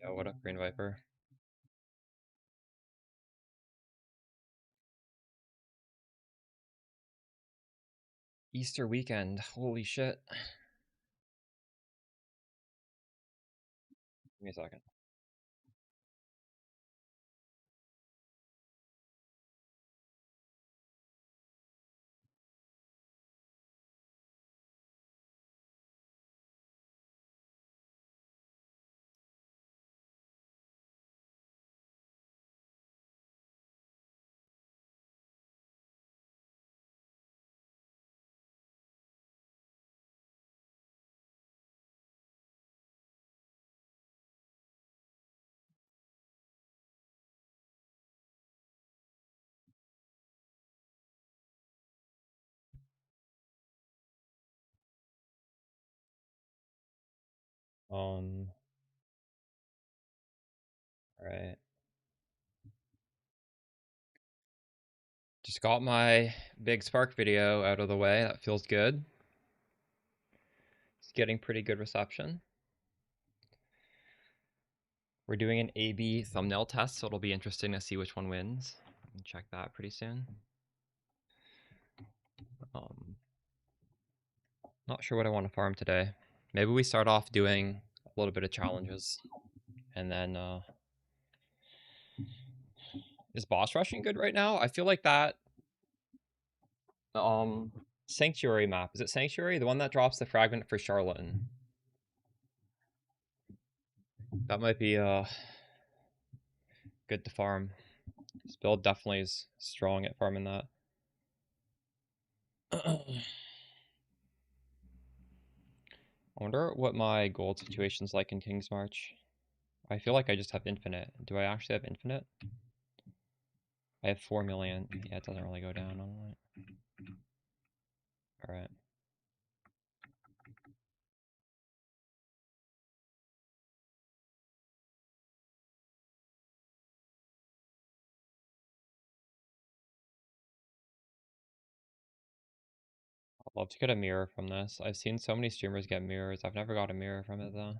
Yo, what up, Green Viper? Easter weekend. Holy shit. Give me a second. Alright. Just got my big Spark video out of the way. That feels good. It's getting pretty good reception. We're doing an A/B thumbnail test, so it'll be interesting to see which one wins. Check that pretty soon. Not sure what I want to farm today. Maybe we start off doing a little bit of challenges, and then is boss rushing good right now? I feel like that Sanctuary map. Is it Sanctuary? The one that drops the fragment for Charlatan. That might be good to farm. This build definitely is strong at farming that. I wonder what my gold situation's like in King's March. I feel like I just have infinite. Do I actually have infinite? I have 4 million. Yeah, it doesn't really go down on it. Alright. I'd love to get a mirror from this. I've seen so many streamers get mirrors. I've never got a mirror from it though.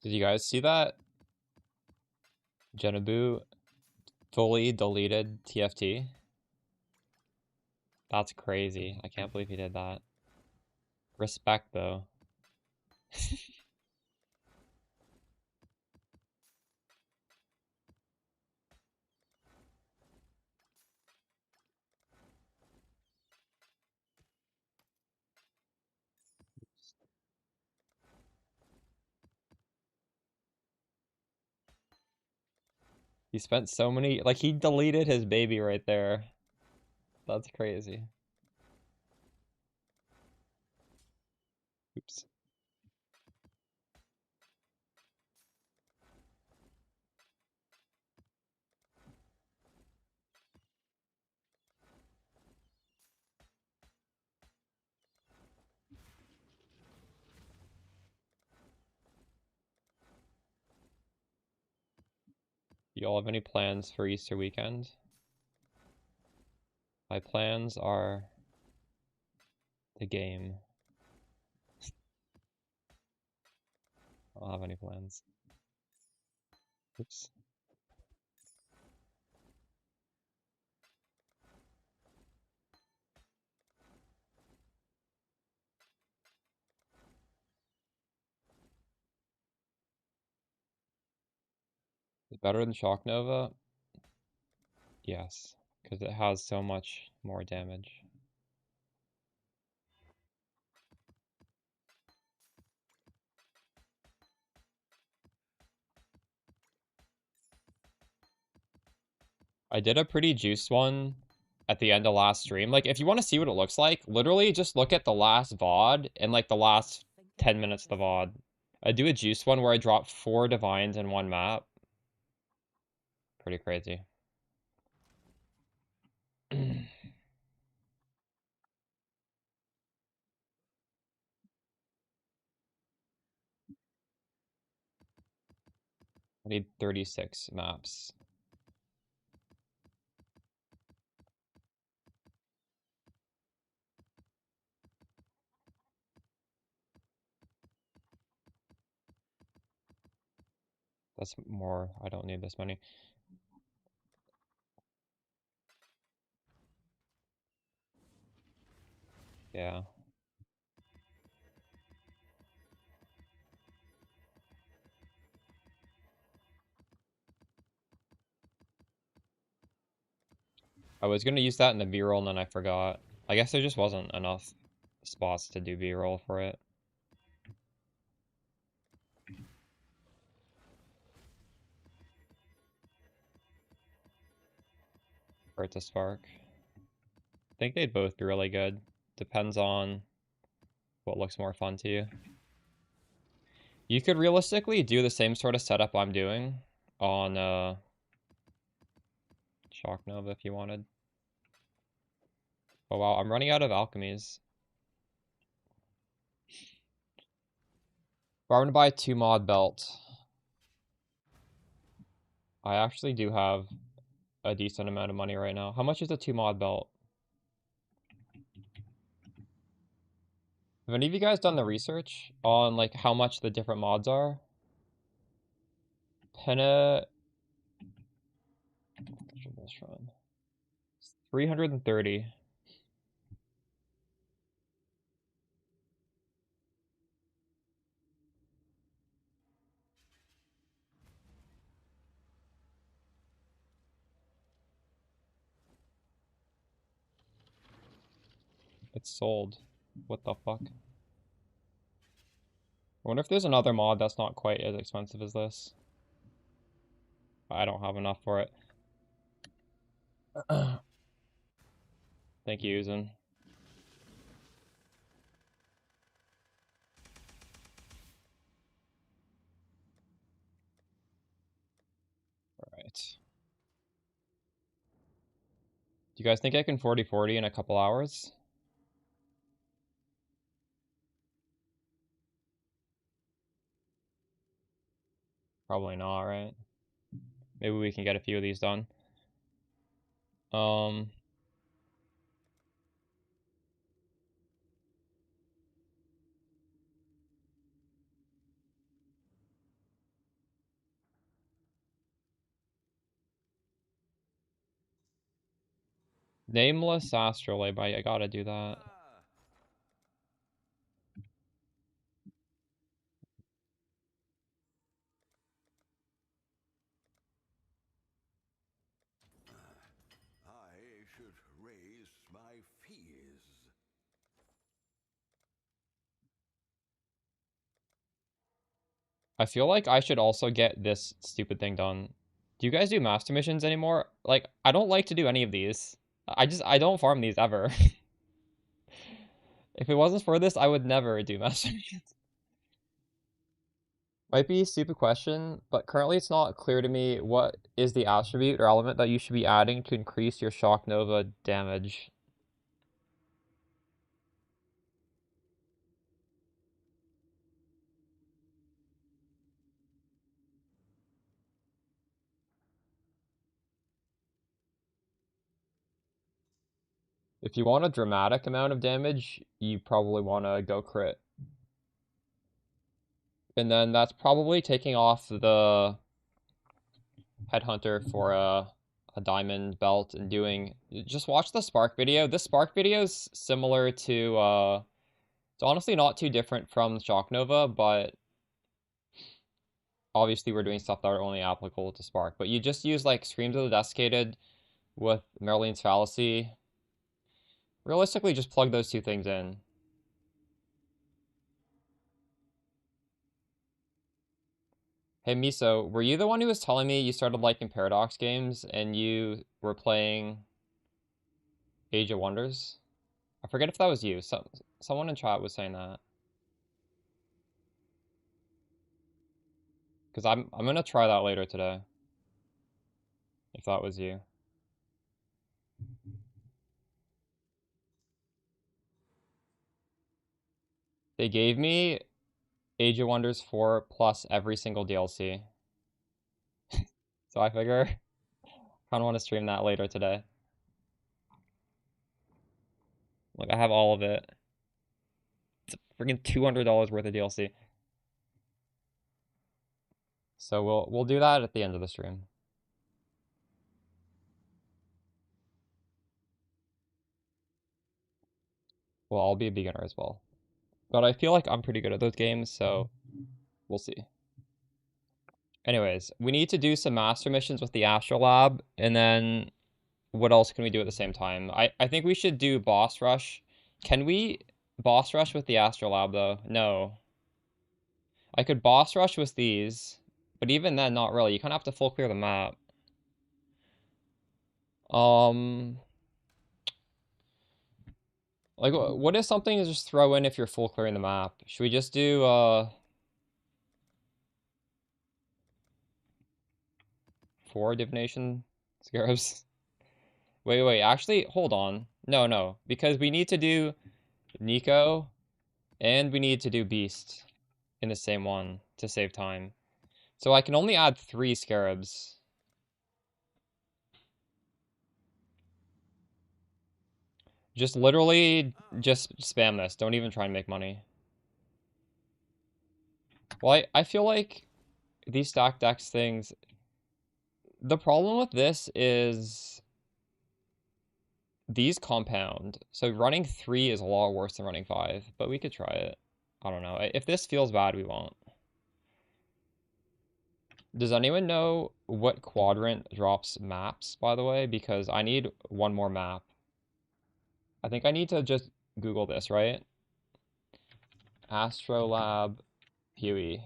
Did you guys see that? Genebu fully deleted TFT? That's crazy. I can't believe he did that. Respect, though. He spent so many... Like, he deleted his baby right there. That's crazy. Oops. You all have any plans for Easter weekend? My plans are... the game. I don't have any plans. Oops. Is it better than Shock Nova? Yes, because it has so much more damage. I did a pretty juiced one at the end of last stream. Like, if you want to see what it looks like, literally just look at the last VOD and, like, the last 10 minutes of the VOD. I do a juiced one where I drop 4 divines in one map. Pretty crazy. I need 36 maps. That's more. I don't need this many. Yeah. I was gonna use that in the B-roll and then I forgot. I guess there just wasn't enough spots to do B-roll for it. For it to spark. I think they'd both be really good. Depends on what looks more fun to you. You could realistically do the same sort of setup I'm doing on Shock Nova if you wanted. Oh wow, I'm running out of alchemies. But I'm gonna buy a 2 mod belt. I actually do have a decent amount of money right now. How much is a 2 mod belt? Have any of you guys done the research on like how much the different mods are? Penna 330. It's sold. What the fuck? I wonder if there's another mod that's not quite as expensive as this. I don't have enough for it. Thank you, Uzin. Alright. Do you guys think I can 40-40 in a couple hours? Probably not, right? Maybe we can get a few of these done. Nameless Astrolabe, I gotta do that. I should raise my fees. I feel like I should also get this stupid thing done. Do you guys do master missions anymore? Like, I don't like to do any of these. I don't farm these ever. If it wasn't for this, I would never do master missions. Might be a stupid question, but currently it's not clear to me what is the attribute or element that you should be adding to increase your Shock Nova damage. If you want a dramatic amount of damage, you probably want to go crit. And then that's probably taking off the Headhunter for a diamond belt and doing... Just watch the Spark video. This Spark video is similar to... It's honestly not too different from Shock Nova, but obviously we're doing stuff that are only applicable to Spark. But you just use like Screams of the Desiccated with Merlin's Fallacy. Realistically, just plug those two things in. Hey Miso, were you the one who was telling me you started liking Paradox games and you were playing Age of Wonders? I forget if that was you. Someone in chat was saying that. Because I'm gonna try that later today, if that was you. They gave me Age of Wonders 4 plus every single DLC. So I figure I kinda wanna stream that later today. Like I have all of it. It's freaking $200 worth of DLC. So we'll do that at the end of the stream. Well, I'll be a beginner as well. But I feel like I'm pretty good at those games, so we'll see. Anyways, we need to do some master missions with the Astrolab, and then what else can we do at the same time? I think we should do boss rush. Can we boss rush with the Astrolab though? No. I could boss rush with these, but even then, not really. You kind of have to full clear the map. Um, like what is something to just throw in if you're full clearing the map? Should we just do 4 divination scarabs? Wait, actually, hold on. No, because we need to do Nico and we need to do Beast in the same one to save time. So I can only add 3 scarabs. Just literally just spam this. Don't even try and make money. Well, I feel like these stack decks things, the problem with this is these compound. So running 3 is a lot worse than running 5, but we could try it. I don't know. If this feels bad, we won't. Does anyone know what quadrant drops maps, by the way? Because I need one more map. I think I need to just Google this, right? Astrolab Huey.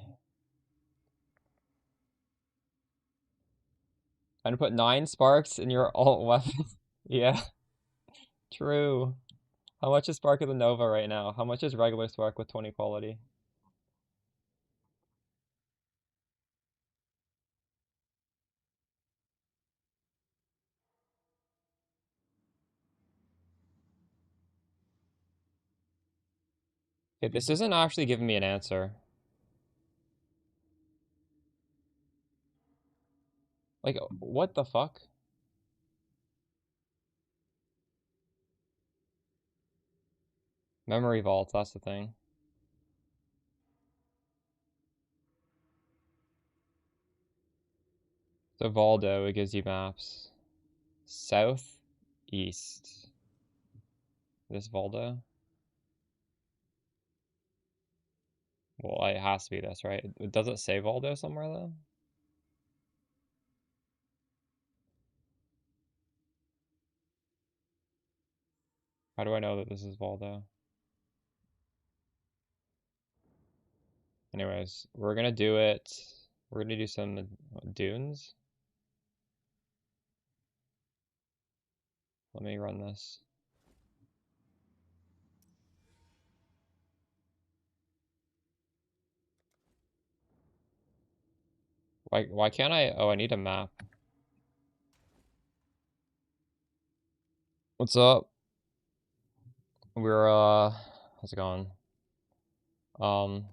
I'm gonna put 9 sparks in your alt weapon. Yeah, true. How much is Spark of the Nova right now? How much is regular Spark with 20 quality? Okay, this isn't actually giving me an answer. Like, what the fuck? Memory vault, that's the thing. So Valdo, it gives you maps. South, east. This Valdo? Well, it has to be this, right? Does it say Valdo somewhere though? How do I know that this is Valdo? Anyways, we're gonna do it. We're gonna do some dunes. Let me run this. Why can't I? Oh, I need a map. What's up? We're how's it going? Um,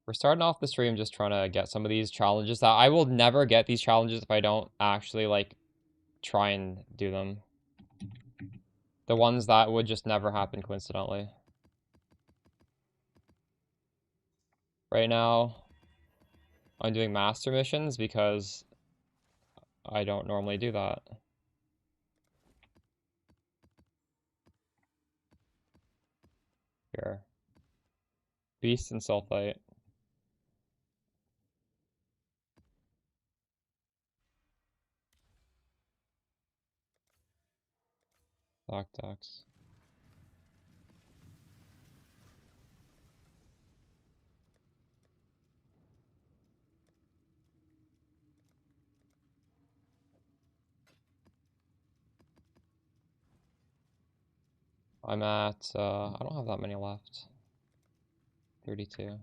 we're starting off the stream just trying to get some of these challenges that I will never get these challenges if I don't actually like try and do them. The ones that would just never happen coincidentally. Right now, I'm doing master missions because I don't normally do that. Here. Beast and Sulfite. Black ducks. I'm at, I don't have that many left. 32.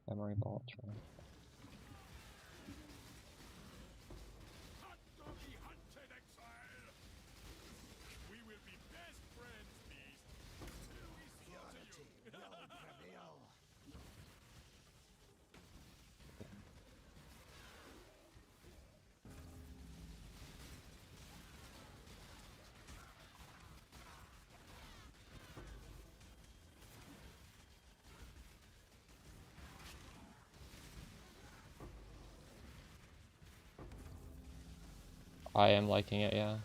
Memory vault, true. I am liking it, yeah.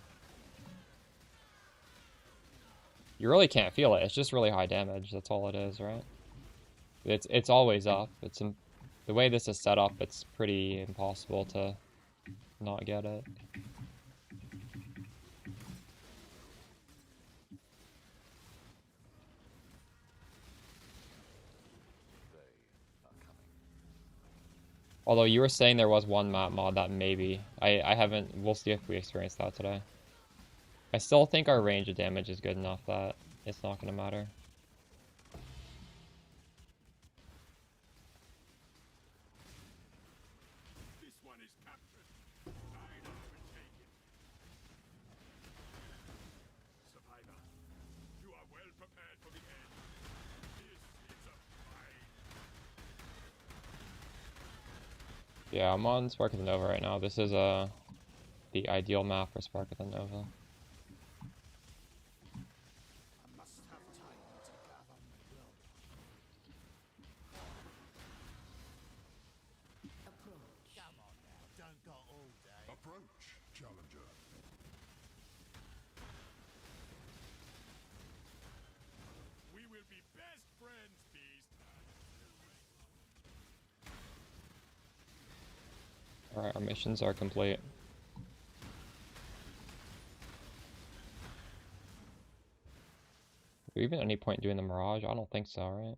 You really can't feel it. It's just really high damage. That's all it is, right? It's always up. The way this is set up, it's pretty impossible to not get it. Although you were saying there was one map mod that maybe. I haven't. We'll see if we experience that today. I still think our range of damage is good enough that it's not going to matter. Yeah, I'm on Spark of the Nova right now. This is the ideal map for Spark of the Nova. Alright, our missions are complete. Is there even any point doing the Mirage? I don't think so, right?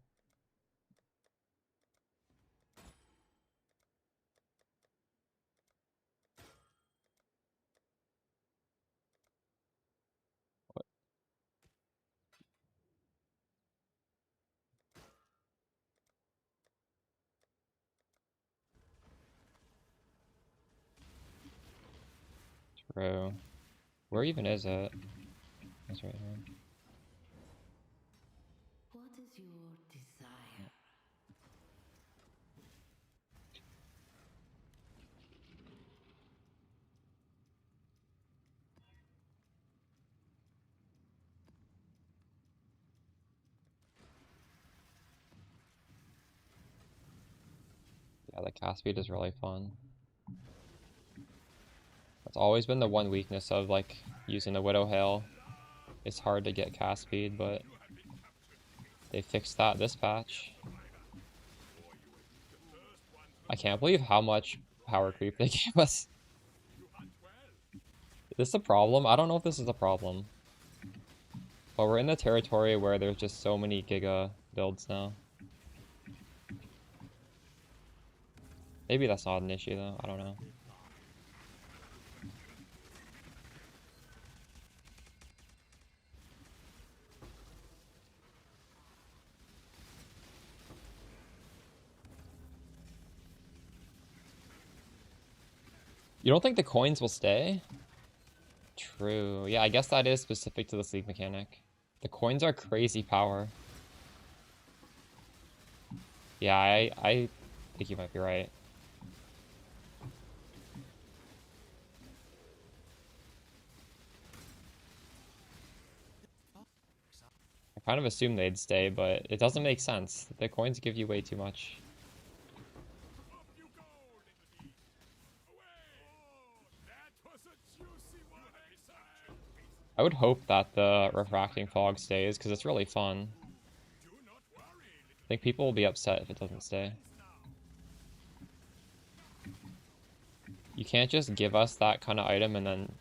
True. Where even is it? It's right here. What is your desire? Yeah, the cast speed is really fun. That's always been the one weakness of like using the Widow Hail. It's hard to get cast speed, but they fixed that this patch. I can't believe how much power creep they gave us. Is this a problem? I don't know if this is a problem. But we're in the territory where there's just so many Giga builds now. Maybe that's not an issue though, I don't know. You don't think the coins will stay? True. Yeah, I guess that is specific to the sleep mechanic. The coins are crazy power. Yeah, I think you might be right. I kind of assumed they'd stay, but it doesn't make sense. The coins give you way too much. I would hope that the refracting fog stays, because it's really fun. I think people will be upset if it doesn't stay. You can't just give us that kind of item and then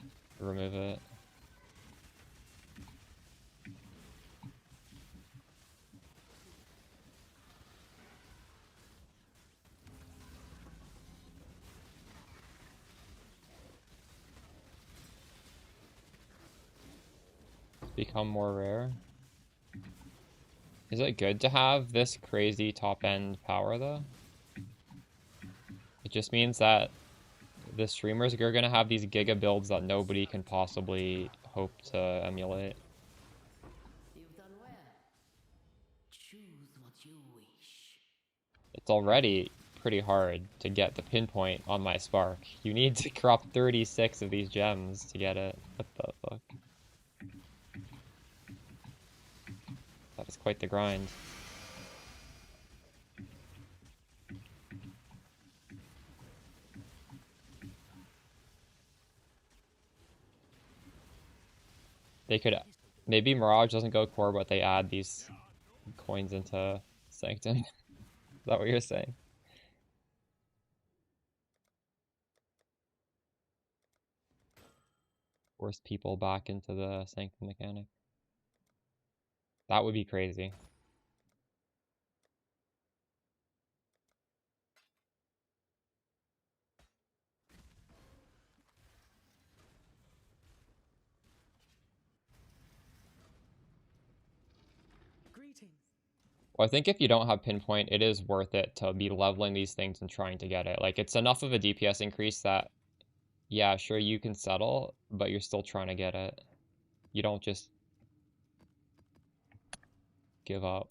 remove it. become more rare. Is it good to have this crazy top-end power, though? It just means that the streamers are going to have these giga builds that nobody can possibly hope to emulate. You've done well. Choose what you wish. It's already pretty hard to get the pinpoint on my Spark. You need to crop 36 of these gems to get it. What the fuck? That is quite the grind. They could... Maybe Mirage doesn't go core, but they add these coins into Sanctum. Is that what you're saying? Force people back into the Sanctum mechanic. That would be crazy. Well, I think if you don't have pinpoint, it is worth it to be leveling these things and trying to get it. Like, it's enough of a DPS increase that, yeah, sure, you can settle, but you're still trying to get it. You don't just give up.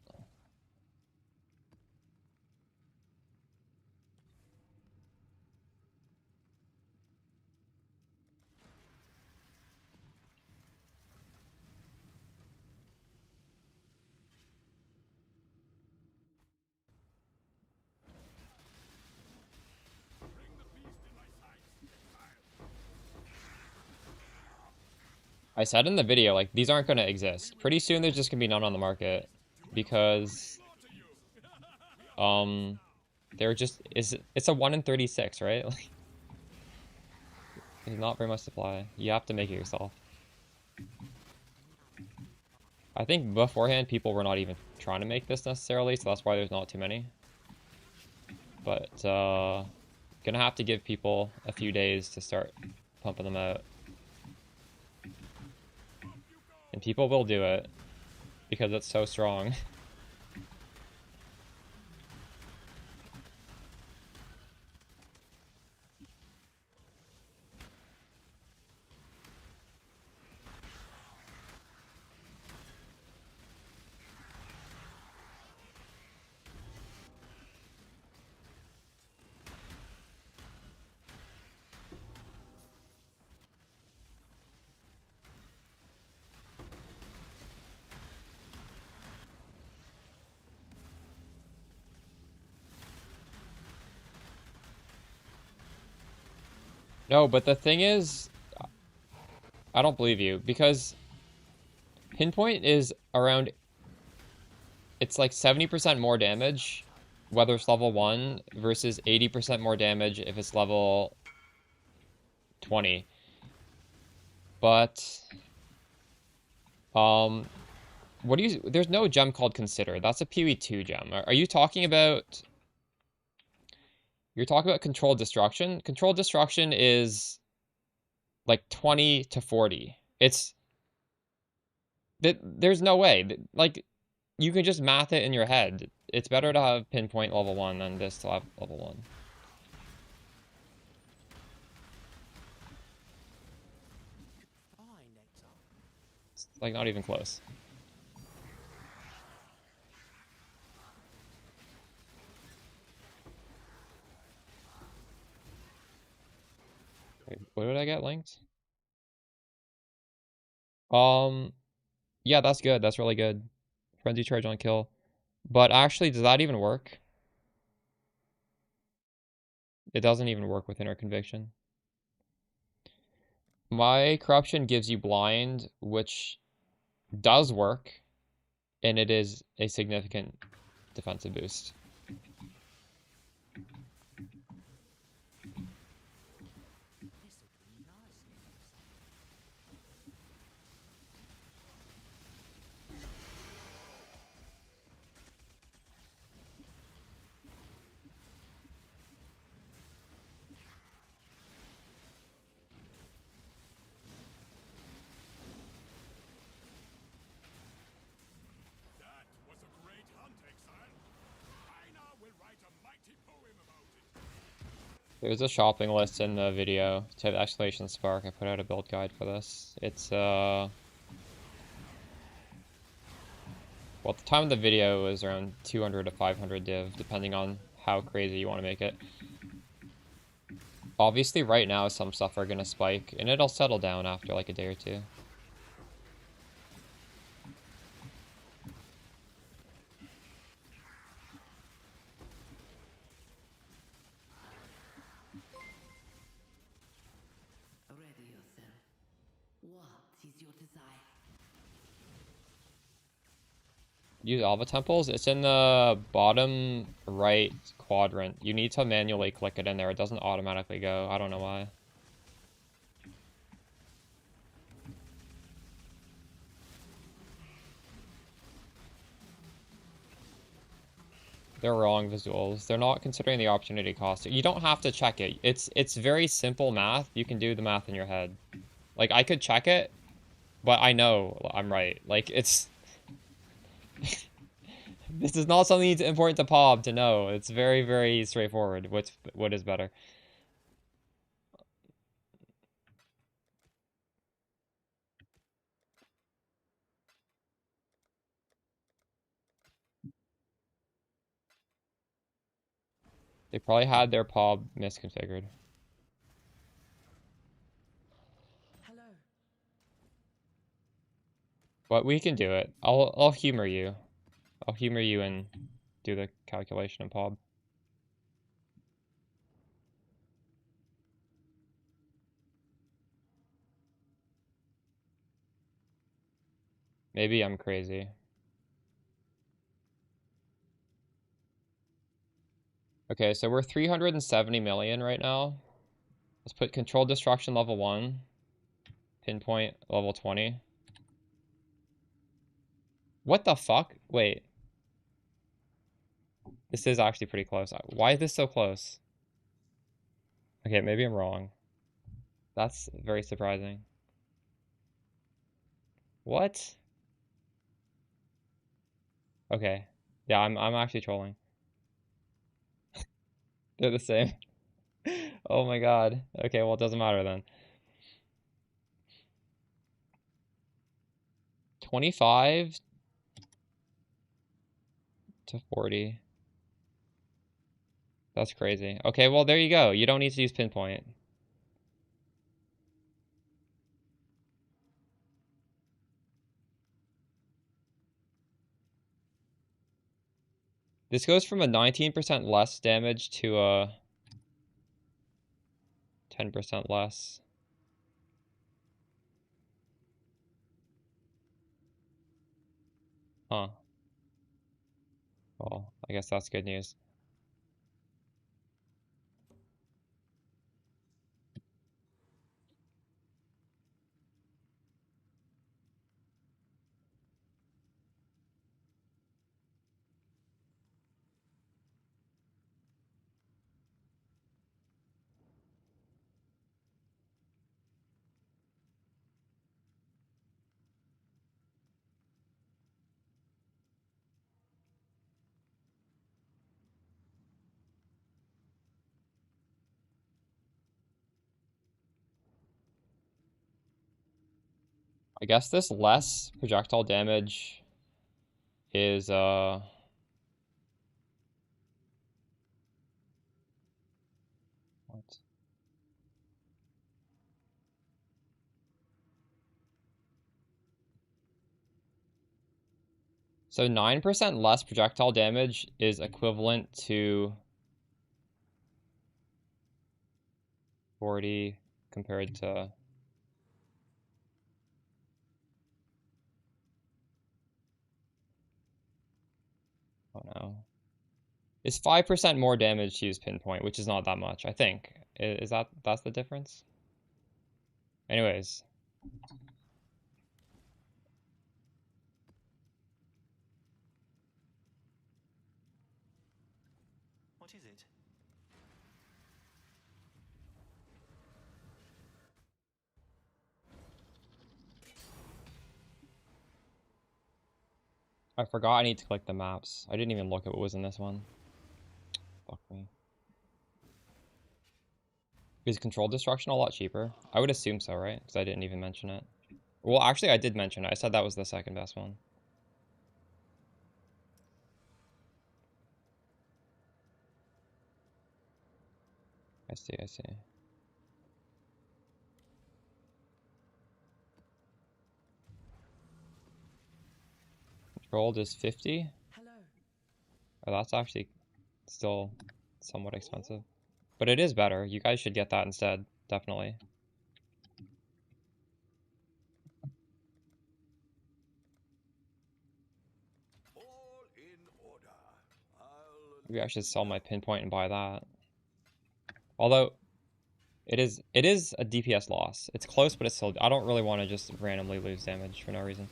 I said in the video, like, these aren't going to exist. Pretty soon there's just going to be none on the market. Because, they're just, it's a 1 in 36, right? Like, there's not very much supply. You have to make it yourself. I think beforehand people were not even trying to make this necessarily, so that's why there's not too many. But, gonna have to give people a few days to start pumping them out. And people will do it, because it's so strong. No, but the thing is, I don't believe you, because pinpoint is around, it's like 70% more damage, whether it's level 1, versus 80% more damage if it's level 20. But, what do you, there's no gem called Consider. That's a PoE2 gem. Are you talking about, you're talking about Controlled Destruction? Controlled Destruction is like 20 to 40. It's, there's no way. Like, you can just math it in your head. It's better to have pinpoint level 1 than this to have level 1. It's like not even close. Wait, what did I get linked? Yeah, that's good. That's really good. Frenzy charge on kill. But actually, does that even work? It doesn't even work with inner conviction. My corruption gives you blind, which does work, and it is a significant defensive boost. There's a shopping list in the video. To have exclamation spark, I put out a build guide for this. It's well, at the time of the video it was around 200 to 500 div, depending on how crazy you want to make it. Obviously, right now some stuff are gonna spike, and it'll settle down after like a day or two. Ready yourself. What is your desire? Use Alva Temples? It's in the bottom right quadrant. You need to manually click it in there. It doesn't automatically go. I don't know why. They're wrong visuals. They're not considering the opportunity cost. You don't have to check it. It's very simple math. You can do the math in your head. Like, I could check it, but I know I'm right. Like, it's... This is not something that's important to Pob to know. It's very, very straightforward. What is better? They probably had their Pob misconfigured. Hello. But we can do it. I'll humor you. I'll humor you and do the calculation in Pob. Maybe I'm crazy. Okay, so we're 370 million right now. Let's put controlled destruction level 1. Pinpoint level 20. What the fuck? Wait. This is actually pretty close. Why is this so close? Okay, maybe I'm wrong. That's very surprising. What? Okay. Yeah, I'm actually trolling. They're the same. Oh my god. Okay, well it doesn't matter then. 25 to 40. That's crazy. Okay, well there you go. You don't need to use pinpoint. This goes from a 19% less damage to a 10% less. Huh. Well, I guess that's good news. I guess this less projectile damage is what? So 9% less projectile damage is equivalent to 40 compared to... Oh no. It's 5% more damage to use pinpoint, which is not that much, I think. Is that's the difference? Anyways. What is it? I forgot I need to click the maps. I didn't even look at what was in this one. Fuck me. Is controlled destruction a lot cheaper? I would assume so, right? Because I didn't even mention it. Well, actually, I did mention it. I said that was the second best one. I see, I see. Controlled is 50? Hello. Oh, that's actually still somewhat expensive. But it is better. You guys should get that instead, definitely. All in order. Maybe I should sell my pinpoint and buy that. Although it is a DPS loss. It's close, but it's still. I don't really want to just randomly lose damage for no reason.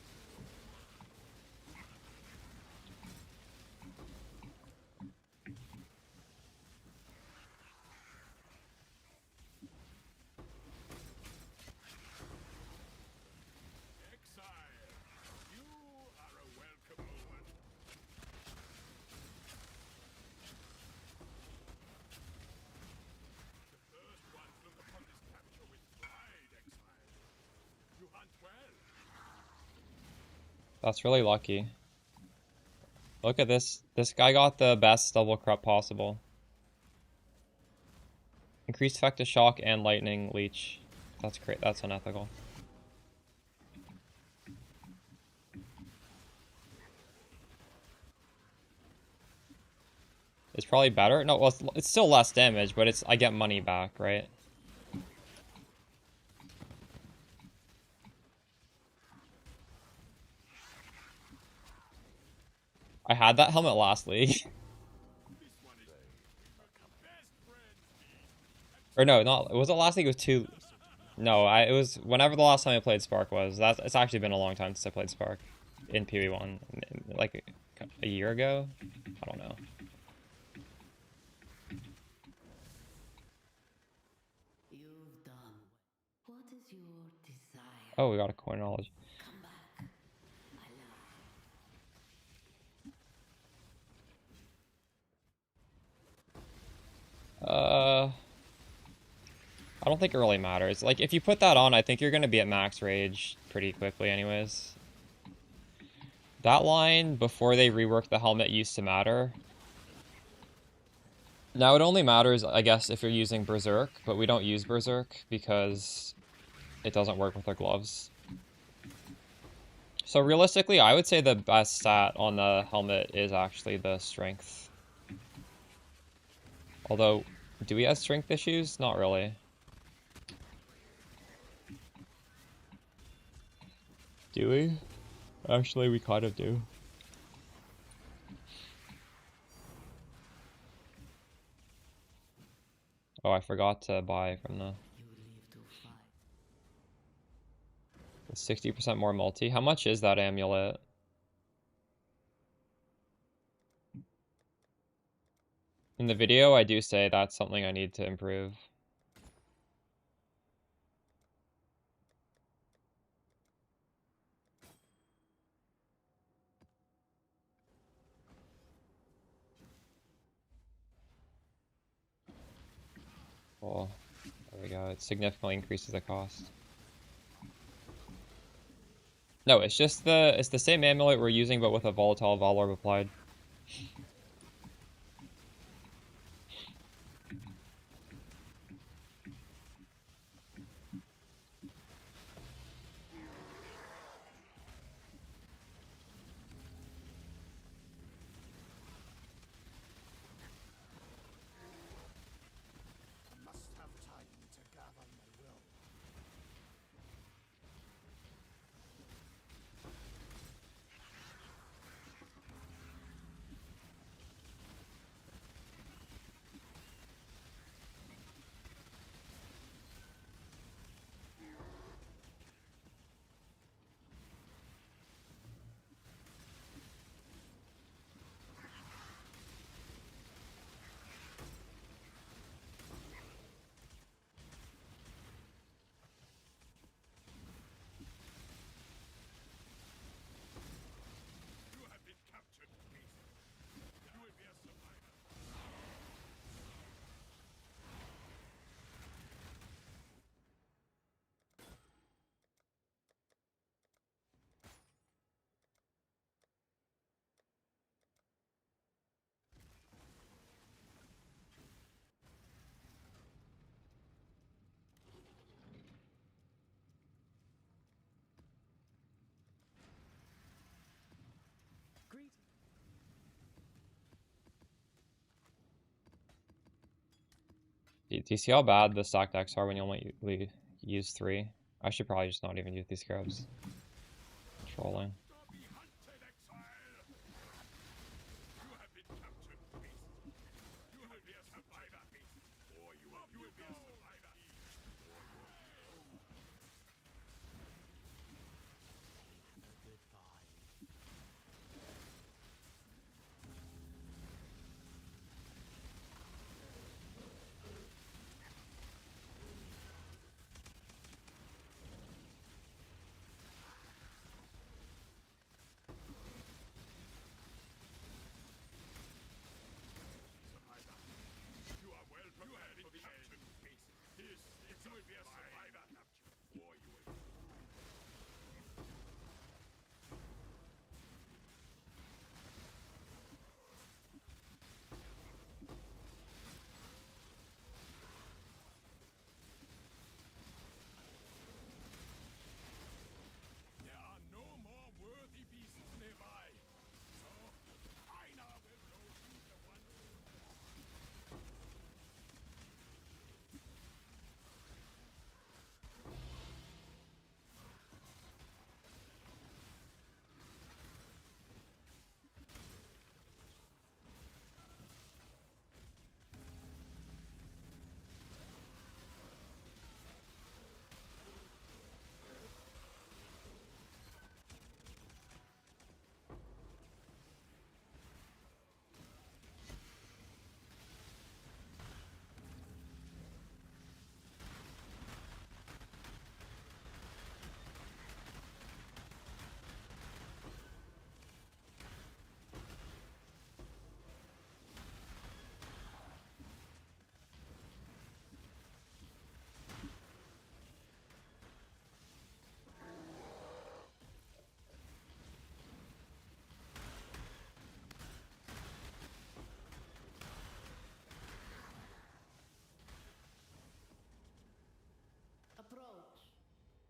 That's really lucky. Look at this. This guy got the best double corrupt possible. Increased effect of shock and lightning leech. That's great. That's unethical. It's probably better. No, well, it's still less damage, but I get money back, right? I had that helmet last league. Or no, not was it last league? It was two. No, it was whenever the last time I played Spark was. It's actually been a long time since I played Spark in PV1, like a year ago. I don't know. You've done. What is your desire? Oh, we got a coin knowledge. Come back. I don't think it really matters. Like, if you put that on, I think you're gonna be at max rage pretty quickly anyways. That line, before they reworked the helmet, used to matter. Now it only matters, I guess, if you're using Berserk, but we don't use Berserk because it doesn't work with our gloves. So realistically, I would say the best stat on the helmet is actually the strength. Although, do we have strength issues? Not really. Do we? Actually, we kind of do. Oh, I forgot to buy from the 60% more multi. How much is that amulet? In the video, I do say that's something I need to improve. Oh, there we go. It significantly increases the cost. No, it's just it's the same amulet we're using, but with a volatile Valorb applied. Do you see how bad the stack decks are when you only use 3? I should probably just not even use these scarabs. Trolling. Approach.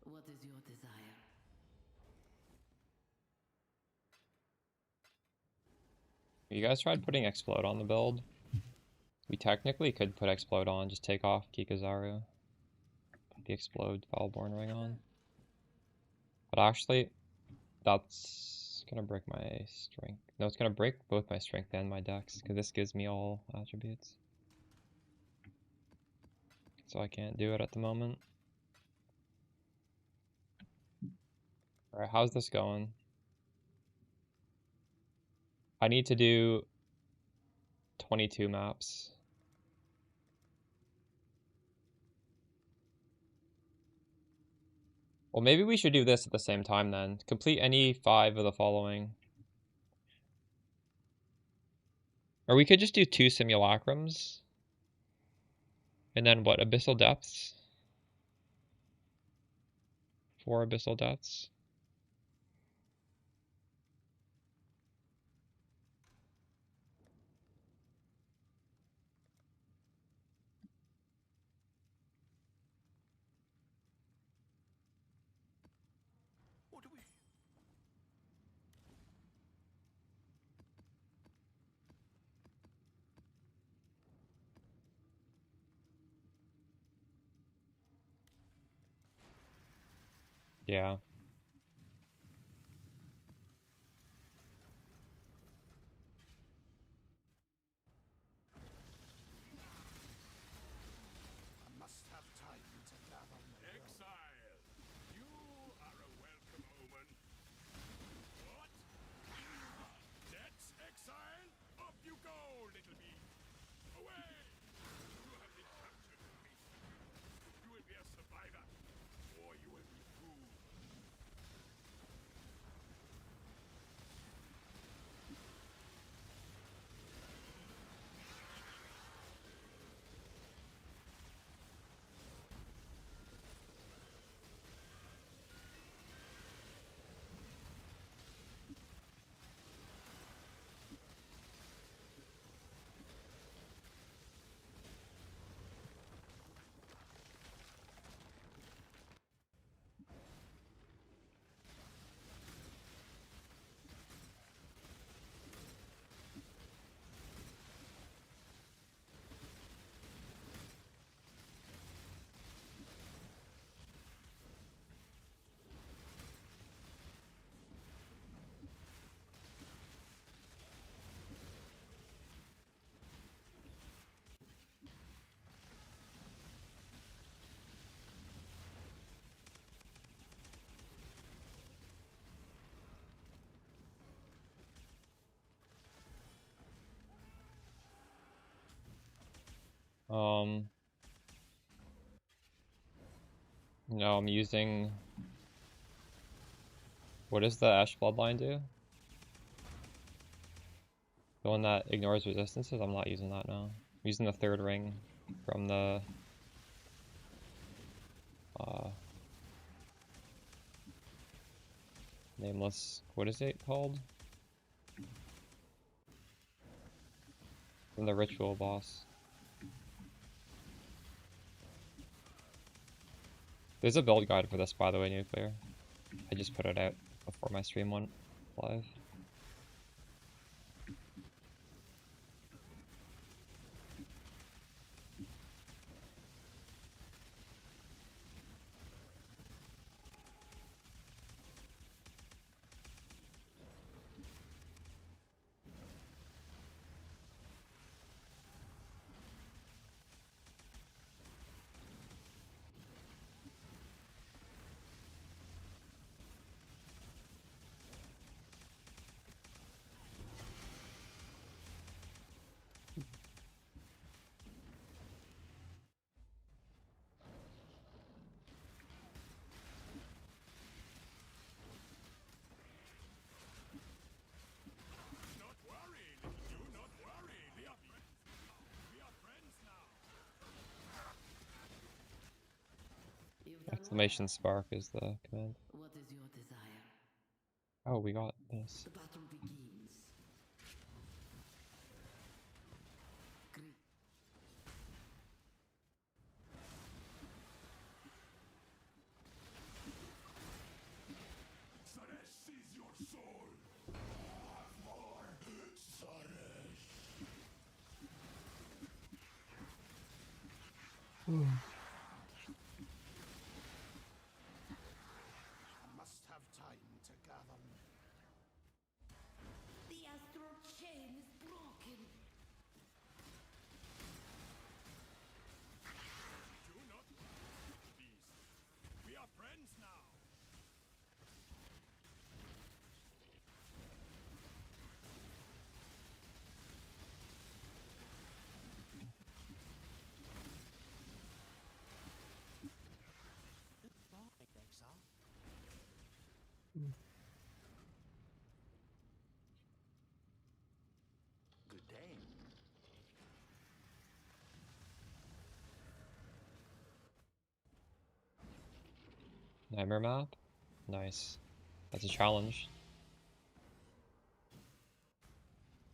What is your desire? You guys tried putting Explode on the build? We technically could put Explode on, just take off Kikazaru. Put the Explode Foulborn Ring on. But actually, that's gonna break my strength. No, it's gonna break both my strength and my dex, because this gives me all attributes. So I can't do it at the moment. Alright, how's this going? I need to do 22 maps. Well, maybe we should do this at the same time then. Complete any 5 of the following. Or we could just do 2 simulacrums. And then what, Abyssal Depths? 4 Abyssal Depths. What do we? Yeah. I must have time to gather my exile. You are a welcome omen. What? That's exile? Up you go, little bee. Away! You have been captured, beast. You will be a survivor, or you will be food. No, I'm using... What does the Ash Bloodline do? The one that ignores resistances? I'm not using that now. I'm using the third ring from the... nameless... What is it called? From the ritual boss. There's a build guide for this, by the way, Nuclear. I just put it out before my stream went live. Not worry, do not worry. We are friends now. You've done Exclamation Spark is the command. well. What is your desire? Oh, we got this. The battle begins. Greet. Saresh sees your soul. For Saresh. Must have time to gather. The astral chain is broken. Do not, beast. We are friends now. Good day. Nightmare map? Nice. That's a challenge.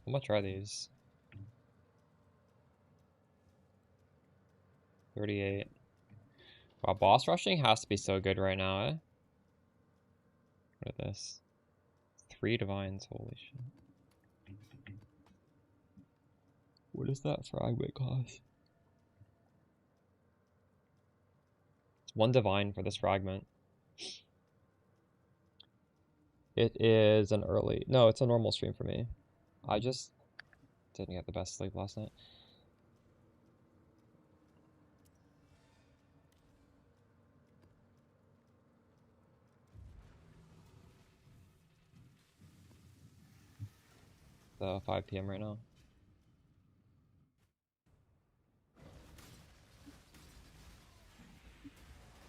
How much are these? 38. Wow, boss rushing has to be so good right now, eh? Look at this. 3 divines, holy shit. What does that fragment cost? It's 1 divine for this fragment. It is an early... No, it's a normal stream for me. I just didn't get the best sleep last night. It's 5 PM right now.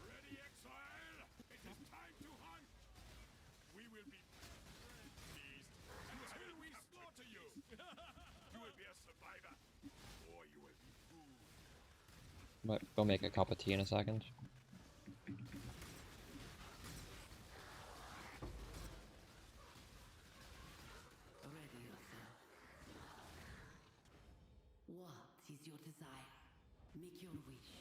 Ready, exile? It is time to hunt. We will be beast until we slaughter you. You will be a survivor, or you will be food. Might go make a cup of tea in a second. Ready yourself. What is your desire? Make your wish.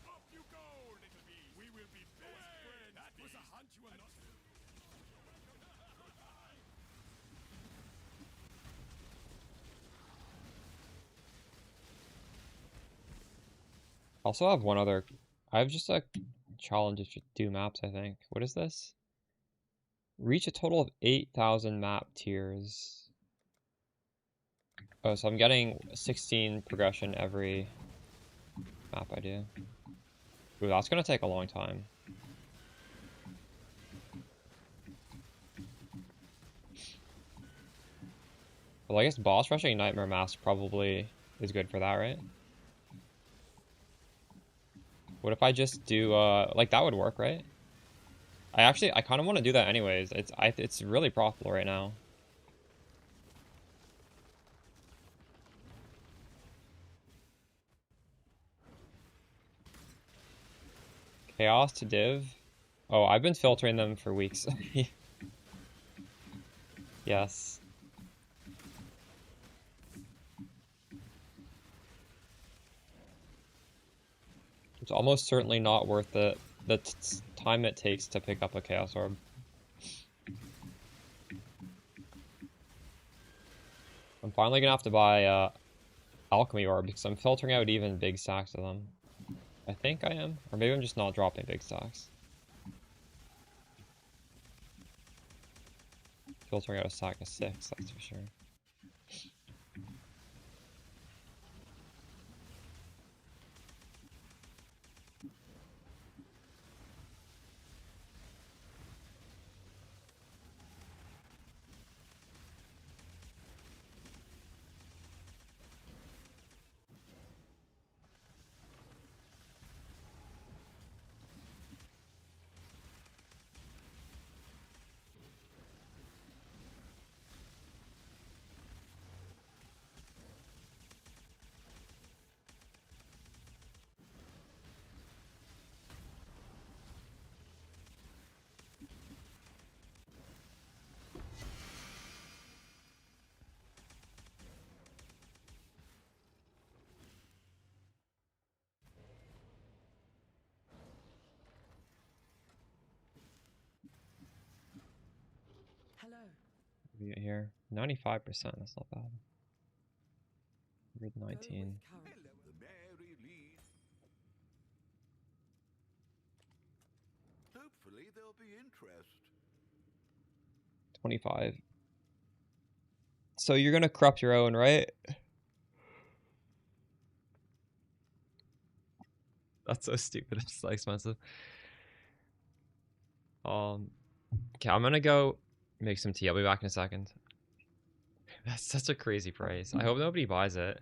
Up you go, little beast. We will be best friends. That was a hunt you will not. Also have one other... I have just a challenge to do maps, I think. What is this? Reach a total of 8,000 map tiers. Oh, so I'm getting 16 progression every map I do. Ooh, that's gonna take a long time. Well, I guess boss rushing Nightmare Mask probably is good for that, right? What if I just do, like that would work, right? I kind of want to do that anyways. It's really profitable right now. Chaos to div. Oh, I've been filtering them for weeks. Yes. It's almost certainly not worth it. The time it takes to pick up a Chaos Orb. I'm finally gonna have to buy Alchemy Orb because I'm filtering out even big stacks of them. I think I am. Or maybe I'm just not dropping big stacks. Filtering out a stack of 6, that's for sure. Hello. What do we get here? 95%, that's not bad. Go 119. with current. The Mary Lee. Hopefully there'll be interest. 25. So you're gonna corrupt your own, right? That's so stupid. It's so expensive. Okay, I'm gonna go make some tea. I'll be back in a second. That's such a crazy price. I hope nobody buys it.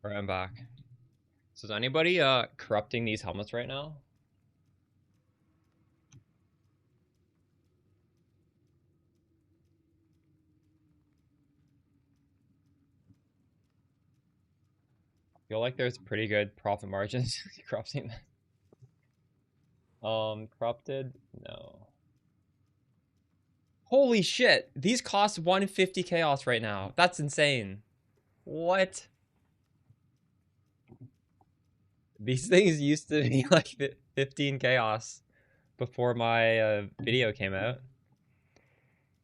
Alright, I'm back. So is anybody corrupting these helmets right now? I feel like there's pretty good profit margins corrupting them. Corrupted? No. Holy shit! These cost 150 chaos right now. That's insane. What? These things used to be like 15 chaos before my video came out.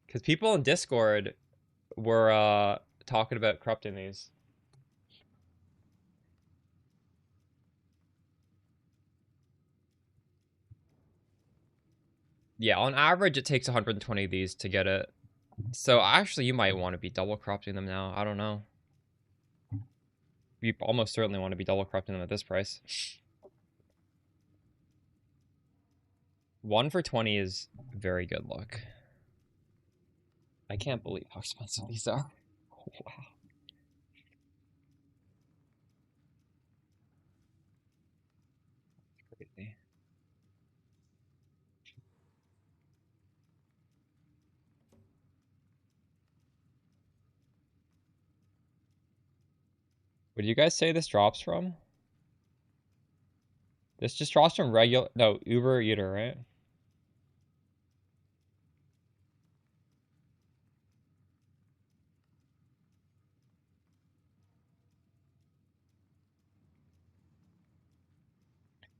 Because people in Discord were talking about corrupting these. Yeah, on average, it takes 120 of these to get it. So actually, you might want to be double corrupting them now. I don't know. You almost certainly want to be double corrupting them at this price. 1 for 20 is very good luck. I can't believe how expensive these are. Wow. Crazy. What do you guys say this drops from? This just drops from regular... No, Uber Eater, right?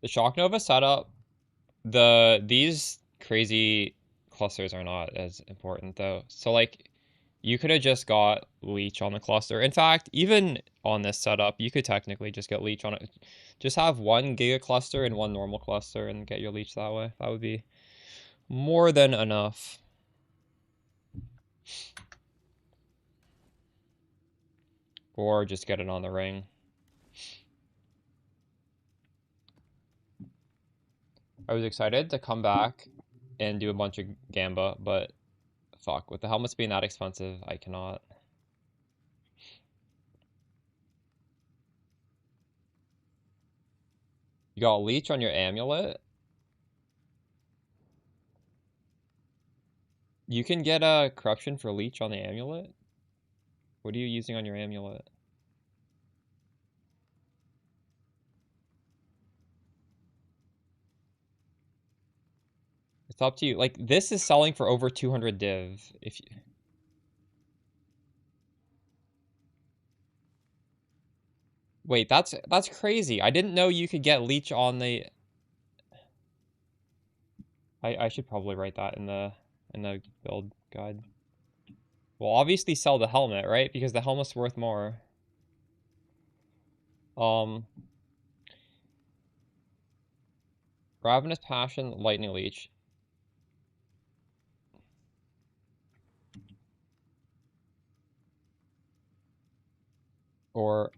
The Shock Nova setup... These crazy clusters are not as important, though. So, like, you could have just got Leech on the cluster. In fact, even on this setup, you could technically just get Leech on it. Just have one Giga cluster and one normal cluster and get your Leech that way. That would be more than enough. Or just get it on the ring. I was excited to come back and do a bunch of Gamba, but fuck, with the helmets being that expensive, I cannot. You got a Leech on your amulet? You can get a corruption for Leech on the amulet? What are you using on your amulet? It's up to you. Like, this is selling for over 200 div. If you... Wait, that's crazy. I didn't know you could get Leech on the... I should probably write that in the build guide. Well, obviously sell the helmet, right? Because the helmet's worth more. Ravenous Passion, Lightning Leech. Or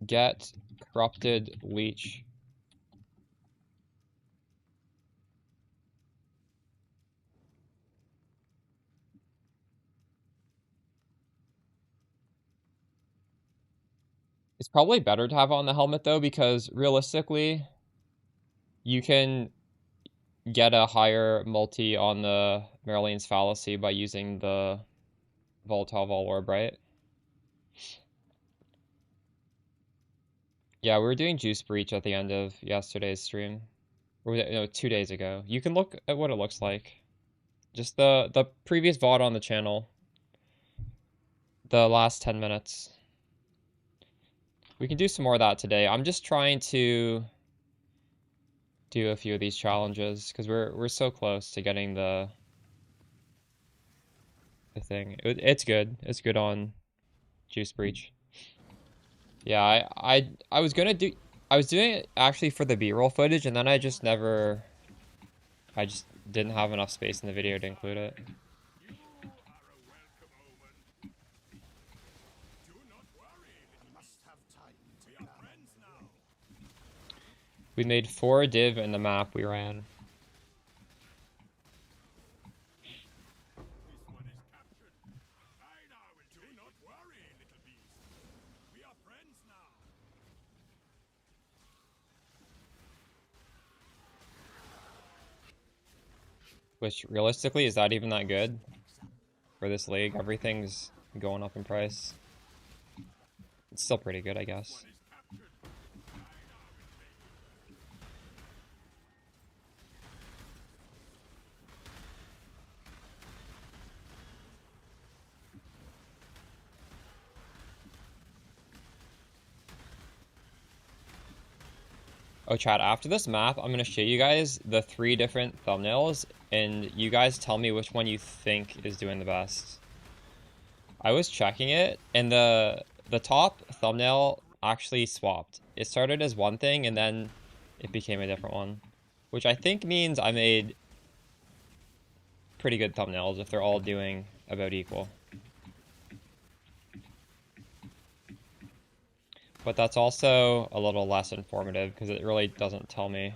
get Corrupted Leech. It's probably better to have on the helmet, though, because realistically, you can get a higher multi on the Marilyn's Fallacy by using the Volatile Vol Orb, right? Yeah, we were doing Juice Breach at the end of yesterday's stream. Or no, 2 days ago. You can look at what it looks like. Just the previous VOD on the channel. The last 10 minutes. We can do some more of that today. I'm just trying to do a few of these challenges because we're so close to getting the thing. It's good. It's good on Juice Breach. Yeah, I was gonna do... I was doing it actually for the B-roll footage, and then I just never... I just didn't have enough space in the video to include it. We made 4 div in the map we ran. Which, realistically, is that even that good for this league? Everything's going up in price. It's still pretty good, I guess. Oh, chat, after this map, I'm going to show you guys the 3 different thumbnails, and you guys tell me which one you think is doing the best. I was checking it, and the top thumbnail actually swapped. It started as one thing, and then it became a different one. Which I think means I made pretty good thumbnails if they're all doing about equal. But that's also a little less informative because it really doesn't tell me.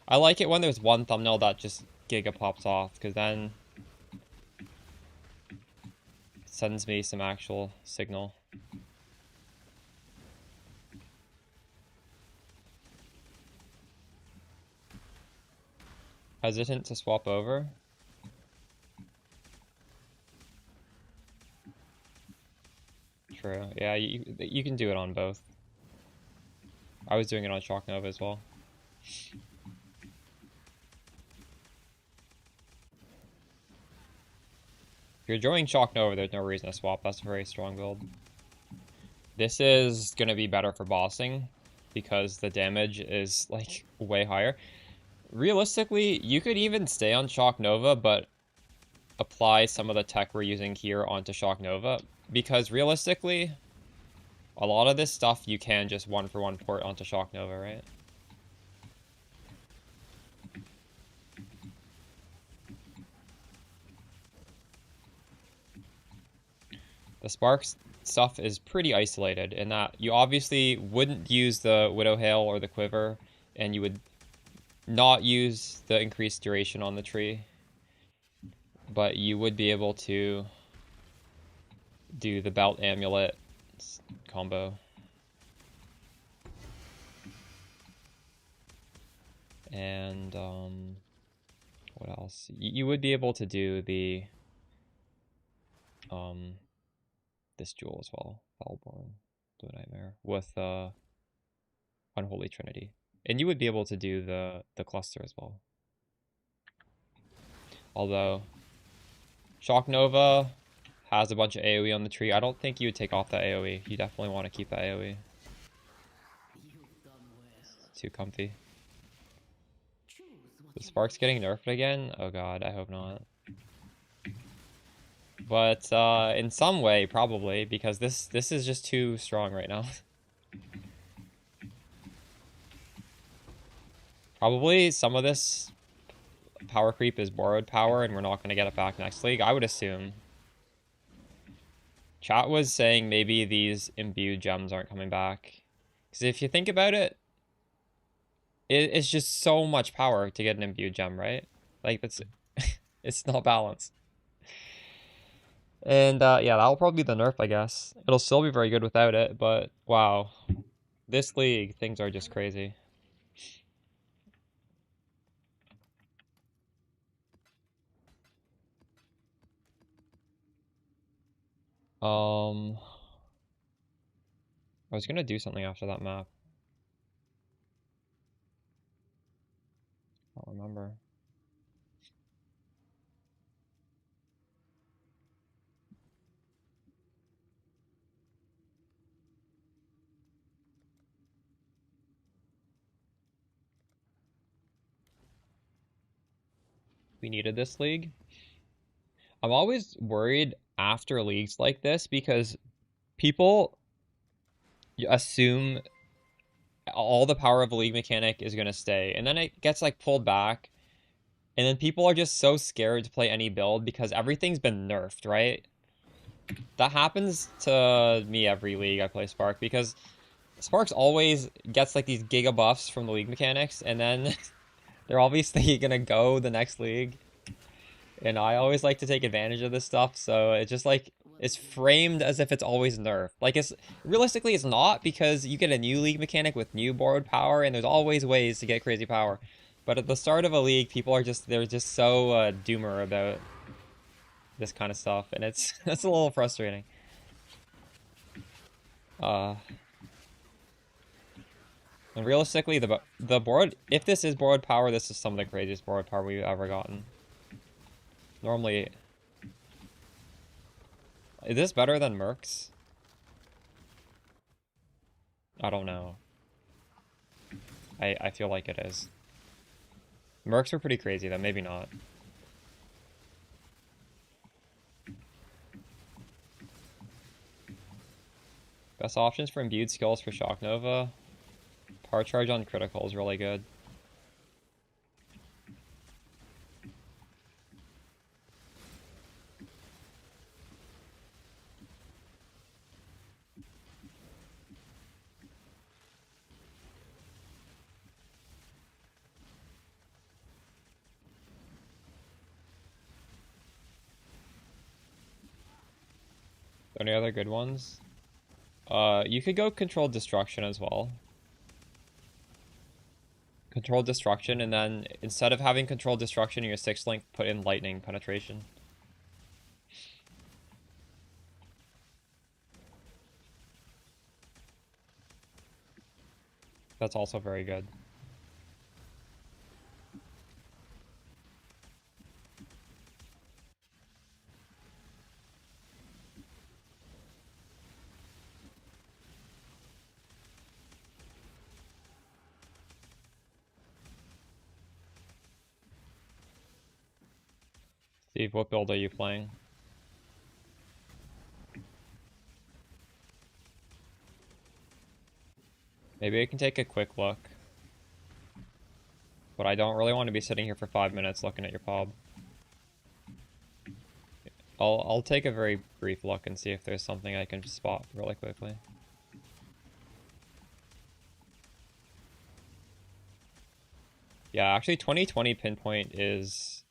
I like it when there's one thumbnail that just giga pops off, because then it sends me some actual signal. Hesitant to swap over? True. Yeah, you can do it on both. I was doing it on Shock Nova as well. If you're joining Shock Nova, there's no reason to swap. That's a very strong build. This is going to be better for bossing because the damage is like way higher. Realistically, you could even stay on Shock Nova, but apply some of the tech we're using here onto Shock Nova, because realistically, a lot of this stuff you can just 1-for-1 port onto Shock Nova, right? The Sparks stuff is pretty isolated in that you obviously wouldn't use the Widow Hail or the Quiver, and you would not use the increased duration on the tree, but you would be able to do the Belt Amulet combo. And what else? You would be able to do the this jewel as well, Foulborn, Blue Nightmare, with Unholy Trinity. And you would be able to do the cluster as well. Although Shock Nova has a bunch of AoE on the tree. I don't think you would take off that AoE. You definitely want to keep that AoE. It's too comfy. The Spark's getting nerfed again? Oh god, I hope not. But in some way, probably, because this is just too strong right now. Probably some of this power creep is borrowed power, and we're not going to get it back next league, I would assume. Chat was saying maybe these imbued gems aren't coming back. Because if you think about it, it's just so much power to get an imbued gem, right? Like, that's it's not balanced. And yeah, that'll probably be the nerf, I guess. It'll still be very good without it, but wow. This league, things are just crazy. I was gonna do something after that map. I don't remember. We needed this league. I'm always worried after leagues like this because people assume all the power of a league mechanic is going to stay, and then it gets like pulled back, and then people are just so scared to play any build because everything's been nerfed, right? That happens to me every league I play Spark, because Sparks always gets like these giga buffs from the league mechanics, and then they're obviously gonna go the next league. And I always like to take advantage of this stuff, so it's just like it's framed as if it's always nerfed. Like, it's realistically it's not, because you get a new league mechanic with new borrowed power, and there's always ways to get crazy power. But at the start of a league, people are they're just so doomer about this kind of stuff, and it's it's a little frustrating. And realistically, the board, if this is board power, this is some of the craziest board power we've ever gotten. Normally, is this better than Mercs? I don't know. I feel like it is. Mercs are pretty crazy though, maybe not. Best options for imbued skills for Shock Nova. Power charge on critical is really good. Any other good ones? You could go Controlled Destruction as well. Controlled Destruction, and then instead of having Controlled Destruction in your 6th link, put in Lightning Penetration. That's also very good. Steve, what build are you playing? Maybe I can take a quick look. But I don't really want to be sitting here for 5 minutes looking at your pub. I'll take a very brief look and see if there's something I can spot really quickly. Yeah, actually 2020 pinpoint is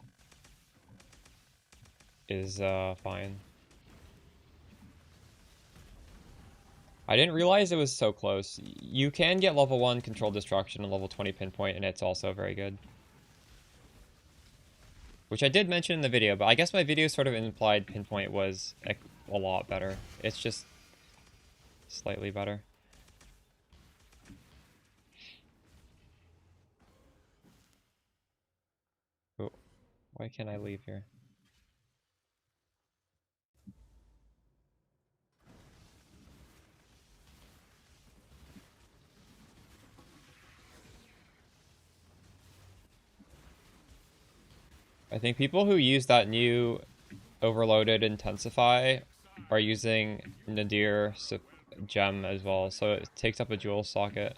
fine. I didn't realize it was so close. You can get level 1 Controlled Destruction and level 20 pinpoint, and it's also very good. Which I did mention in the video, but I guess my video sort of implied pinpoint was a lot better. It's just slightly better. Oh, why can't I leave here? I think people who use that new overloaded intensify are using Nadir gem as well, so it takes up a jewel socket.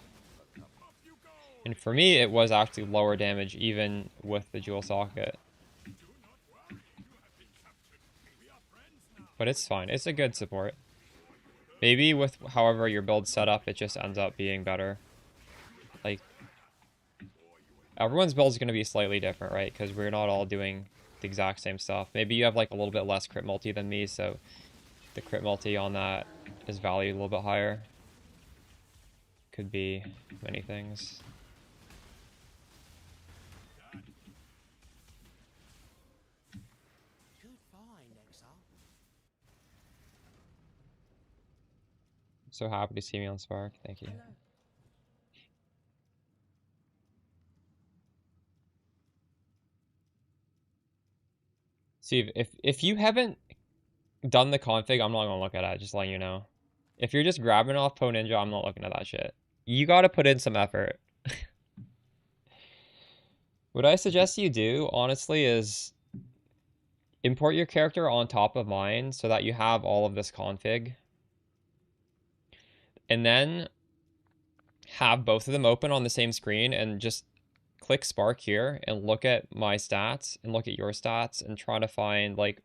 And for me, it was actually lower damage even with the jewel socket. But it's fine. It's a good support. Maybe with however your build's set up, it just ends up being better. Like, everyone's build is going to be slightly different, right? Because we're not all doing the exact same stuff. Maybe you have like a little bit less crit multi than me, so the crit multi on that is valued a little bit higher. Could be many things. So happy to see me on Spark. Thank you. Steve, if you haven't done the config, I'm not gonna look at it, just letting you know. If you're just grabbing off Po Ninja, I'm not looking at that shit. You gotta put in some effort. What I suggest you do, honestly, is import your character on top of mine so that you have all of this config. And then have both of them open on the same screen and just click Spark here and look at my stats and look at your stats and try to find like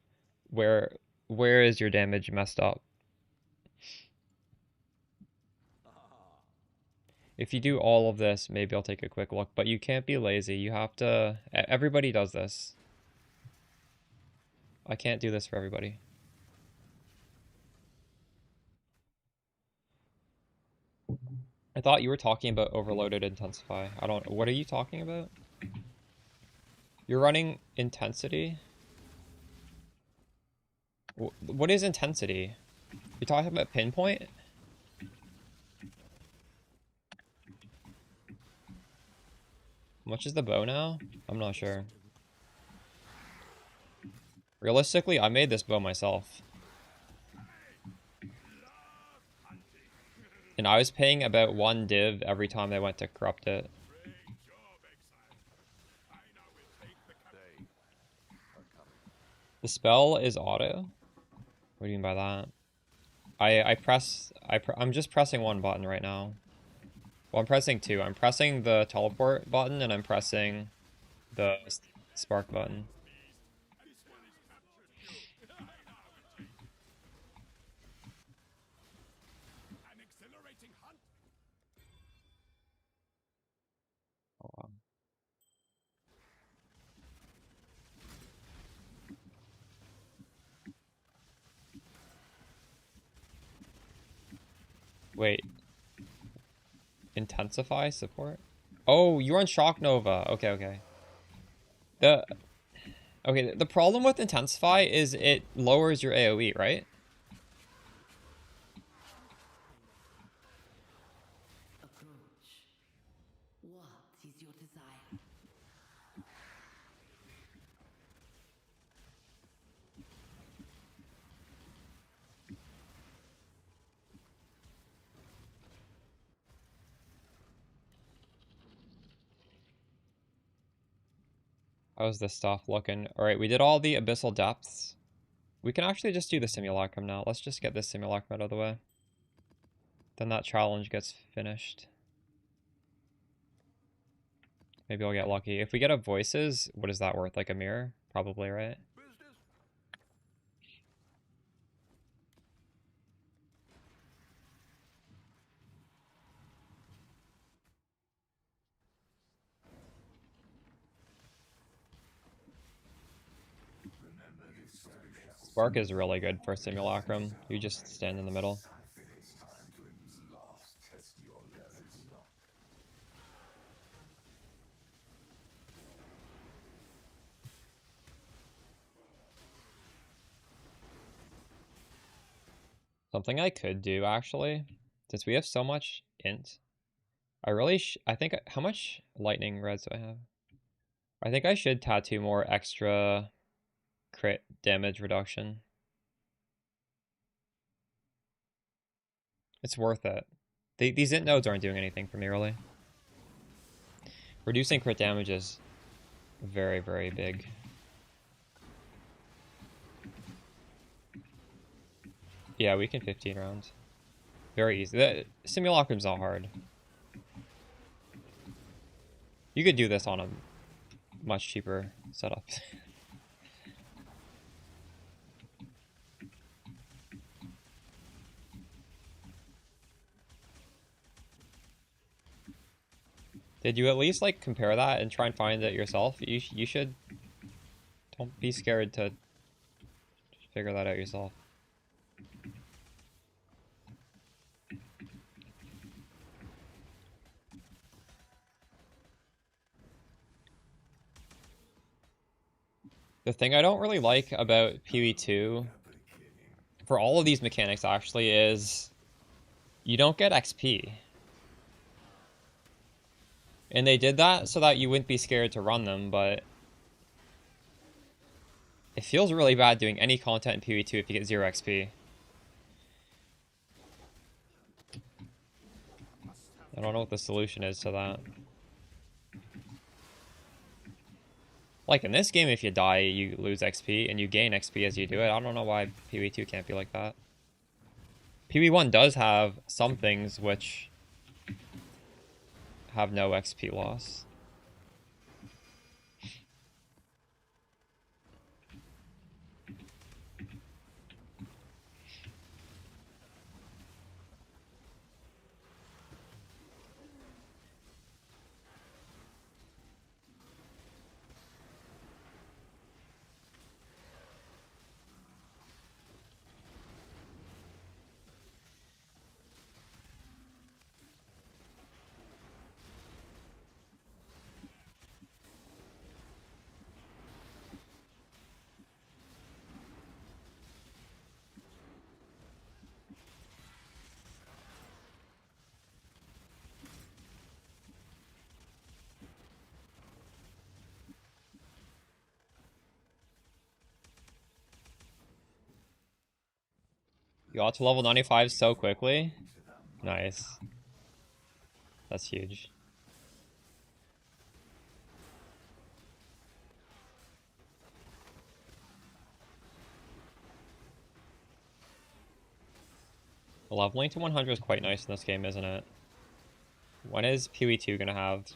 where is your damage messed up. If you do all of this, maybe I'll take a quick look, but you can't be lazy. You have to, everybody does this. I can't do this for everybody. I thought you were talking about overloaded intensify. What are you talking about? You're running intensity? What is intensity? You're talking about pinpoint? How much is the bow now? I'm not sure. Realistically, I made this bow myself. And I was paying about 1 div every time I went to corrupt it. The spell is auto? What do you mean by that? I'm just pressing one button right now. Well, I'm pressing two. I'm pressing the teleport button and I'm pressing the spark button. Oh, wow. Wait. Intensify support? Oh, you're on Shock Nova. Okay, okay. The problem with Intensify is it lowers your AoE, right? Approach. What is your desire? How's this stuff looking? Alright, we did all the Abyssal Depths. We can actually just do the Simulacrum now. Let's just get this Simulacrum out of the way. Then that challenge gets finished. Maybe I'll get lucky. If we get up Voices, what is that worth? Like a mirror? Probably, right? Spark is really good for Simulacrum. You just stand in the middle. Something I could do, actually, since we have so much int, I think, how much lightning res do I have? I think I should tattoo more extra crit damage reduction. It's worth it. These int nodes aren't doing anything for me, really. Reducing crit damage is very, very big. Yeah, we can 15 rounds. Very easy. The Simulacrum's not hard. You could do this on a much cheaper setup. Did you at least like compare that and try and find it yourself? You should. Don't be scared to figure that out yourself. The thing I don't really like about PV2 for all of these mechanics actually is you don't get XP. And they did that so that you wouldn't be scared to run them, but it feels really bad doing any content in PV2 if you get 0 XP. I don't know what the solution is to that. Like in this game, if you die, you lose XP, and you gain XP as you do it. I don't know why PV2 can't be like that. PV1 does have some things which have no XP loss. You got to level 95 so quickly. Nice. That's huge. Leveling to 100 is quite nice in this game, isn't it? When is PoE2 gonna have?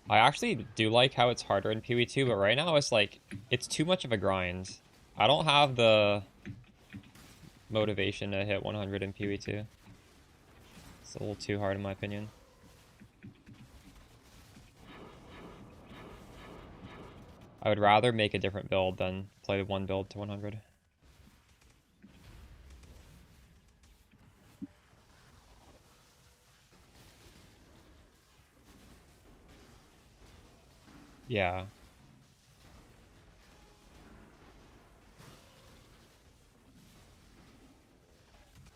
I actually do like how it's harder in PoE2, but right now it's like, it's too much of a grind. I don't have the motivation to hit 100 in PoE2. It's a little too hard in my opinion. I would rather make a different build than play the one build to 100. Yeah.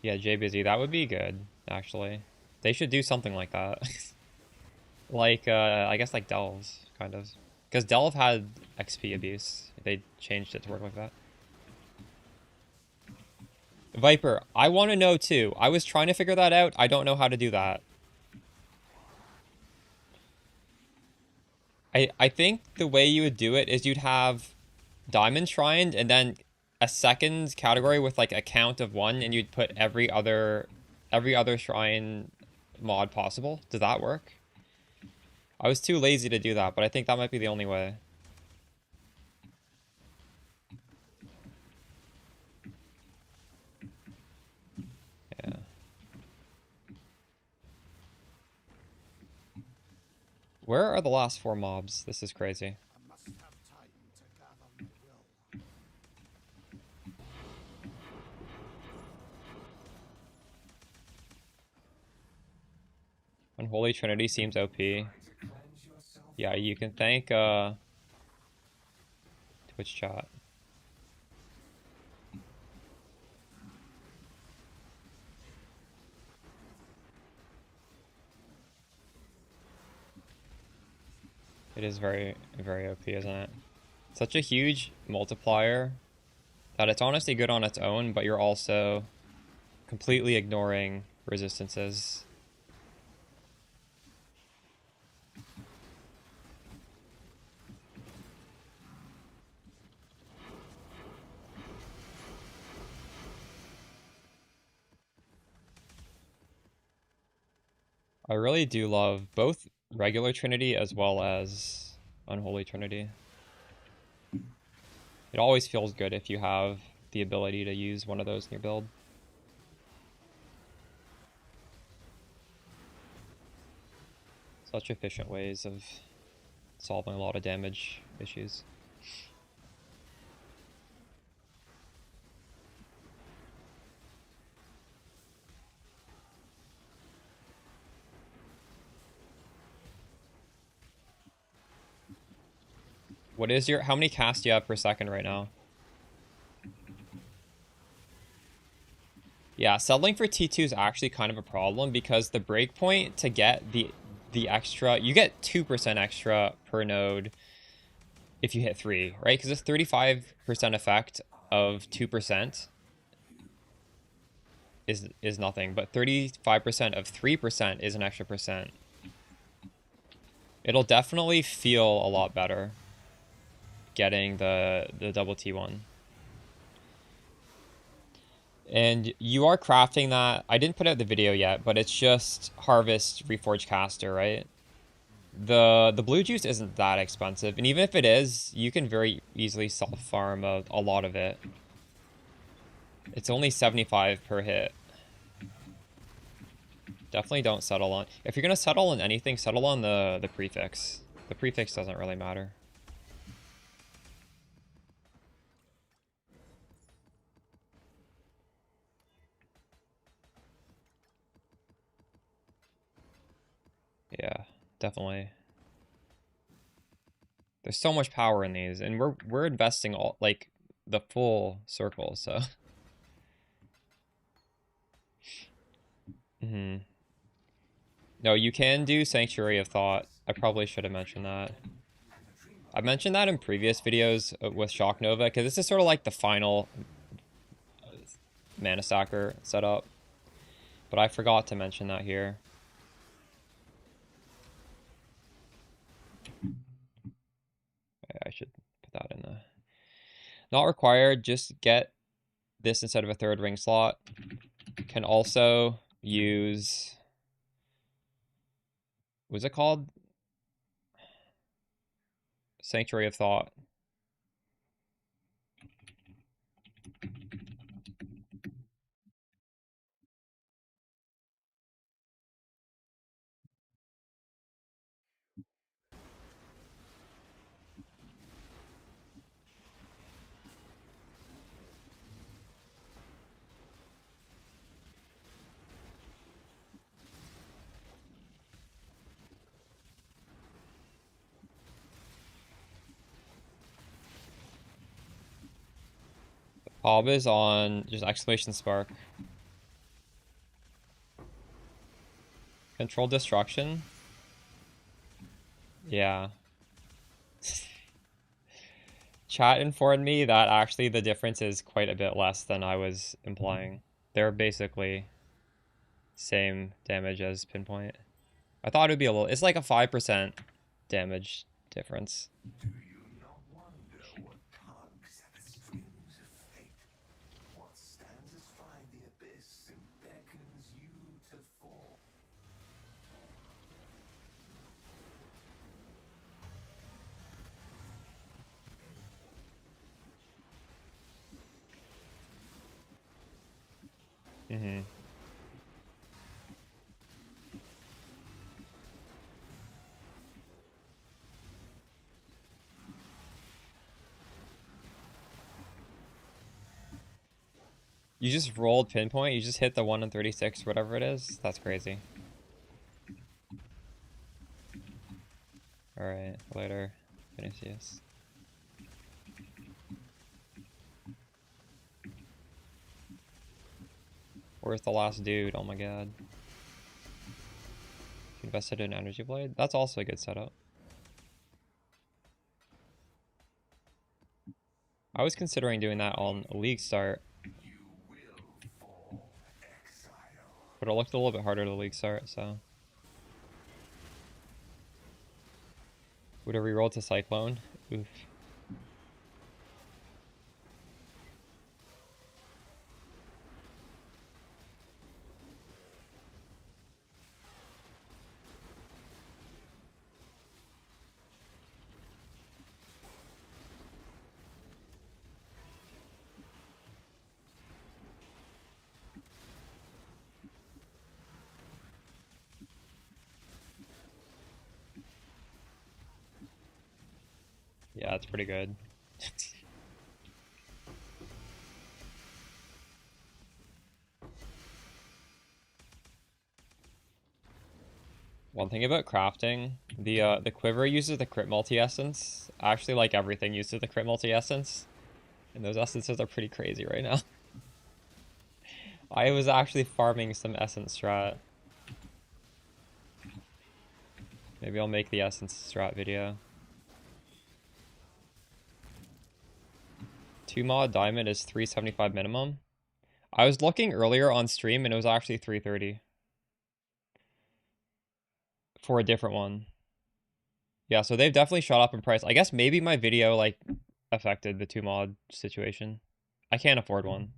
Yeah, JBusy, that would be good, actually. They should do something like that. Like, I guess like Delves, kind of. Because Delve had XP abuse. They changed it to work like that. Viper, I want to know too. I was trying to figure that out. I don't know how to do that. I think the way you would do it is you'd have Diamond Shrined and then a second category with like a count of 1 and you'd put every other shrine mod possible. Does that work? I was too lazy to do that, but I think that might be the only way. Yeah. Where are the last 4 mobs? This is crazy. I must have time to gather my will. Unholy Trinity seems OP. Yeah, you can thank Twitch chat. It is very, very OP, isn't it? Such a huge multiplier that it's honestly good on its own, but you're also completely ignoring resistances. I really do love both regular Trinity as well as Unholy Trinity. It always feels good if you have the ability to use one of those in your build. Such efficient ways of solving a lot of damage issues. What is your, how many casts do you have per second right now? Yeah, settling for T2 is actually kind of a problem because the breakpoint to get the extra, you get 2% extra per node if you hit 3, right? Because it's 35% effect of 2% is nothing, but 35% of 3% is an extra percent. It'll definitely feel a lot better getting the double T1. And you are crafting that. I didn't put out the video yet, but it's just Harvest Reforged Caster, right? The blue juice isn't that expensive, and even if it is, you can very easily self-farm a lot of it. It's only 75 per hit. Definitely don't settle on... If you're going to settle on anything, settle on the prefix. The prefix doesn't really matter. Yeah, definitely. There's so much power in these, and we're investing all like the full circle, so. No, you can do Sanctuary of Thought. I probably should have mentioned that. I mentioned that in previous videos with Shock Nova, because this is sort of like the final mana stacker setup. But I forgot to mention that here. I should put that in the... Not required, just get this instead of a third ring slot. Can also use... What's it called? Sanctuary of Thought. Ob is on just exclamation spark. Control destruction. Yeah. Chat informed me that actually the difference is quite a bit less than I was implying. They're basically same damage as pinpoint. I thought it would be a little... It's like a 5% damage difference. Do you not wonder what tugs at the strings of fate? What stands astride the abyss and beckons you to fall? Mm-hmm. You just rolled pinpoint? You just hit the 1 in 36, whatever it is? That's crazy. Alright, later, Vinicius. Where's the last dude? Oh my god. Invested in Energy Blade? That's also a good setup. I was considering doing that on a league start. But it looked a little bit harder to league start, so. Would have rerolled to Cyclone? Oof. Yeah, it's pretty good. One thing about crafting, the quiver uses the crit multi-essence. Actually, like everything uses the crit multi-essence. And those essences are pretty crazy right now. I was actually farming some essence strat. Maybe I'll make the essence strat video. 2 mod diamond is 375 minimum. I was looking earlier on stream and it was actually 330. For a different one. Yeah, so they've definitely shot up in price. I guess maybe my video like affected the 2 mod situation. I can't afford one.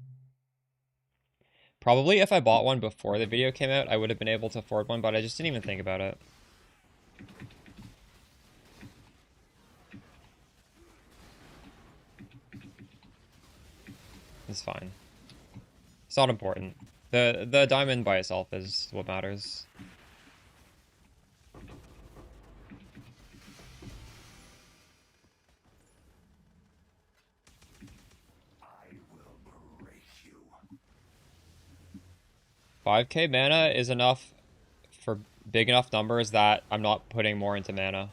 Probably if I bought one before the video came out, I would have been able to afford one, but I just didn't even think about it. It's fine. It's not important. The diamond by itself is what matters. I will break you. 5k mana is enough for big enough numbers that I'm not putting more into mana.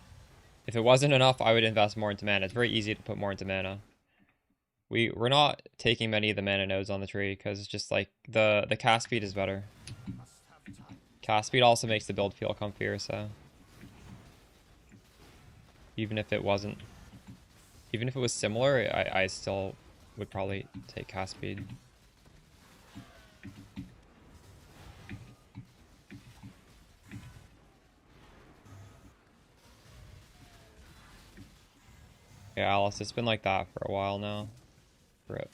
If it wasn't enough, I would invest more into mana. It's very easy to put more into mana. We're not taking many of the mana nodes on the tree because it's just like the cast speed is better. Cast speed also makes the build feel comfier, so even if it wasn't, even if it was similar, I still would probably take cast speed. Yeah, Alice, it's been like that for a while now. Rip.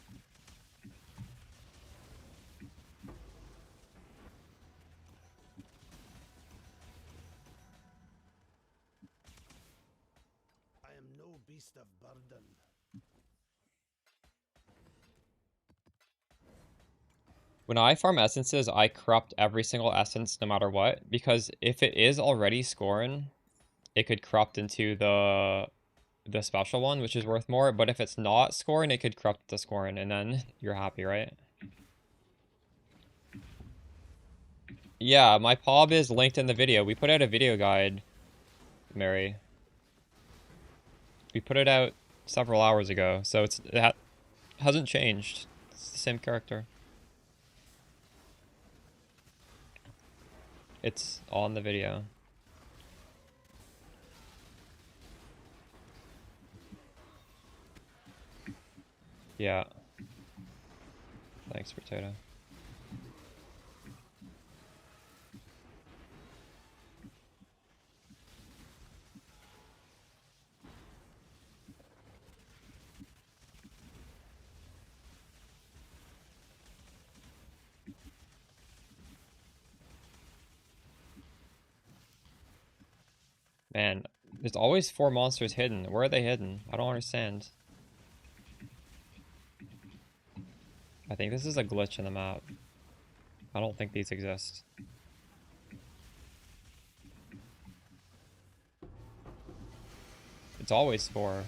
I am no beast of burden. When I farm essences, I corrupt every single essence no matter what, because if it is already scoring, it could corrupt into the special one, which is worth more, but if it's not scoring, it could corrupt the scoring, and then you're happy, right? Yeah, my POB is linked in the video. We put out a video guide, Mary. We put it out several hours ago, so it hasn't changed. It's the same character. It's on the video. Yeah. Thanks, Potato. Man, there's always 4 monsters hidden. Where are they hidden? I don't understand. I think this is a glitch in the map. I don't think these exist. It's always 4.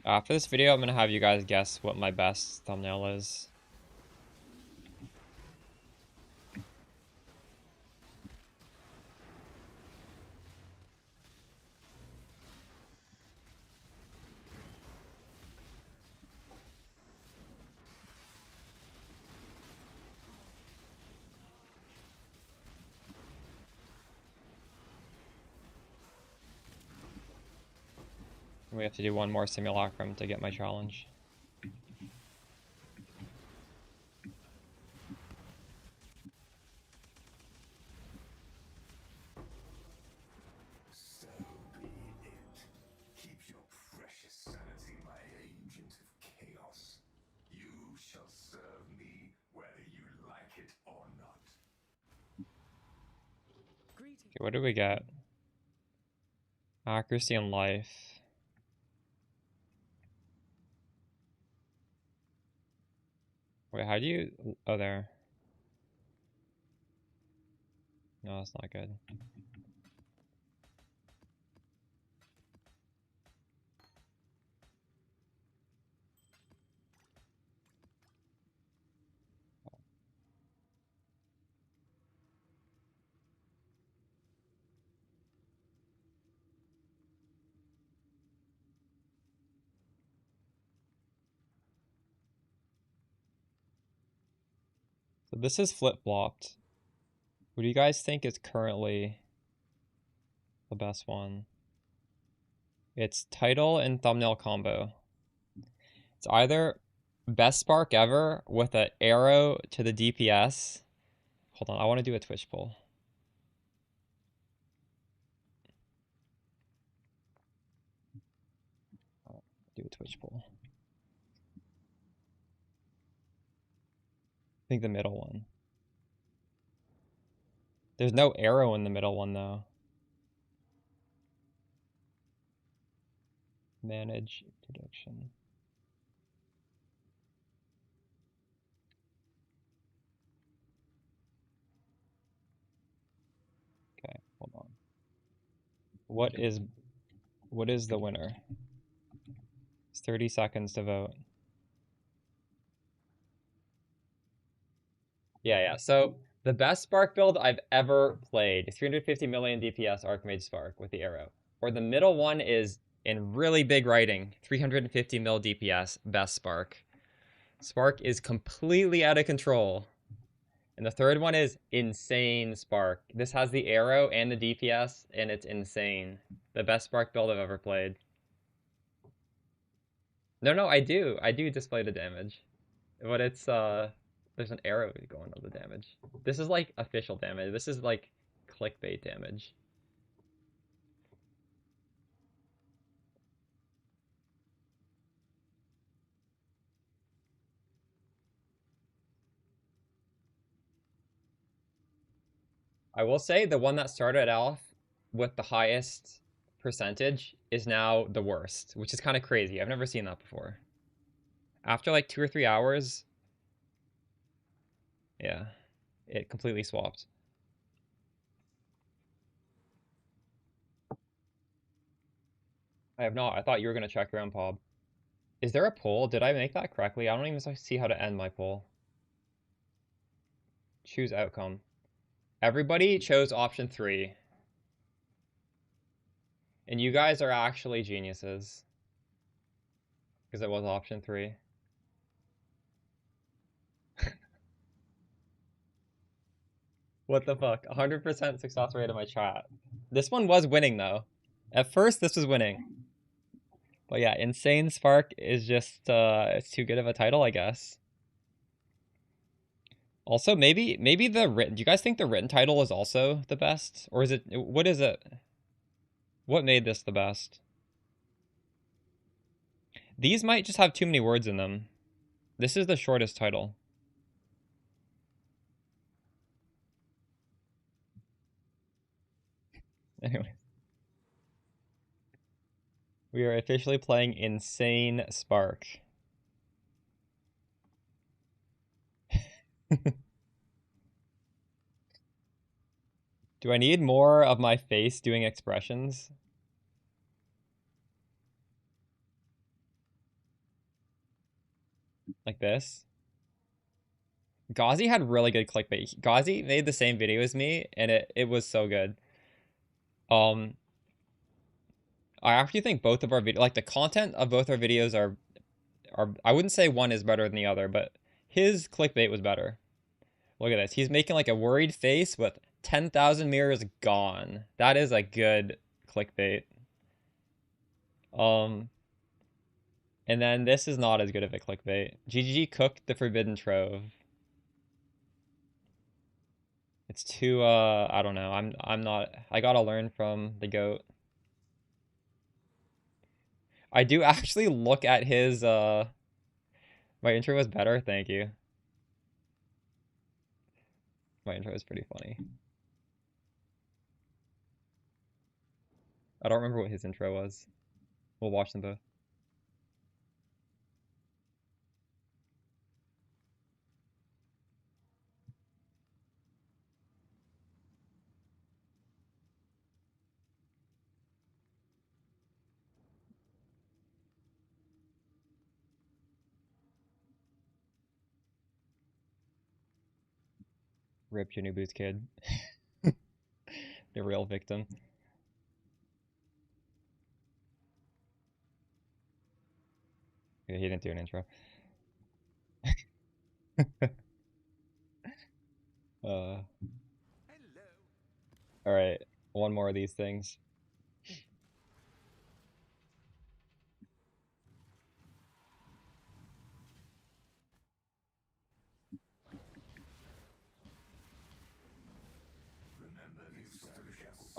After this video, I'm gonna have you guys guess what my best thumbnail is. We have to do one more simulacrum to get my challenge. So be it. Keep your precious sanity, my agent of chaos. You shall serve me whether you like it or not. Okay, what do we get? Accuracy and life. Wait, how do you... Oh, there. No, that's not good. So this is flip-flopped. What do you guys think is currently the best one? It's title and thumbnail combo. It's either best spark ever with an arrow to the DPS. Hold on, I want to do a Twitch poll. Do a Twitch poll. I think the middle one. There's no arrow in the middle one though. Manage prediction. Okay, hold on. What is the winner? It's 30 seconds to vote. Yeah. So the best Spark build I've ever played, 350 million DPS Archmage Spark with the arrow. Or the middle one is in really big writing, 350 mil DPS, best Spark. Spark is completely out of control. And the third one is insane Spark. This has the arrow and the DPS, and it's insane. The best Spark build I've ever played. No, I do. I do display the damage. But it's There's an arrow going on the damage. This is like official damage. This is like clickbait damage. I will say the one that started off with the highest percentage is now the worst, which is kind of crazy. I've never seen that before. After like 2 or 3 hours, yeah, it completely swapped. I have not. I thought you were gonna check your own pub. Is there a poll? Did I make that correctly? I don't even see how to end my poll. Choose outcome. Everybody chose option 3. And you guys are actually geniuses. Because it was option 3. What the fuck? 100% success rate in my chat. This one was winning though. At first this was winning. But yeah, Insane Spark is just it's too good of a title, I guess. Also, maybe the written, do you guys think the written title is also the best? Or is it, what is it? What made this the best? These might just have too many words in them. This is the shortest title. Anyway. We are officially playing Insane Spark. Do I need more of my face doing expressions? Like this? Gauzy had really good clickbait. Gauzy made the same video as me, and it was so good. I actually think both of our videos, like the content of both our videos are I wouldn't say one is better than the other, but his clickbait was better. Look at this. He's making like a worried face with 10,000 mirrors gone. That is a good clickbait. And then this is not as good of a clickbait. GGG cooked the Forbidden Trove. It's too I don't know. I'm not, I gotta learn from the goat. I do actually look at his my intro was better, thank you. My intro is pretty funny. I don't remember what his intro was. We'll watch them both. Rip Janubu's kid. The real victim. Yeah, he didn't do an intro. uh, Alright, one more of these things.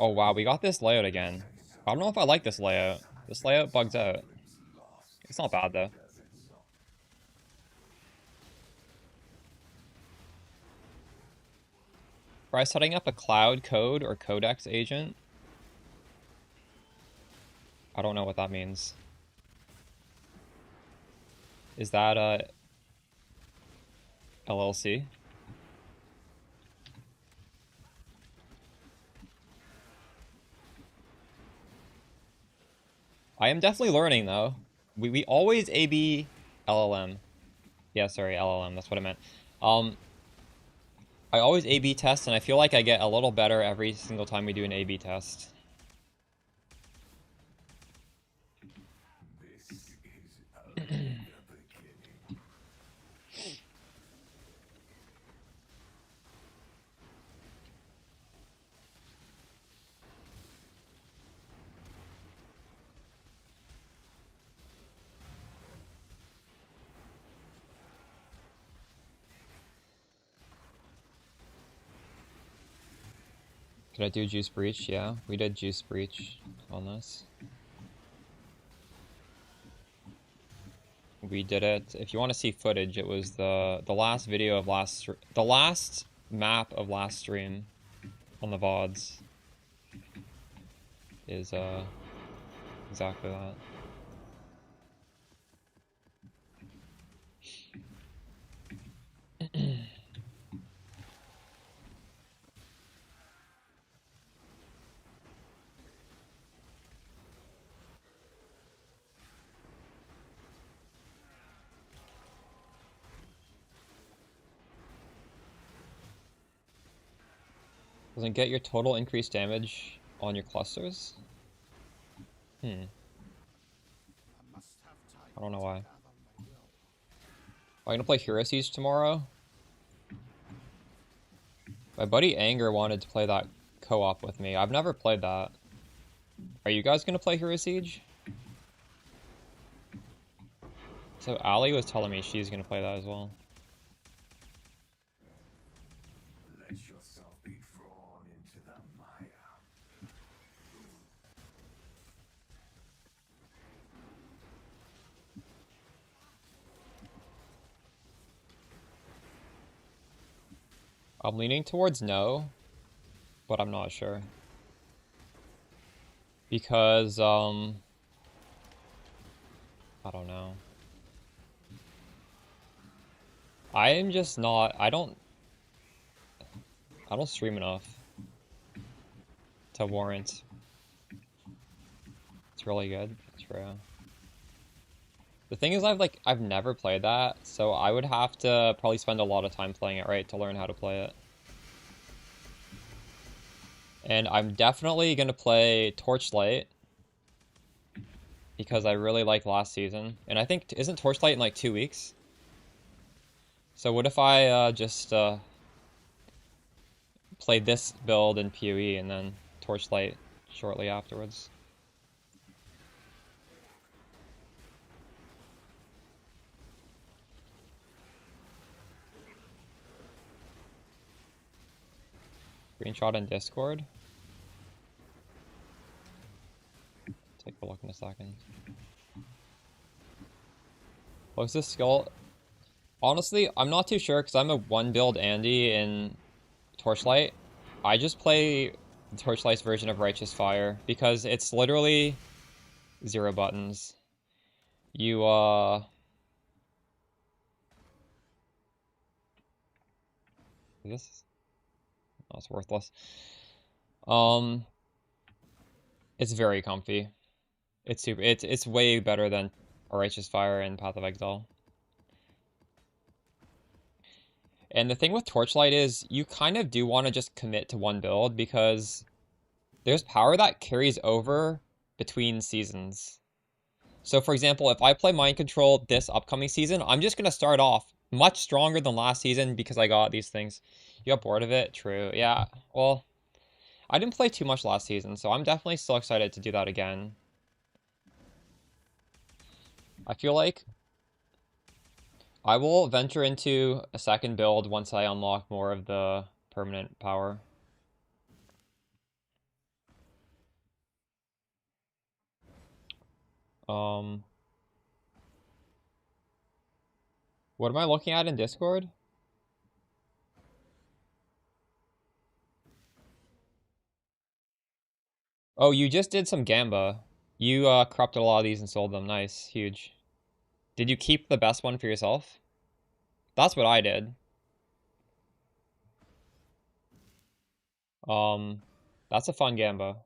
Oh wow, we got this layout again. I don't know if I like this layout. This layout bugs out. It's not bad though. Try setting up a cloud code or codex agent. I don't know what that means. Is that a LLC? I am definitely learning though. We always AB LLM. Yeah, sorry, LLM, that's what I meant. I always A/B test, and I feel like I get a little better every single time we do an A/B test. Did I do Juice Breach? Yeah, we did Juice Breach on this. We did it. If you want to see footage, it was the last video of the last map of last stream on the VODs is exactly that. Doesn't get your total increased damage on your clusters? I don't know why. Am I gonna play Hero Siege tomorrow? My buddy Anger wanted to play that co-op with me. I've never played that. Are you guys gonna play Hero Siege? So Ali was telling me she's gonna play that as well. Let yourself be drawn into the mire. I'm leaning towards no, but I'm not sure. Because, I don't know. I am just not, I don't stream enough to warrant. It's really good. True. The thing is, I've never played that, so I would have to probably spend a lot of time playing it, right, to learn how to play it. And I'm definitely gonna play Torchlight because I really liked last season. And I think, isn't Torchlight in like 2 weeks? So what if I just play this build in PoE and then Torchlight shortly afterwards? Screenshot in Discord. Take a look in a second. What's this skill? Honestly, I'm not too sure because I'm a one build Andy in Torchlight. I just play the Torchlight's version of Righteous Fire because it's literally 0 buttons. You this? Oh, it's worthless. It's very comfy. It's way better than a Righteous Fire and Path of Exile. And the thing with Torchlight is you kind of do want to just commit to one build because there's power that carries over between seasons. So for example, if I play Mind Control this upcoming season, I'm just going to start off much stronger than last season because I got these things. You got bored of it? True. Yeah, well, I didn't play too much last season, so I'm definitely still excited to do that again. I feel like I will venture into a second build once I unlock more of the permanent power. What am I looking at in Discord? Oh, you just did some Gamba. You corrupted a lot of these and sold them. Nice, huge. Did you keep the best one for yourself? That's what I did. That's a fun Gamba.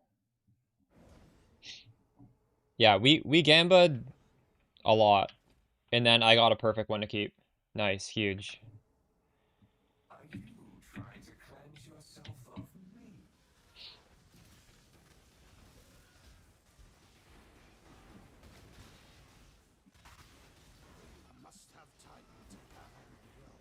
Yeah, we Gamba'd a lot. And then I got a perfect one to keep. Nice, huge. Are you trying to cleanse yourself of me? I must have time to gather my will.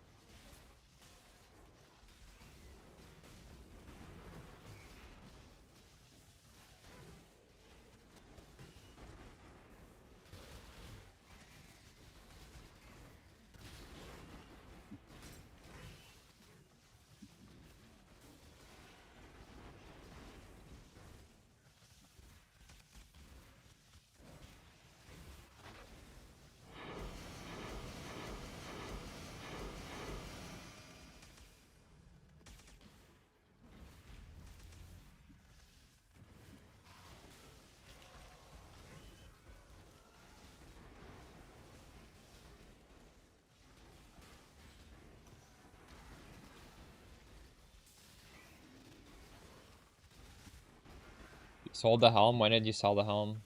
Sold the helm? When did you sell the helm?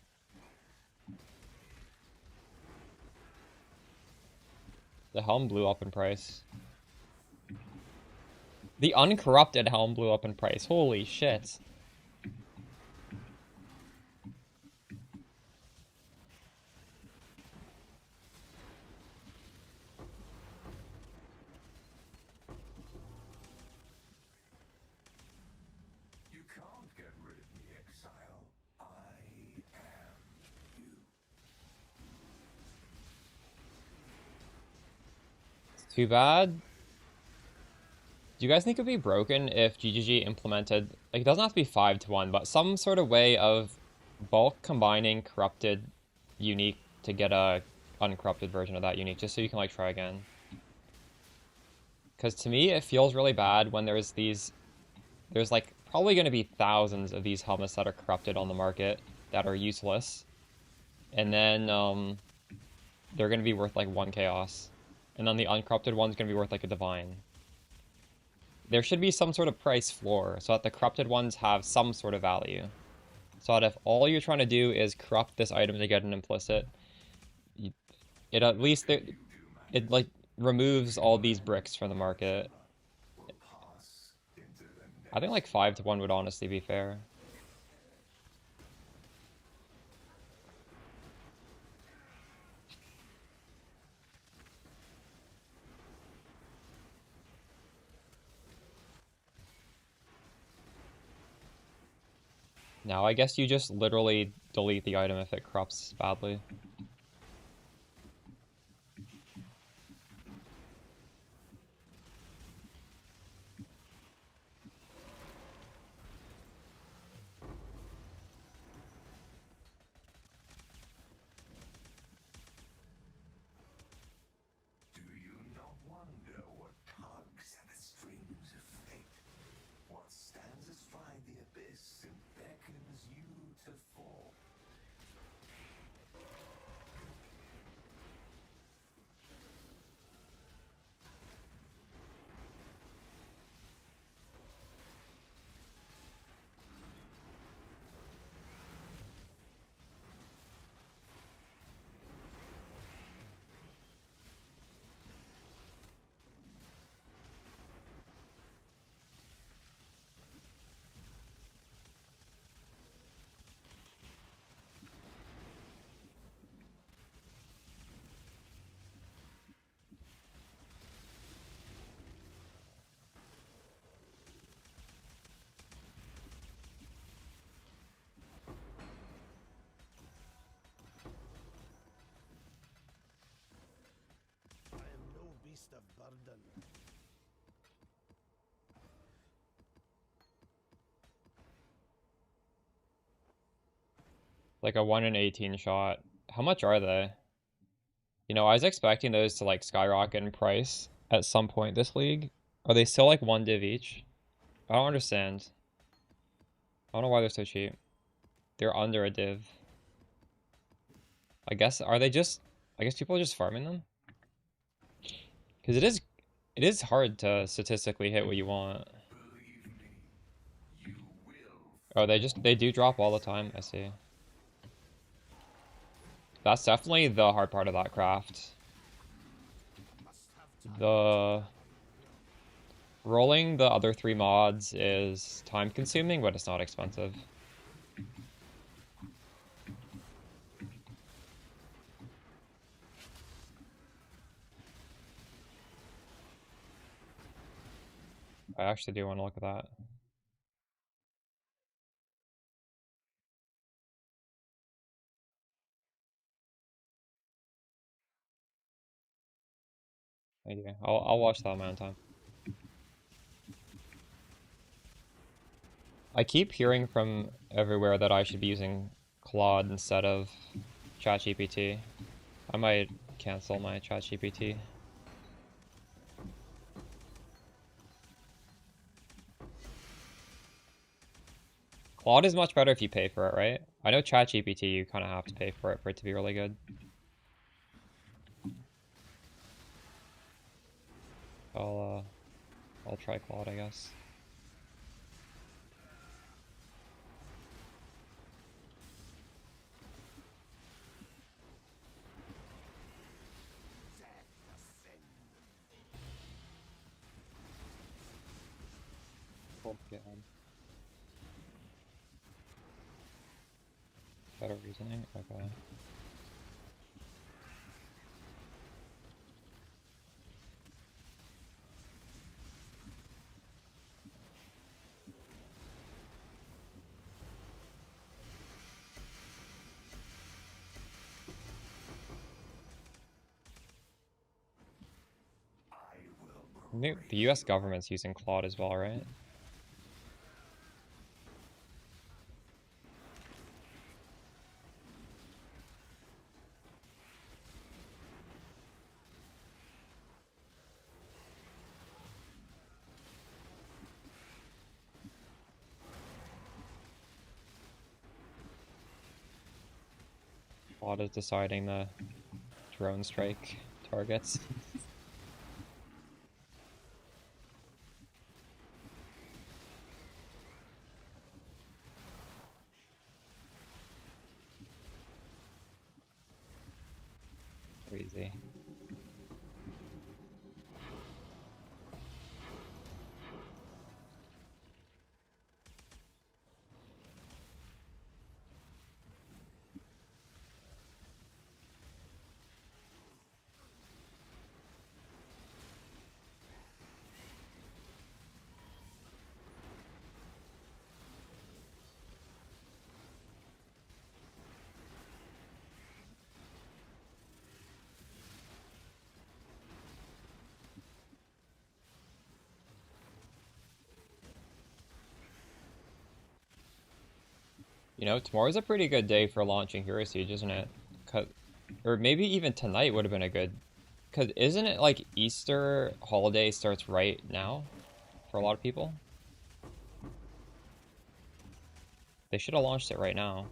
The helm blew up in price. The uncorrupted helm blew up in price. Holy shit. You can't get rid of me, exile. I am you. Too bad. Do you guys think it would be broken if GGG implemented, like, it doesn't have to be 5-1, but some sort of way of bulk combining corrupted unique to get a uncorrupted version of that unique, just so you can, like, try again? Because to me, it feels really bad when there's like, probably going to be thousands of these helmets that are corrupted on the market that are useless. And then, they're going to be worth, like, 1 chaos. And then the uncorrupted one's going to be worth, like, a divine. There should be some sort of price floor so that the corrupted ones have some sort of value. So that if all you're trying to do is corrupt this item to get an implicit, it at least it like removes all these bricks from the market. I think like 5-1 would honestly be fair. Now I guess you just literally delete the item if it corrupts badly. Do you not wonder what tugs at the strings of fate? What stands astride the abyss and beckons you to fall? I am no beast of burden. Like a 1 in 18 shot. How much are they? You know, I was expecting those to like skyrocket in price at some point this league. Are they still like 1 div each? I don't understand. I don't know why they're so cheap. They're under a div. I guess, are they just, I guess people are just farming them? Because it is hard to statistically hit what you want. Believe me, you will. Oh, they do drop all the time, I see. That's definitely the hard part of that craft. The rolling the other 3 mods is time consuming, but it's not expensive. I actually do want to look at that. Thank you. I'll watch that on my own time. I keep hearing from everywhere that I should be using Claude instead of ChatGPT. I might cancel my ChatGPT. Claude is much better if you pay for it, right? I know ChatGPT, you kind of have to pay for it to be really good. I'll try Claude, I guess. Get him. Better reasoning? Okay. The US government's using Claude as well, right? Claude is deciding the drone strike targets. Crazy. You know, tomorrow's a pretty good day for launching Hero Siege, isn't it? Or maybe even tonight would have been a good... Because isn't it like Easter holiday starts right now for a lot of people? They should have launched it right now.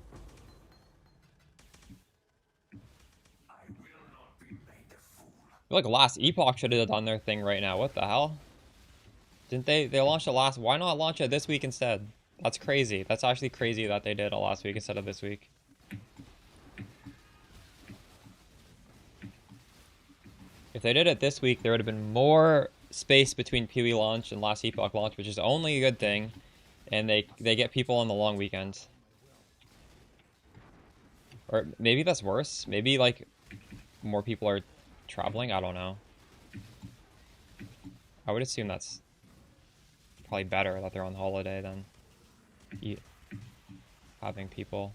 Like last Epoch should have done their thing right now. What the hell? Didn't they? They launched it last... Why not launch it this week instead? That's crazy. That's actually crazy that they did it last week instead of this week. If they did it this week, there would have been more space between PoE launch and last Epoch launch, which is only a good thing. And they get people on the long weekend. Or maybe that's worse. Maybe, like, more people are traveling. I don't know. I would assume that's probably better that they're on holiday than having people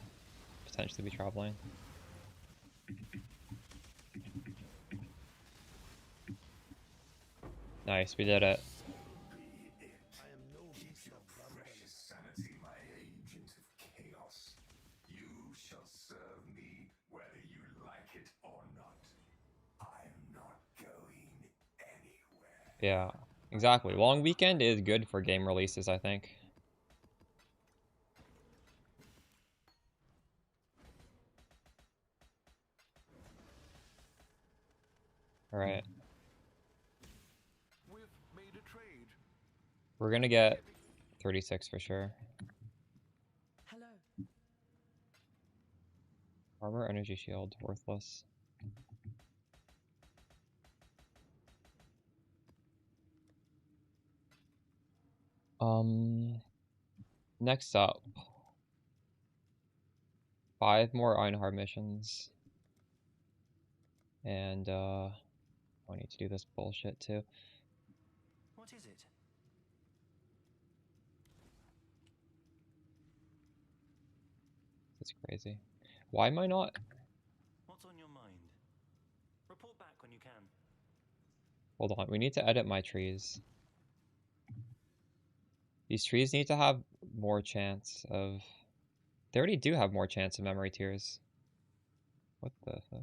potentially be traveling. Nice, we did it. I am no beast of burden. Sanity, my agent of chaos. You shall serve me whether you like it or not. I'm not going anywhere. Yeah, exactly. Long weekend is good for game releases, I think. Alright. We've made a trade. We're gonna get 36 for sure. Hello. Armor, energy shield, worthless. Next up. 5 more Einhard missions. And, I need to do this bullshit too. What is it? That's crazy. Why am I not? What's on your mind? Report back when you can. Hold on, we need to edit my trees. These trees need to have more chance of... They already do have more chance of memory tears. What the fuck?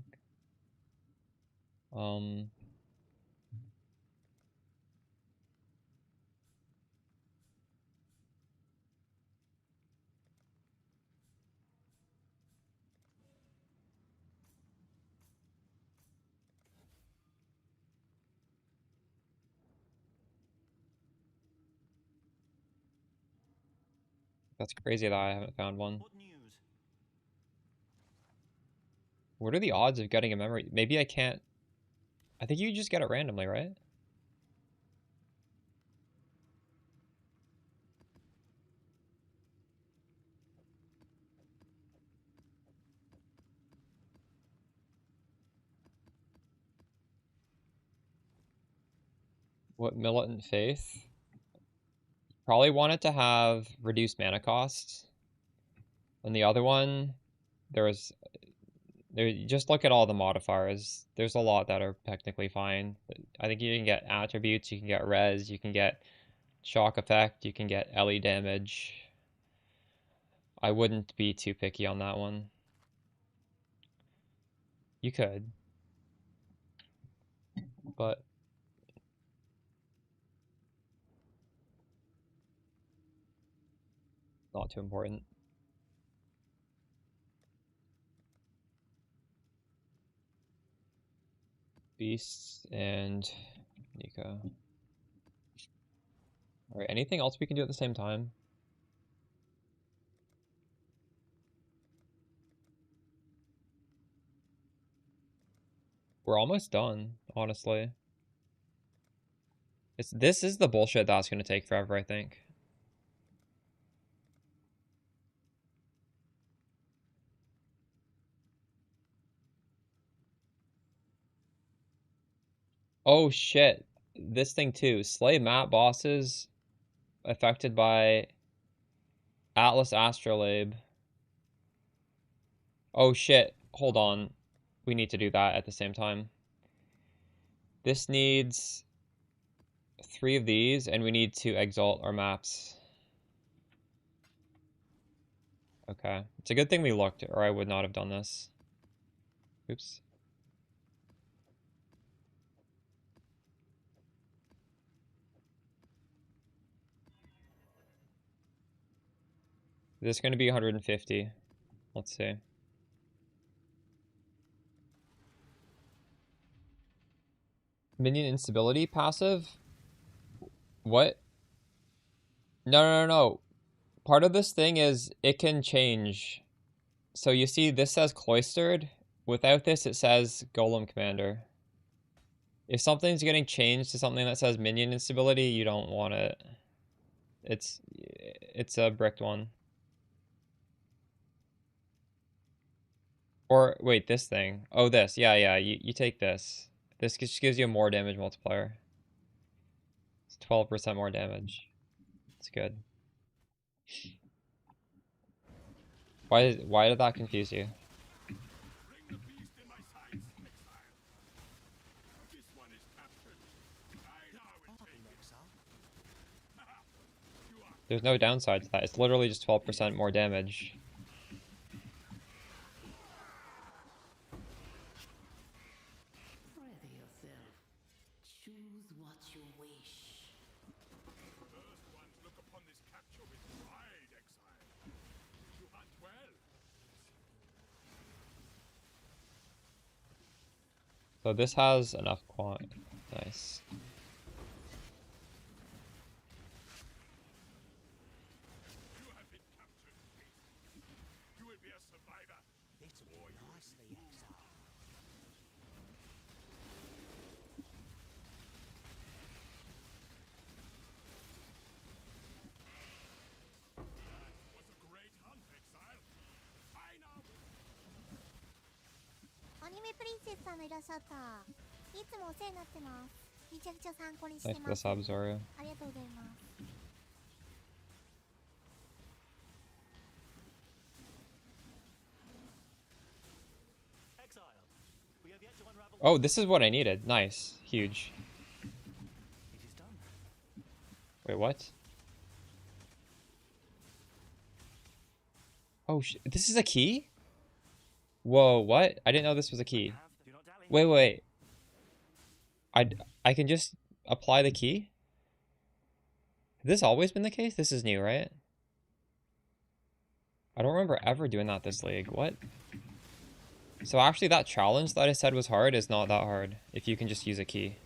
That's crazy that I haven't found one. What news? What are the odds of getting a memory? Maybe I can't... I think you just get it randomly, right? What Militant Faith? Probably want it to have reduced mana cost. And the other one, there just look at all the modifiers. There's a lot that are technically fine. I think you can get attributes, you can get res, you can get shock effect, you can get LE damage. I wouldn't be too picky on that one. You could, but not too important. Beasts and Nika. Alright, anything else we can do at the same time? We're almost done, honestly. This is the bullshit that's gonna take forever, I think. Oh shit. This thing too. Slay map bosses affected by Atlas Astrolabe. Oh shit. Hold on. We need to do that at the same time. This needs 3 of these, and we need to exalt our maps. Okay. It's a good thing we looked, or I would not have done this. Oops. This is going to be 150. Let's see. Minion instability passive? What? No. Part of this thing is it can change. So you see this says cloistered. Without this it says golem commander. If something's getting changed to something that says minion instability, you don't want it. It's a bricked one. Or wait, this thing. Oh, this. Yeah, you take this. This just gives you a more damage multiplier. It's 12% more damage. It's good. Why did that confuse you? Bring the beast in my sights, exile. This one is captured. I now take exile. There's no downside to that. It's literally just 12% more damage. Ready yourself. Choose what you wish. First ones look upon this capture with pride, exile. You hunt well. So this has enough quant. Nice. You have been captured, beast. You will be a survivor. This will nicely exile. Was a great hunt, exile. I know. アニメプリンセスさんのいらっしゃった。いつもお世話になってます。めちゃくちゃ参考にして Thanks for ま the す。 sub, Zoria. ありがとうございます。 Exile. We have yet to unravel. Oh, this is what I needed. Nice. Huge. It is done. Wait, what? Oh, this is a key? Whoa, what? I didn't know this was a key. Do not dally. Wait. I can just apply the key? Has this always been the case? This is new, right? I don't remember ever doing that this league. What? So actually that challenge that I said was hard is not that hard if you can just use a key.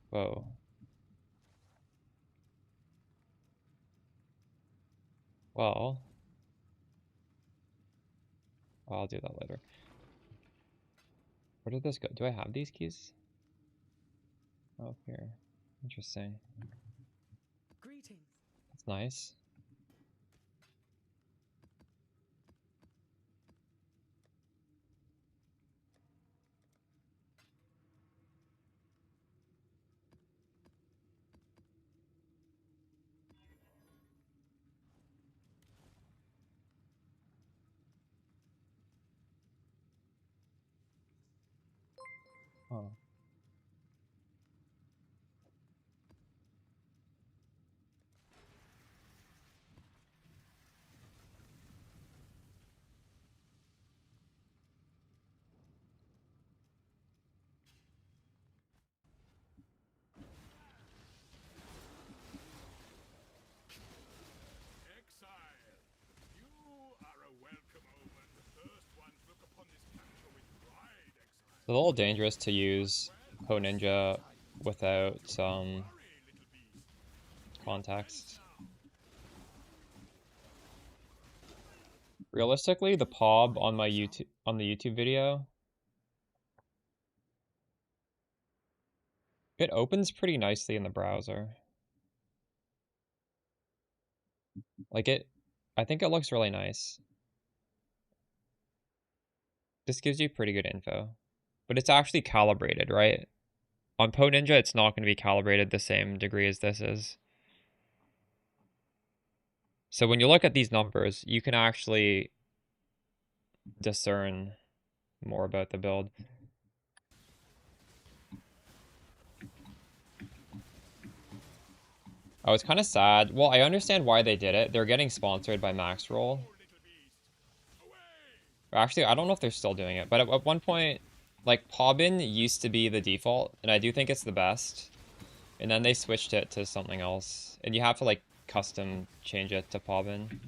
Whoa. Well, I'll do that later. Where did this go? Do I have these keys? Oh, here. Interesting. Greetings. That's nice. Huh. Exile, you are a welcome omen. The first ones look upon this capture with pride, exile. It's a little dangerous to use Code Ninja without some Worry, little beast. context. Realistically, the POB on my YouTube video, it opens pretty nicely in the browser. Like I think it looks really nice. This gives you pretty good info, but it's actually calibrated, right? On Ninja, it's not going to be calibrated the same degree as this is. So when you look at these numbers, you can actually discern more about the build. I was kind of sad. Well, I understand why they did it. They're getting sponsored by Max Roll. Actually, I don't know if they're still doing it, but at one point, like, Pobbin used to be the default, and I do think it's the best. And then they switched it to something else. And you have to, like, custom change it to Pobbin.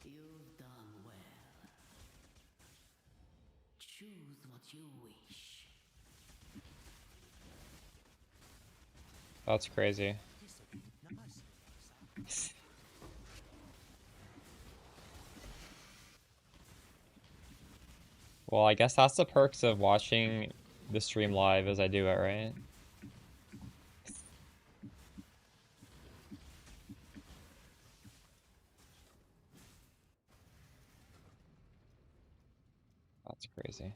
You've done well. Choose what you wish. That's crazy. Well, I guess that's the perks of watching the stream live as I do it, right? That's crazy.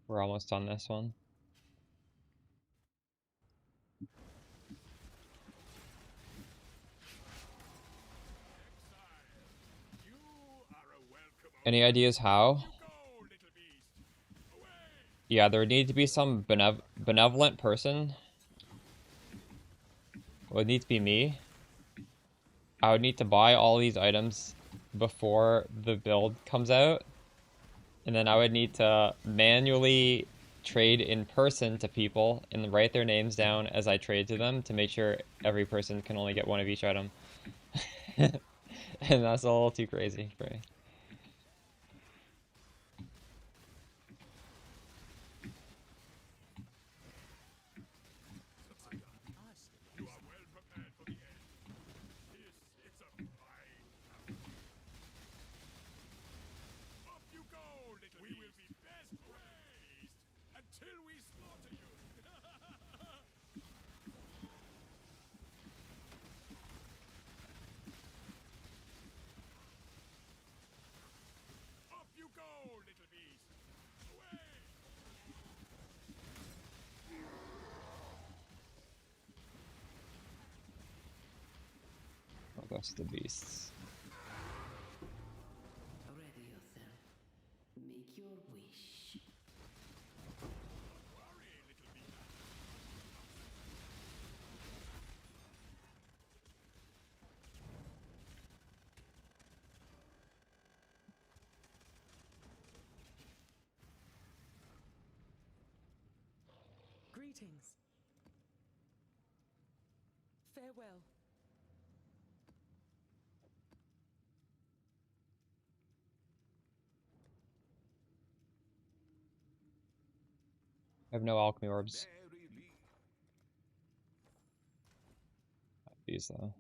We're almost on this one. Any ideas how? Yeah, there would need to be some benevolent person. It would need to be me. I would need to buy all these items before the build comes out. And then I would need to manually trade in person to people and write their names down as I trade to them to make sure every person can only get one of each item. And that's a little too crazy for me. Oh, that's the beasts. Ready yourself. Make your wish. Greetings. Farewell. I have no alchemy orbs. These though.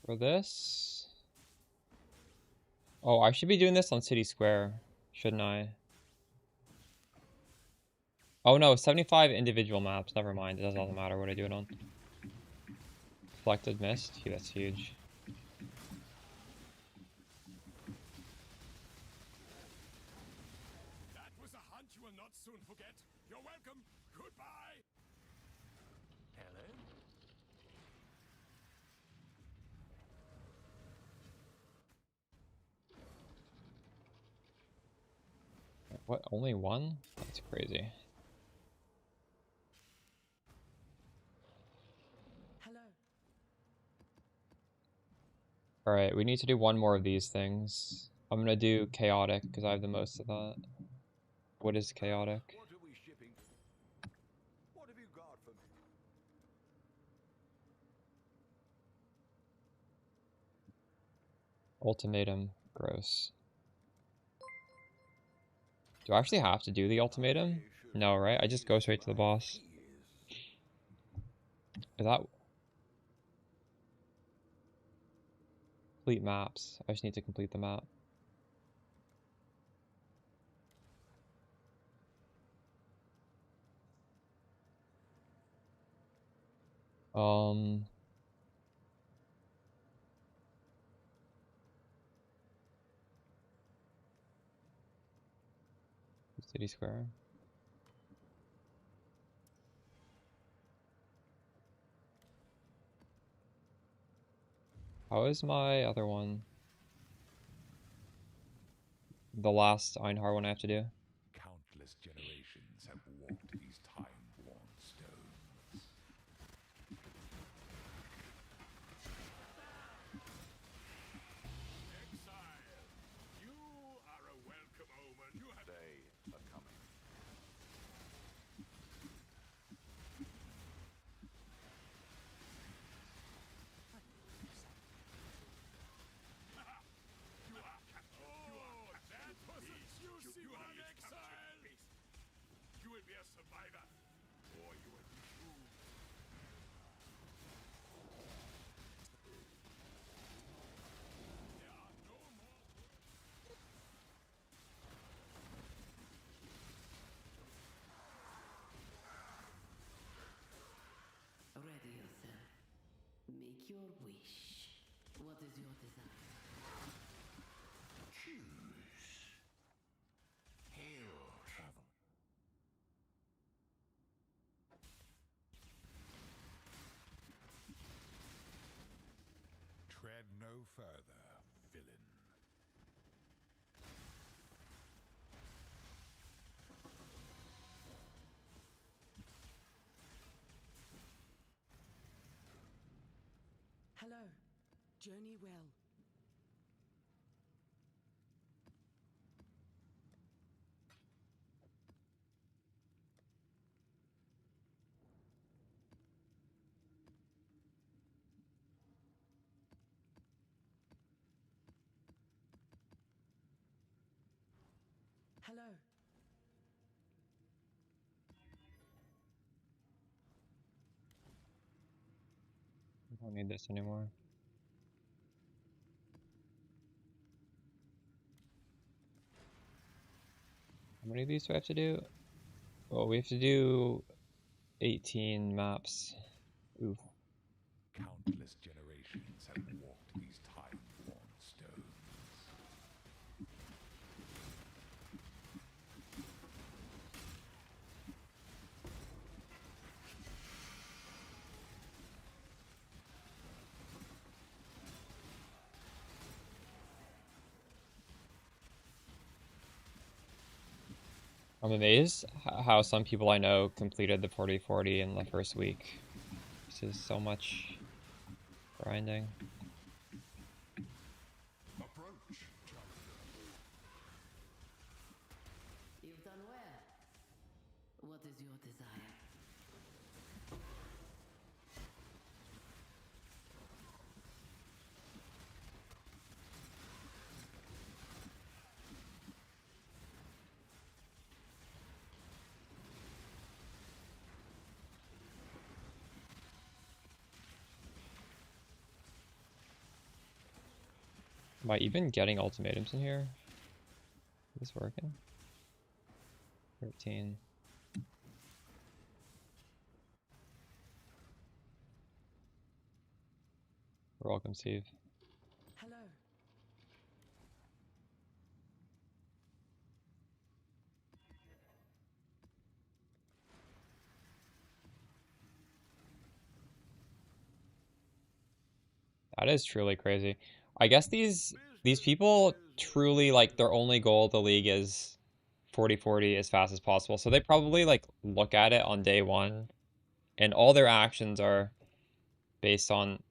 For this... Oh, I should be doing this on City Square, shouldn't I? Oh no, 75 individual maps. Never mind, it doesn't matter what I do it on. Collected mist? Yeah, that's huge. That was a hunt you will not soon forget. You're welcome. Goodbye. Hello? What, only one? That's crazy. Hello. Alright, we need to do one more of these things. I'm gonna do chaotic, because I have the most of that. What is chaotic? What are we shipping? What have you got for me? Ultimatum. Gross. Do I actually have to do the ultimatum? No, right? I just go straight to the boss. Is that... Complete maps. I just need to complete the map. City Square. How is my other one? The last Einhar one I have to do? Countless generations have walked these time-worn stones. Exile, you are a welcome omen. You have they are coming. You are captured. Oh, that was a juicy one, Exile. You will be a survivor, or you will be doomed. There are no more. Ready yourself. Make your wish. What is your desire? Choose. Hail travel. Tread no further, villain. Hello. Journey well. Hello. I don't need this anymore. How many of these do I have to do? Oh, we have to do 18 maps. Oof. Countless generations have walked these time-worn stones. I'm amazed how some people I know completed the 40-40 in the first week. This is so much grinding. Approach, challenger. You've done well. What is your desire? Am I even getting ultimatums in here? Is this working? 13. You're welcome, Steve. Hello. That is truly crazy. I guess these people truly, like, their only goal of the league is 40-40 as fast as possible. So they probably like look at it on day one and all their actions are based on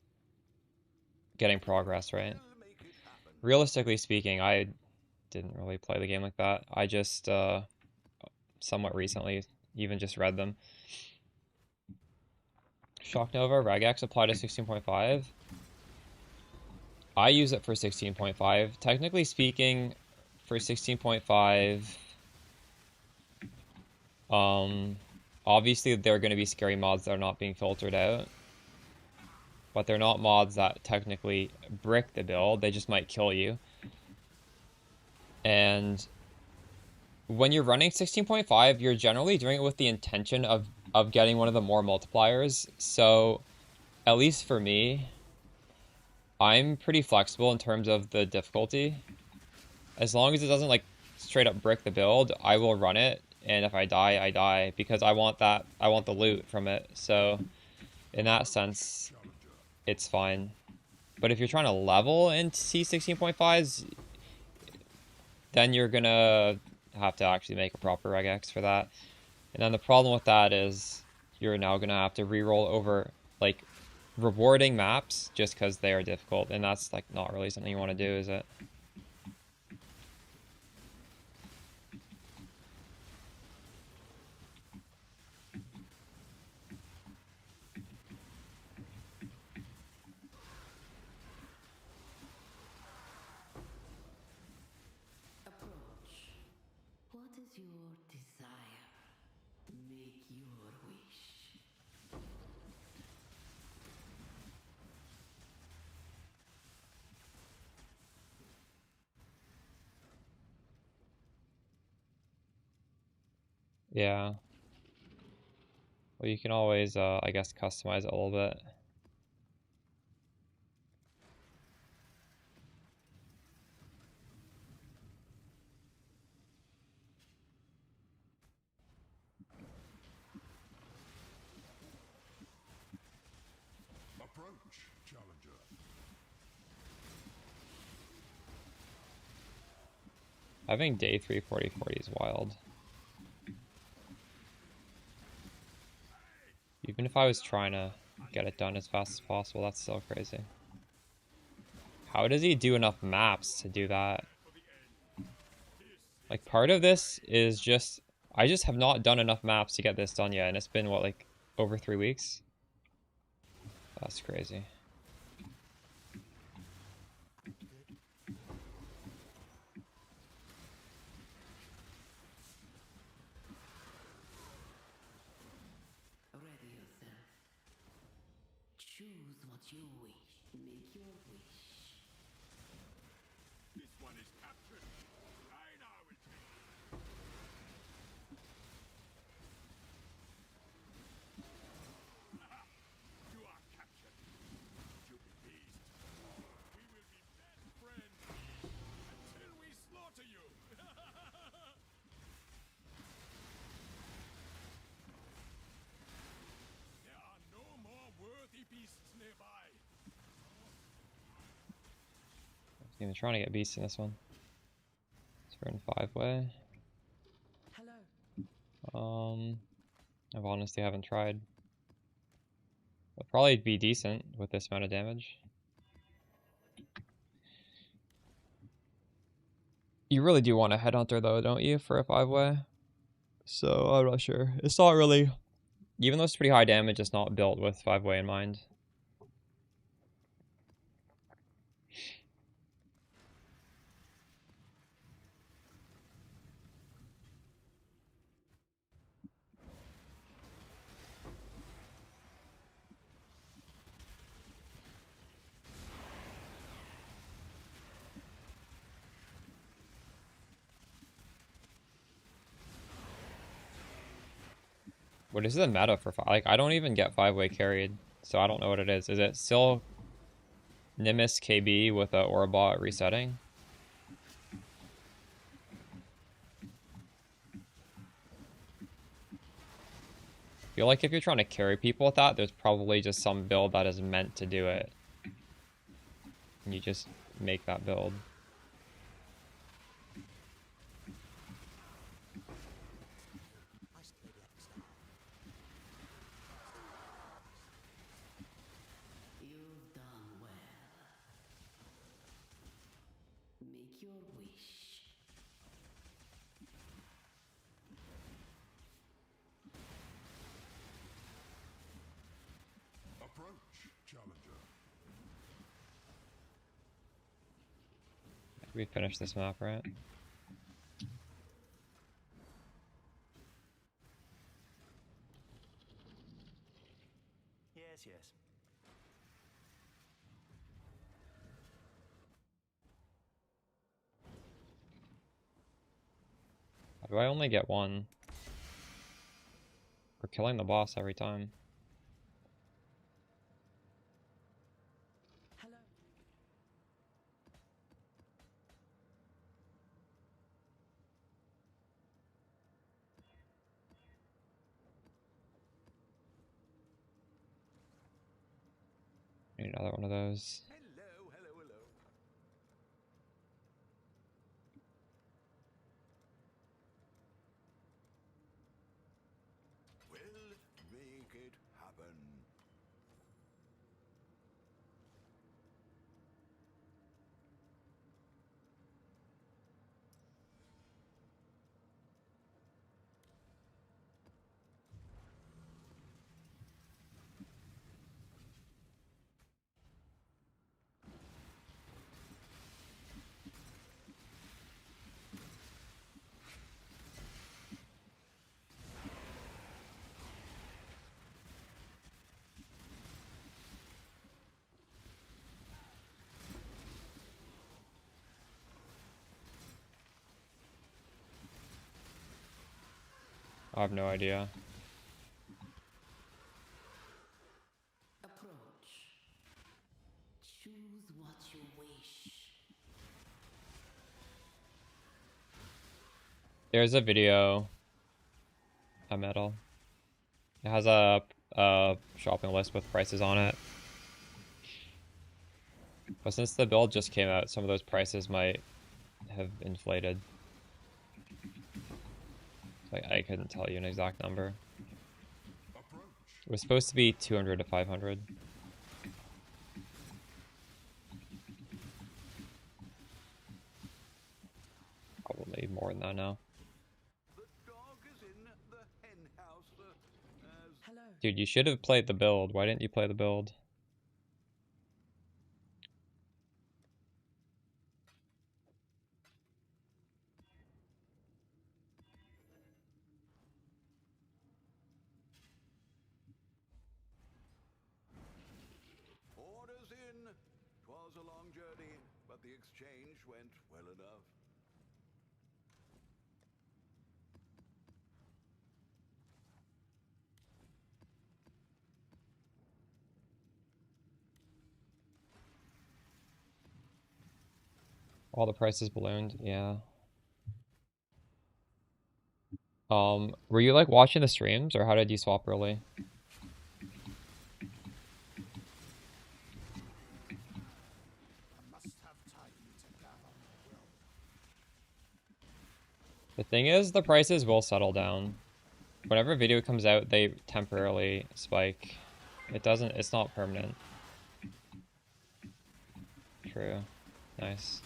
getting progress, right? Realistically speaking, I didn't really play the game like that. I just somewhat recently even just read them. Shock Nova Regex apply to 16.5. I use it for 16.5. Technically speaking, for 16.5, obviously there are going to be scary mods that are not being filtered out, but they're not mods that technically brick the build. They just might kill you. And when you're running 16.5, you're generally doing it with the intention of getting one of the more multipliers. So at least for me, I'm pretty flexible in terms of the difficulty. As long as it doesn't like straight up brick the build, I will run it. And if I die, I die because I want the loot from it. So in that sense, it's fine. But if you're trying to level into C16.5s, then you're gonna have to actually make a proper regex for that. And then the problem with that is you're now gonna have to reroll over like rewarding maps just because they are difficult, and that's like not really something you want to do, is it? Approach. What is your desire? Make your wish. Yeah. Well, you can always, I guess, customize it a little bit. Approach, challenger. Having day 3 40-40 is wild. Even if I was trying to get it done as fast as possible, that's still crazy. How does he do enough maps to do that? Like, part of this is just, I just have not done enough maps to get this done yet, and it's been, what, like, over 3 weeks? That's crazy. Ready yourself. Choose what you wish. Make your wish. This one is captured. I now will take. You are captured. Stupid beast. We will be best friends until we slaughter you. There are no more worthy beasts nearby. I'm even trying to get beasts in this one. So we're in 5-way. Hello. I've honestly haven't tried. It'll probably be decent with this amount of damage. You really do want a headhunter though, don't you, for a 5-way? So I'm not sure. It's not really, even though it's pretty high damage, it's not built with 5-way in mind. What is the meta for like? I don't even get 5-way carried, so I don't know what it is. Is it still Nimbus KB with a Orabot resetting? I feel like if you're trying to carry people with that, there's probably just some build that is meant to do it. And you just make that build. You've done well. Make your wish. Approach, challenger. We finished this map, right? Yes, yes. How do I only get one? We're killing the boss every time. Hello. Need another one of those. Hello, hello, hello. We'll make it happen. I have no idea. Approach. Choose what you wish. There's a video. A medal. It has a shopping list with prices on it. But since the build just came out, some of those prices might have inflated. Like, I couldn't tell you an exact number. It was supposed to be 200 to 500. Probably more than that now. The dog is in the hen house, as Hello. Dude, you should have played the build. Why didn't you play the build? orders in. 'Twas a long journey, but the exchange went well enough. All the prices ballooned, yeah. Were you like watching the streams or how did you swap early? Must have time to gather my will. The thing is, the prices will settle down. Whenever a video comes out, they temporarily spike. It's not permanent. True. Nice.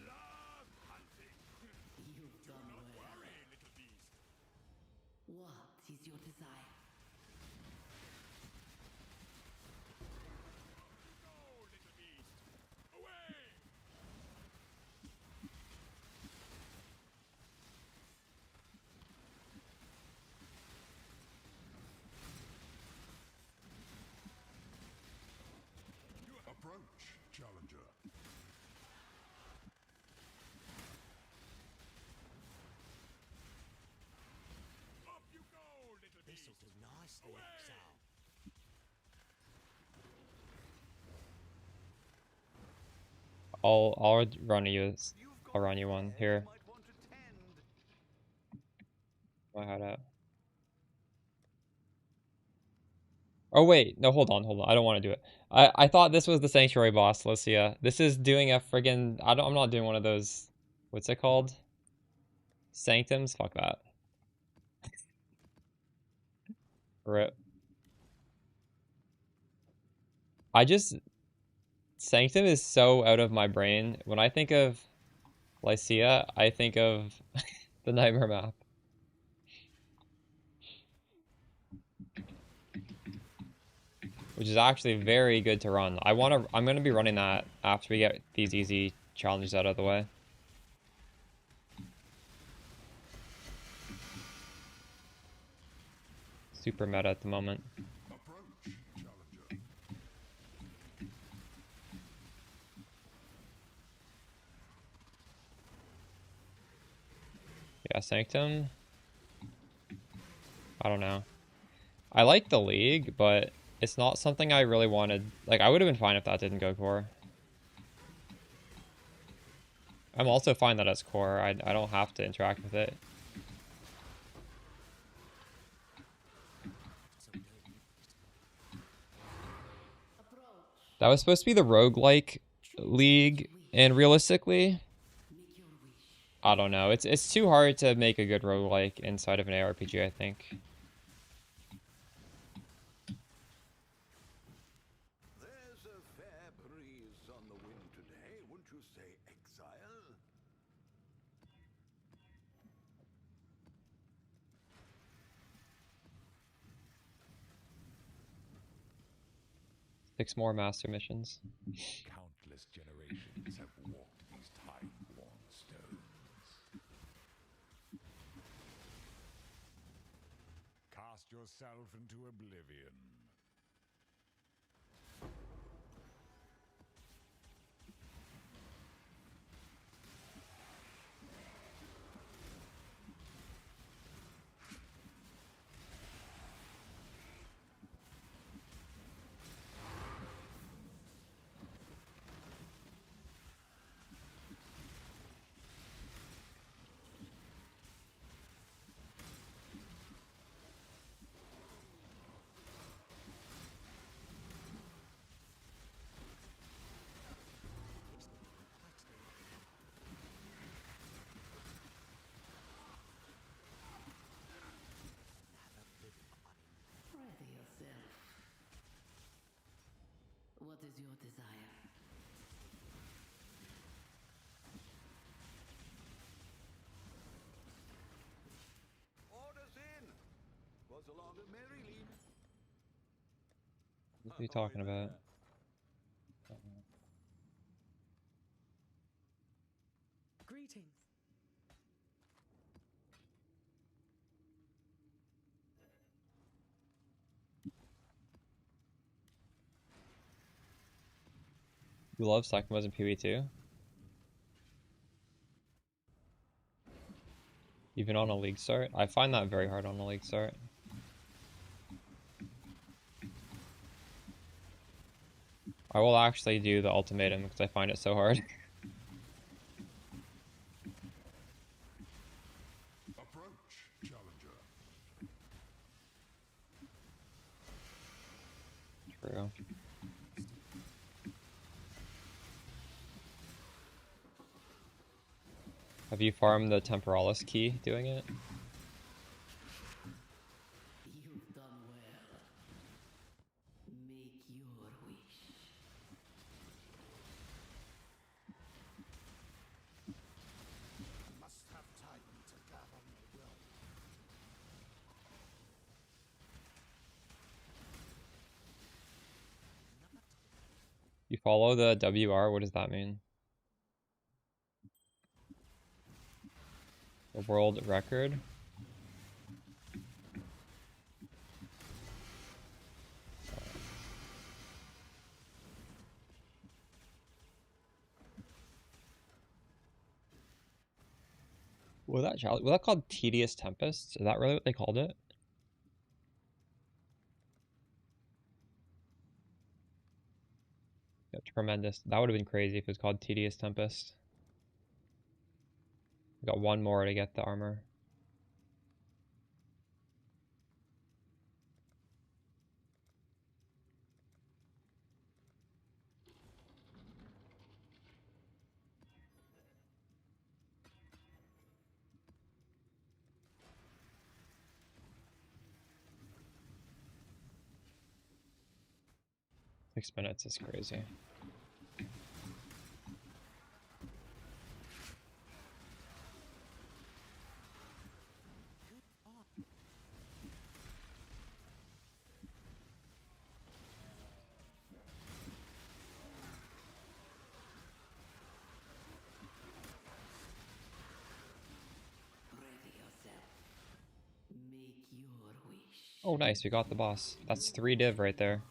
Love hunting. You've done well. Worry, little beast. What is your desire? Go, little beast. Away! the exile. I'll run you. I'll run you one here. Might want to tend. My head out. Oh wait, no, hold on. I don't want to do it. I thought this was the sanctuary boss, Lucia. This is doing a friggin' I'm not doing one of those. What's it called? Sanctums? Fuck that. Rip. Sanctum is so out of my brain. When I think of Lycia, I think of the nightmare map. Which is actually very good to run. I'm gonna be running that after we get these easy challenges out of the way. Super meta at the moment. Approach, challenger. Yeah, Sanctum. I don't know. I like the League, but it's not something I really wanted. Like, I would have been fine if that didn't go core. I'm also fine that it's core. I don't have to interact with it. That was supposed to be the roguelike League, and realistically, I don't know. It's too hard to make a good roguelike inside of an ARPG, I think. There's a fair breeze on the wind today, wouldn't you say, exile? 6 more master missions. Countless generations have walked these time-worn stones. Cast yourself into oblivion. Ready yourself. What is your desire? Orders in! Was along a merry lead. What are you talking about? Greetings. You love Sakimo's in PB2? Even on a league start? I find that very hard on a league start. I will actually do the ultimatum because I find it so hard. Approach, challenger. True. Have you farmed the Temporalis key doing it? You've done well. Make your wish. Must have time to gather my will. You follow the WR, what does that mean? The world record? Was that called Tedious Tempest? Is that really what they called it? tremendous. That would have been crazy if it was called Tedious Tempest. Got one more to get the armor. Six minutes is crazy. Ready yourself. Make your wish. Oh, nice. We got the boss. That's 3 div right there.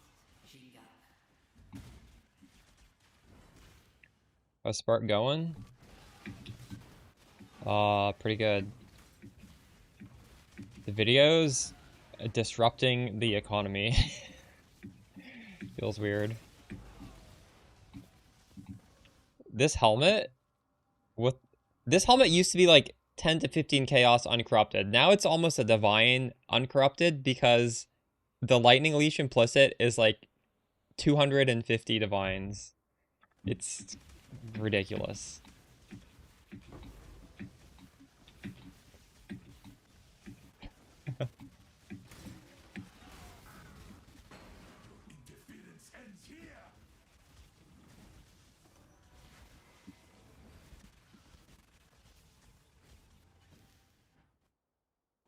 How's Spark going? Pretty good. The videos disrupting the economy. Feels weird. This helmet used to be like 10 to 15 chaos uncorrupted. Now it's almost a divine uncorrupted because the lightning leash implicit is like 250 divines. It's ridiculous. Interference ends here.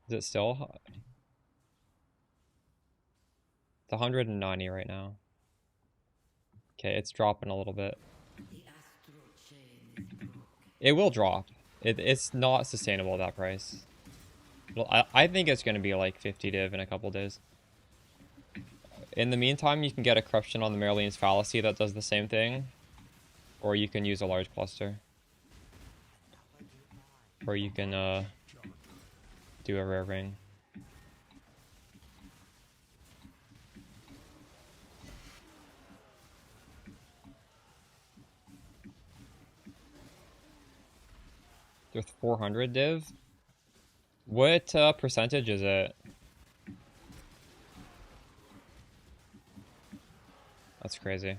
Is it still? It's 190 right now. Okay, it's dropping a little bit. The astral chain is broken. It will drop. It's not sustainable at that price. I think it's going to be like 50 div in a couple days. In the meantime, you can get a corruption on the Merlian's Fallacy that does the same thing. Or you can use a large cluster. Or you can do a rare ring. With 400 div? What percentage is it? That's crazy.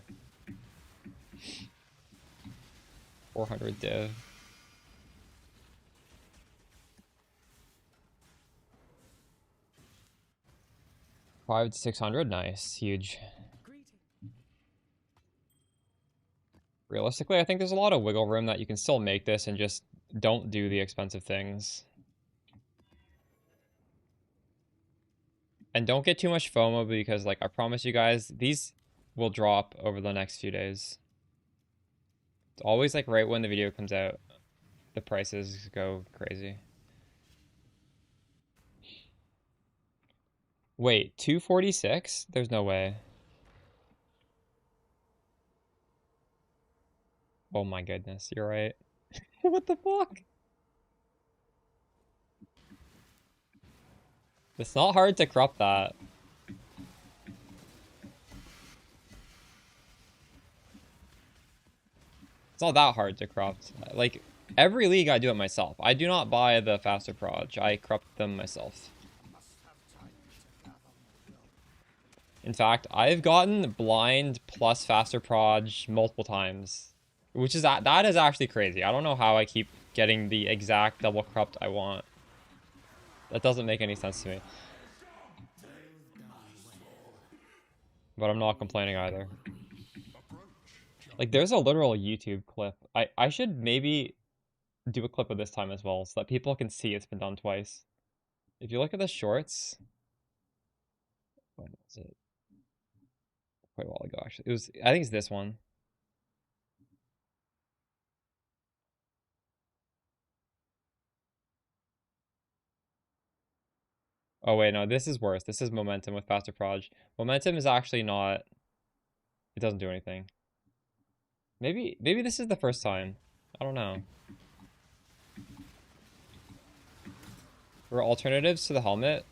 400 div. 5 to 600, nice, huge. Greeting. Realistically, I think there's a lot of wiggle room that you can still make this and just don't do the expensive things. And don't get too much FOMO because, like, I promise you guys, these will drop over the next few days. It's always, like, right when the video comes out, the prices go crazy. Wait, 246? There's no way. Oh my goodness, you're right. What the fuck? It's not hard to corrupt that. It's not that hard to corrupt. Like, every league I do it myself. I do not buy the faster proj. I corrupt them myself. In fact, I've gotten blind plus faster proj multiple times. Which is that is actually crazy. I don't know how I keep getting the exact double corrupt I want. That doesn't make any sense to me. But I'm not complaining either. Like, there's a literal YouTube clip. I should maybe do a clip of this time as well so that people can see it's been done twice. If you look at the shorts... When was it? Quite a while ago, actually. It was, I think it's this one. Oh wait, no, this is worse. This is Momentum with faster proj. Momentum is actually not... It doesn't do anything. Maybe this is the first time. I don't know. For alternatives to the helmet,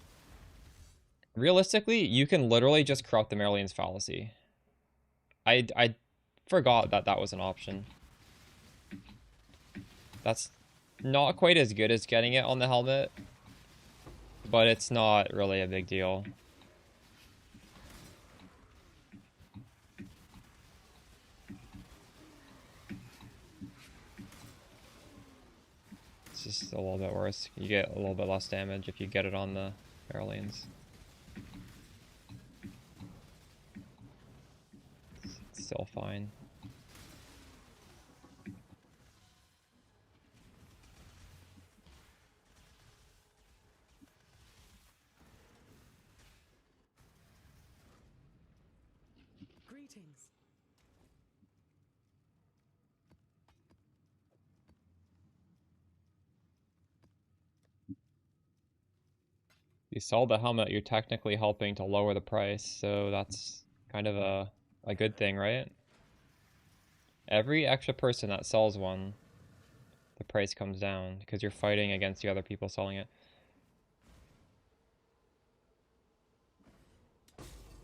realistically, you can literally just corrupt the Merlian's Fallacy. forgot that that was an option. That's not quite as good as getting it on the helmet, but it's not really a big deal. It's just a little bit worse. You get a little bit less damage if you get it on the Airlanes. It's still fine. Greetings. You sell the helmet, you're technically helping to lower the price, so that's kind of a good thing, right? Every extra person that sells one, the price comes down because you're fighting against the other people selling it.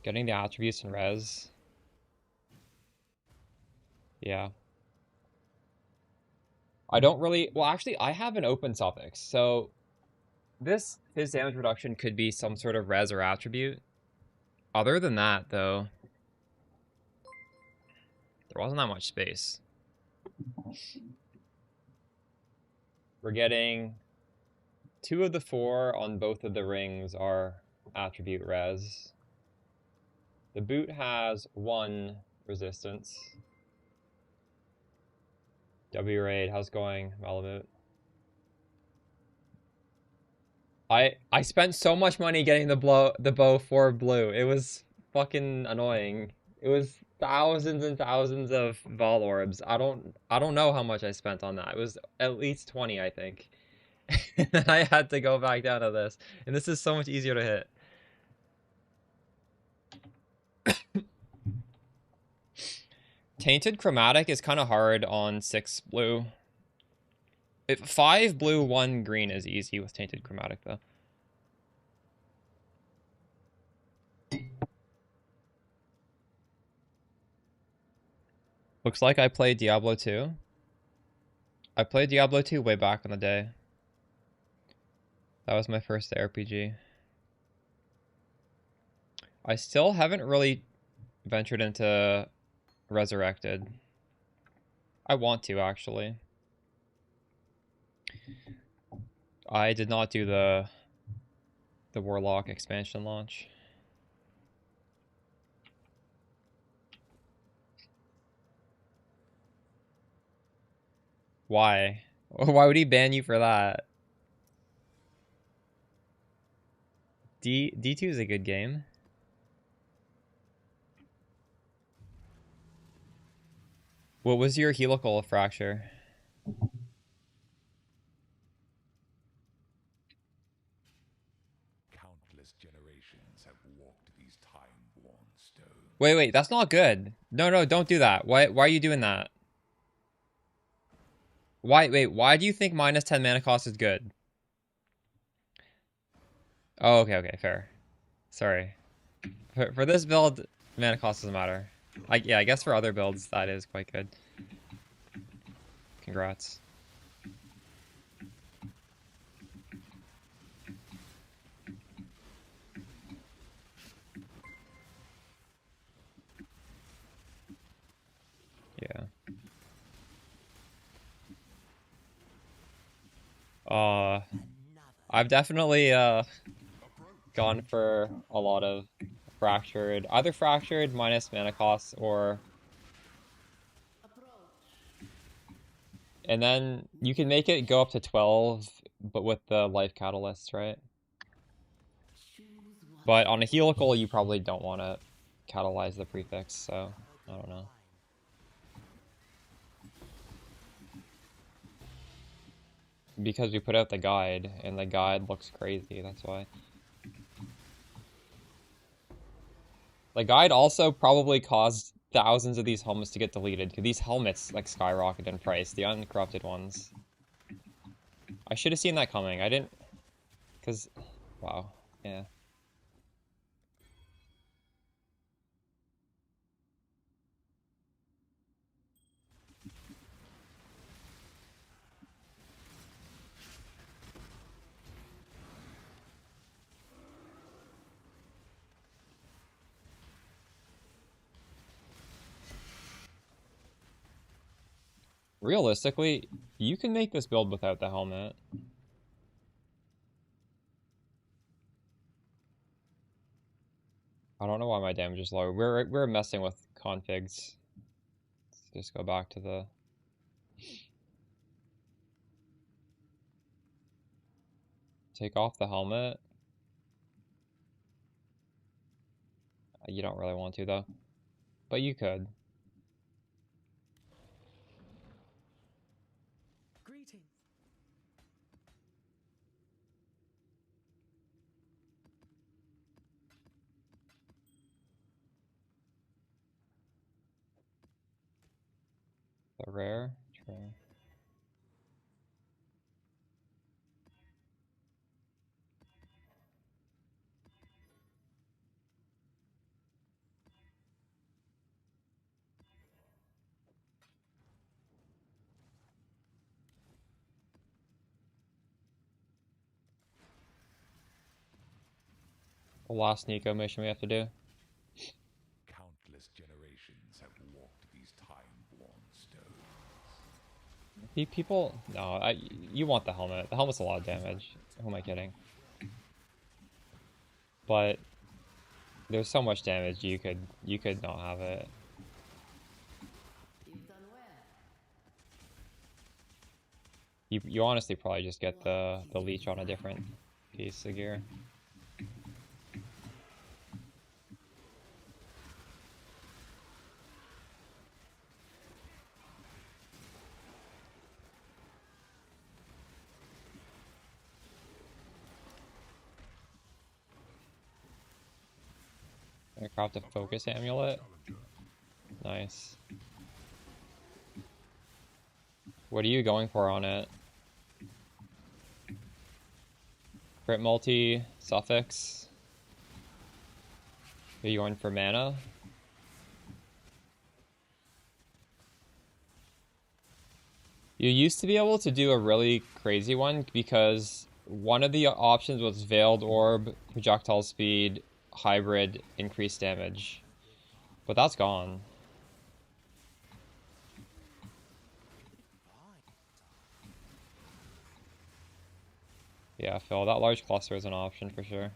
Getting the attributes and res. Yeah. I don't really... Well, actually, I have an open suffix, so this his damage reduction could be some sort of res or attribute. Other than that, though, there wasn't that much space. We're getting 2 of the 4 on both of the rings are attribute res. The boot has 1 resistance. W raid, how's it going, Malamute? I spent so much money getting the bow for blue. It was fucking annoying. It was thousands and thousands of Vol orbs. I don't know how much I spent on that. It was at least 20, I think. And then I had to go back down to this. And this is so much easier to hit. Tainted Chromatic is kind of hard on 6 blue. If 5 blue, 1 green is easy with Tainted Chromatic, though. Looks like I played Diablo 2. I played Diablo 2 way back in the day. That was my first RPG. I still haven't really ventured into Resurrected. I want to, actually. I did not do the Warlock expansion launch. Why? Why would he ban you for that? D2 is a good game. What was your helical fracture? Countless generations have walked these time-worn stones. Wait, that's not good. No, don't do that. Why are you doing that? Why do you think minus 10 mana cost is good? Oh, okay, fair. Sorry. For this build, mana cost doesn't matter. Yeah, I guess for other builds that is quite good. Congrats. Yeah. I've definitely gone for a lot of fractured, either fractured minus mana costs or, and then you can make it go up to 12, but with the life catalyst, right? But on a helical, you probably don't want to catalyze the prefix, so I don't know. Because we put out the guide, and the guide looks crazy, that's why. The guide also probably caused thousands of these helmets to get deleted, because these helmets, like, skyrocketed in price, the uncorrupted ones. I should have seen that coming, I didn't... Because... Wow, yeah. realistically, you can make this build without the helmet. I don't know why my damage is low. We're messing with configs. Let's just go back to the... Take off the helmet. You don't really want to, though. But you could. Greetings. The rare? True. The last Nico mission we have to do. Countless generations have walked these time-worn stones. People... No, you want the helmet. The helmet's a lot of damage. Who am I kidding? But... There's so much damage, you could not have it. You've done well. You honestly probably just get the leech on a different piece of gear. I craft a focus amulet. Nice. What are you going for on it? Crit multi, suffix. Are you going for mana? You used to be able to do a really crazy one because one of the options was Veiled Orb, projectile speed, hybrid, increased damage. But that's gone. Yeah, Phil, that large cluster is an option for sure.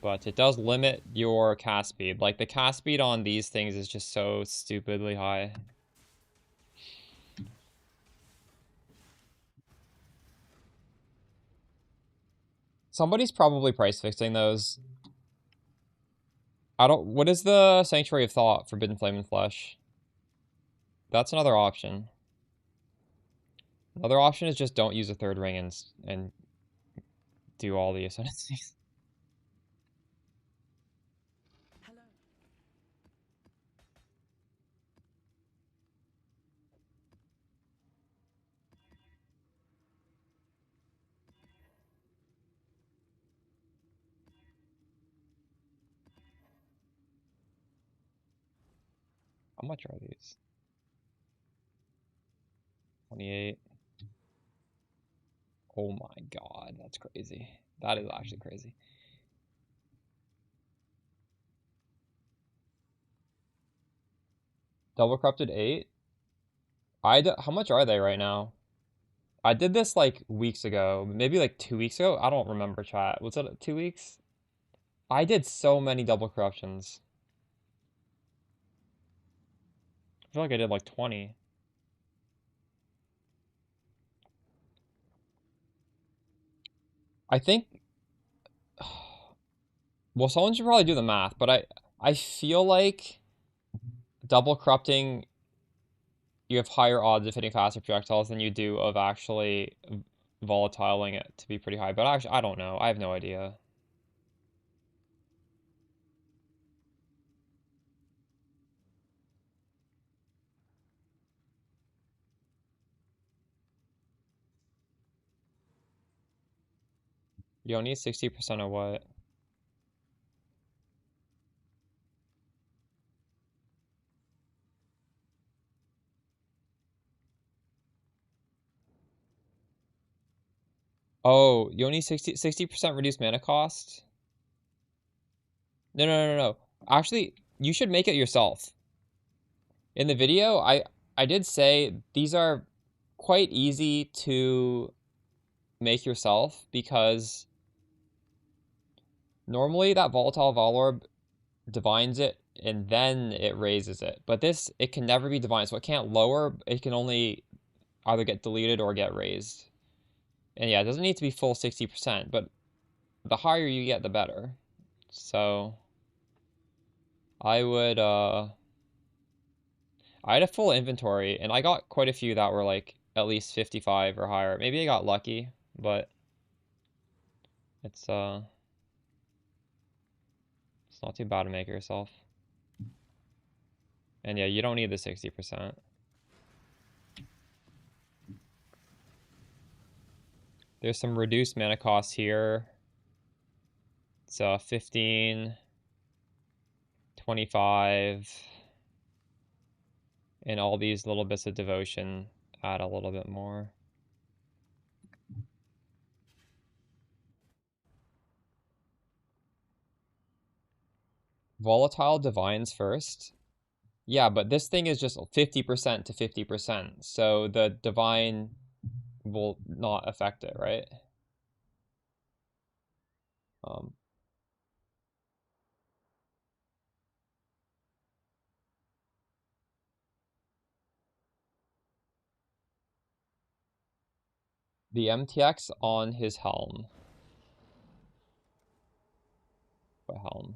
But it does limit your cast speed. Like, the cast speed on these things is just so stupidly high. Somebody's probably price fixing those. What is the Sanctuary of Thought, Forbidden Flame and Flesh? That's another option. Another option is just don't use a third ring and do all the ascendancies. Hello. How much are these? 28. Oh my god, that's crazy. That is actually crazy. Double corrupted 8? How much are they right now? I did this like weeks ago, maybe like 2 weeks ago. I don't remember, chat. Was it 2 weeks? I did so many double corruptions. I feel like I did like 20. I think... Well, someone should probably do the math, but I feel like double corrupting, you have higher odds of hitting faster projectiles than you do of actually volatiling it to be pretty high. But actually, I don't know. I have no idea. You don't need 60% of what? Oh, you only 60% reduced mana cost? No. Actually, you should make it yourself. In the video, I did say these are quite easy to make yourself because normally that volatile vol orb divines it and then it raises it. But this, it can never be divined, so it can't lower, it can only either get deleted or get raised. And yeah, it doesn't need to be full 60%, but the higher you get, the better. So I would, I had a full inventory, and I got quite a few that were like at least 55 or higher. Maybe I got lucky, but it's not too bad to make it yourself. And yeah, you don't need the 60%. There's some reduced mana costs here. It's 15, 25, and all these little bits of devotion add a little bit more. Volatile divines first. Yeah, but this thing is just 50% to 50%, so the divine will not affect it, right? The MTX on his helm. What helm?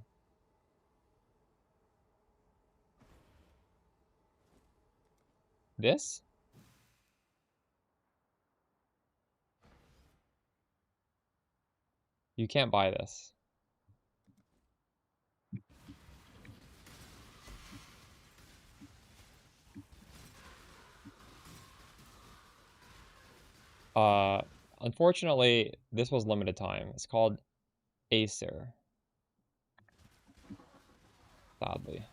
This? You can't buy this. Unfortunately, this was limited time. It's called Acer. Sadly.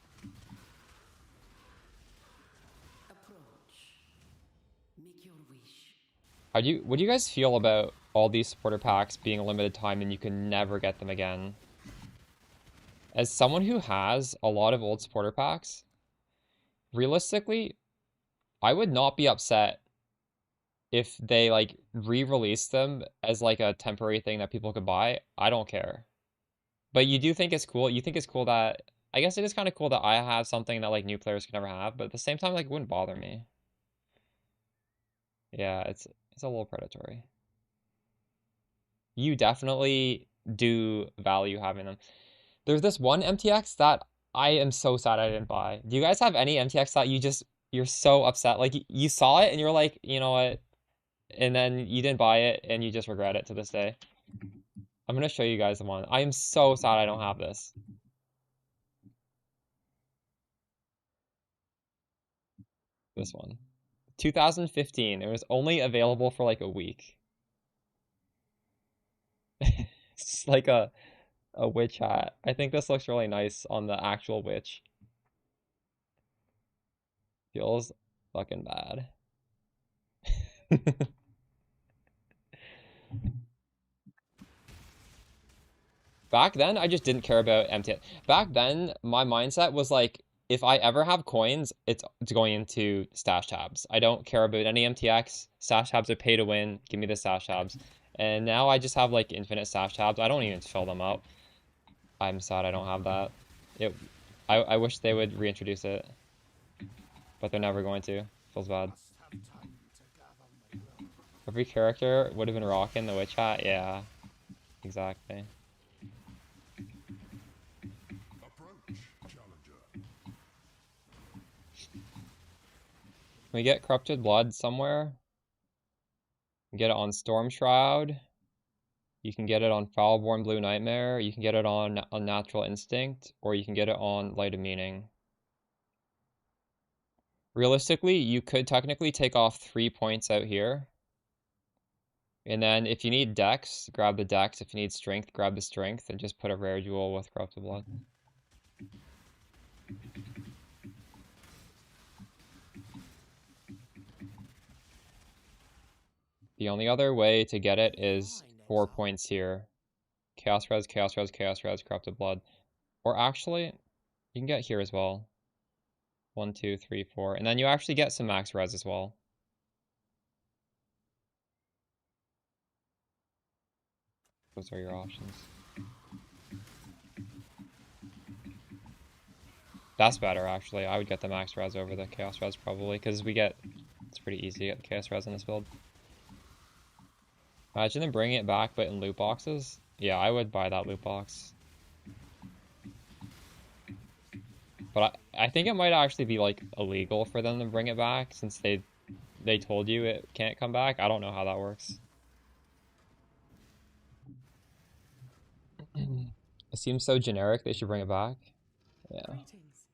Approach. Make your wish. What do you guys feel about all these supporter packs being a limited time and you can never get them again? As someone who has a lot of old supporter packs, realistically, I would not be upset if they like re-release them as like a temporary thing that people could buy. I don't care. But you do think it's cool. You think it's cool that I guess it is kind of cool that I have something that like new players can never have, but at the same time, like it wouldn't bother me. Yeah, it's a little predatory. You definitely do value having them. There's this one MTX that I am so sad I didn't buy. Do you guys have any MTX that you're so upset? Like you saw it and you're like, you know what? And then you didn't buy it and you just regret it to this day. I'm gonna show you guys the one. I am so sad I don't have this. This one. 2015. It was only available for like a week. It's like a witch hat. I think this looks really nice on the actual witch. Feels fucking bad. Back then, I just didn't care about MTX. Back then, my mindset was like, if I ever have coins, it's going into stash tabs. I don't care about any MTX. Stash tabs are pay to win. Give me the stash tabs. And now I just have like infinite stash tabs. I don't even fill them up. I'm sad I don't have that. I wish they would reintroduce it. But they're never going to. Feels bad. Every character would have been rocking the witch hat. Yeah. Exactly. Can we get Corrupted Blood somewhere? Get it on Storm Shroud. You can get it on Foulborn Blue Nightmare. You can get it on Unnatural Instinct. Or you can get it on Light of Meaning. Realistically, you could technically take off 3 points out here. And then if you need Dex, grab the Dex. If you need Strength, grab the Strength. And just put a Rare Jewel with Corrupted Blood. The only other way to get it is 4 points here. Chaos Res, Chaos Res, Chaos Res, Corrupted Blood. Or actually, You can get here as well. 1, 2, 3, 4. And then you actually get some max res as well. Those are your options. That's better, actually. I would get the max res over the chaos res probably, because it's pretty easy to get the chaos res in this build. Imagine them bringing it back, but in loot boxes. Yeah, I would buy that loot box. But I think it might actually be like illegal for them to bring it back, since they told you it can't come back. I don't know how that works. It seems so generic they should bring it back. Yeah. Greetings.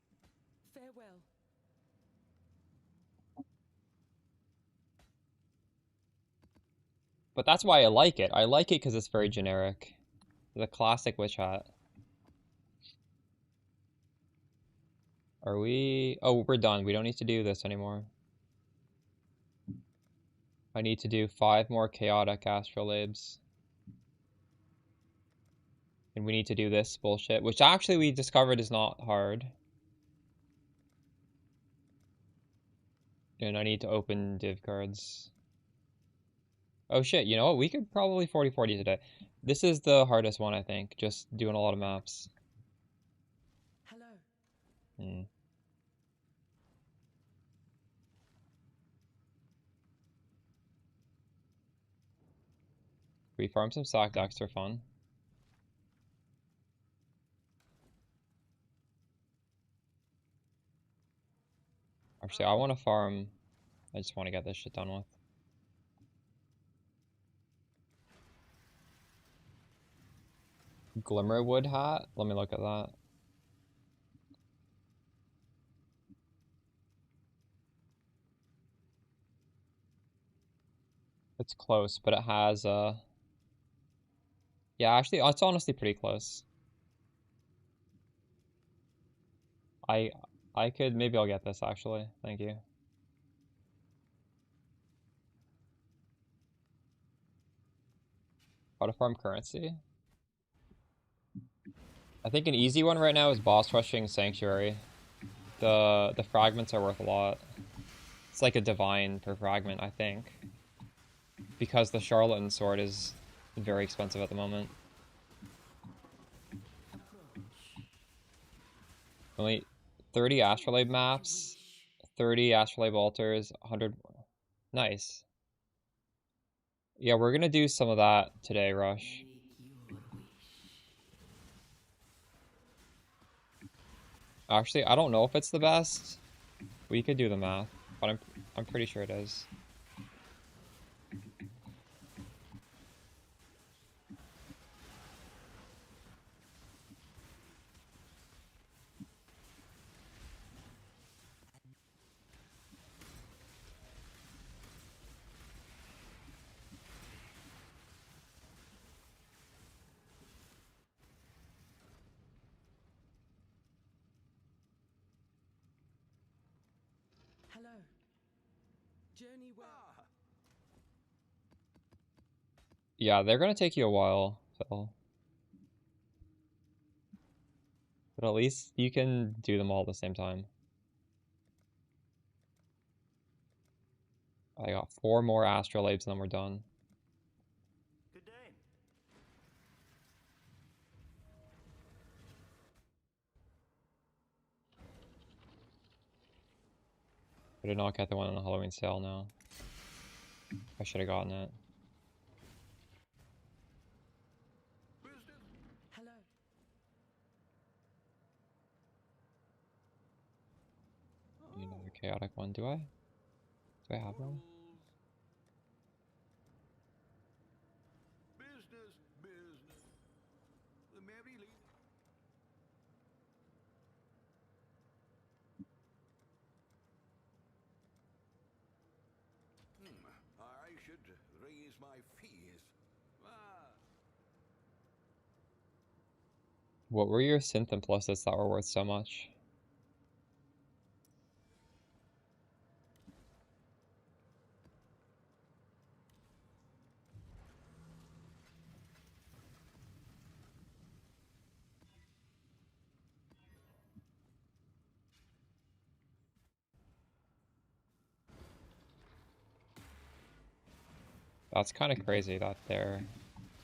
Farewell. But that's why I like it. I like it because it's very generic. The classic witch hat. Are we... Oh, we're done. We don't need to do this anymore. I need to do 5 more chaotic astrolabes. And we need to do this bullshit, which actually we discovered is not hard. And I need to open div cards. Oh shit, you know what? We could probably 40-40 today. This is the hardest one, I think. Just doing a lot of maps. Hello. We farm some sock decks for fun. Actually, I want to farm. I just want to get this shit done with. Glimmerwood hat? Let me look at that. It's close, but it has yeah, actually, it's honestly pretty close. I could, maybe I'll get this actually. Thank you. How to farm currency? I think an easy one right now is boss rushing Sanctuary. The fragments are worth a lot. It's like a divine per fragment, I think. Because the Charlatan sword is very expensive at the moment. Only 30 astrolabe maps, 30 astrolabe altars, 100 more. Nice. Yeah, we're gonna do some of that today, Rush. Actually, I don't know if it's the best. We could do the math, but I'm pretty sure it is. Hello. Journey well. Yeah, they're gonna take you a while, Phil. But at least you can do them all at the same time. I got 4 more astrolabes and then we're done. Good day. I did not get the one on the Halloween sale now. I should have gotten it. Hello. I need another chaotic one. Do I? Do I have one? Business, business. The merry lady. I should raise my fees. What were your synth implicits that were worth so much? That's kind of crazy that they're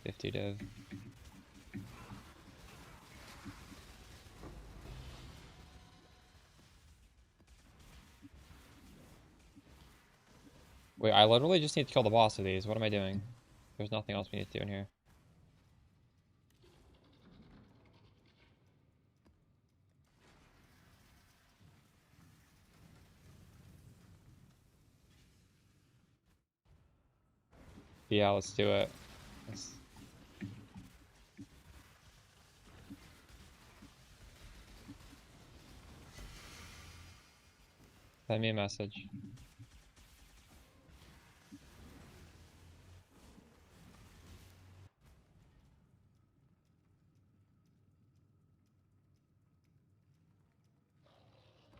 50 div. Wait, I literally just need to kill the boss of these. What am I doing? There's nothing else we need to do in here. Yeah, let's do it. Send me a message.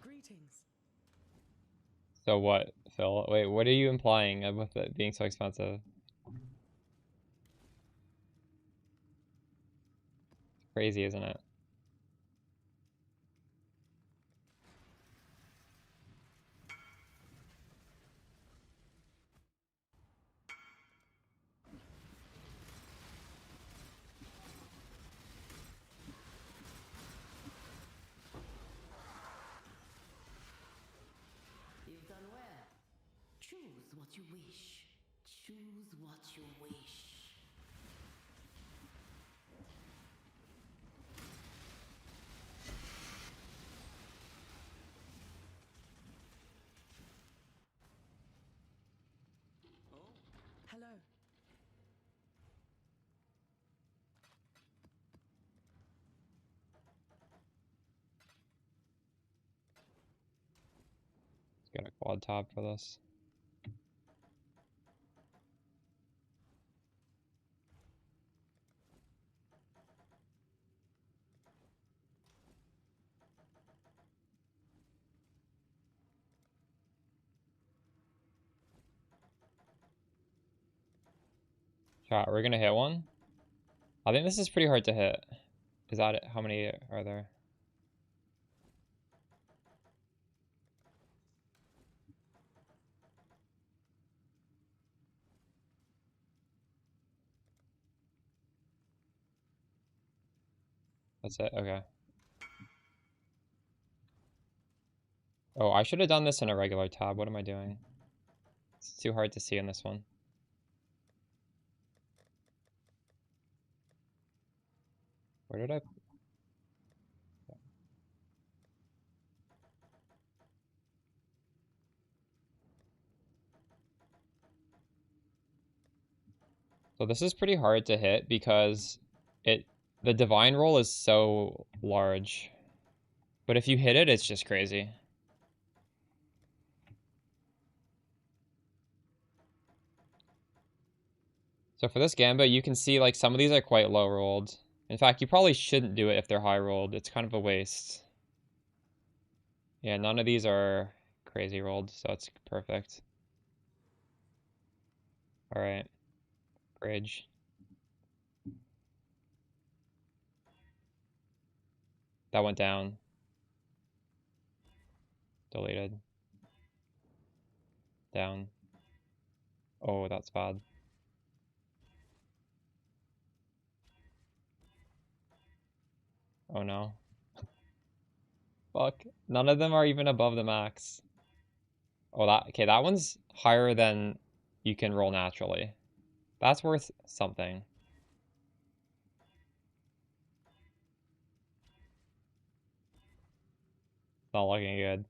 Greetings. So what, Phil? Wait, what are you implying with it being so expensive? Crazy, isn't it? You've done well. Choose what you wish. Choose what you wish. Hello. Let's get a quad tab for this. Chat, we're gonna hit one. I think this is pretty hard to hit. Is that it? How many are there? That's it? Okay. Oh, I should have done this in a regular tab. What am I doing? It's too hard to see in this one. Where did I... So this is pretty hard to hit because the divine roll is so large. But if you hit it, it's just crazy. So for this gambit, you can see like some of these are quite low rolled. In fact, you probably shouldn't do it if they're high rolled. It's kind of a waste. Yeah, none of these are crazy rolled, so it's perfect. All right, bridge. That went down. Deleted. Down. Oh, that's bad. Oh no. Fuck. None of them are even above the max. Oh, okay, that one's higher than you can roll naturally. That's worth something. Not looking good.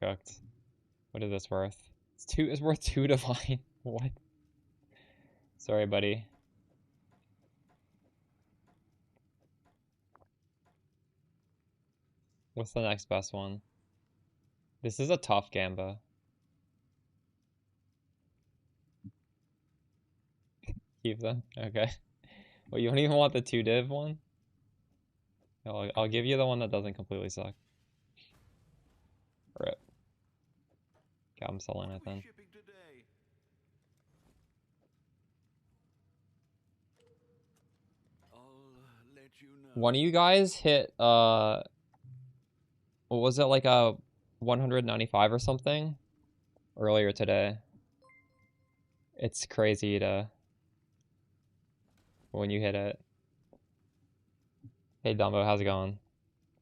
Cooked. What is this worth? It's worth 2 divine. What? Sorry, buddy. What's the next best one? This is a tough gamba. Keep them? Okay. Well, you don't even want the 2 div one? I'll give you the one that doesn't completely suck. Rip. Okay, I'm selling it then. Shipping today. I'll let you know. One of you guys hit, what was it, like a 195 or something earlier today. It's crazy to when you hit it. Hey Dumbo, how's it going?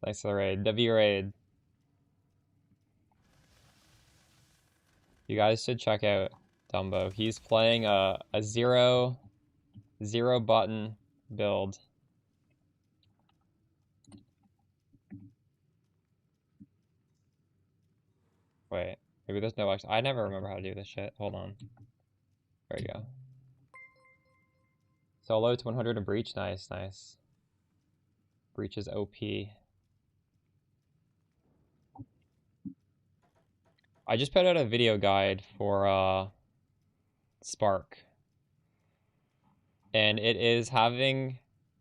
Thanks for the raid. W raid. You guys should check out Dumbo. He's playing a zero button build. Wait, maybe there's no I never remember how to do this shit. Hold on. There you go. Solo to 100 and breach. Nice, nice. Breach is OP. I just put out a video guide for Spark. And it is having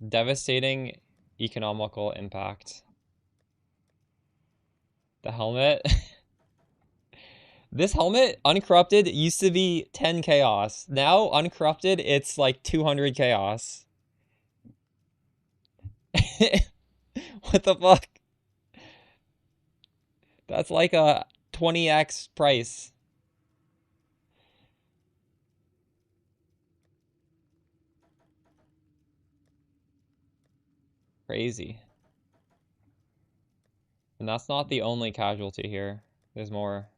devastating economical impact. The helmet. This helmet, uncorrupted, used to be 10 chaos. Now, uncorrupted, it's like 200 chaos. What the fuck? That's like a 20x price. Crazy. And that's not the only casualty here. There's more.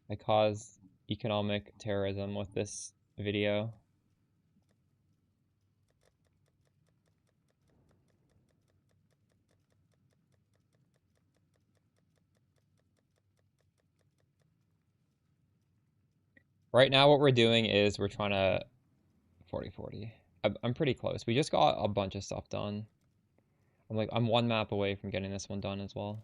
I cause economic terrorism with this video. Right now what we're doing is we're trying to 40-40. I'm pretty close. We just got a bunch of stuff done. I'm one map away from getting this one done as well.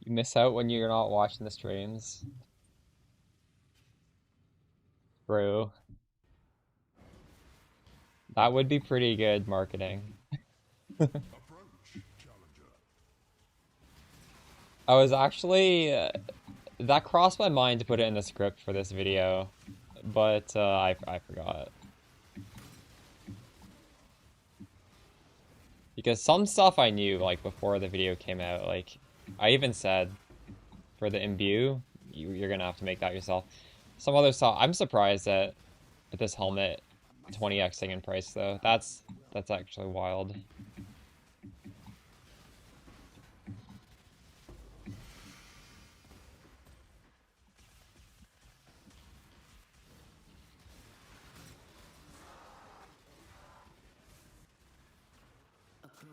You miss out when you're not watching the streams. Bro. That would be pretty good marketing. I was actually... that crossed my mind to put it in the script for this video, but I forgot. Because some stuff I knew, like, before the video came out, like, I even said, for the imbue, you're gonna have to make that yourself. Some other stuff, I'm surprised at this helmet 20xing in price, though. That's actually wild. Approach.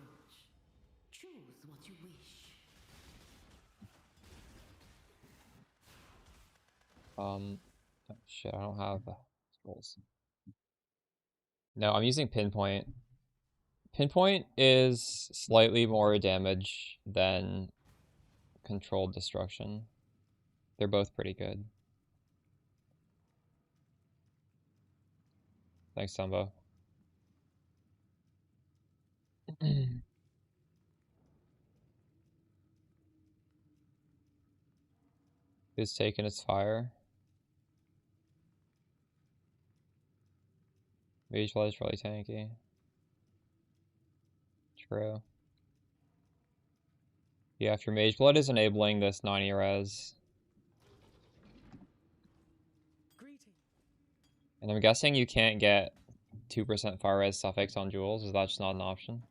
Choose what you wish. Oh, shit, I don't have scrolls. No, I'm using pinpoint. Pinpoint is slightly more damage than controlled destruction. They're both pretty good. Thanks, Dumbo. Who's taking its fire? Mage Blood is really tanky. True. Yeah, if your Mage Blood is enabling this 90 res. Greeting. And I'm guessing you can't get 2% fire res suffix on jewels. Is that just not an option?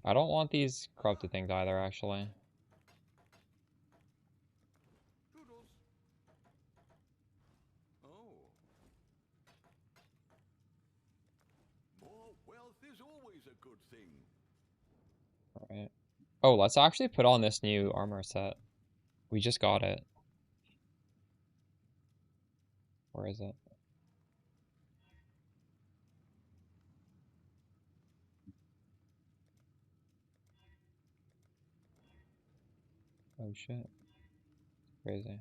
I don't want these corrupted things either, actually. Doodles. Oh. More wealth is always a good thing. Alright. Oh, let's actually put on this new armor set. We just got it. Where is it? Oh shit. Crazy.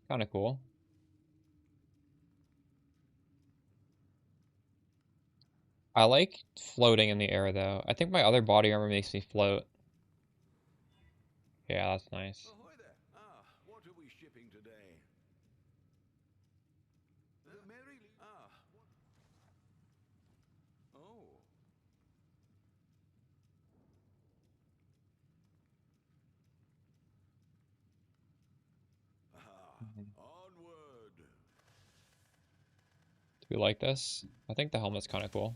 Kind of cool. I like floating in the air though. I think my other body armor makes me float. Yeah, that's nice. Ahoy there. What are we shipping today? The Mary Lee. Oh. Onward. Do we like this? I think the helmet's kind of cool.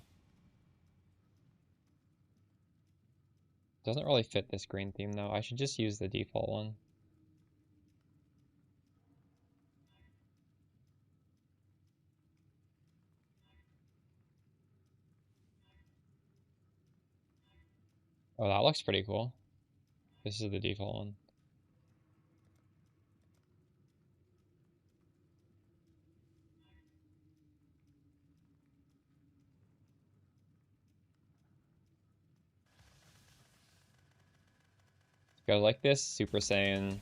Doesn't really fit this green theme though. I should just use the default one. Oh, that looks pretty cool. This is the default one. You guys like this Super Saiyan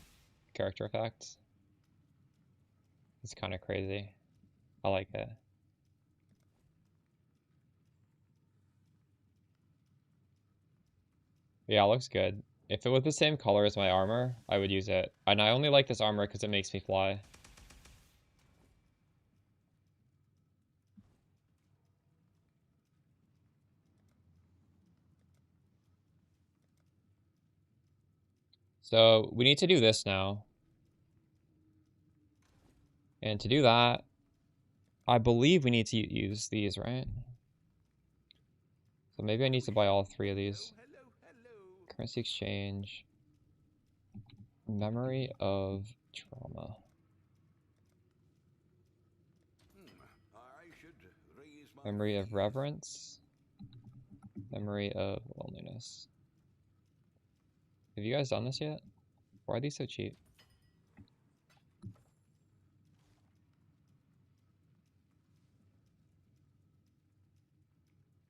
character effect? It's kind of crazy. I like it. Yeah, it looks good. If it was the same color as my armor, I would use it. And I only like this armor because it makes me fly. So we need to do this now. And to do that, I believe we need to use these, right? So maybe I need to buy all 3 of these. Hello. Currency exchange. Memory of trauma. I should raise my Memory of fees. reverence. Memory of loneliness. Have you guys done this yet? Why are these so cheap?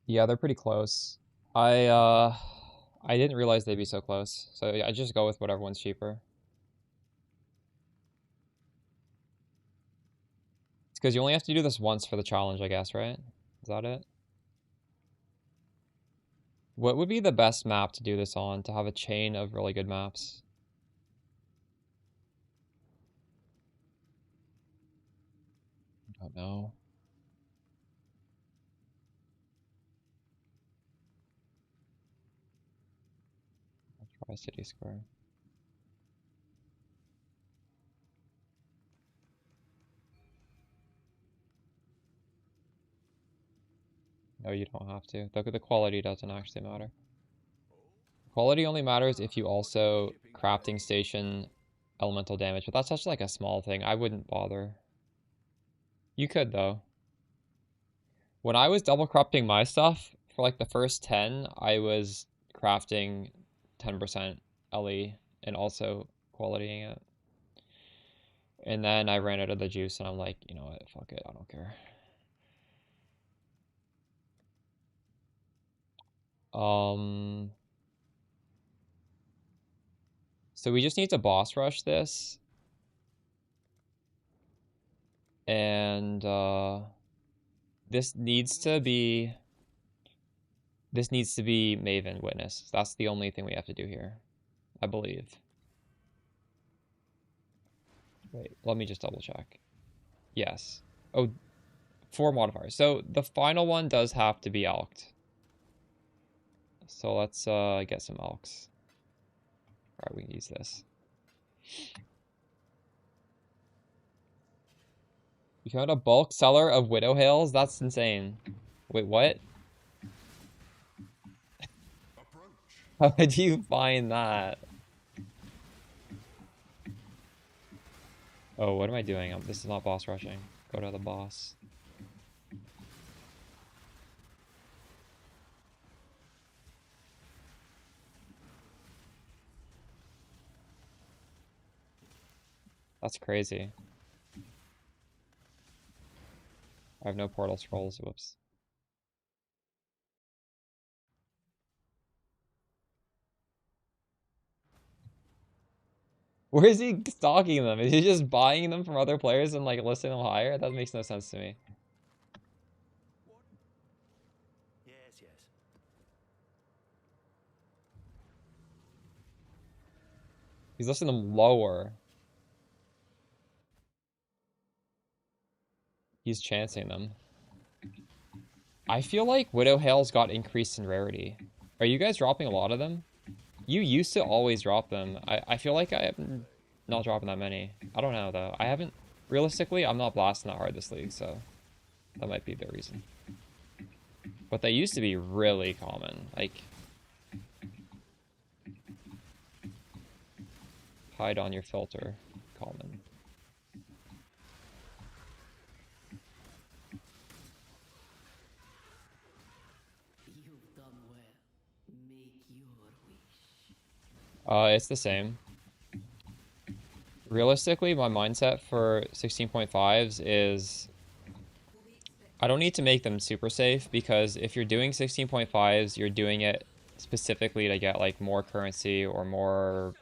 Yeah, they're pretty close. I didn't realize they'd be so close. So yeah, I just go with whatever one's cheaper. It's because you only have to do this once for the challenge, I guess, right? Is that it? What would be the best map to do this on to have a chain of really good maps? I don't know. I'll try City Square. No, you don't have to. The quality doesn't actually matter. Quality only matters if you also crafting station elemental damage, but that's such like a small thing. I wouldn't bother. You could though. When I was double crafting my stuff for like the first 10, I was crafting 10% LE and also qualitying it. And then I ran out of the juice and I'm like, you know what, fuck it, I don't care. So we just need to boss rush this. And this needs to be Maven Witness. That's the only thing we have to do here, I believe. Wait, let me just double check. Yes. Oh, 4 modifiers. So the final one does have to be elked. So let's get some elks. Alright, we can use this. You found a bulk seller of widow hails? That's insane. Wait, what? How did you find that? Oh, what am I doing? This is not boss rushing. Go to the boss. That's crazy. I have no portal scrolls. Whoops. Where is he stocking them? Is he just buying them from other players and like listing them higher? That makes no sense to me. Yes, yes. He's listing them lower. He's chancing them. I feel like Widow Hails got increased in rarity. Are you guys dropping a lot of them? You used to always drop them. I feel like I am not dropping that many. I don't know though. I haven't realistically, I'm not blasting that hard this league, so that might be the reason. But they used to be really common. Like hide on your filter common. You've done well. Make your wish. It's the same. Realistically, my mindset for 16.5s is I don't need to make them super safe because if you're doing 16.5s, you're doing it specifically to get like more currency or more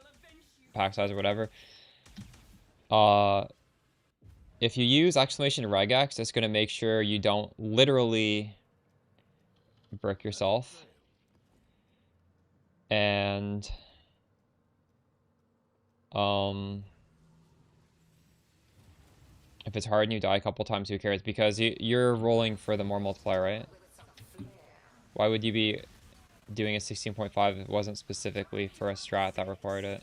pack size or whatever. If you use exclamation regex, it's going to make sure you don't literally brick yourself. And if it's hard and you die a couple times, who cares? Because you're rolling for the more multiplier, right? Why would you be doing a 16.5 if it wasn't specifically for a strat that required it?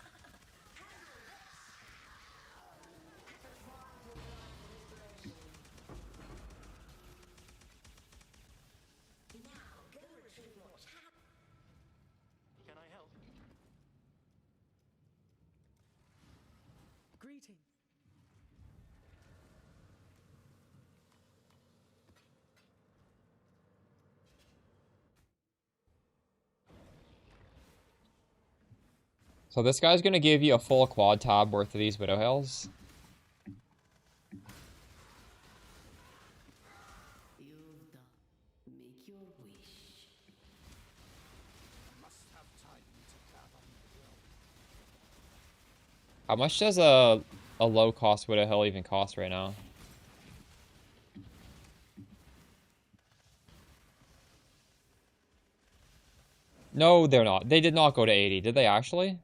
Can I help? Greeting. So this guy's going to give you a full quad tab worth of these Widow Hails. You've done. Make your wish. Must have time to gather my will. How much does a low cost Widow Hail even cost right now? No, they're not. They did not go to 80. Did they actually?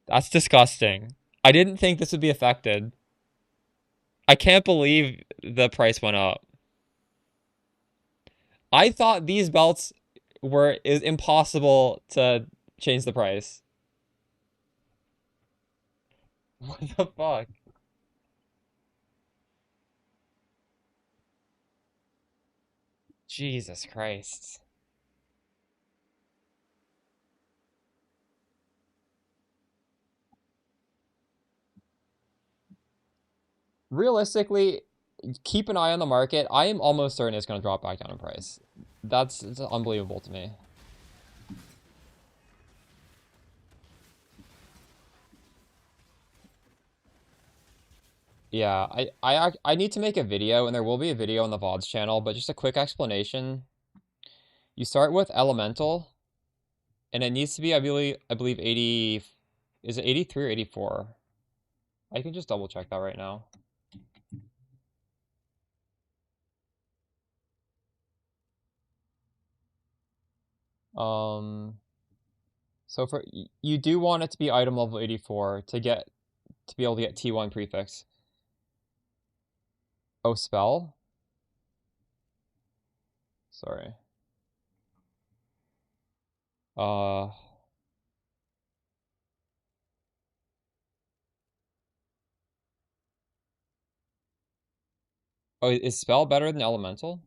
That's disgusting. I didn't think this would be affected. I can't believe the price went up. I thought these belts were impossible to change the price. What the fuck? Jesus Christ. Realistically, keep an eye on the market. I am almost certain it's going to drop back down in price. It's unbelievable to me. Yeah, I need to make a video, and there will be a video on the VODs channel, but just a quick explanation. You start with Elemental, and it needs to be, I believe 80, is it 83 or 84? I can just double check that right now. So for you do want it to be item level 84 to be able to get T1 prefix. Oh, spell? Sorry. Uh, oh, is spell better than elemental?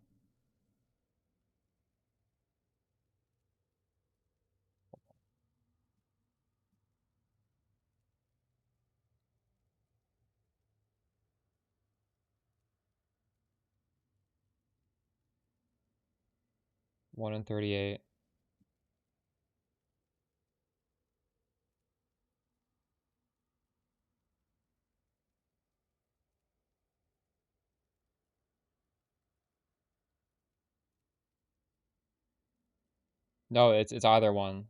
One in 38. No, it's either one.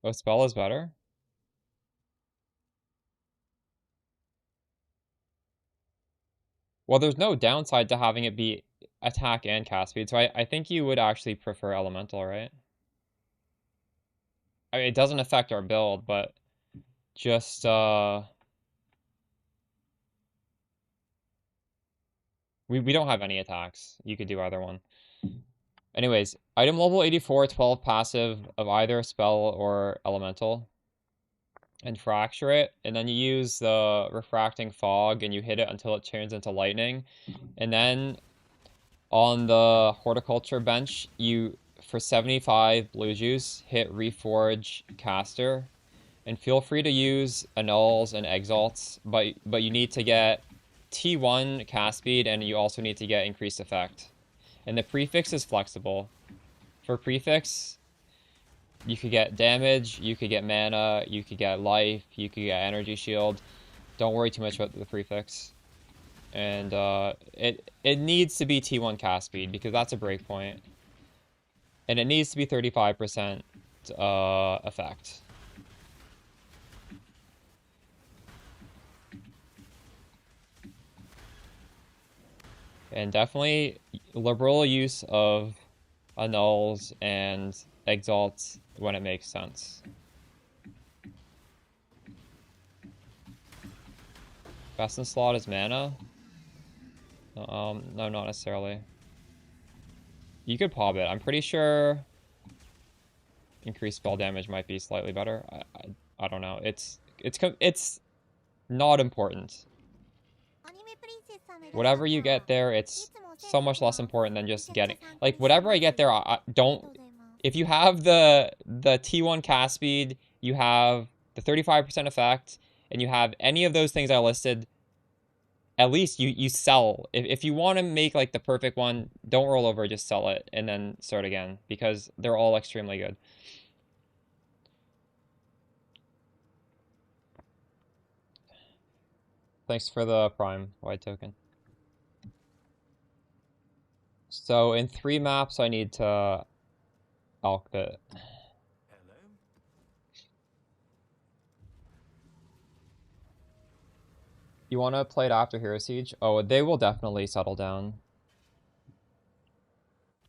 Oh, spell is better? Well, there's no downside to having it be attack and cast speed, so I think you would actually prefer elemental, right? I mean, it doesn't affect our build, but just, we don't have any attacks. You could do either one. Anyways, item level 84, 12 passive of either spell or elemental. And fracture it, and then you use the refracting fog and you hit it until it turns into lightning. And then on the horticulture bench, you, for 75 blue juice, hit reforge caster. And feel free to use annuls and exalts, but you need to get T1 cast speed, and you also need to get increased effect. And the prefix is flexible. For prefix, you could get damage, you could get mana, you could get life, you could get energy shield. Don't worry too much about the prefix. And it needs to be T1 cast speed because that's a breakpoint. And it needs to be 35% effect. And definitely liberal use of annuls and exalts when it makes sense. Best in slot is mana? No, not necessarily. You could pop it. I'm pretty sure increased spell damage might be slightly better. I don't know. It's not important. Whatever you get there, it's so much less important than just getting, like, whatever I get there, I don't, if you have the T1 cast speed, you have the 35% effect, and you have any of those things I listed, at least you sell. If you want to make like the perfect one, don't roll over, just sell it and then start again, because they're all extremely good. Thanks for the prime white token. So in 3 maps, I need to alk it. Hello? You want to play it after Hero Siege? Oh, they will definitely settle down.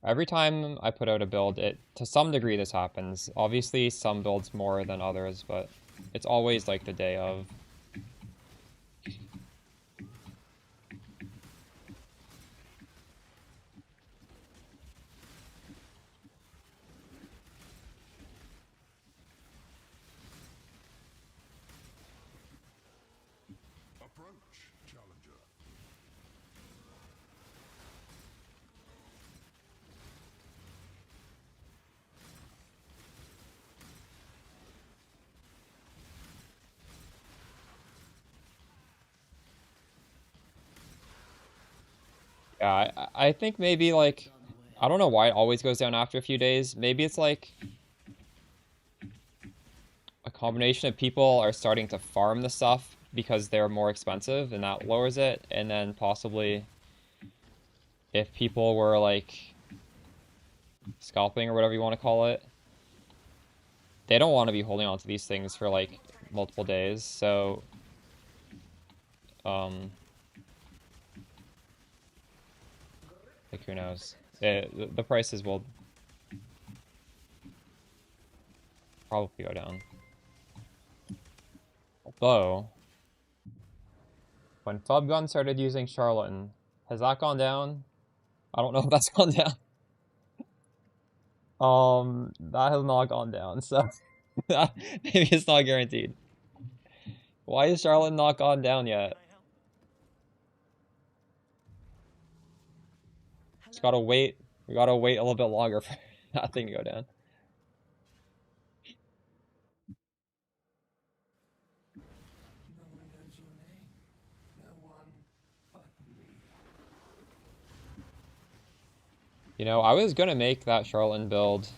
Every time I put out a build, to some degree this happens. Obviously, some builds more than others, but it's always like the day of. Approach, challenger. Yeah, I think maybe like, I don't know why it always goes down after a few days. Maybe it's like a combination of people are starting to farm the stuff because they're more expensive and that lowers it. And then possibly if people were like scalping or whatever you want to call it, they don't want to be holding on to these things for like multiple days. So, like, who knows? The prices will probably go down. Although, when Fubgun started using Charlatan, has that gone down? I don't know if that's gone down. That has not gone down, so maybe it's not guaranteed. Why is Charlatan not gone down yet? Just gotta wait. We gotta wait a little bit longer for that thing to go down. You know, I was gonna make that Charlatan build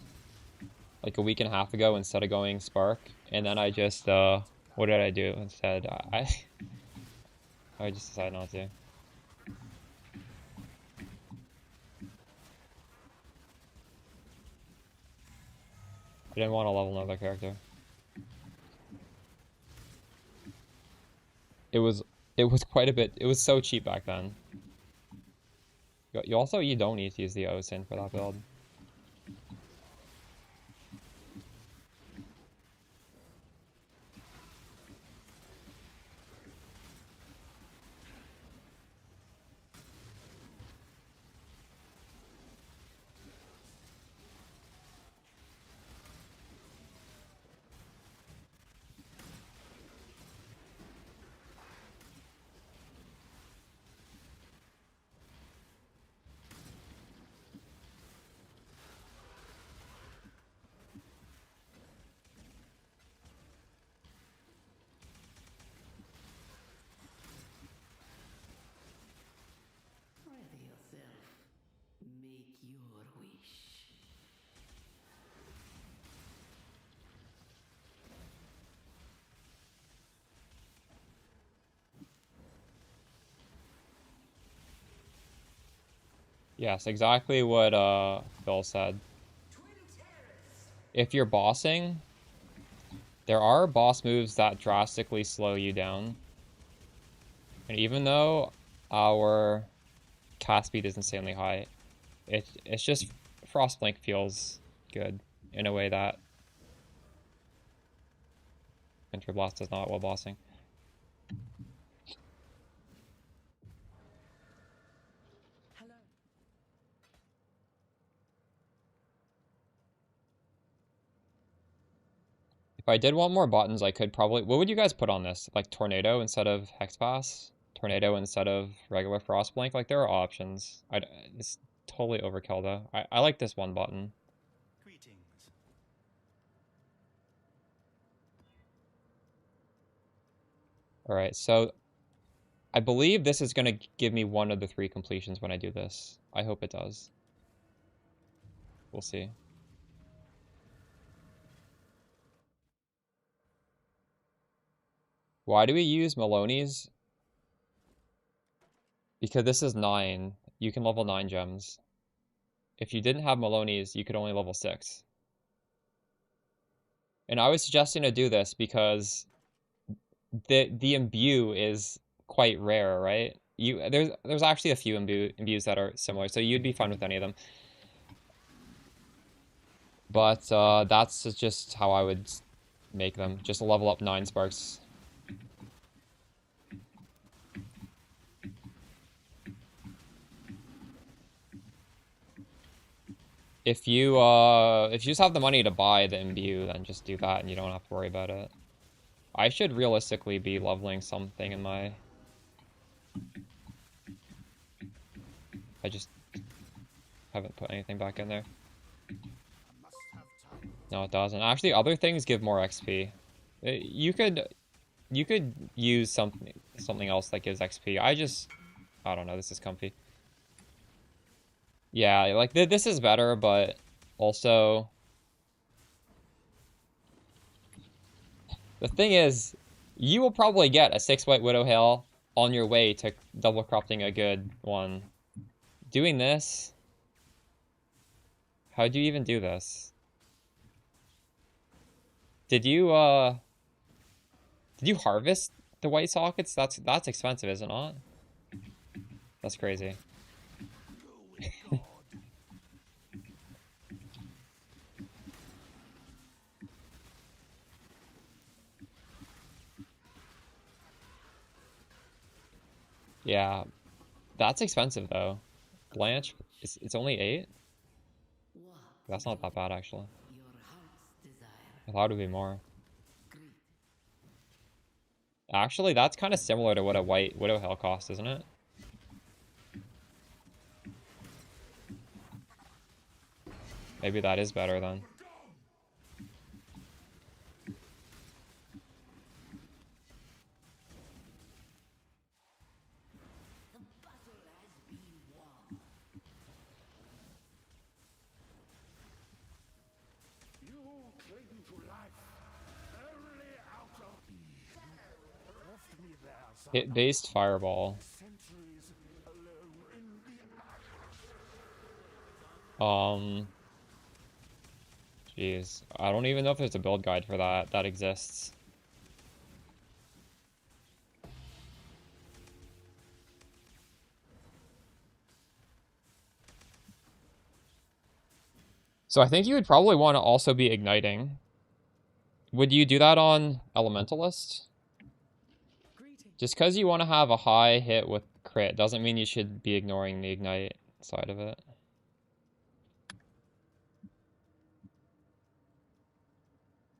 like a week and a half ago instead of going Spark, and then I just, what did I do instead? I just decided not to. I didn't want to level another character. It was quite a bit. It was so cheap back then. You don't need to use the OSIN for that build. Ready yourself. Make your wish. Yes, exactly what Phil said. If you're bossing, there are boss moves that drastically slow you down. And even though our cast speed is insanely high, it's just Frostblink feels good in a way that Winter Blast does not while bossing. Hello. If I did want more buttons, I could probably... What would you guys put on this? Like Tornado instead of Hex Pass? Tornado instead of regular Frostblink? Like, there are options. It's totally overkill, though. I like this one button. Greetings. Alright, so... I believe this is going to give me one of the 3 completions when I do this. I hope it does. We'll see. Why do we use Maloney's? Because this is 9. You can level 9 gems. If you didn't have Maloney's, you could only level 6. And I was suggesting to do this because the imbue is quite rare, right? There's actually a few imbues that are similar, so you'd be fine with any of them. But that's just how I would make them. Just level up 9 sparks. If you just have the money to buy the imbue, then just do that and you don't have to worry about it. I should realistically be leveling something in my... I just haven't put anything back in there. No, it doesn't. Actually, other things give more XP. You could use something else that gives XP. I don't know, this is comfy. Yeah, like this is better, but also the thing is, you will probably get a 6 White Widow Hail on your way to double crafting a good one. Doing this, how do you even do this? Did you harvest the white sockets? That's expensive, is it not? That's crazy. Yeah, that's expensive though. Blanche, it's only 8? What That's not that bad actually. your heart's desire. I thought it would be more. Great. Actually, that's kind of similar to what a white Widow Hail costs, isn't it? Maybe that is better then. The battle has been won. You cling to life only out of left me there some Hit-based Fireball. centuries alone in the Jeez. I don't even know if there's a build guide for that that exists. So I think you would probably want to also be igniting. Would you do that on Elementalist? Just because you want to have a high hit with crit doesn't mean you should be ignoring the ignite side of it.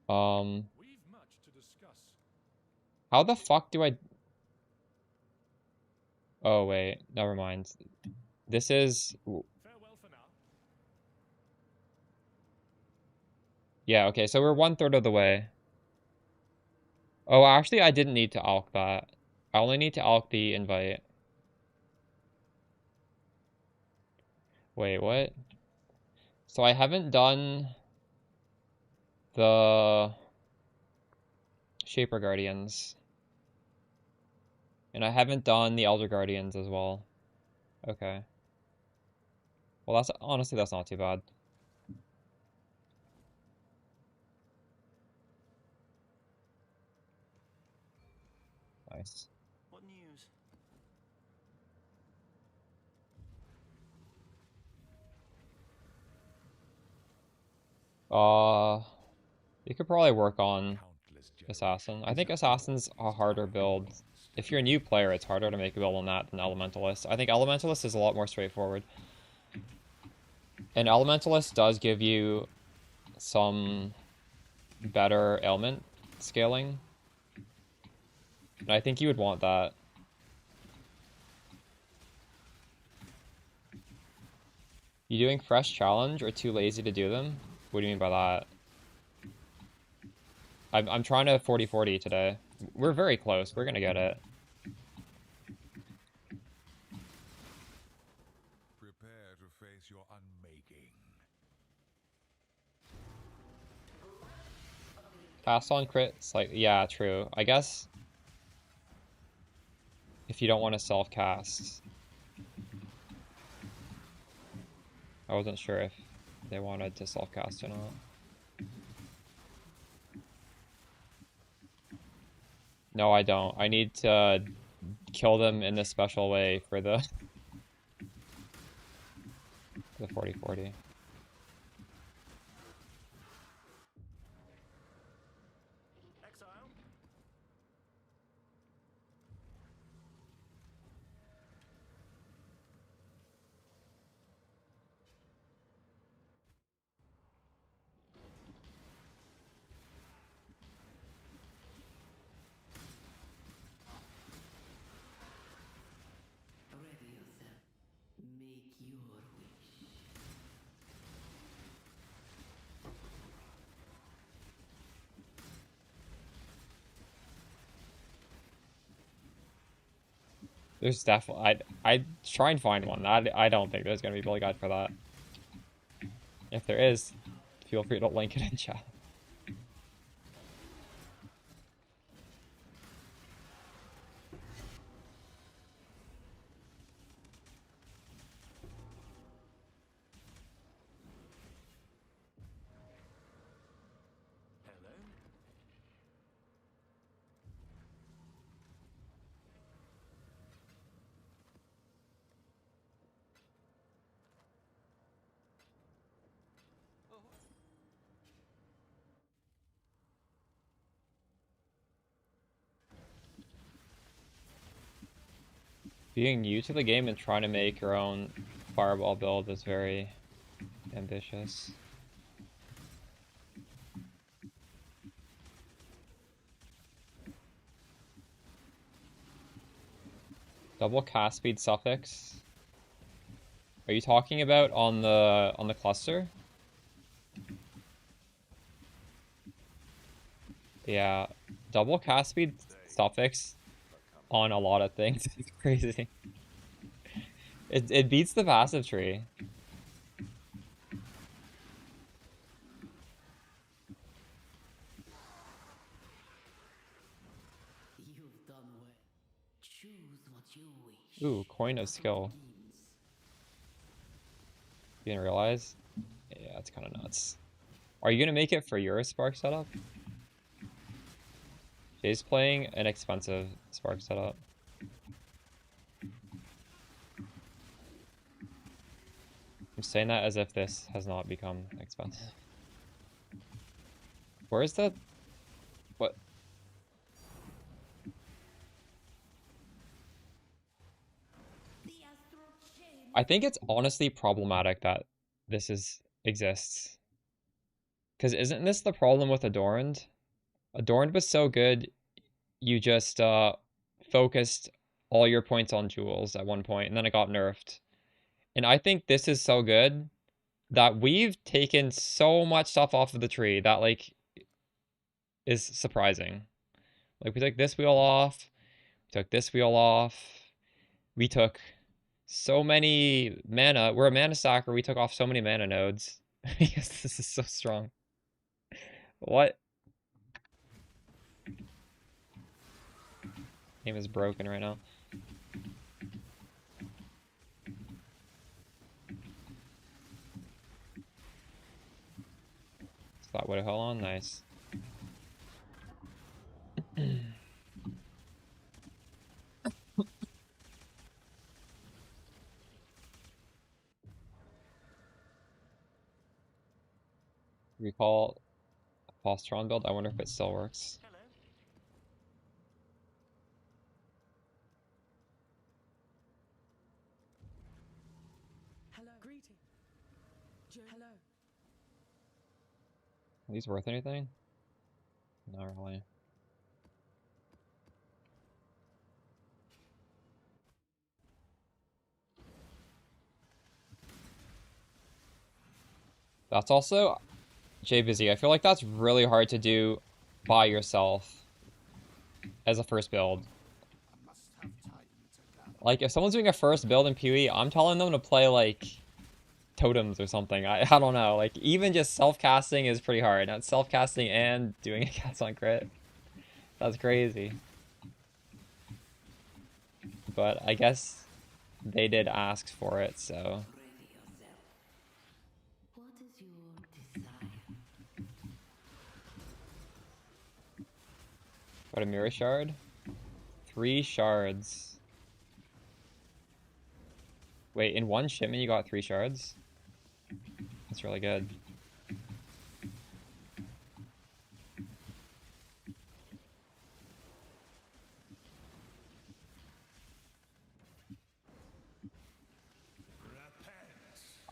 We've much to discuss. How the fuck do I... Oh, wait. Never mind. This is... Farewell for now. Yeah, okay, so we're 1/3 of the way. Oh, actually, I didn't need to alch that. I only need to alch the invite. Wait, what? So I haven't done the Shaper Guardians. And I haven't done the Elder Guardians as well. Okay. Well, that's honestly, that's not too bad. Nice. What news? You could probably work on Assassin. I think Assassin's a harder build. If you're a new player, it's harder to make a build on that than Elementalist. I think Elementalist is a lot more straightforward. And Elementalist does give you some better ailment scaling. And I think you would want that. You doing fresh challenge or too lazy to do them? What do you mean by that? I'm trying to 40-40 today. We're very close. We're gonna get it. Prepare to face your unmaking. Cast on crits, like, yeah, true. I guess if you don't want to self-cast. I wasn't sure if they wanted to self-cast or not. No, I don't. I need to kill them in this special way for the 40-40. Exile? Ready yourself. Make your wish. There's definitely... I'd try and find one. I don't think there's going to be a build guide for that. If there is, feel free to link it in chat. Hello? Being new to the game and trying to make your own fireball build is very ambitious. Double cast speed suffix. Are you talking about on the cluster? Yeah, double cast speed suffix on a lot of things is crazy. It beats the passive tree. You've done well. Choose what you wish. Ooh, coin of skill. You didn't realize? Yeah, it's kind of nuts. Are you gonna make it for your Spark setup? Jay's playing an expensive Spark setup. I'm saying that as if this has not become expensive. Where's the... What? I think it's honestly problematic that this exists. Because isn't this the problem with Adorned? Adorned was so good, you just focused all your points on jewels at one point, and then it got nerfed. And I think this is so good that we've taken so much stuff off of the tree that, like, is surprising. Like, we took this wheel off, we took this wheel off, we took so many mana. We're a mana stacker, we took off so many mana nodes. Because this is so strong. What? Game is broken right now. Slot Widow Hell on, nice. Recall Postron build. I wonder if it still works. Hello. Hello. Greeting. Hello. Are these worth anything? Not really. That's also Jay Busy. I feel like that's really hard to do by yourself as a first build. Like, if someone's doing a first build in PoE, I'm telling them to play, like, totems or something. I don't know. Like, even just self-casting is pretty hard. Not self-casting and doing a cast on crit. That's crazy. But I guess they did ask for it, so... What is your desire? Got a mirror shard? 3 shards. Wait, in one shipment you got 3 shards? That's really good.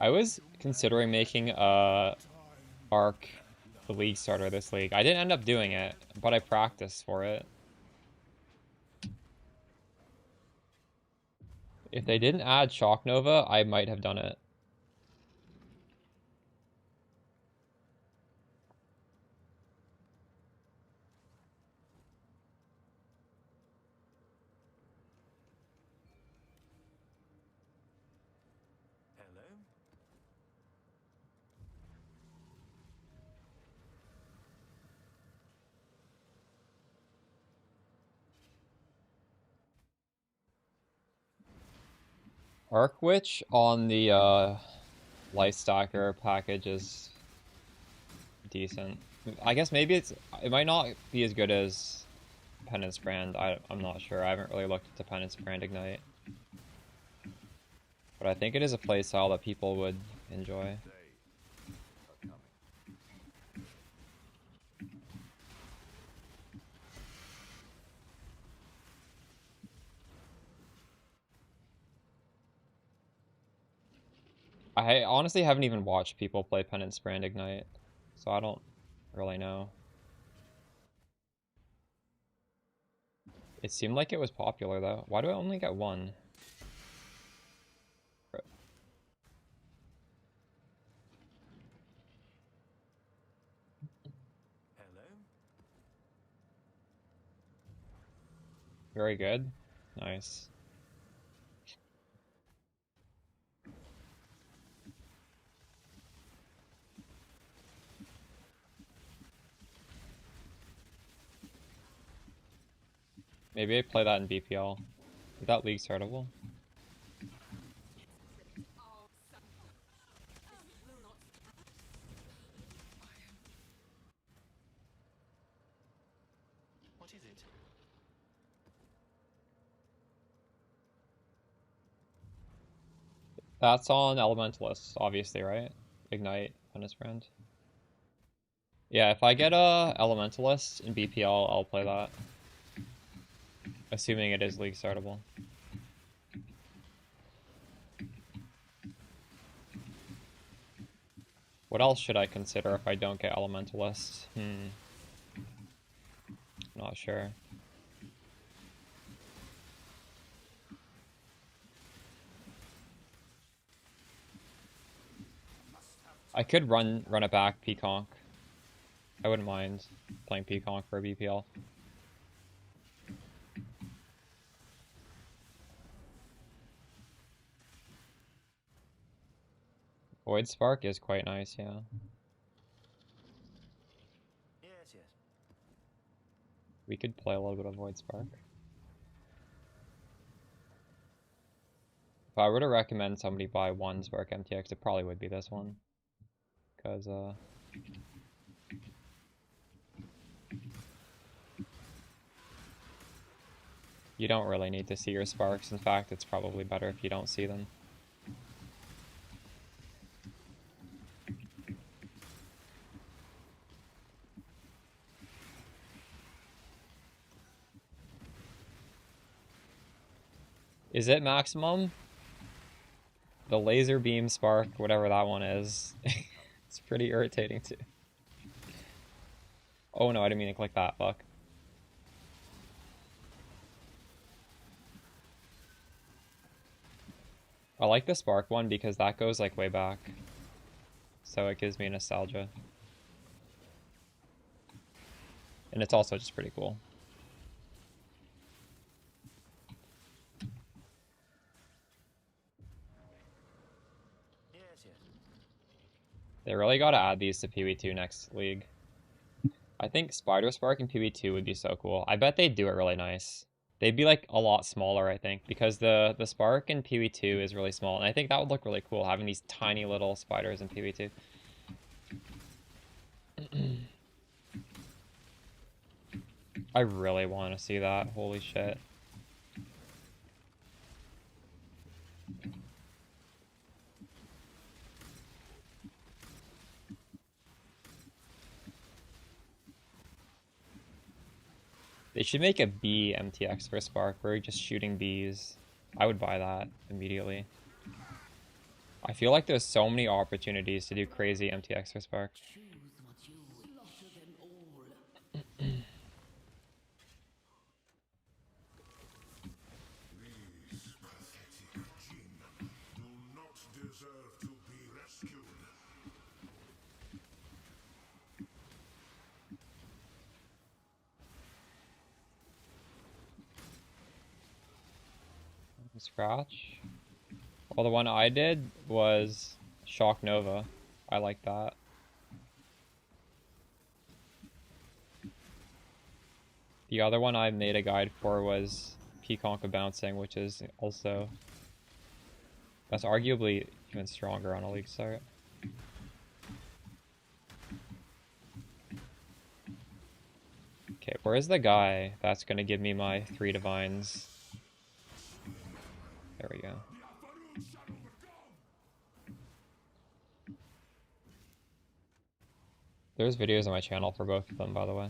I was considering making a Arc the league starter this league. I didn't end up doing it, but I practiced for it. If they didn't add Shock Nova, I might have done it. Hello. Arc Witch on the Life Stacker package is decent. I guess maybe it might not be as good as Penance Brand. I'm not sure. I haven't really looked into Penance Brand Ignite. But I think it is a playstyle that people would enjoy. I honestly haven't even watched people play Penance Brand Ignite, so I don't really know. It seemed like it was popular though. Why do I only get 1? Hello. Very good. Nice. Maybe I play that in BPL. Is that league startable? What is it? That's on Elementalists, obviously, right? Ignite, Furnace Brand. Yeah, if I get a Elementalist in BPL, I'll play that. Assuming it is League startable. What else should I consider if I don't get Elementalist? Not sure. I could run it back Peaconk. I wouldn't mind playing Peaconk for a BPL. Void Spark is quite nice, yeah. Yes, yes. We could play a little bit of Void Spark. If I were to recommend somebody buy one Spark MTX, it probably would be this one. Because, you don't really need to see your sparks. In fact, it's probably better if you don't see them. Is it maximum? The laser beam spark, whatever that one is, it's pretty irritating too. Oh no, I didn't mean to click that, fuck. I like the spark one because that goes like way back. So it gives me nostalgia. And it's also just pretty cool. Yes, yes. They really gotta add these to PB2 next league. I think Spider Spark in PB2 would be so cool. I bet they'd do it really nice. They'd be like a lot smaller, I think, because the Spark in PB2 is really small. And I think that would look really cool, having these tiny little spiders in PB2. I really want to see that. Holy shit. They should make a bee MTX for Spark where you're just shooting bees. I would buy that immediately. I feel like there's so many opportunities to do crazy MTX for Spark. Choose what you will. Slaughter them all. These pathetic jinn do not deserve to be rescued. Scratch. Well, the one I did was Shock Nova. I like that. The other one I made a guide for was Peaconk Bouncing, which is also... That's arguably even stronger on a league start. Okay, where's the guy that's gonna give me my 3 divines? There we go. There's videos on my channel for both of them, by the way.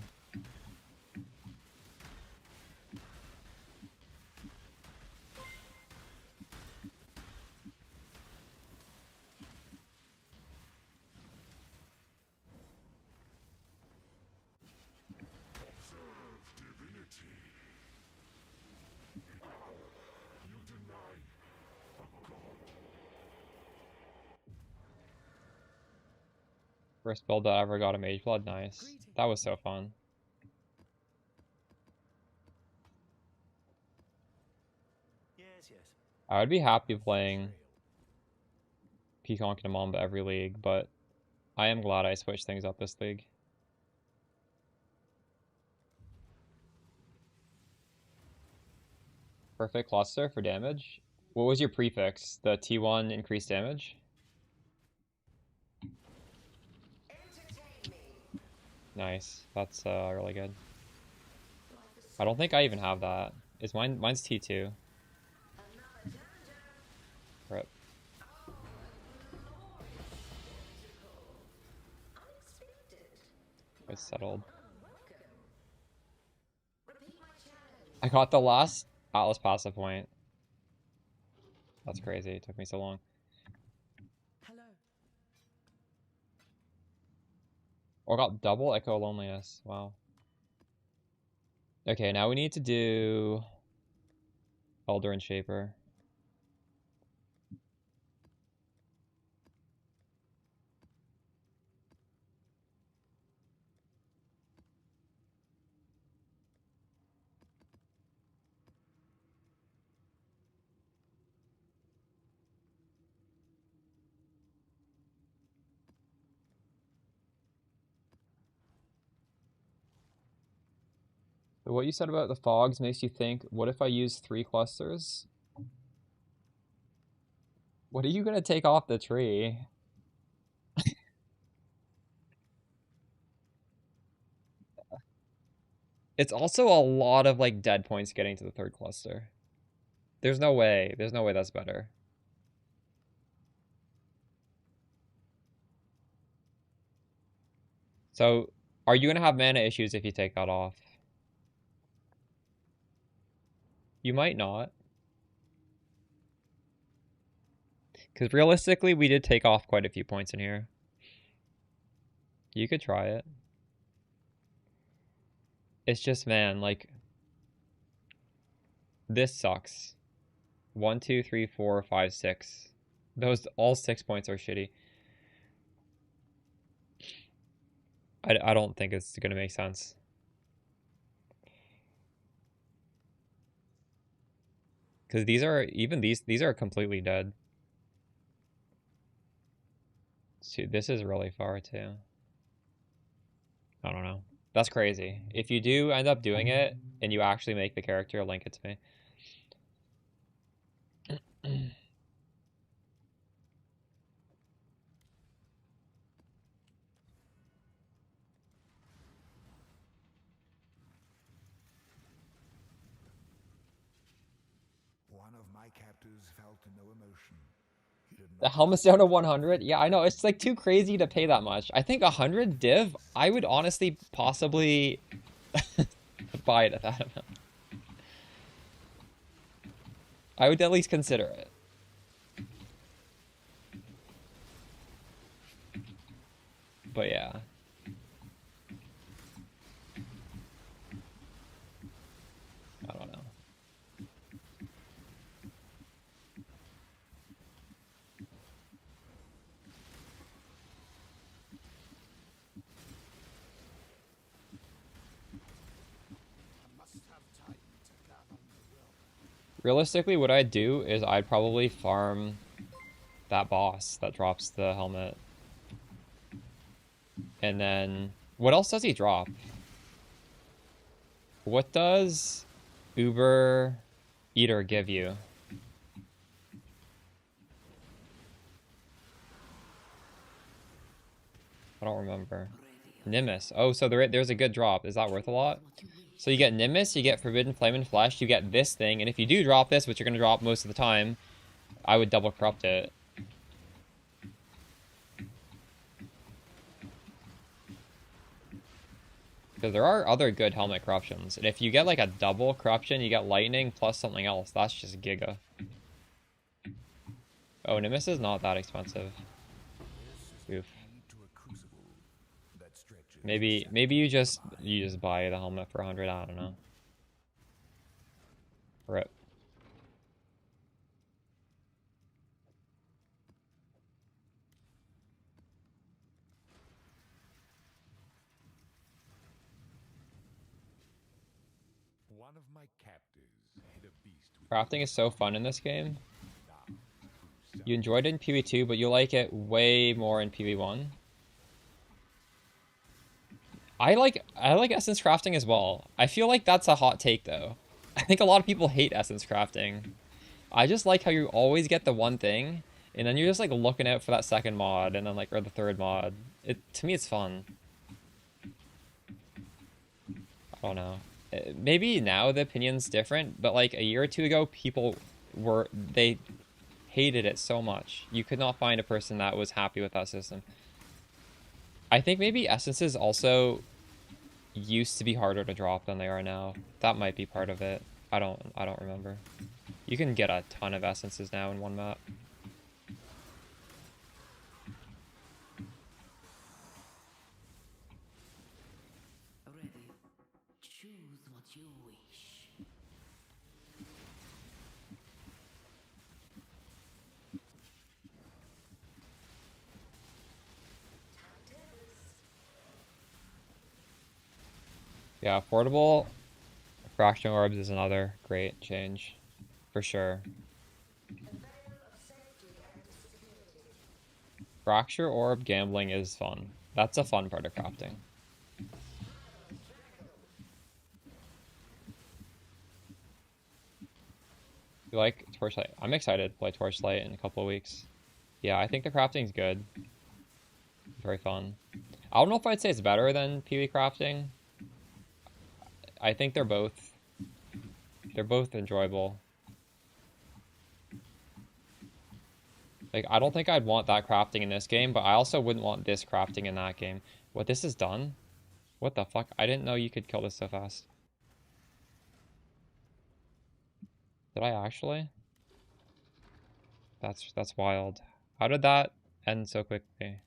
First build that I ever got a Mage Blood, nice. That was so fun. Yes, yes. I would be happy playing Peaconk and Mamba every league, but I am glad I switched things up this league. Perfect cluster for damage. What was your prefix? The T1 increased damage? Nice. That's really good. I don't think I even have that. Is mine? Mine's T2. Rip. It's settled. I got the last Atlas passive point. That's crazy. It took me so long. Hello. Oh, I got double Echo Loneliness. Wow. Okay, now we need to do Elder and Shaper. So what you said about the fogs makes you think, what if I use 3 clusters? What are you gonna take off the tree? It's also a lot of like dead points getting to the 3rd cluster. There's no way that's better. So, are you gonna have mana issues if you take that off? You might not. Because realistically, we did take off quite a few points in here. You could try it. It's just, man, like... This sucks. 1, 2, 3, 4, 5, 6. Those, all 6 points are shitty. I don't think it's gonna make sense. Because these are, even these are completely dead. Dude, this is really far too. I don't know. That's crazy. If you do end up doing it, and you actually make the character, link it to me. One of my captors felt no emotion. He did The not helmet's down to 100? Yeah, I know. It's like too crazy to pay that much. I think 100 div, I would honestly possibly buy it at that amount. I would at least consider it. But yeah. I don't know. Realistically, what I'd do is I'd probably farm that boss that drops the helmet. And then, what else does he drop? What does Uber Eater give you? I don't remember. Nimbus. Oh, so there's a good drop. Is that worth a lot? So you get Nimbus, you get Forbidden Flame and Flesh, you get this thing, and if you do drop this, which you're going to drop most of the time, I would double corrupt it. Because there are other good helmet corruptions, and if you get like a double corruption, you get lightning plus something else. That's just giga. Oh, Nimbus is not that expensive. Oof. Maybe you just buy the helmet for 100. I don't know. Rip. One of my captors hit a beast with Crafting is so fun in this game. You enjoyed it in PV2, but you like it way more in PV1. I like essence crafting as well. I feel like that's a hot take though. I think a lot of people hate essence crafting. I just like how you always get the one thing, and then you're just like looking out for that second mod, and then like, or the third mod. To me, it's fun. I don't know. maybe now the opinion's different, but like a year or two ago, they hated it so much. You could not find a person that was happy with that system. I think maybe essences also used to be harder to drop than they are now. That might be part of it. I don't remember. You can get a ton of essences now in one map. Ready. Choose what you wish. Yeah, affordable fraction orbs is another great change, for sure. Fracture orb gambling is fun. That's a fun part of crafting. You like Torchlight? I'm excited to play Torchlight in a couple of weeks. Yeah, I think the crafting's good. Very fun. I don't know if I'd say it's better than PvE crafting. I think they're both enjoyable. Like, I don't think I'd want that crafting in this game, but I also wouldn't want this crafting in that game. What this has done? What the fuck? I didn't know you could kill this so fast. Did I actually? That's wild. How did that end so quickly?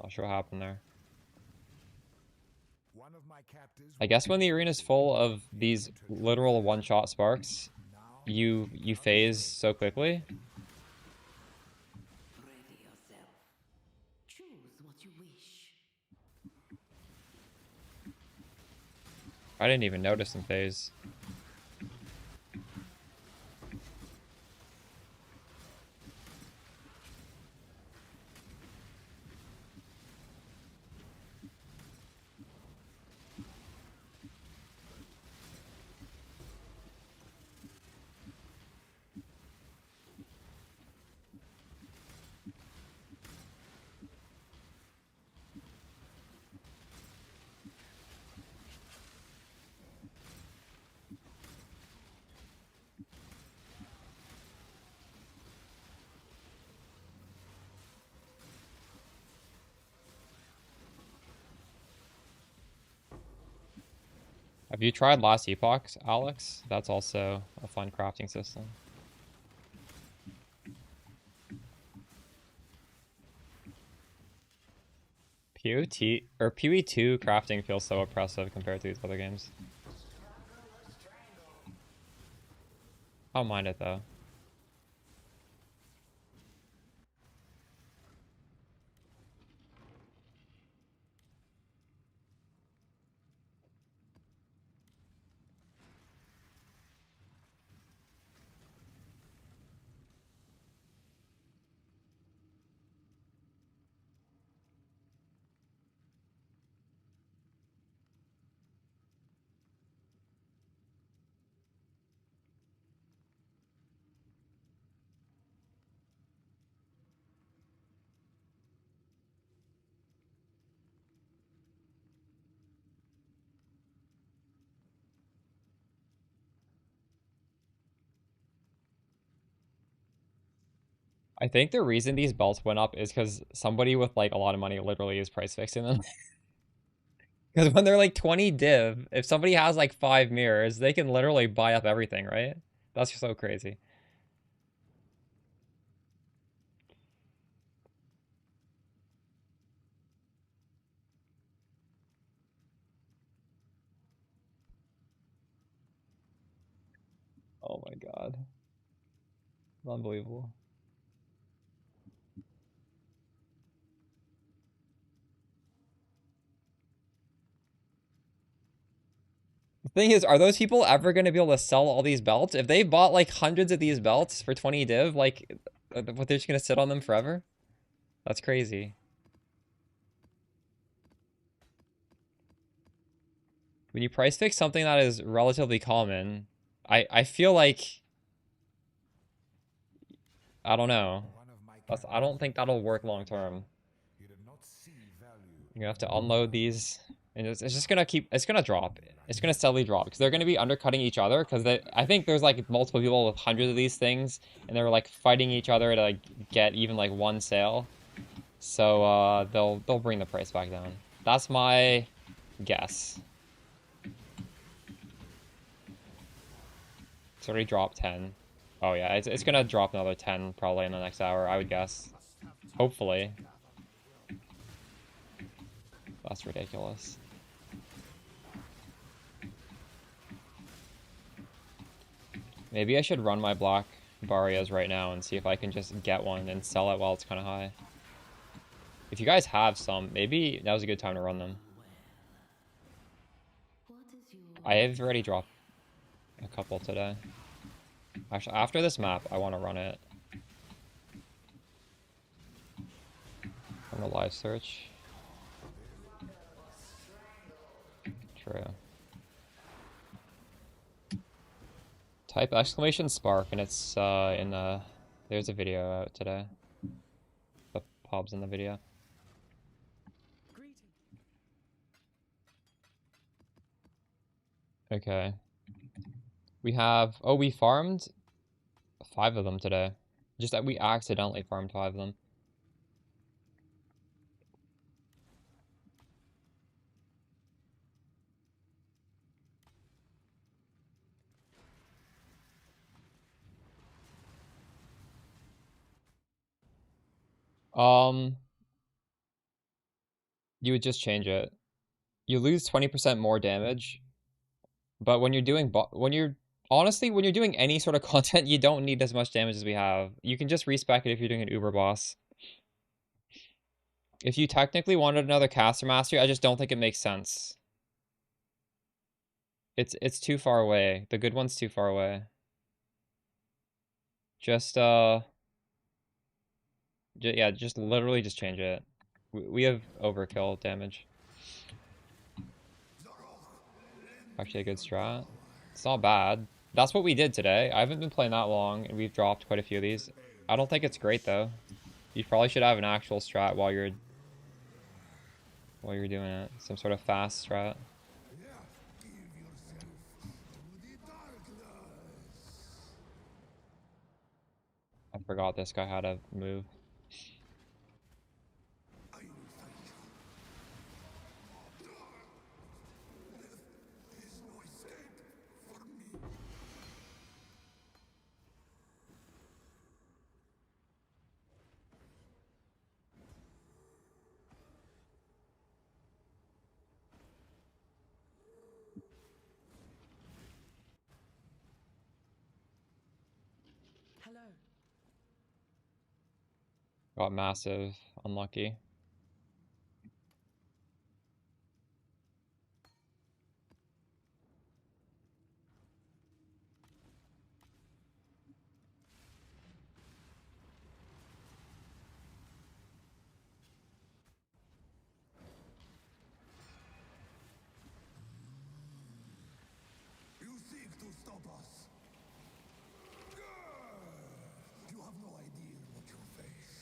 Not sure what happened there. One of my captives I guess when the arena's full of these literal one-shot sparks, you phase so quickly. Ready yourself. Choose what you wish. I didn't even notice him phase. Have you tried Last Epoch, Alex? That's also a fun crafting system. POT or PoE2 crafting feels so oppressive compared to these other games. I don't mind it though. I think the reason these belts went up is because somebody with like a lot of money literally is price fixing them. Because when they're like 20 div, if somebody has like 5 mirrors, they can literally buy up everything, right? That's so crazy. Oh my god. Unbelievable. The thing is, are those people ever going to be able to sell all these belts? If they bought like hundreds of these belts for 20 div, like, what, they're just going to sit on them forever? That's crazy. When you price fix something that is relatively common, I feel like, I don't know. I don't think that'll work long term. You have to unload these, and it's just gonna it's gonna drop. It's gonna steadily drop because they're gonna be undercutting each other. Because I think there's like multiple people with hundreds of these things, and they're like fighting each other to like get even like one sale. So they'll bring the price back down. That's my guess. It's already dropped 10. Oh yeah, it's gonna drop another 10 probably in the next hour, I would guess. Hopefully. That's ridiculous. Maybe I should run my black Barrios right now and see if I can just get one and sell it while it's kind of high. If you guys have some, maybe that was a good time to run them. I have already dropped a couple today. Actually, after this map, I want to run it. I'm gonna live search. True. Type exclamation spark and it's in the... There's a video out today. The pub's in the video. Okay. We have... Oh, we farmed 5 of them today. Just that we accidentally farmed 5 of them. You would just change it. You lose 20% more damage, but when you're doing honestly, when you're doing any sort of content, you don't need as much damage as we have. You can just respec it if you're doing an Uber boss. If you technically wanted another caster mastery, I just don't think it makes sense. It's too far away. The good one's too far away. Just yeah, just literally just change it. We have overkill damage. Actually a good strat. It's not bad. That's what we did today. I haven't been playing that long, and we've dropped quite a few of these. I don't think it's great, though. You probably should have an actual strat while you're doing it. Some sort of fast strat. I forgot this guy had a move. Hello. Got massive unlucky. You seek to stop us. You have no idea what you face.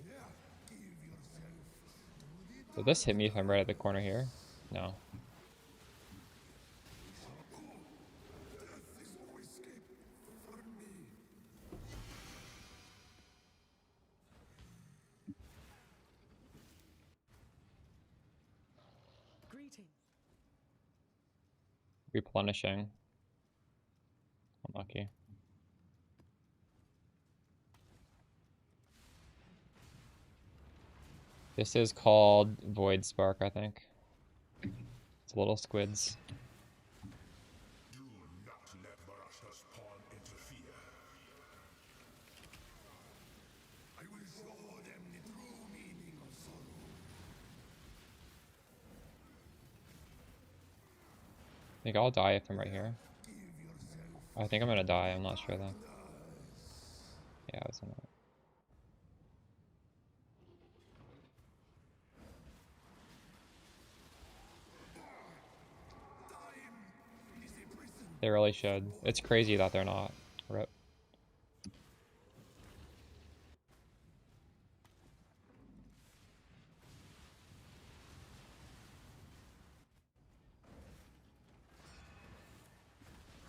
Yeah, give yourself to the Will this hit me if I'm right at the corner here? No. death is no escape for me. Greeting. Replenishing. Unlucky. This is called Void Spark, I think. It's little squids. Do not let Barashta's pawn interfere. I will show them the true meaning of sorrow. I think I'll die if I'm right here. I think I'm gonna die, I'm not sure though. Yeah, I was in it. They really should. It's crazy that they're not. Rip.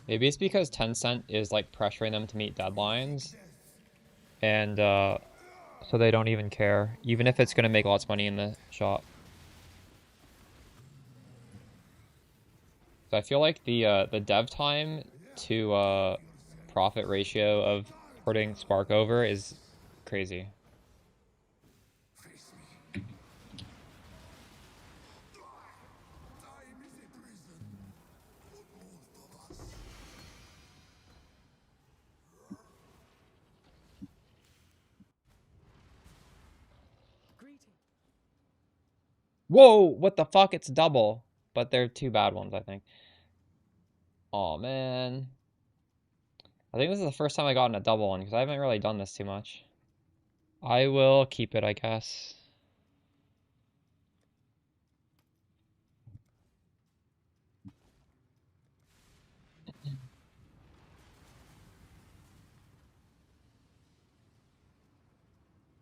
Maybe it's because Tencent is like pressuring them to meet deadlines, and so they don't even care, even if it's gonna make lots of money in the shop. So I feel like the dev time to profit ratio of porting Spark over is crazy. Greeting. Whoa, what the fuck? It's double. But they're two bad ones, I think. Oh man. I think this is the first time I gotten a double one, because I haven't really done this too much. I will keep it, I guess.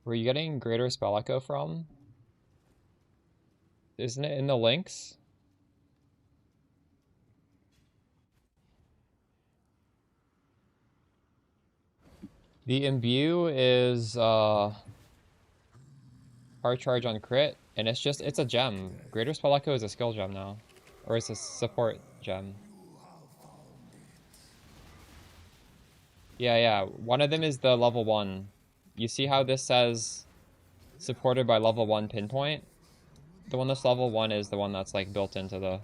Were you getting greater spell echo from? Isn't it in the links? The imbue is hard charge on crit, and it's a gem. Greater spell echo is a skill gem now. Or it's a support gem. Yeah. One of them is the level 1. You see how this says supported by level 1 pinpoint? The one that's level 1 is the one that's like built into the...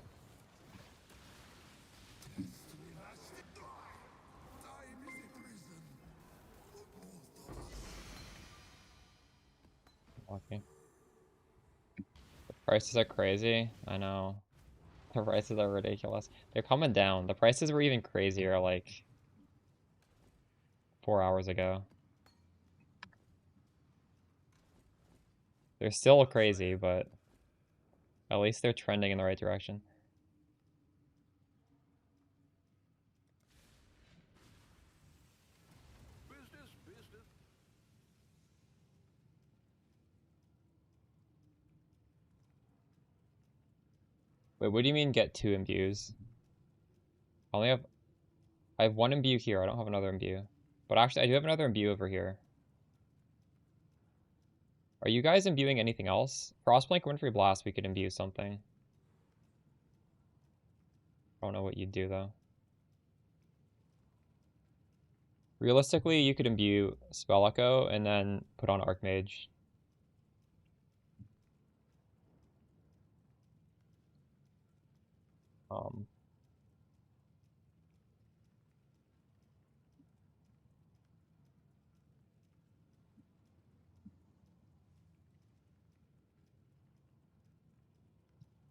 Okay. The prices are crazy. I know. The prices are ridiculous. They're coming down. The prices were even crazier like 4 hours ago. They're still crazy, but at least they're trending in the right direction. Business. Wait, what do you mean get 2 imbues? I have 1 imbue here. I don't have another imbue. But actually, I do have another imbue over here. Are you guys imbuing anything else? Frostblink, Wintry Blast, we could imbue something. I don't know what you'd do, though. Realistically, you could imbue Spell Echo and then put on Archmage.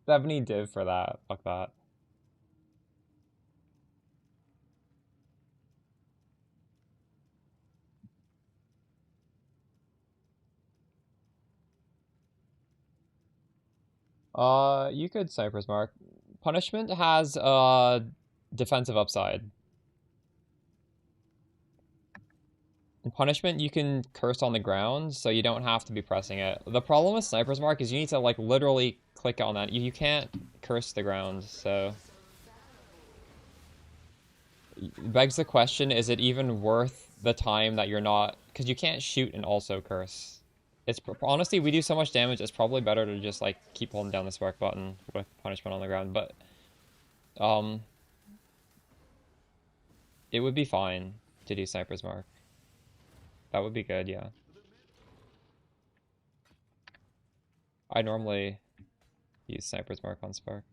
70 div for that. Fuck that. You could Cypress Mark. Punishment has defensive upside. In Punishment, you can curse on the ground, so you don't have to be pressing it. The problem with Sniper's Mark is you need to like literally click on that. You can't curse the ground, so it begs the question: is it even worth the time that you're not? Because you can't shoot and also curse. It's honestly, we do so much damage. It's probably better to just like keep holding down the spark button with Punishment on the ground, but it would be fine to do Sniper's Mark. That would be good, yeah. I normally use Sniper's Mark on Spark.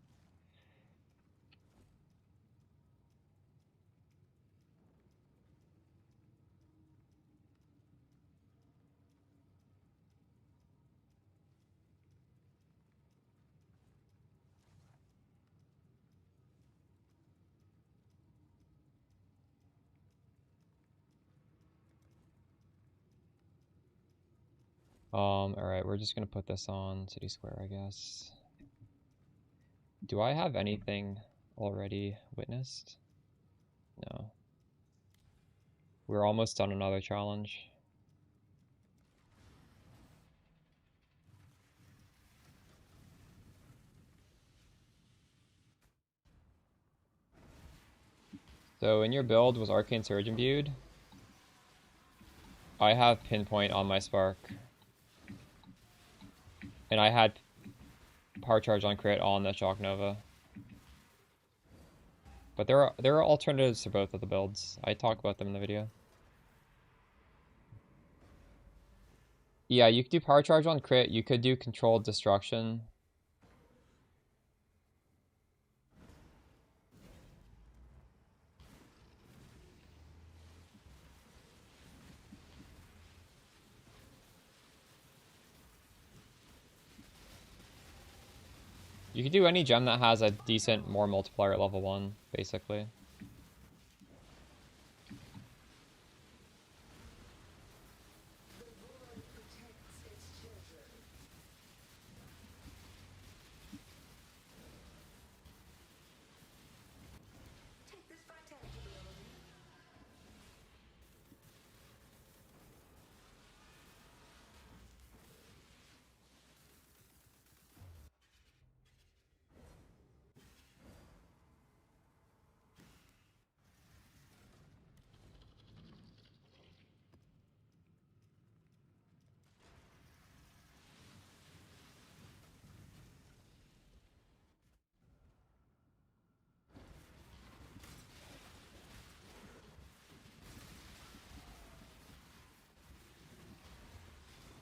Alright, we're just gonna put this on City Square, I guess. Do I have anything already witnessed? No. We're almost done another challenge. So in your build, was Arcane Surge imbued? I have Pinpoint on my Spark. And I had Power Charge on crit on the Shock Nova. But there are alternatives to both of the builds. I talk about them in the video. Yeah, you could do Power Charge on crit. You could do Controlled Destruction. You could do any gem that has a decent more multiplier at level 1, basically.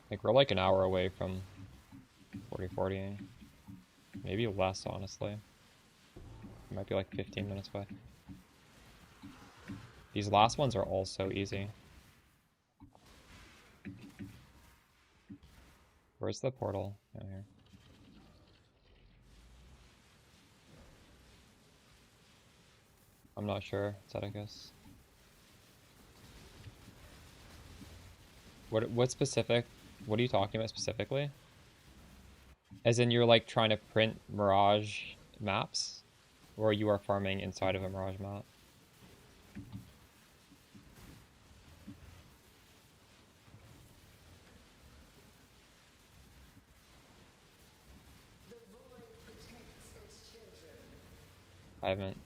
Like, we're like an hour away from 40-40. Maybe less, honestly. It might be like 15 minutes away. These last ones are all so easy. Where's the portal? Oh, here. I'm not sure. Zedicus. What specific? What are you talking about specifically? As in you're like trying to print Mirage maps? Or you are farming inside of a Mirage map? I haven't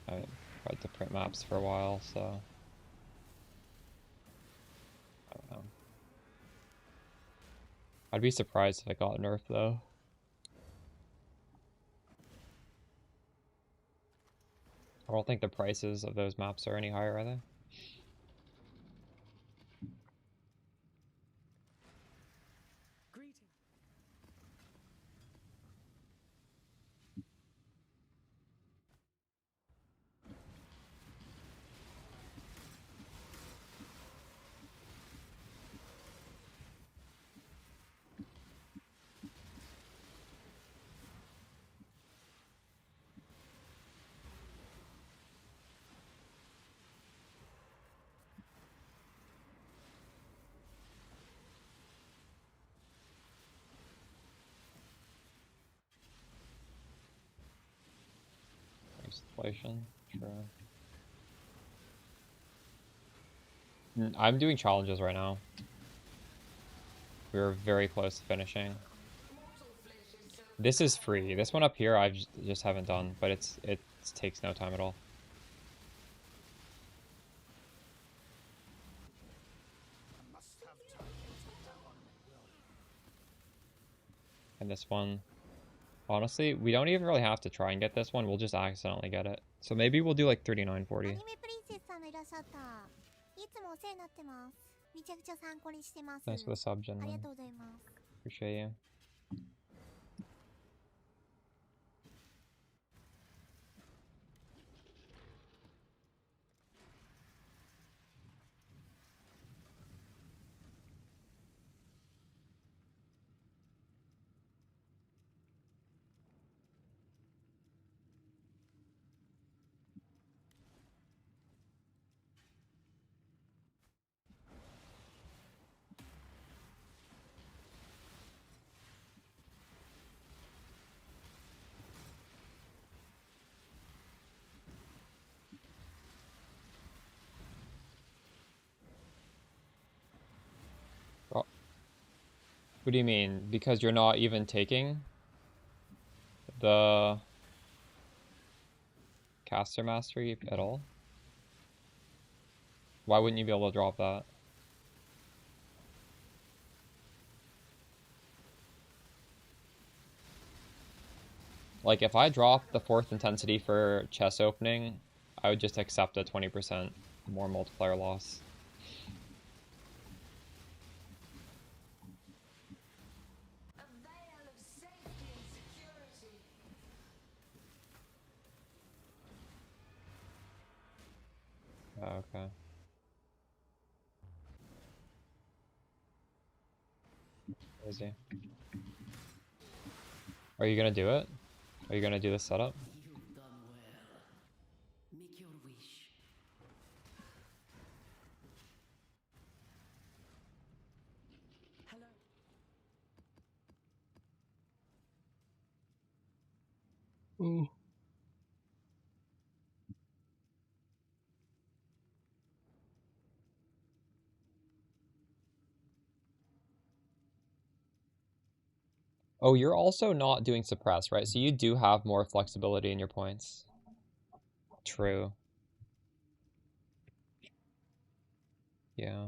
tried to print maps for a while, so I don't know. I'd be surprised if it got nerfed though. I don't think the prices of those maps are any higher, are they? Greeting. Installation, sure. I'm doing challenges right now. We're very close to finishing. This is free. This one up here I just haven't done, but it takes no time at all. And this one, honestly, we don't even really have to try and get this one. We'll just accidentally get it. So maybe we'll do like 3940. アニメプリンセスさんがいらっしゃった。いつもお世話になってます。めちゃくちゃ参考にしてます。 Thanks for the sub, あり Jinlin. がとうございます。 Appreciate you. What do you mean? Because you're not even taking the caster mastery at all? Why wouldn't you be able to drop that? Like, if I drop the 4th intensity for chest opening, I would just accept a 20% more multiplier loss. A veil of safety and security. Oh, okay. Crazy. Are you gonna do it? Are you gonna do this setup? You've done well. Make your wish. Hello. Ooh. Oh, you're also not doing suppress, right? So you do have more flexibility in your points. True. Yeah.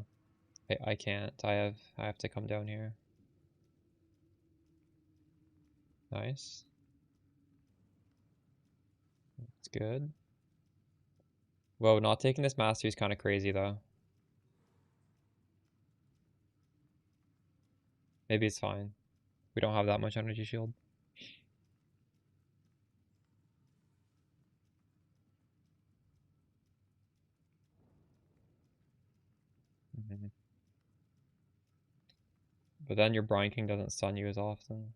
I can't. I have to come down here. Nice. That's good. Whoa, not taking this mastery is kind of crazy though. Maybe it's fine. We don't have that much energy shield. Mhm. But then your Brine King doesn't stun you as often.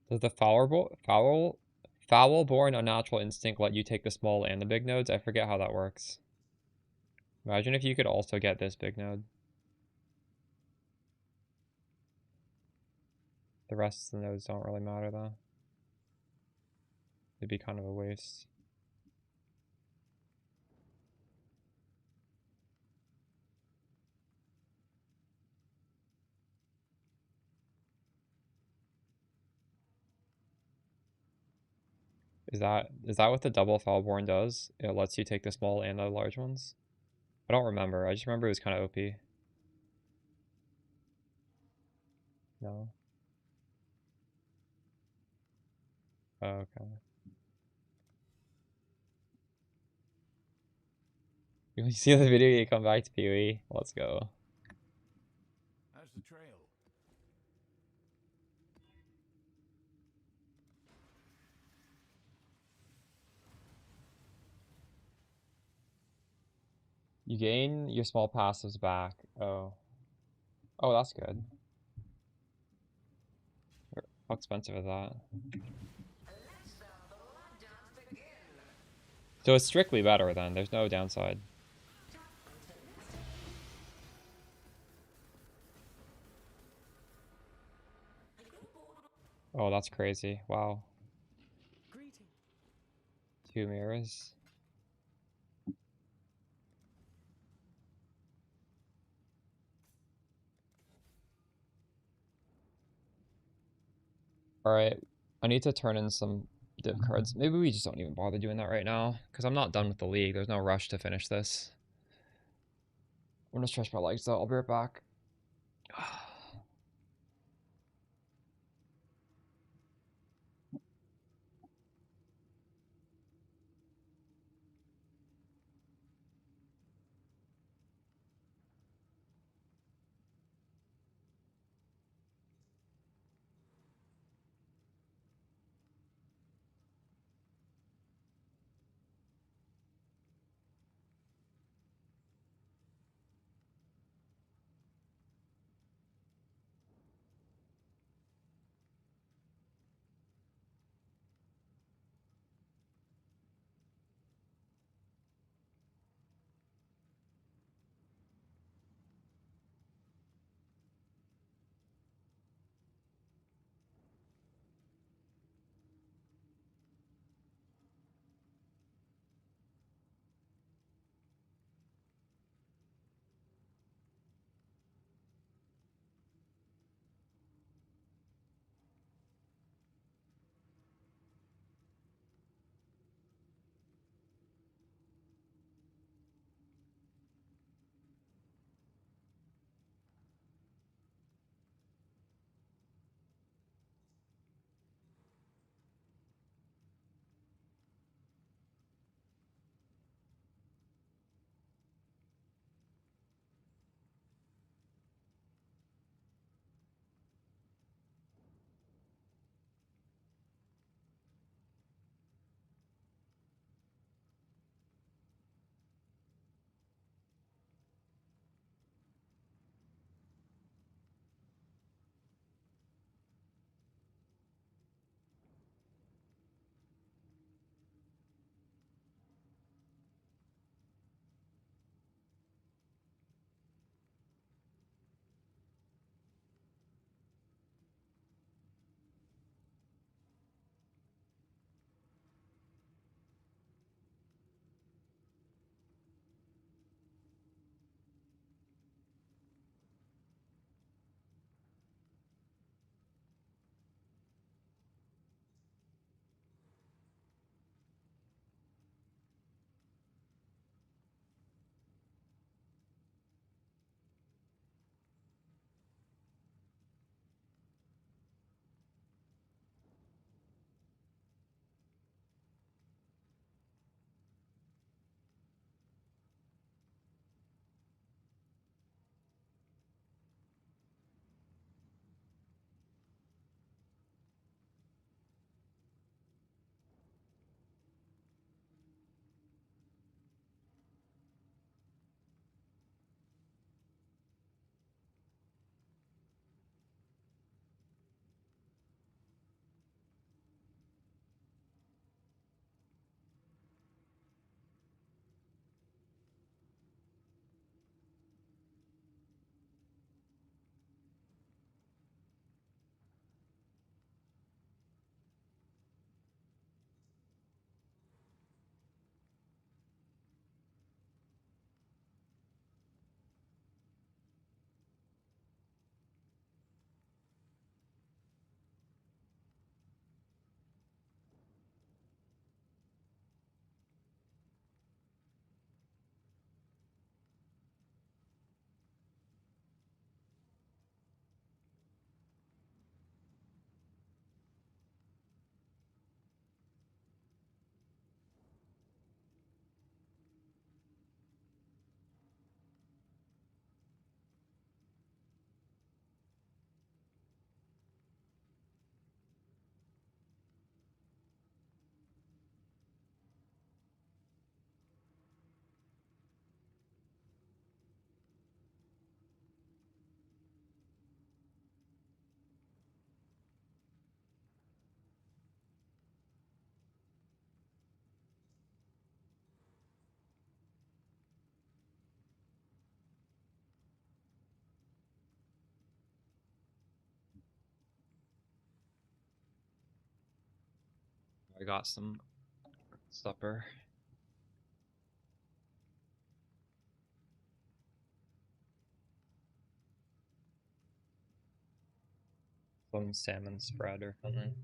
Does the Foul-born Unnatural Instinct let you take the small and the big nodes? I forget how that works. Imagine if you could also get this big node. The rest of the nodes don't really matter though. It'd be kind of a waste. Is that what the double Foulborn does? It lets you take the small and the large ones? I don't remember. I just remember it was kind of OP. No. Oh, okay. You see the video, you come back to PoE. Let's go. How's the trail? You gain your small passives back. Oh. Oh, that's good. How expensive is that? So it's strictly better then. There's no downside. Oh, that's crazy. Wow. Greeting. 2 mirrors. Alright. I need to turn in some div cards. Maybe we just don't even bother doing that right now. Because I'm not done with the league. There's no rush to finish this. I'm gonna stretch my legs though. I'll be right back. I got some supper. Some salmon spread or something.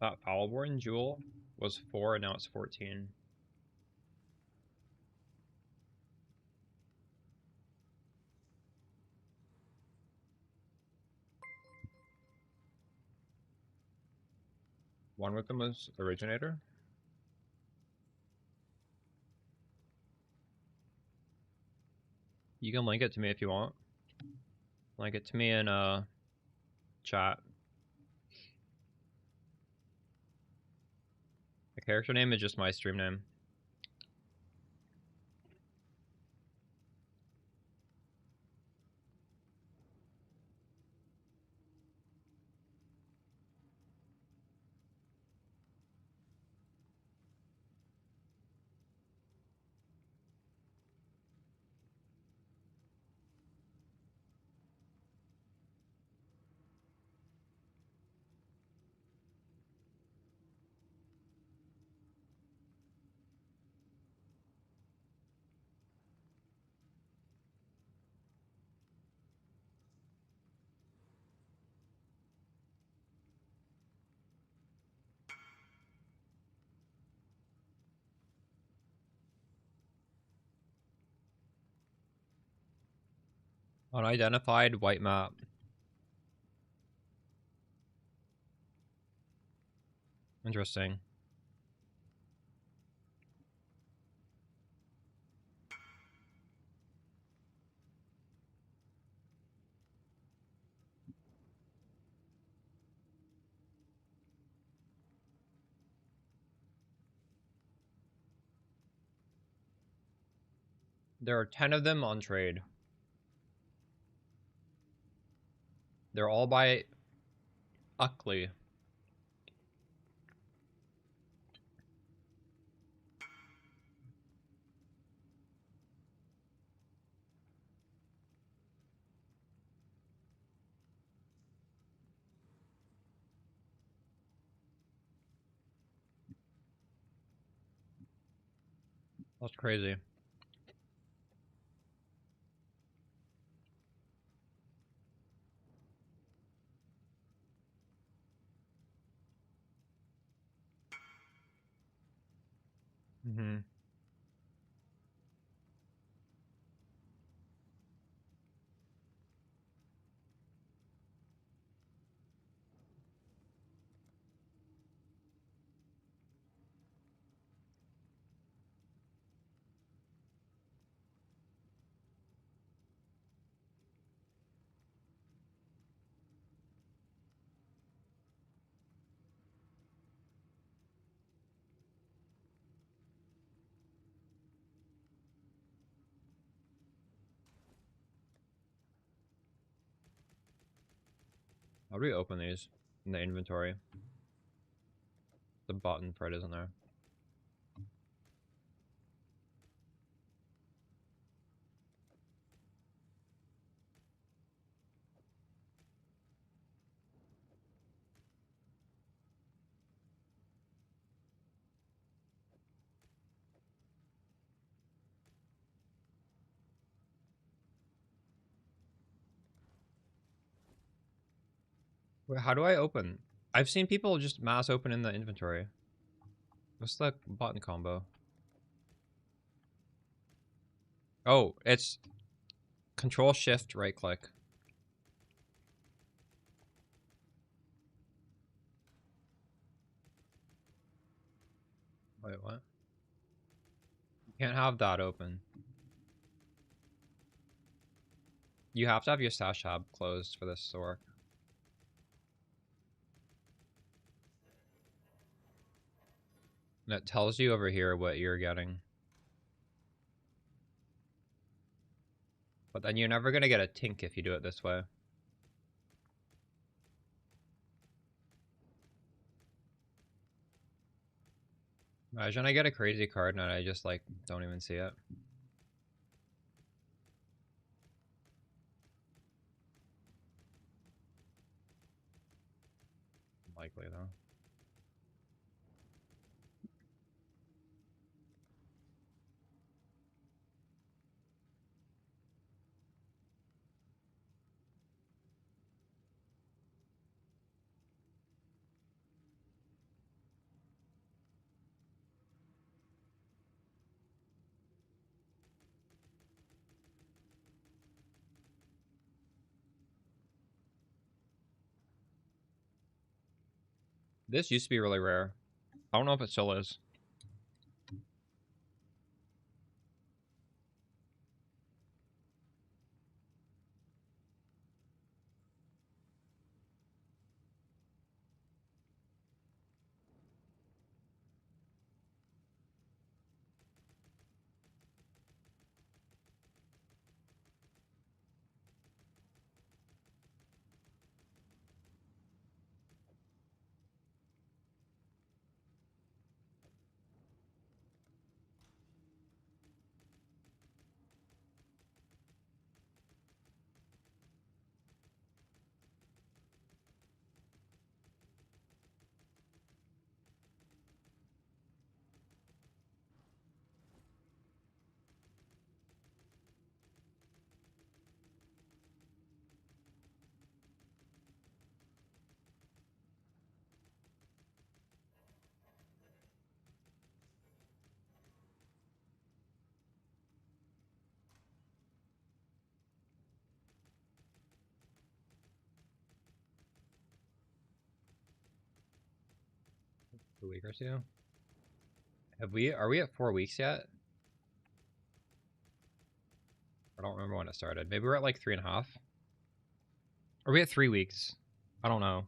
That Foulborn jewel was 4 and now it's 14. One with them was Originator. You can link it to me if you want. Link it to me in chat. The character name is just my stream name. Unidentified white map. Interesting. There are 10 of them on trade. They're all by Uckley. That's crazy. Mm-hmm. How do we open these in the inventory? The button part isn't there. Wait, how do I open? I've seen people just mass open in the inventory. What's the button combo? Oh, it's Control Shift right click. Wait, what? You can't have that open. You have to have your stash tab closed for this to work. And it tells you over here what you're getting. But then you're never gonna get a tink if you do it this way. Imagine I get a crazy card and I just like don't even see it. Likely though. This used to be really rare. I don't know if it still is. A week or two. Are we at 4 weeks yet? I don't remember when it started. Maybe we're at like 3.5. Are we at 3 weeks? I don't know.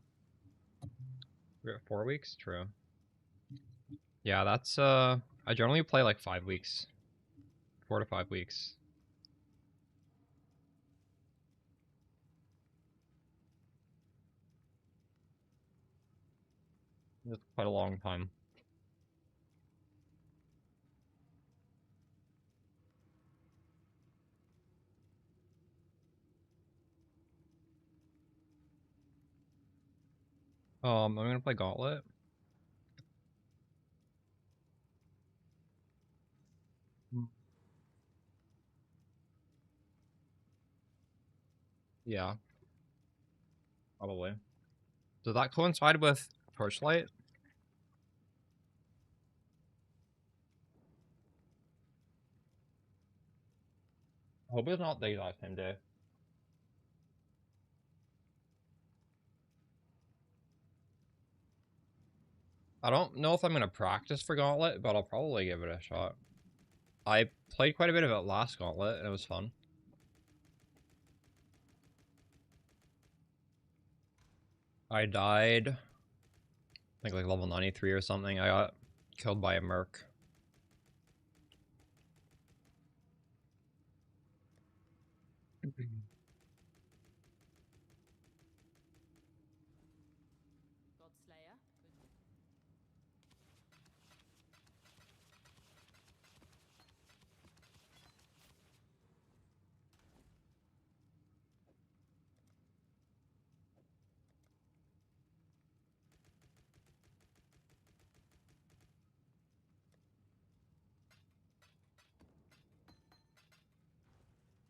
We're at 4 weeks? True. Yeah, that's I generally play like 5 weeks. 4 to 5 weeks. It's quite a long time. I'm gonna play Gauntlet. Yeah, probably. Does that coincide with Torchlight? I hope it's not the exact same day. I don't know if I'm gonna practice for Gauntlet, but I'll probably give it a shot. I played quite a bit of it last Gauntlet, and it was fun. I died, I think like level 93 or something. I got killed by a merc. Godslayer.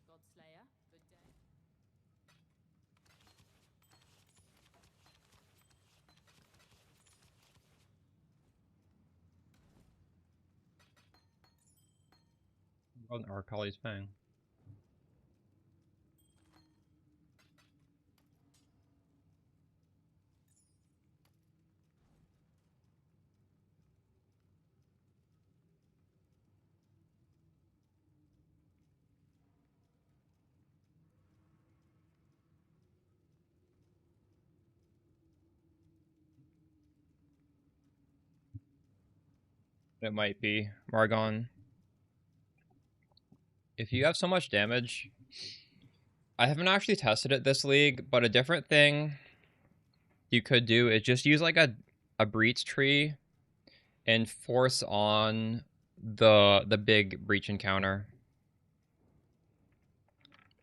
Godslayer. Good day. Oh, or Kali's Fang. It might be Margon. If you have so much damage, I haven't actually tested it this league, but a different thing you could do is just use like a breach tree and force on the big breach encounter.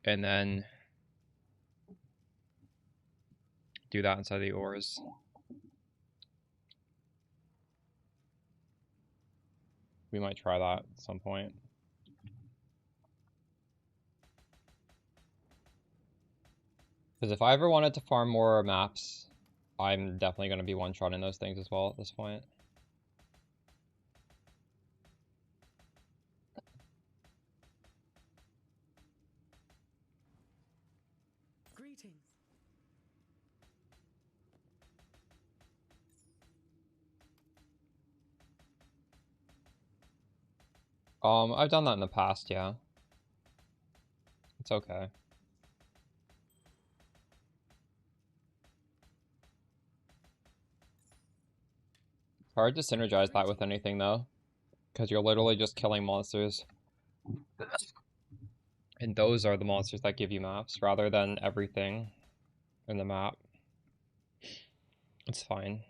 And then do that inside the ores. We might try that at some point. Because if I ever wanted to farm more maps, I'm definitely going to be one-shotting those things as well at this point. Greetings. I've done that in the past, yeah. It's okay. It's hard to synergize that with anything though, because you're literally just killing monsters. And those are the monsters that give you maps, rather than everything in the map. It's fine.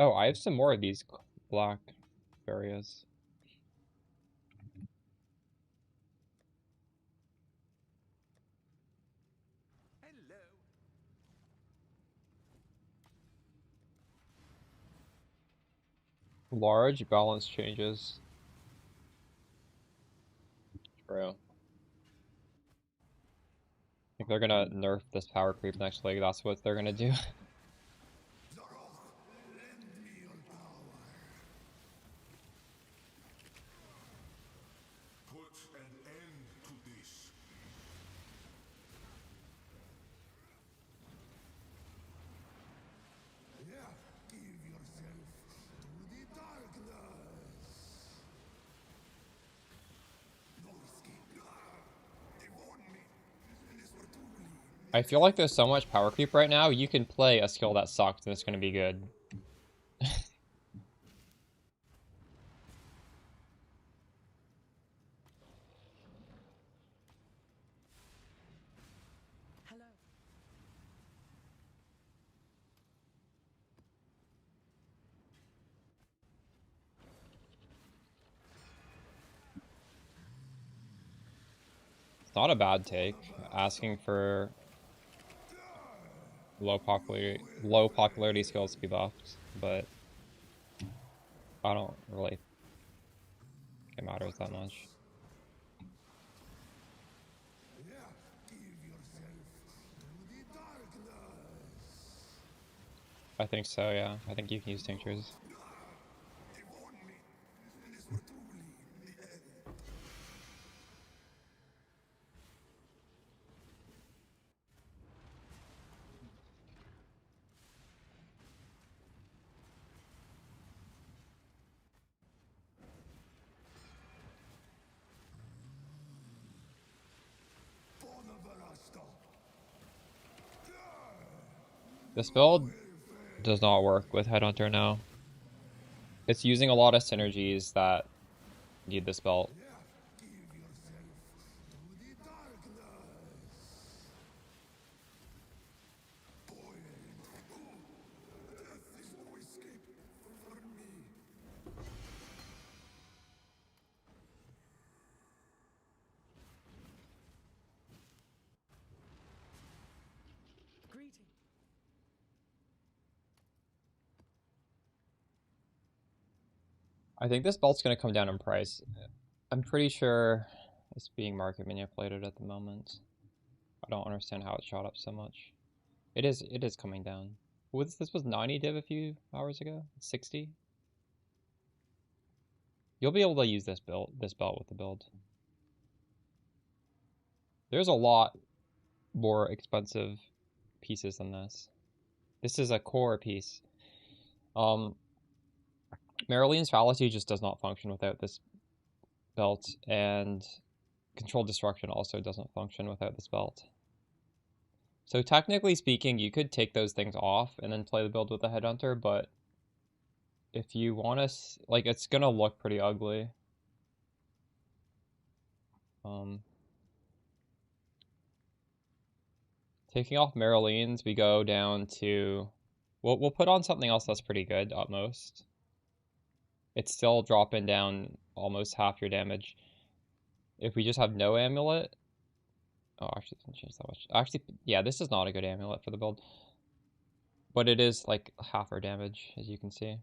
Oh, I have some more of these black areas. Hello. Large balance changes. True. I think they're gonna nerf this power creep next league. That's what they're gonna do. Put an end to this. Yeah, give yourself to the darkness. No escape. They warned me. This were too late. I feel like there's so much power creep right now, you can play a skill that sucks and it's gonna be good. Hello. It's not a bad take, asking for low popularity skills to be buffed, but I don't really think it matters that much. Yeah, give yourself to the darkness. I think so, yeah. I think you can use tinctures. They warned me. This were too late. This build does not work with Headhunter now. It's using a lot of synergies that need this belt. Give yourself to the darkness. Death is no escape for me. Greetings. I think this belt's going to come down in price. I'm pretty sure it's being market manipulated at the moment. I don't understand how it shot up so much. It is coming down. This was 90 div a few hours ago. It's 60. You'll be able to use this belt with the build. There's a lot more expensive pieces than this. This is a core piece. Maroline's Fallacy just does not function without this belt, and Controlled Destruction also doesn't function without this belt. So technically speaking, you could take those things off and then play the build with the Headhunter, but if you want to, like, it's gonna look pretty ugly. Taking off Maroline's, we go down to, we'll put on something else that's pretty good, Utmost. It's still dropping down almost half your damage. If we just have no amulet, oh, actually, it doesn't change that much. Actually, yeah, this is not a good amulet for the build, but it is like half our damage, as you can see.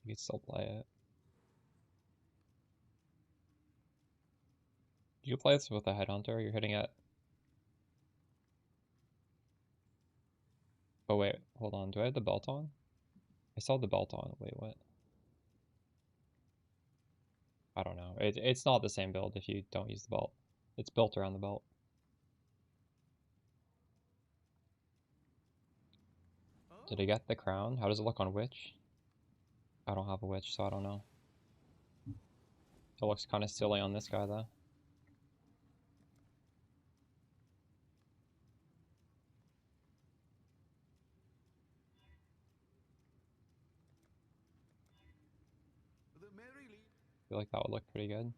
You can still play it. You play this with a Headhunter, you're hitting it. Oh wait, hold on, do I have the belt on? I saw the belt on, wait, what? I don't know, it's not the same build if you don't use the belt. It's built around the belt. Did I get the crown? How does it look on Witch? I don't have a Witch, so I don't know. It looks kind of silly on this guy though. I feel like that would look pretty good.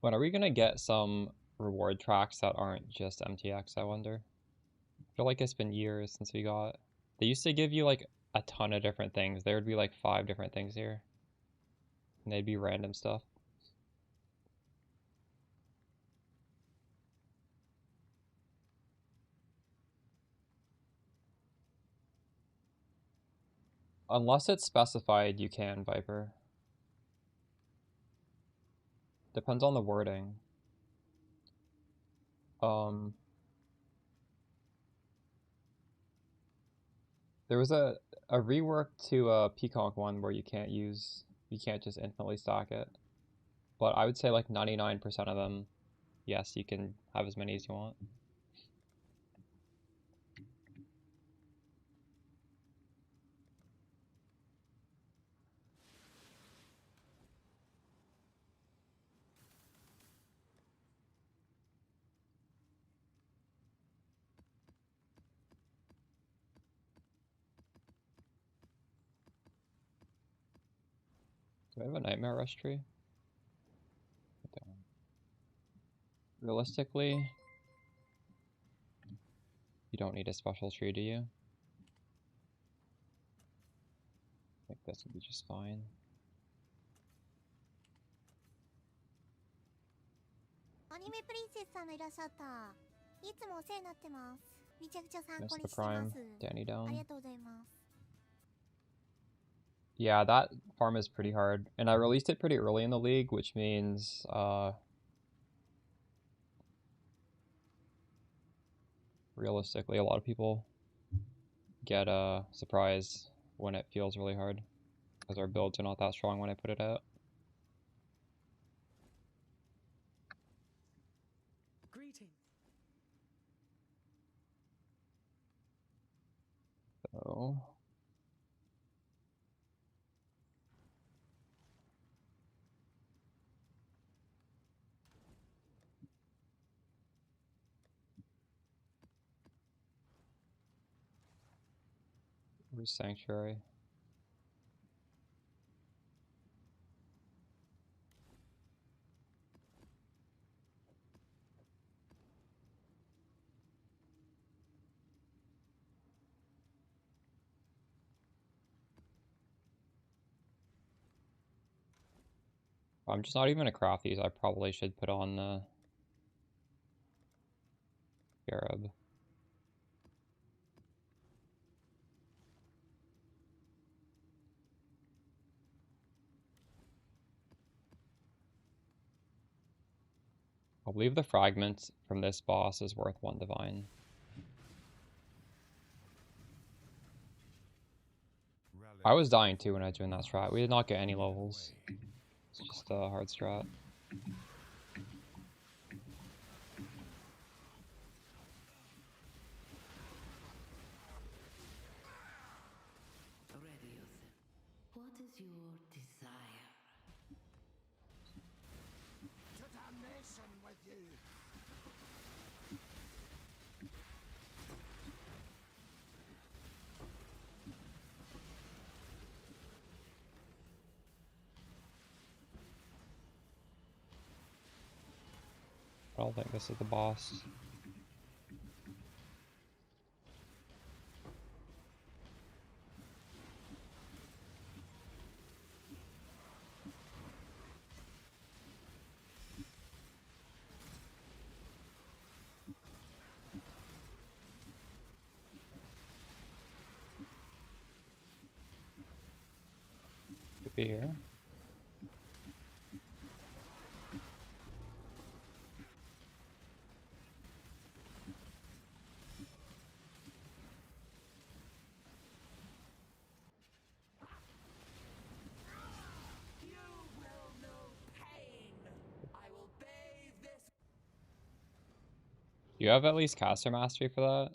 When are we gonna get some reward tracks that aren't just MTX, I wonder? I feel like it's been years since we got... They used to give you like a ton of different things. There would be like 5 different things here. And they'd be random stuff. Unless it's specified, you can, Viper. Depends on the wording. There was a rework to a Peacock one where you can't just infinitely stack it. But I would say like 99% of them, yes, you can have as many as you want. Do I have a Nightmare Rush tree? Realistically, you don't need a special tree, do you? I think this would be just fine. Missed the prime. Danny down. Yeah, that farm is pretty hard. And I released it pretty early in the league, which means realistically a lot of people get a surprise when it feels really hard, because our builds are not that strong when I put it out. Greeting. So where's Sanctuary? I'm just not even gonna craft these, I probably should put on the Scarab. I believe the fragment from this boss is worth 1 divine. I was dying too when I was doing that strat. We did not get any levels. It's just a hard strat. What is your desire? To damnation with you! I don't think this is the boss. Could be here. Do you have at least caster mastery for that?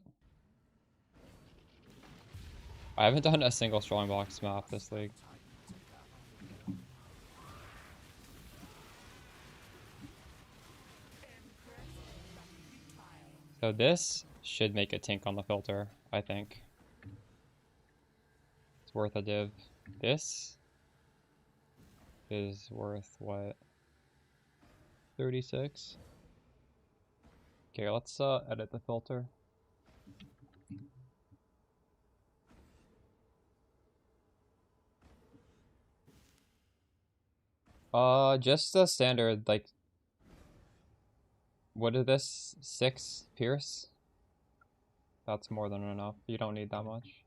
I haven't done a single strongbox map this league. So this should make a tink on the filter, I think. It's worth a div. This is worth what? 36? Okay, let's edit the filter. Just the standard, like, what is this? 6 pierce? That's more than enough. You don't need that much.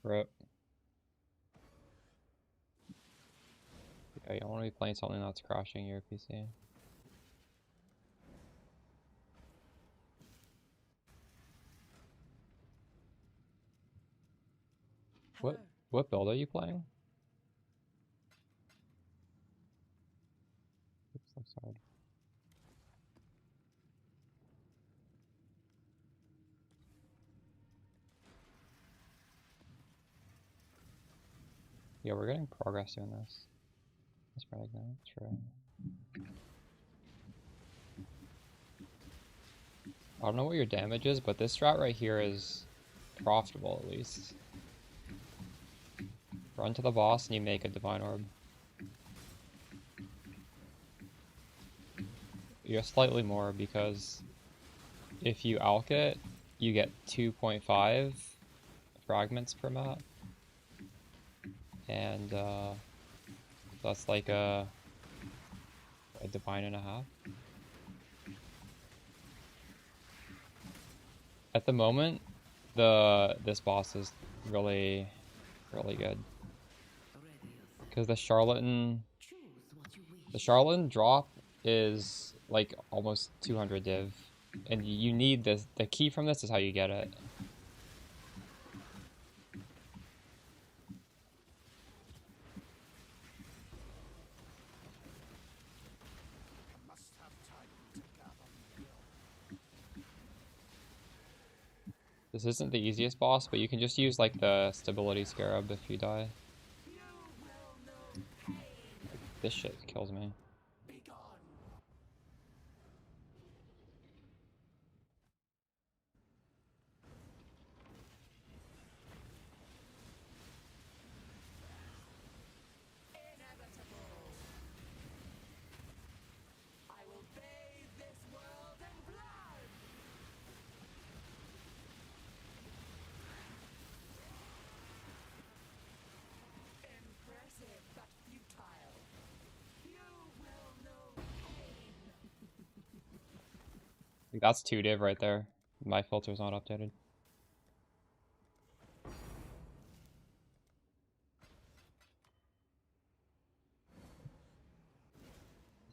Rip. Yeah, you don't want to be playing something that's crashing your PC. Hello. What build are you playing? Oops, looks hard. Yeah, we're getting progress doing this. Let's try ignite, sure. I don't know what your damage is, but this strat right here is profitable at least. Run to the boss and you make a divine orb. You're slightly more because if you alch it, you get 2.5 fragments per map. And that's like a divine and a half. At the moment, this boss is really good. Because the charlatan drop is like almost 200 div. And you need this, the key from this is how you get it. Must have time to gather meal. This isn't the easiest boss, but you can just use like the stability scarab if you die. This shit kills me. I will bathe this world in blood. Impressive but futile. You will know pain. That's 2 div right there. My filter's not updated.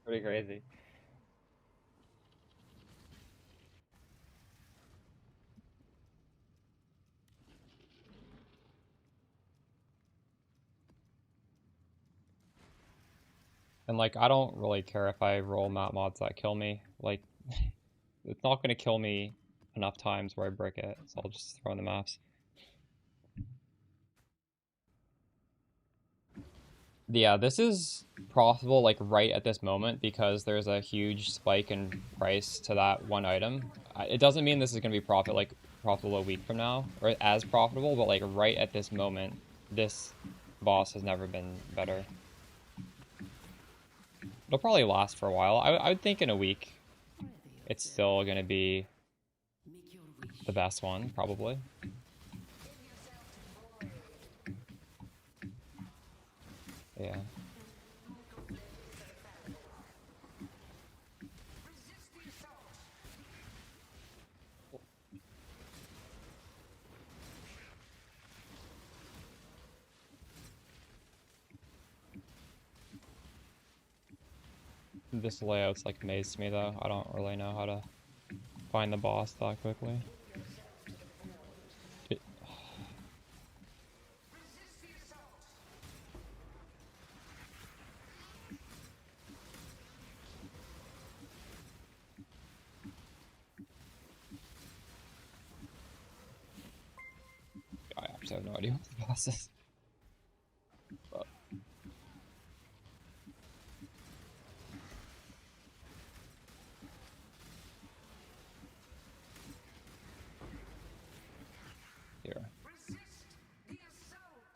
Pretty crazy. And like, I don't really care if I roll map mods that kill me. Like, it's not gonna kill me enough times where I break it, so I'll just throw in the maps. Yeah, this is profitable like right at this moment because there's a huge spike in price to that one item. It doesn't mean this is gonna be profitable a week from now, or as profitable, but like right at this moment, this boss has never been better. It'll probably last for a while. I would think in a week, it's still gonna be the best one, probably. Yeah. This layout's like maze to me though. I don't really know how to find the boss that quickly. I actually have no idea what the boss is. But here. Resist the assault.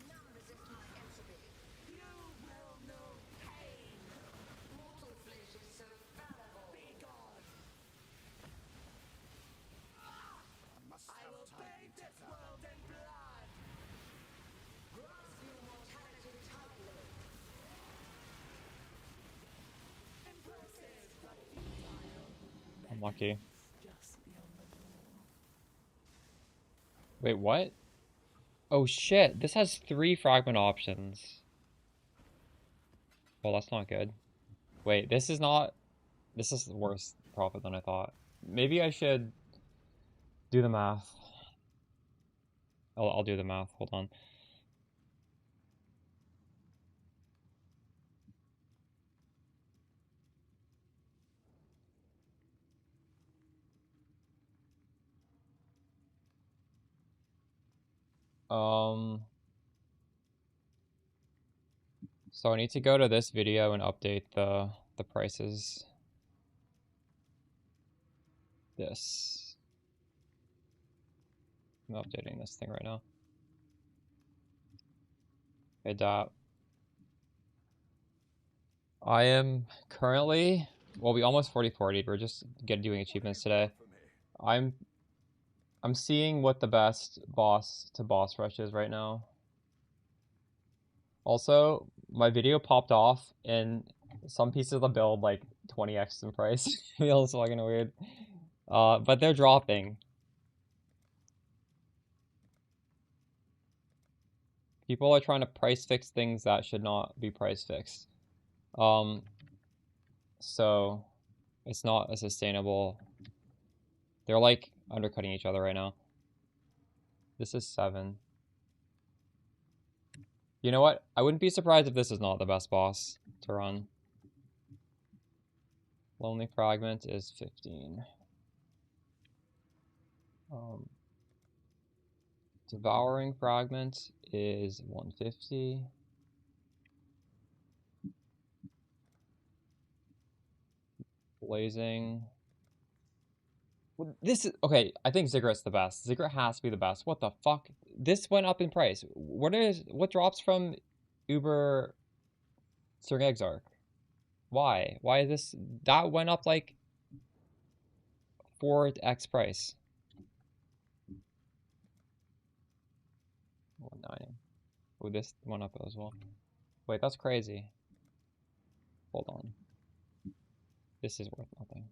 None resist my entropy. You will know pain. Mortal flesh is so fallible. Be gone. I will bathe this world in blood. Grasp your mortality tightly. Impressive but futile. Unlucky. Wait, what? Oh shit, this has 3 fragment options. Well, that's not good. Wait, this is worse profit than I thought. Maybe I should do the math. I'll do the math, hold on. So I need to go to this video and update the prices. this. I'm updating this thing right now. Hey, Dot. I am currently, well, we almost 40-40. We're just doing achievements today. I'm seeing what the best boss to boss rush is right now. Also, my video popped off and some pieces of the build like 20x in price. Feels fucking weird. But they're dropping. People are trying to price fix things that should not be price fixed. So it's not a sustainable. They're like undercutting each other right now. This is 7. You know what? I wouldn't be surprised if this is not the best boss to run. Lonely Fragment is 15. Devouring Fragment is 150. Blazing. This is okay. I think Ziggurat's the best. Ziggurat has to be the best. What the fuck? This went up in price. What drops from Uber Sir Exarch? Why? Why is this? That went up like 4x price. 190. Oh, this went up as well. Wait, that's crazy. Hold on. This is worth nothing.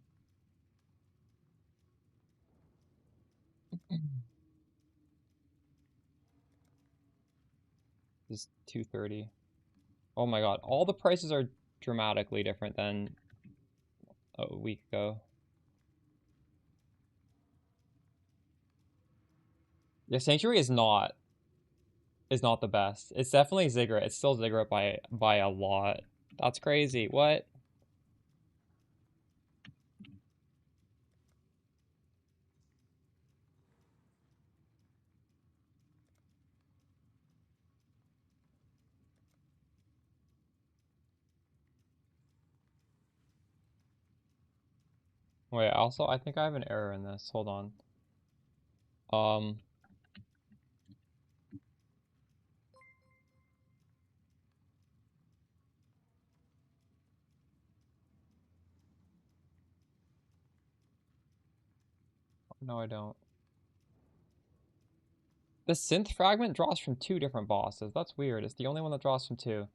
This is 230. Oh my god, all the prices are dramatically different than a week ago. The Sanctuary is not the best. It's definitely Ziggurat. It's still Ziggurat by a lot. That's crazy. What? Wait, also I think I have an error in this. Hold on. No, I don't. The Synth Fragment draws from 2 different bosses. That's weird. It's the only one that draws from 2.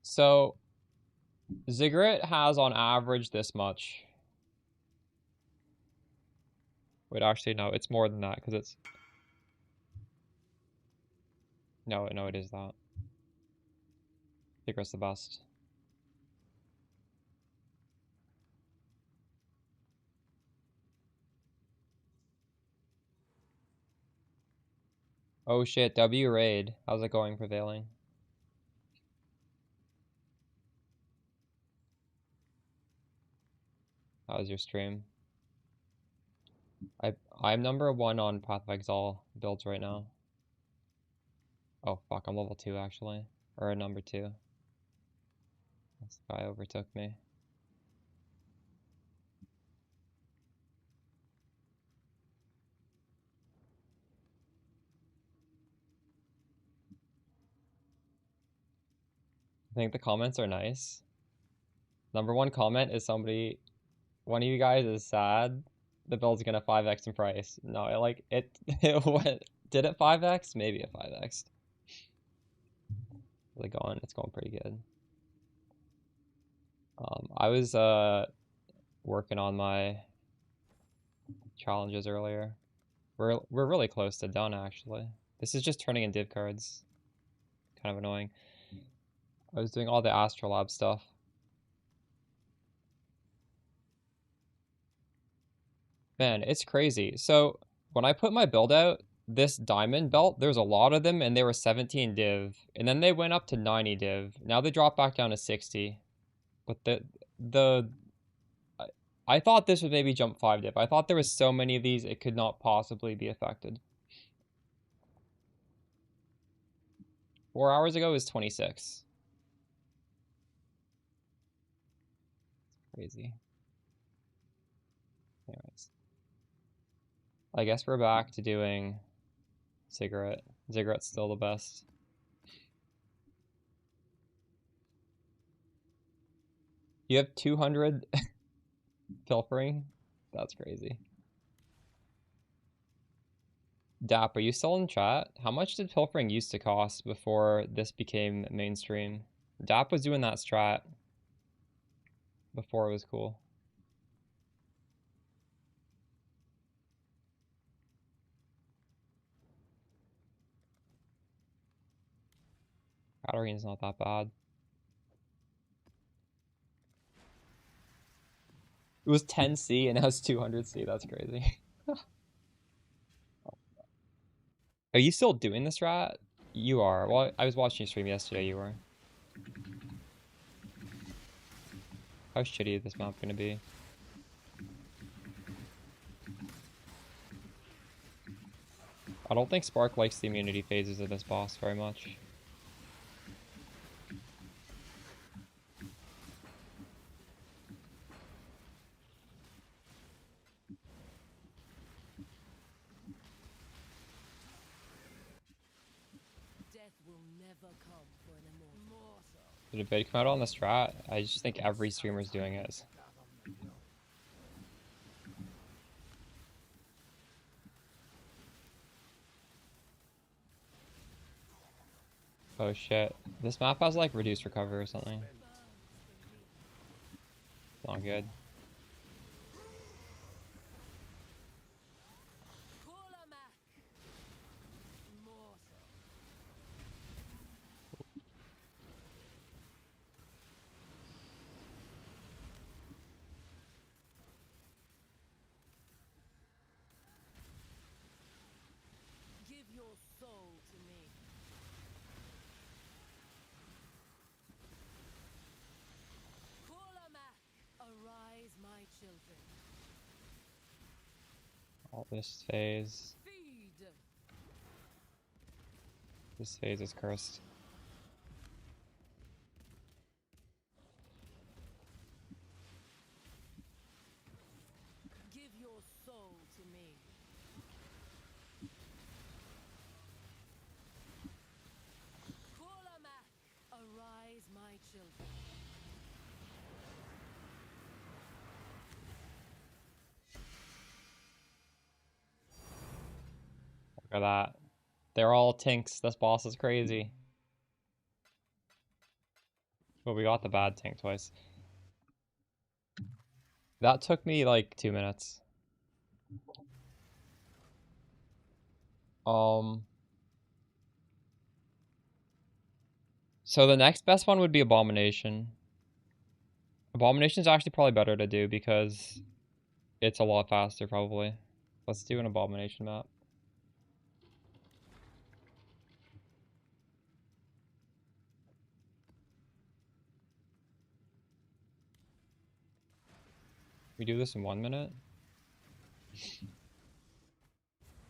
So, Ziggurat has on average this much. Wait, actually, no, it's more than that because it's. No, it is that. Ziggurat's the best. Oh shit, W raid. How's it going, Prevailing? How's your stream? I'm number 1 on Path of Exile builds right now. Oh fuck, I'm level 2 actually. Or number 2. This guy overtook me. I think the comments are nice. Number 1 comment is somebody, one of you guys is sad. The build's gonna 5x in price. No, it went, did it 5x? Maybe it 5x. It's going pretty good. I was working on my challenges earlier. We're really close to done actually. This is just turning in div cards. Kind of annoying. I was doing all the Astrolab stuff. Man, it's crazy. So when I put my build out, this diamond belt, there's a lot of them and they were 17 div. And then they went up to 90 div. Now they dropped back down to 60. But I thought this would maybe jump 5 div. I thought there was so many of these it could not possibly be affected. 4 hours ago was 26. Crazy. I guess we're back to doing Ziggurat. Ziggurat's still the best. You have 200 pilfering? That's crazy. Dap, are you still in chat? How much did pilfering used to cost before this became mainstream? Dap was doing that strat before it was cool. Katarina's not that bad. It was 10C and now it's 200C. That's crazy. Are you still doing this strat? You are. Well, I was watching you stream yesterday. You were. How shitty is this map gonna be? I don't think Spark likes the immunity phases of this boss very much. Did a bid come out on the strat? I just think every streamer's doing it. Oh shit. This map has like reduced recovery or something. Not good. All this phase. This phase is cursed. Give your soul to me. Arise, my children. Look at that. They're all tinks. This boss is crazy. But we got the bad tink twice. That took me like 2 minutes. So the next best one would be Abomination. Abomination is actually probably better to do because it's a lot faster probably. Let's do an Abomination map. We do this in 1 minute.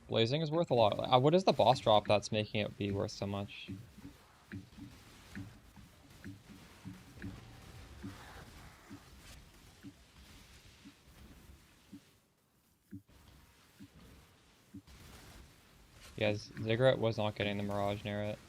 Blazing is worth a lot. What is the boss drop that's making it be worth so much? Yes, Ziggurat was not getting the Mirage near it.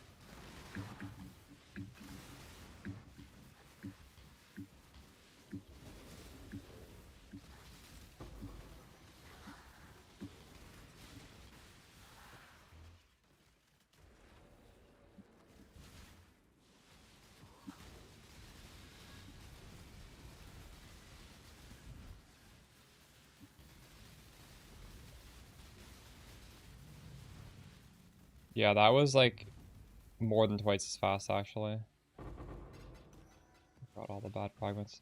Yeah, that was like more than twice as fast actually. Got all the bad fragments.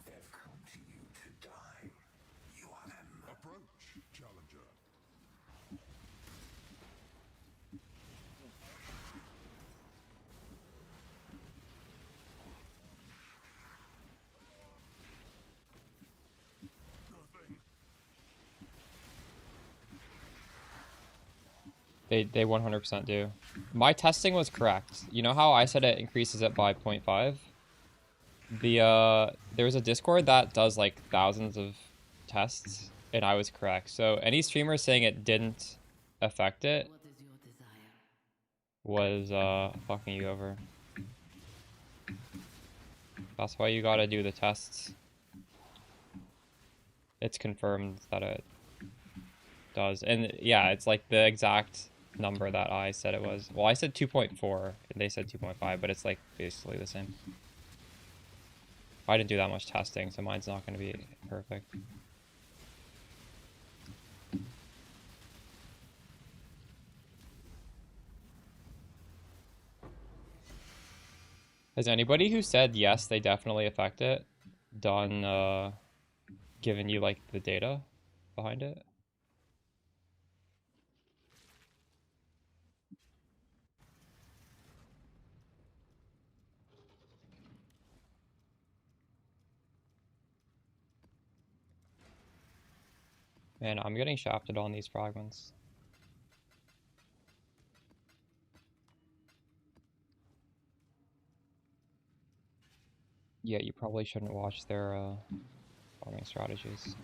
They've come to you to die. You are them. Approach, challenger. They 100% do. My testing was correct. You know how I said it increases it by 0.5? There's a Discord that does like thousands of tests, and I was correct. So any streamer saying it didn't affect it What is your desire? was fucking you over. That's why you gotta do the tests. It's confirmed that it does. And yeah, it's like the exact number that I said it was. Well, I said 2.4 and they said 2.5, but it's like basically the same. I didn't do that much testing, so mine's not going to be perfect. Has anybody who said yes, they definitely affect it, done, given you like the data behind it? Man, I'm getting shafted on these fragments. Yeah, you probably shouldn't watch their farming strategies.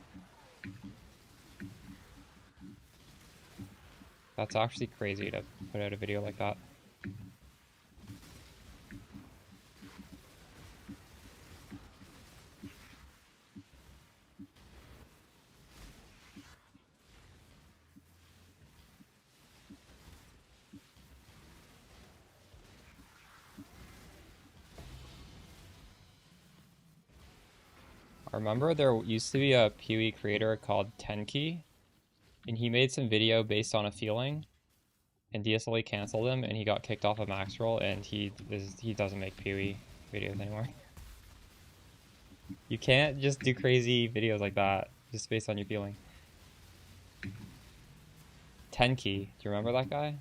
That's actually crazy to put out a video like that. I remember there used to be a PoE creator called Tenki, and he made some video based on a feeling, and DSLE canceled him, and he got kicked off of Maxroll, and he doesn't make PoE videos anymore. You can't just do crazy videos like that just based on your feeling. Tenki, do you remember that guy?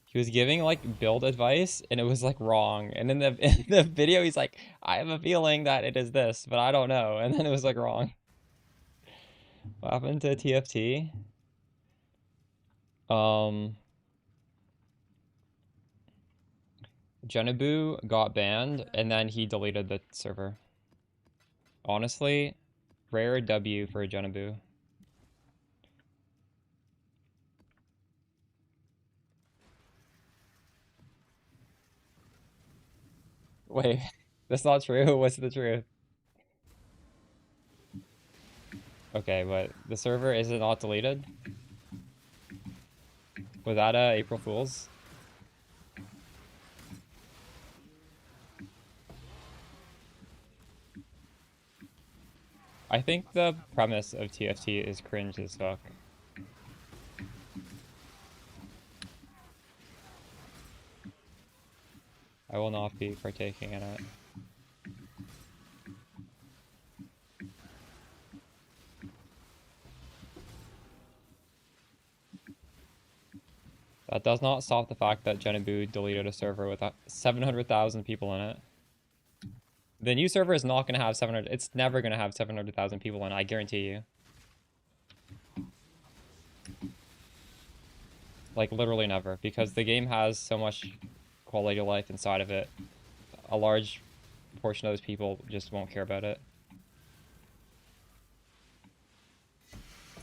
He was giving like build advice and it was like wrong. And in the video he's like, I have a feeling that it is this, but I don't know. And then it was like wrong. What happened to TFT? Genebu got banned and then he deleted the server. Honestly, rare W for Genebu. Wait, that's not true. What's the truth? Okay, but the server is it not deleted? Was that April Fool's? I think the premise of TFT is cringe as fuck. I will not be partaking in it. That does not stop the fact that Genebu deleted a server with 700,000 people in it. The new server is not going to have 700. It's never going to have 700,000 people in it, I guarantee you. Like, literally never. Because the game has so much quality of life inside of it. A large portion of those people just won't care about it.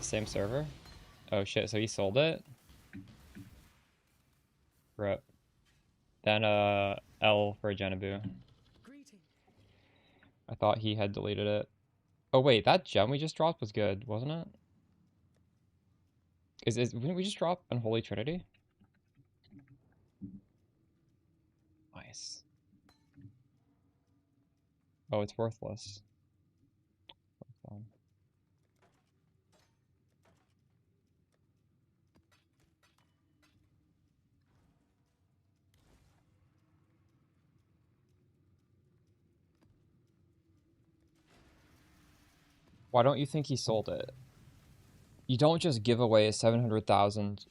Same server? Oh shit, so he sold it? Rip. Then, L for Genebu. Greeting. I thought he had deleted it. Oh wait, that gem we just dropped was good, wasn't it? Didn't we just drop Unholy Trinity? Nice. Oh, it's worthless. Why don't you think he sold it? You don't just give away a 700,000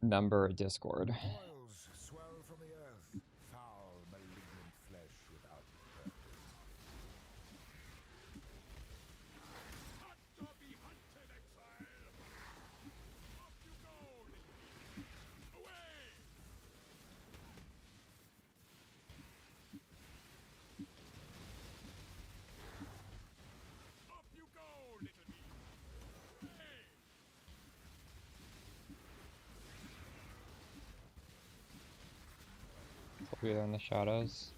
member Discord. Boils swell from the earth, foul, malignant flesh without purpose. Hunt or be hunted, exile! We'll be there in the shadows.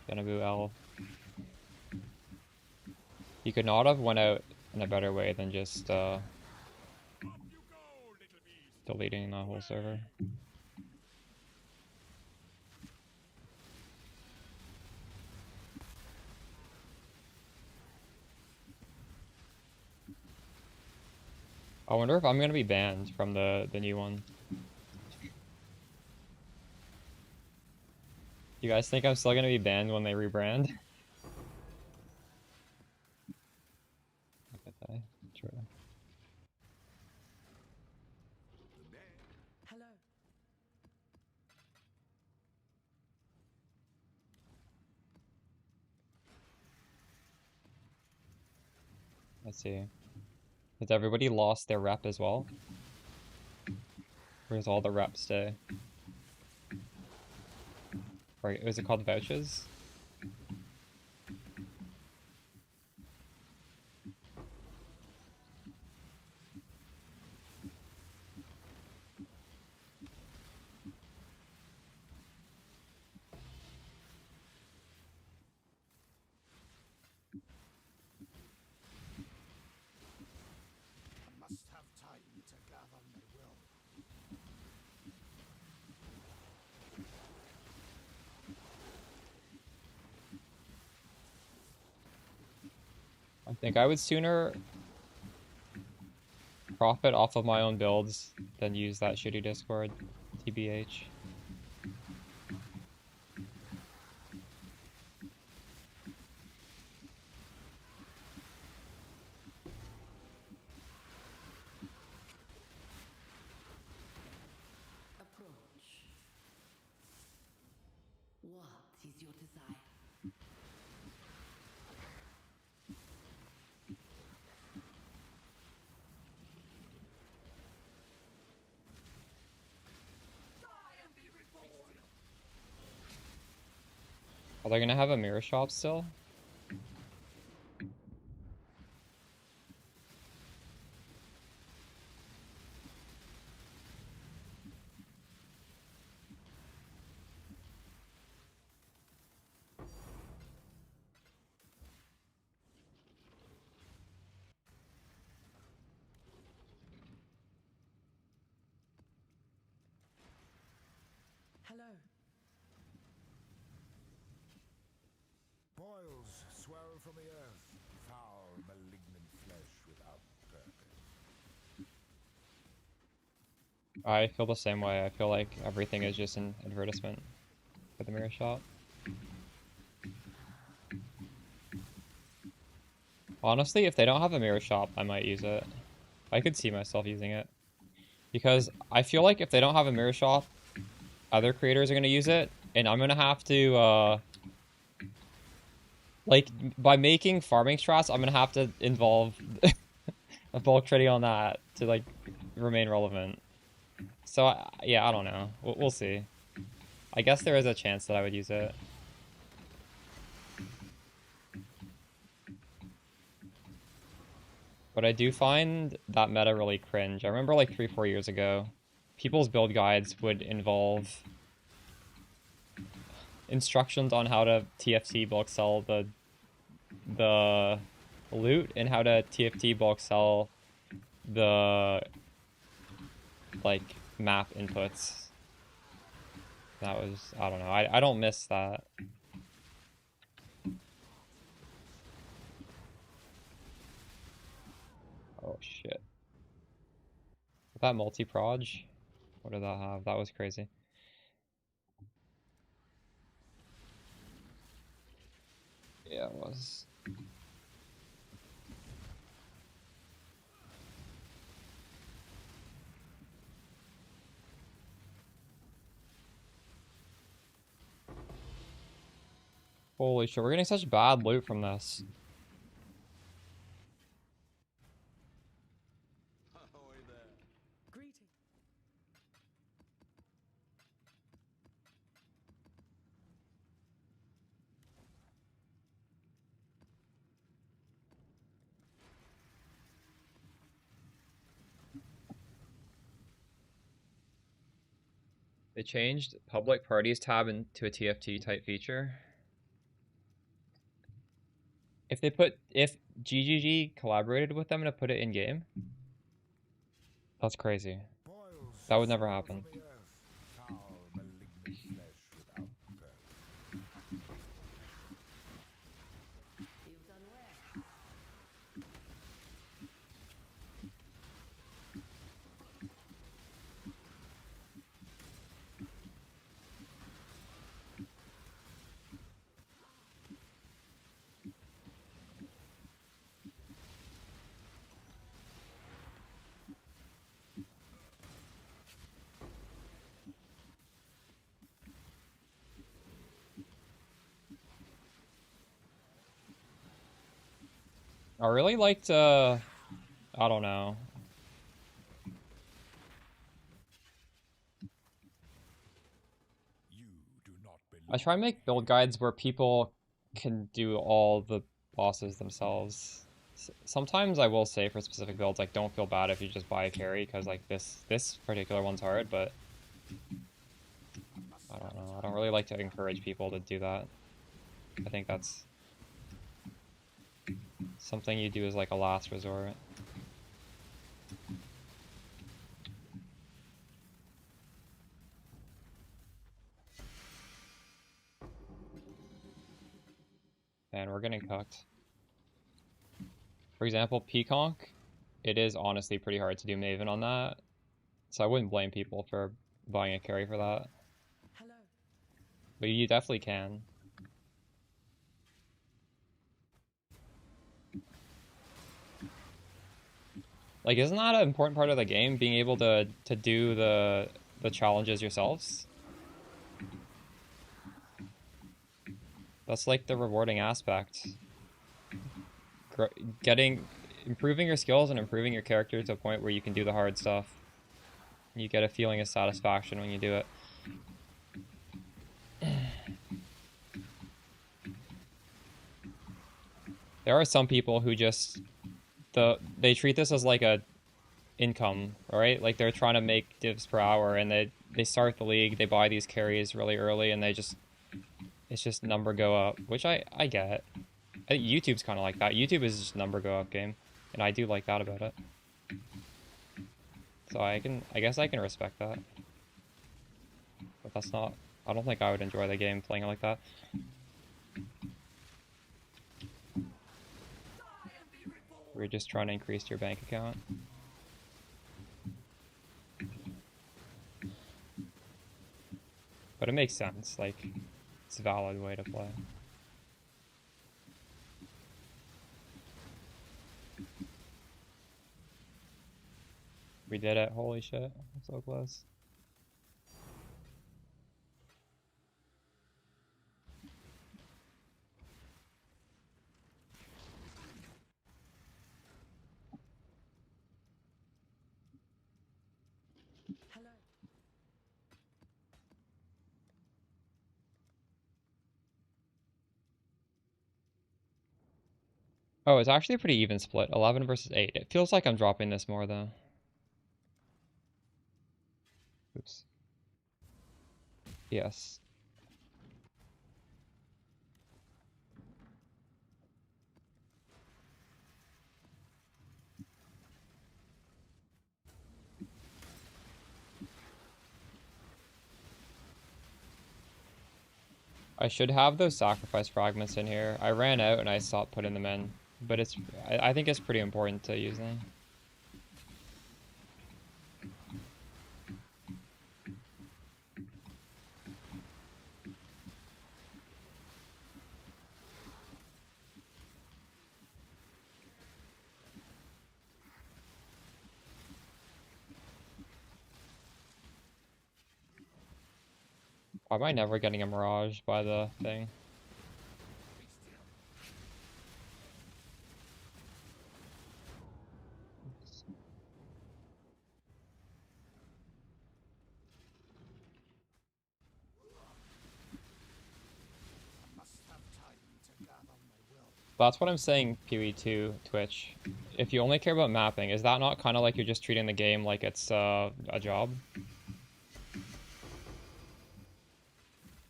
Gonna boo L. You could not have went out in a better way than just deleting the whole server. I wonder if I'm gonna be banned from the new one. You guys think I'm still gonna be banned when they rebrand? True. Hello. Let's see. Has everybody lost their rep as well? Where's all the reps stay? Right, was it called vouchers? Must have time to gather my will. I think I would sooner profit off of my own builds than use that shitty Discord, TBH. Approach. What is your desire? Are they gonna have a mirror shop still? Hello. Boils swell from the earth, foul, malignant flesh without purpose. I feel the same way. I feel like everything is just an advertisement for the mirror shop. Honestly, if they don't have a mirror shop, I might use it. I could see myself using it. Because I feel like if they don't have a mirror shop, other creators are going to use it, and I'm going to have to, like, by making farming strats, I'm going to have to involve a bulk trading on that to, like, remain relevant. So, yeah, I don't know. We'll see. I guess there is a chance that I would use it. But I do find that meta really cringe. I remember like 3-4 years ago, people's build guides would involve instructions on how to TFT bulk sell the loot and how to TFT bulk sell the like map inputs. That was, I don't know. I don't miss that. Oh shit. That multi-proj? What did that have? That was crazy. Yeah, it was. Holy shit, we're getting such bad loot from this. Greeting. They changed public parties tab into a TFT type feature. If GGG collaborated with them to put it in game, that's crazy. That would never happen. You've done well. I really liked, I don't know. I try and make build guides where people can do all the bosses themselves. Sometimes I will say for specific builds, like, don't feel bad if you just buy a carry, because, like, this particular one's hard, but I don't know. I don't really like to encourage people to do that. I think that's something you do as, like, a last resort. And we're getting cooked. For example, Peaconk, it is honestly pretty hard to do Maven on that. So I wouldn't blame people for buying a carry for that. Hello. But you definitely can. Like, isn't that an important part of the game? Being able to do the challenges yourselves? That's like the rewarding aspect. Improving your skills and improving your character to a point where you can do the hard stuff. You get a feeling of satisfaction when you do it. There are some people who just they treat this as like a income, right? Like they're trying to make divs per hour, and they start the league, they buy these carries really early, and it's just number go up, which I get. I think YouTube's kind of like that. YouTube is just number go up game, and I do like that about it. So I guess I can respect that. But that's not, I don't think I would enjoy the game playing it like that. We're just trying to increase your bank account. But it makes sense, like, it's a valid way to play. We did it, holy shit, I'm so close. Hello. Oh, it's actually a pretty even split, 11 versus 8. It feels like I'm dropping this more though. Oops. Yes. I should have those sacrifice fragments in here. I ran out and I stopped putting them in. But I think it's pretty important to use them. Why am I never getting a mirage by the thing? That's what I'm saying, PE2, Twitch. If you only care about mapping, is that not kind of like you're just treating the game like it's a job?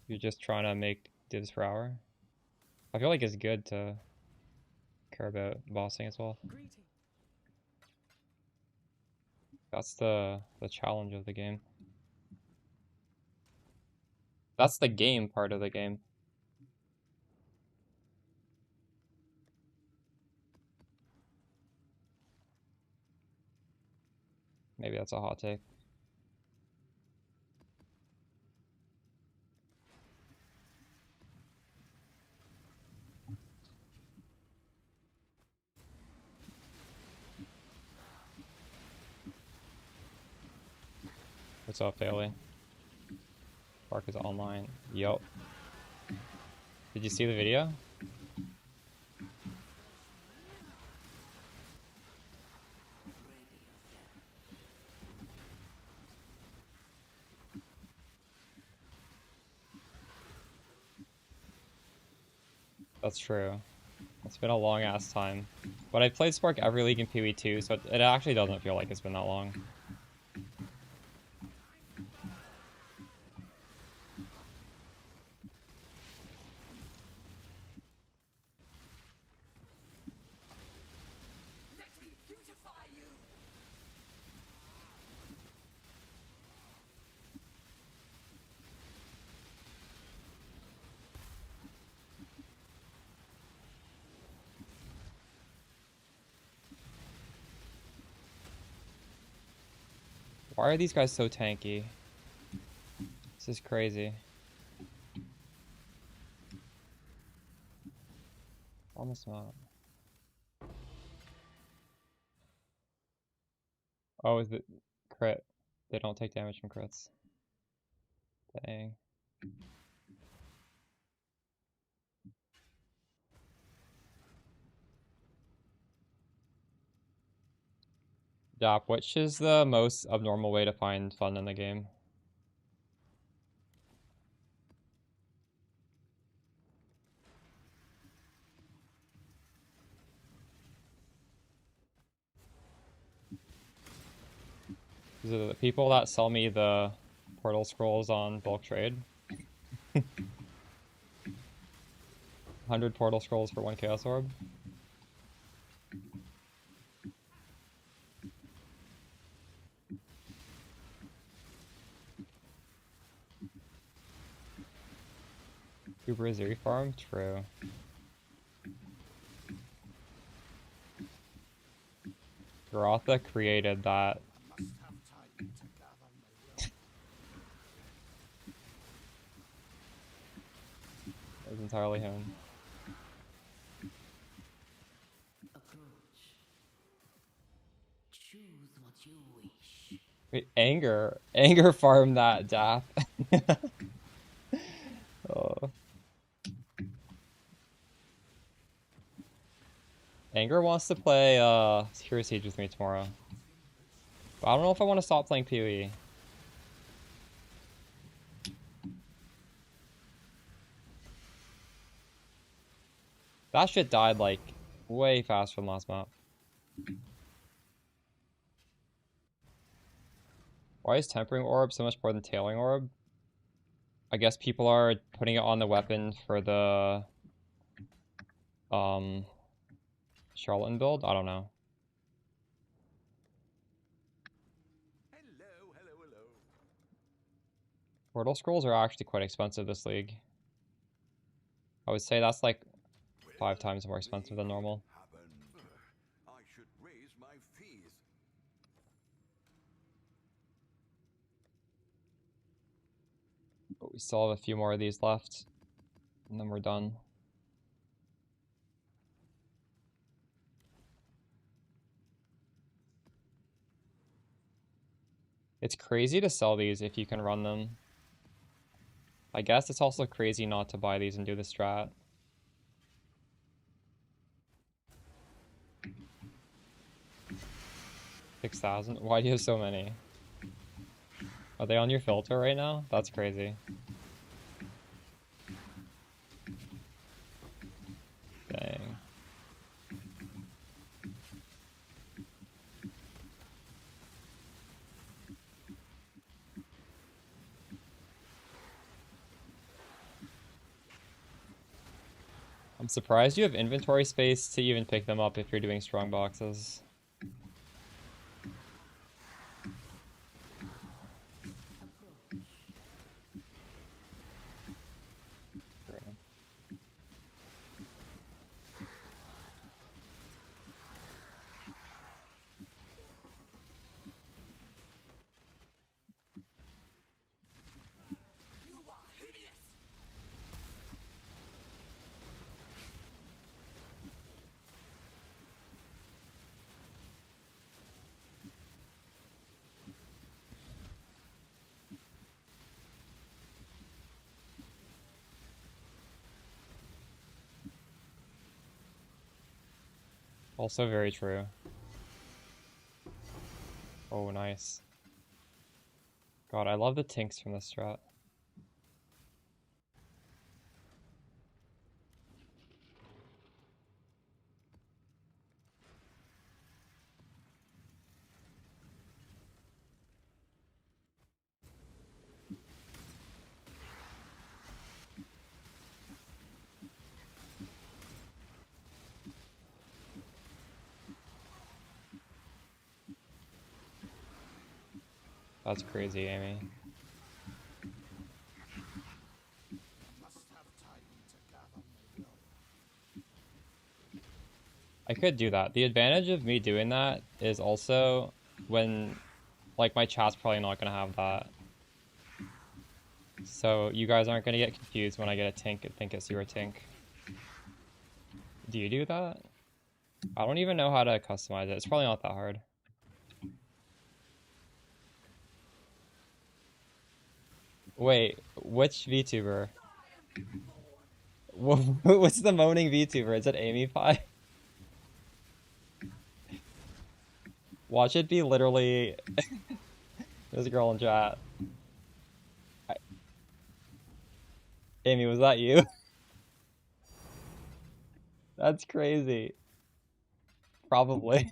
You're just trying to make divs per hour. I feel like it's good to care about bossing as well. Greeting. That's the challenge of the game. That's the game part of the game. Maybe that's a hot take. What's up, Bailey? Spark is online. Yup. Did you see the video? That's true. It's been a long ass time. But I played Spark every league in PoE too, so it actually doesn't feel like it's been that long. Let me beautify you. Why are these guys so tanky? This is crazy. Almost not. Oh, is it crit? They don't take damage from crits. Dang. Dap, which is the most abnormal way to find fun in the game? Is it the people that sell me the portal scrolls on bulk trade? 100 portal scrolls for 1 chaos orb? Uber is farm? True. Garotha created that. Must have time to gather my will. It was entirely him. Approach. Choose what you wish. Wait, anger farm that, Dap. Oh. Anger wants to play Hero Siege with me tomorrow. But I don't know if I want to stop playing PoE. That shit died like way fast from last map. Why is Tempering Orb so much more than Tailing Orb? I guess people are putting it on the weapon for the Charlatan build? I don't know. Hello. Portal scrolls are actually quite expensive this league. I would say that's like 5 times more expensive than normal. I should raise my fees. But we still have a few more of these left. And then we're done. It's crazy to sell these if you can run them. I guess it's also crazy not to buy these and do the strat. $6,000? Why do you have so many? Are they on your filter right now? That's crazy. Dang. I'm surprised you have inventory space to even pick them up if you're doing strong boxes. Also very true. Oh, nice. God, I love the tinks from this strat. That's crazy, Amy. Must have time to gather my will. I could do that. The advantage of me doing that is also when, like, my chat's probably not gonna have that. So you guys aren't gonna get confused when I get a tink and think it's your tink. Do you do that? I don't even know how to customize it. It's probably not that hard. Wait, which VTuber? What's the moaning VTuber? Is it Amy Pie? Watch it be literally this girl in chat. Amy, was that you? That's crazy. Probably.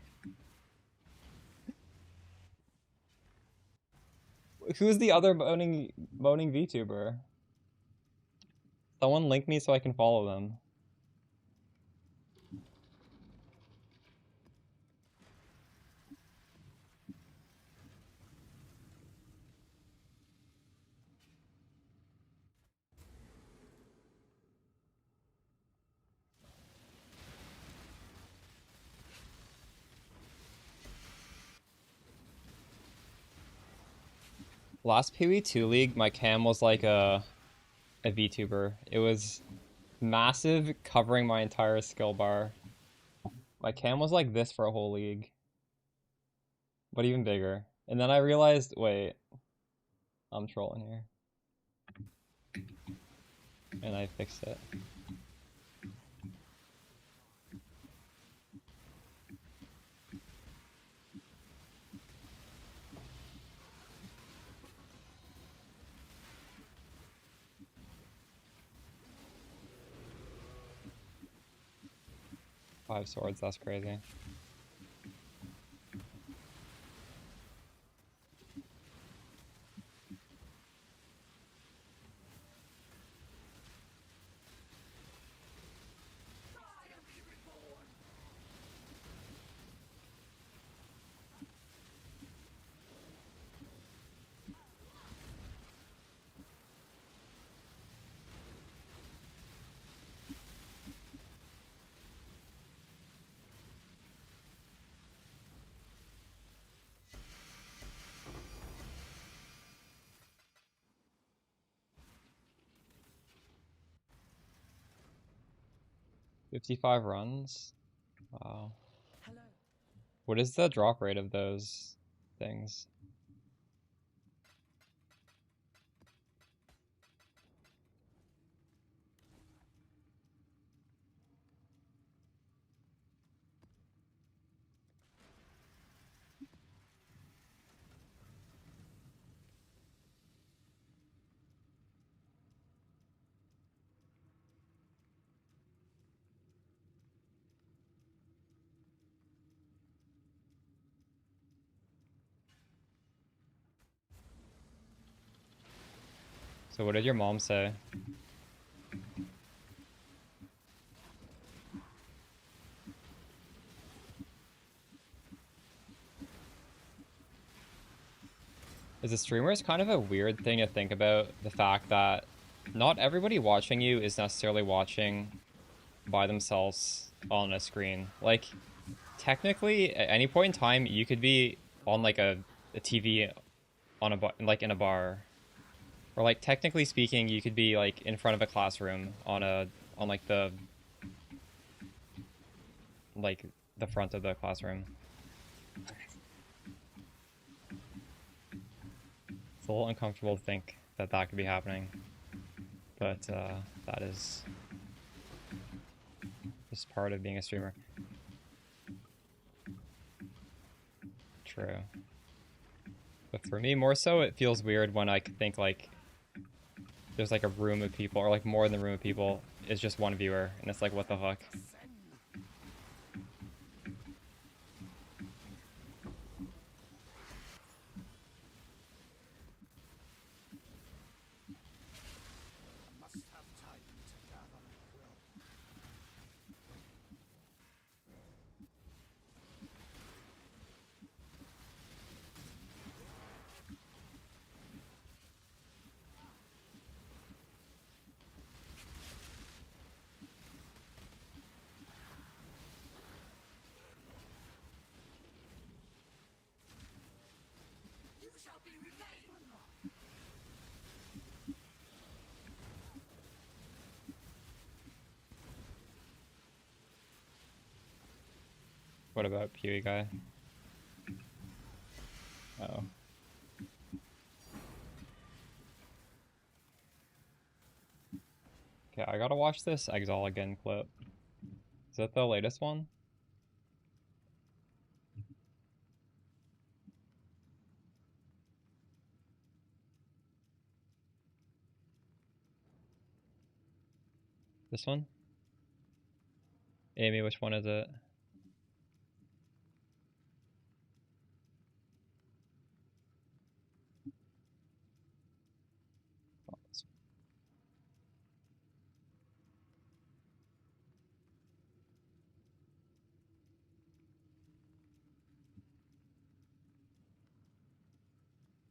Who's the other moaning VTuber? Someone link me so I can follow them. Last PoE2 League, my cam was like a VTuber. It was massive, covering my entire skill bar. My cam was like this for a whole league. But even bigger. And then I realized, wait, I'm trolling here. And I fixed it. Five swords, that's crazy. $55 runs? Wow. Hello. What is the drop rate of those things? So what did your mom say? a streamer is kind of a weird thing to think about, the fact that not everybody watching you is necessarily watching by themselves on a screen. Like, technically, at any point in time, you could be on like a TV on a like in a bar, or like technically speaking, you could be like in front of a classroom on like the front of the classroom. It's a little uncomfortable to think that that could be happening, but that is just part of being a streamer. True. But for me, more so, it feels weird when I think like there's like a room of people, or like more than a room of people, is just one viewer, and it's like, what the fuck? Must have time to gather and grow. You shall be repaid. What about Pewee guy? Oh. Okay, I gotta watch this Exile again clip. Is that the latest one? This one? Amy, which one is it? Oh, this one.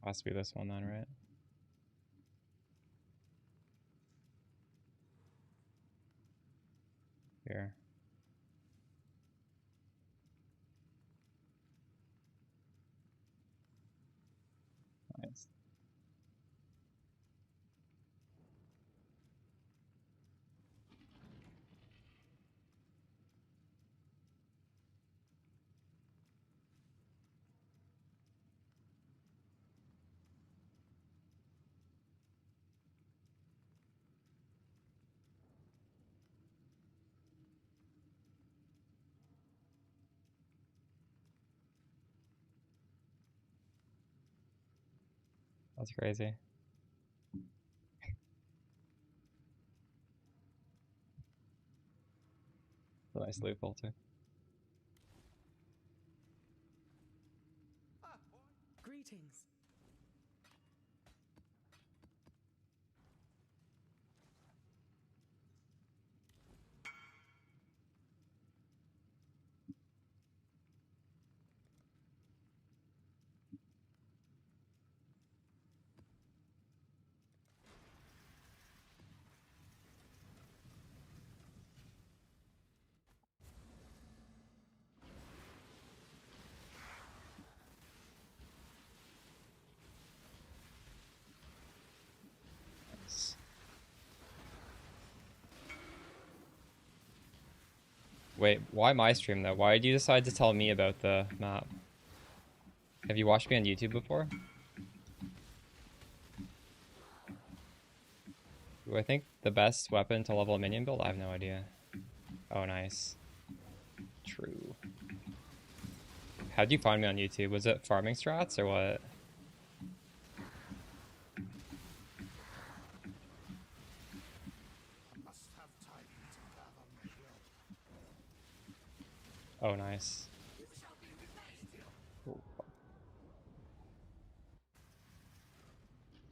Has to be this one then, right? Here. Nice. That's crazy. It's a nice loop filter. Greetings. Nice. Wait, why my stream though? Why did you decide to tell me about the map? Have you watched me on YouTube before? Do I think the best weapon to level a minion build? I have no idea. Oh, nice. True. How'd you find me on YouTube? Was it farming strats or what? Must have time to gather and grow. Oh, nice. You shall be repaid. Cool.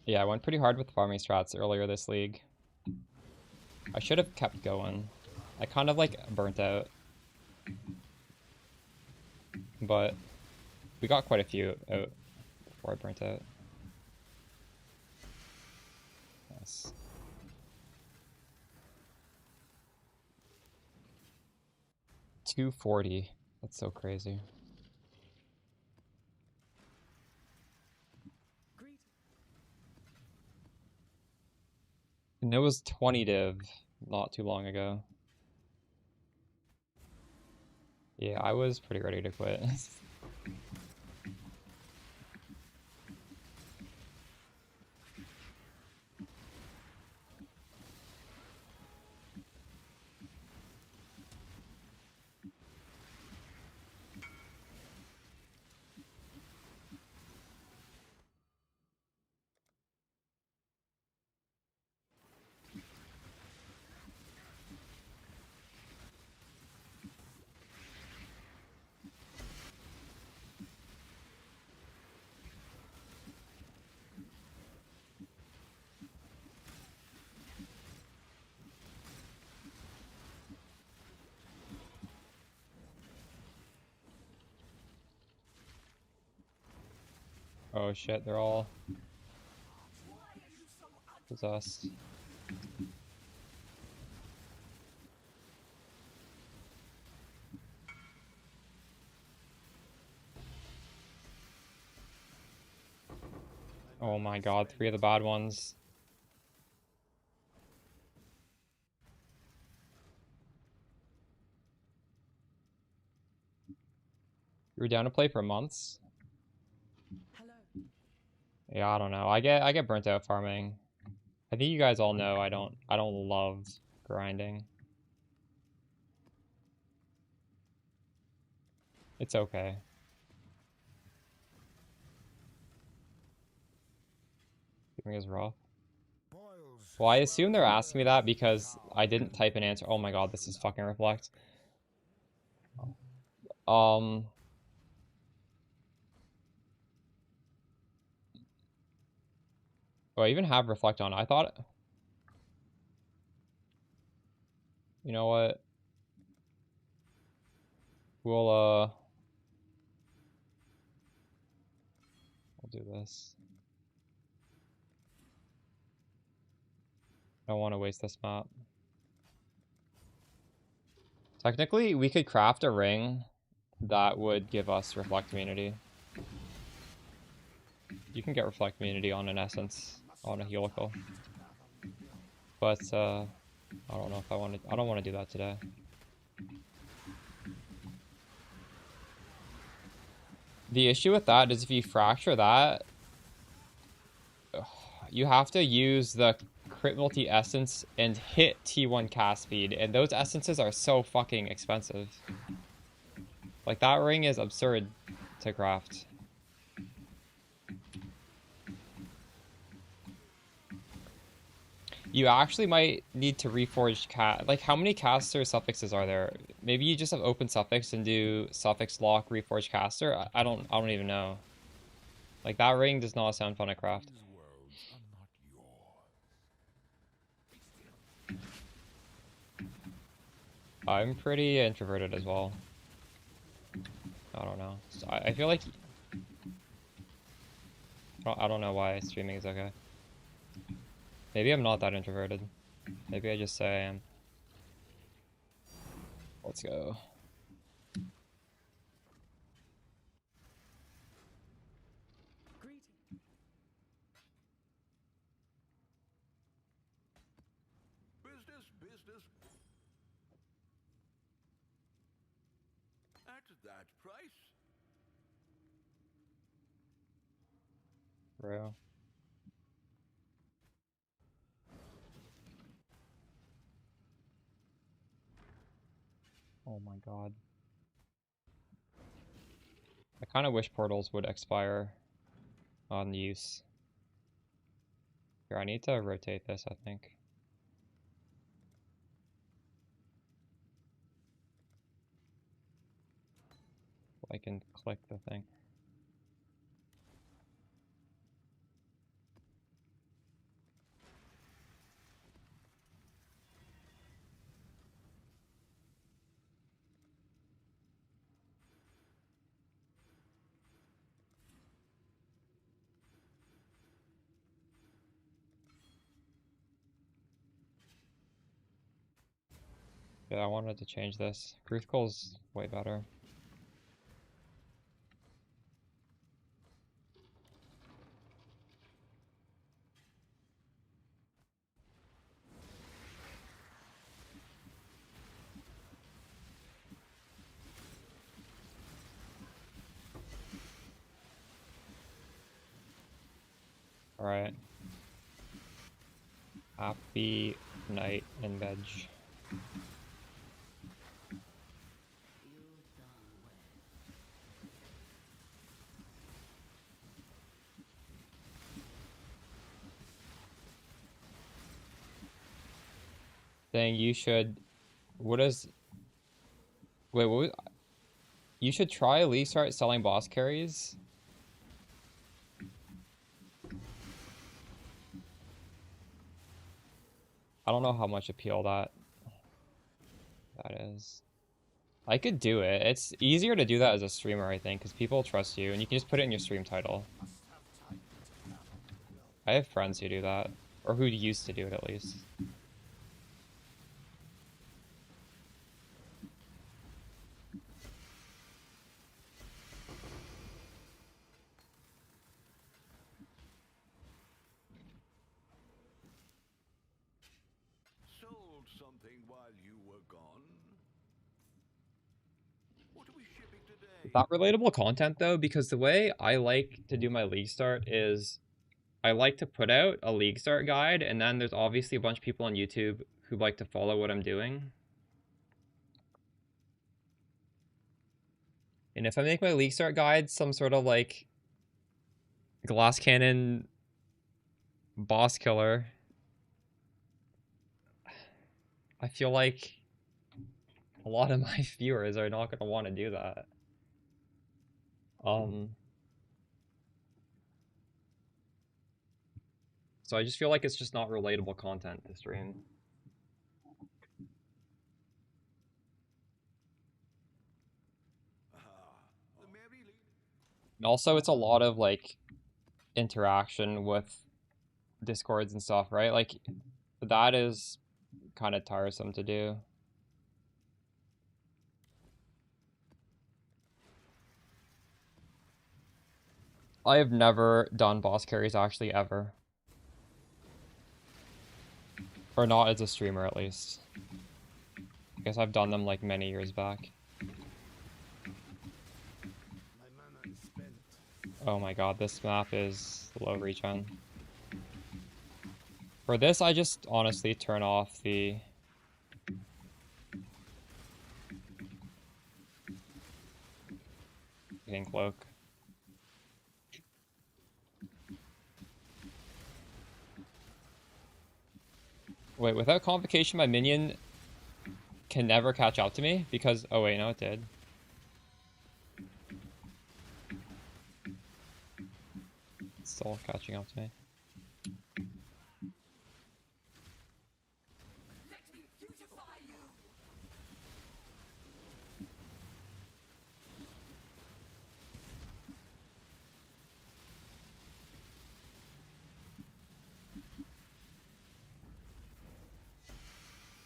Yeah, I went pretty hard with farming strats earlier this league. I should have kept going. I kind of like burnt out. But we got quite a few out before I burnt out. minutes. $240. That's so crazy. Greet. And it was 20 div not too long ago. Yeah, I was pretty ready to quit. Oh shit, they're all possessed. Oh my god, 3 of the bad ones. You were down to play for months? Hello. Yeah, I don't know. I get burnt out farming. I think you guys all know I don't love grinding. It's okay. Giving is rough. Well, I assume they're asking me that because I didn't type an answer. Oh my god, this is fucking reflect. Do I even have reflect on? I thought... You know what? We'll do this. I don't want to waste this map. Technically, we could craft a ring that would give us reflect immunity. You can get reflect immunity on an essence, on a helical. But I don't know if I want to. I don't want to do that today. The issue with that is if you fracture that, you have to use the crit multi essence and hit T1 cast speed, and those essences are so fucking expensive. Like, that ring is absurd to craft. You actually might need to reforge cast. Like, how many caster suffixes are there? Maybe you just have open suffix and do suffix lock reforge caster. I don't even know. Like, that ring does not sound fun to craft. I'm pretty introverted as well. I don't know. So I feel like I don't know why streaming is okay. Maybe I'm not that introverted. Maybe I just say I am. Let's go. Greeting. Business. At that price. Bro. Oh my god. I kind of wish portals would expire on use. Here, I need to rotate this, I think. I can click the thing. Yeah, I wanted to change this. Gruthkohl's way better. Alright. Happy night in bed. Saying you should... What is... Wait, what was... You should try Lee start selling boss carries? I don't know how much appeal that is. I could do it. It's easier to do that as a streamer, I think, because people trust you, and you can just put it in your stream title. I have friends who do that, or who used to do it at least. Sold something while you were gone? What are we shipping today? Is that relatable content, though? Because the way I like to do my league start is I like to put out a league start guide, and then there's obviously a bunch of people on YouTube who like to follow what I'm doing. And if I make my league start guide some sort of like glass cannon boss killer, I feel like a lot of my viewers are not going to want to do that. So I just feel like it's just not relatable content to stream. And also, it's a lot of like interaction with discords and stuff, right? Like that is kind of tiresome to do. I have never done boss carries actually ever. Or not as a streamer at least. I guess I've done them like many years back. Oh my god, this map is low regen. For this, I just honestly turn off the... cloak. Wait, without convocation, my minion can never catch up to me? Because... Oh wait, no it did. It's still catching up to me.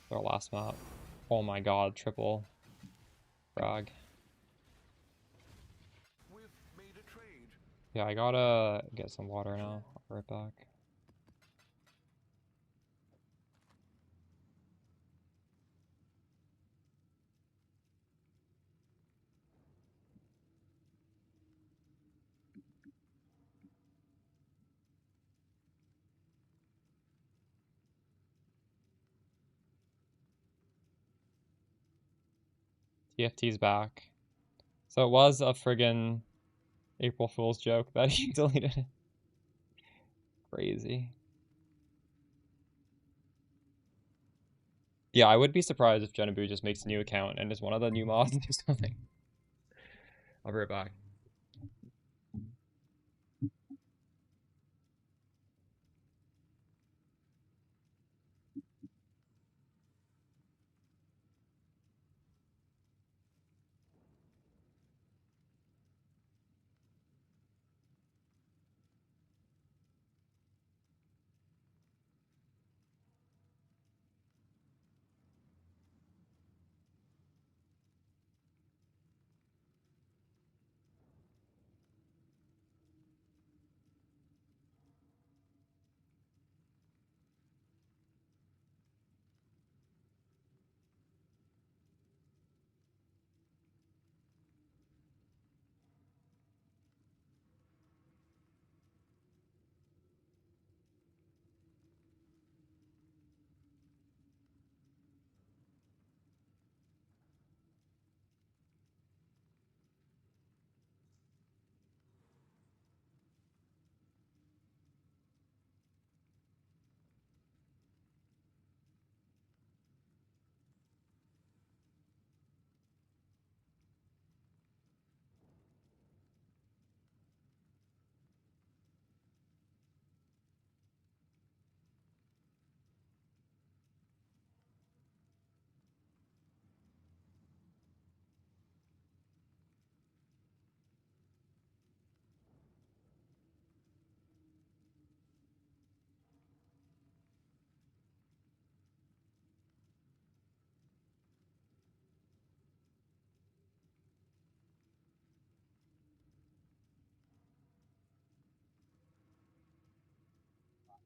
Our last map. Oh my god, triple frag. Yeah, I gotta get some water now. I'll be right back. TFT's back. So it was a friggin' April Fool's joke that he deleted it. Crazy. Yeah, I would be surprised if Genebu just makes a new account and is one of the new mods or something. I'll be right back.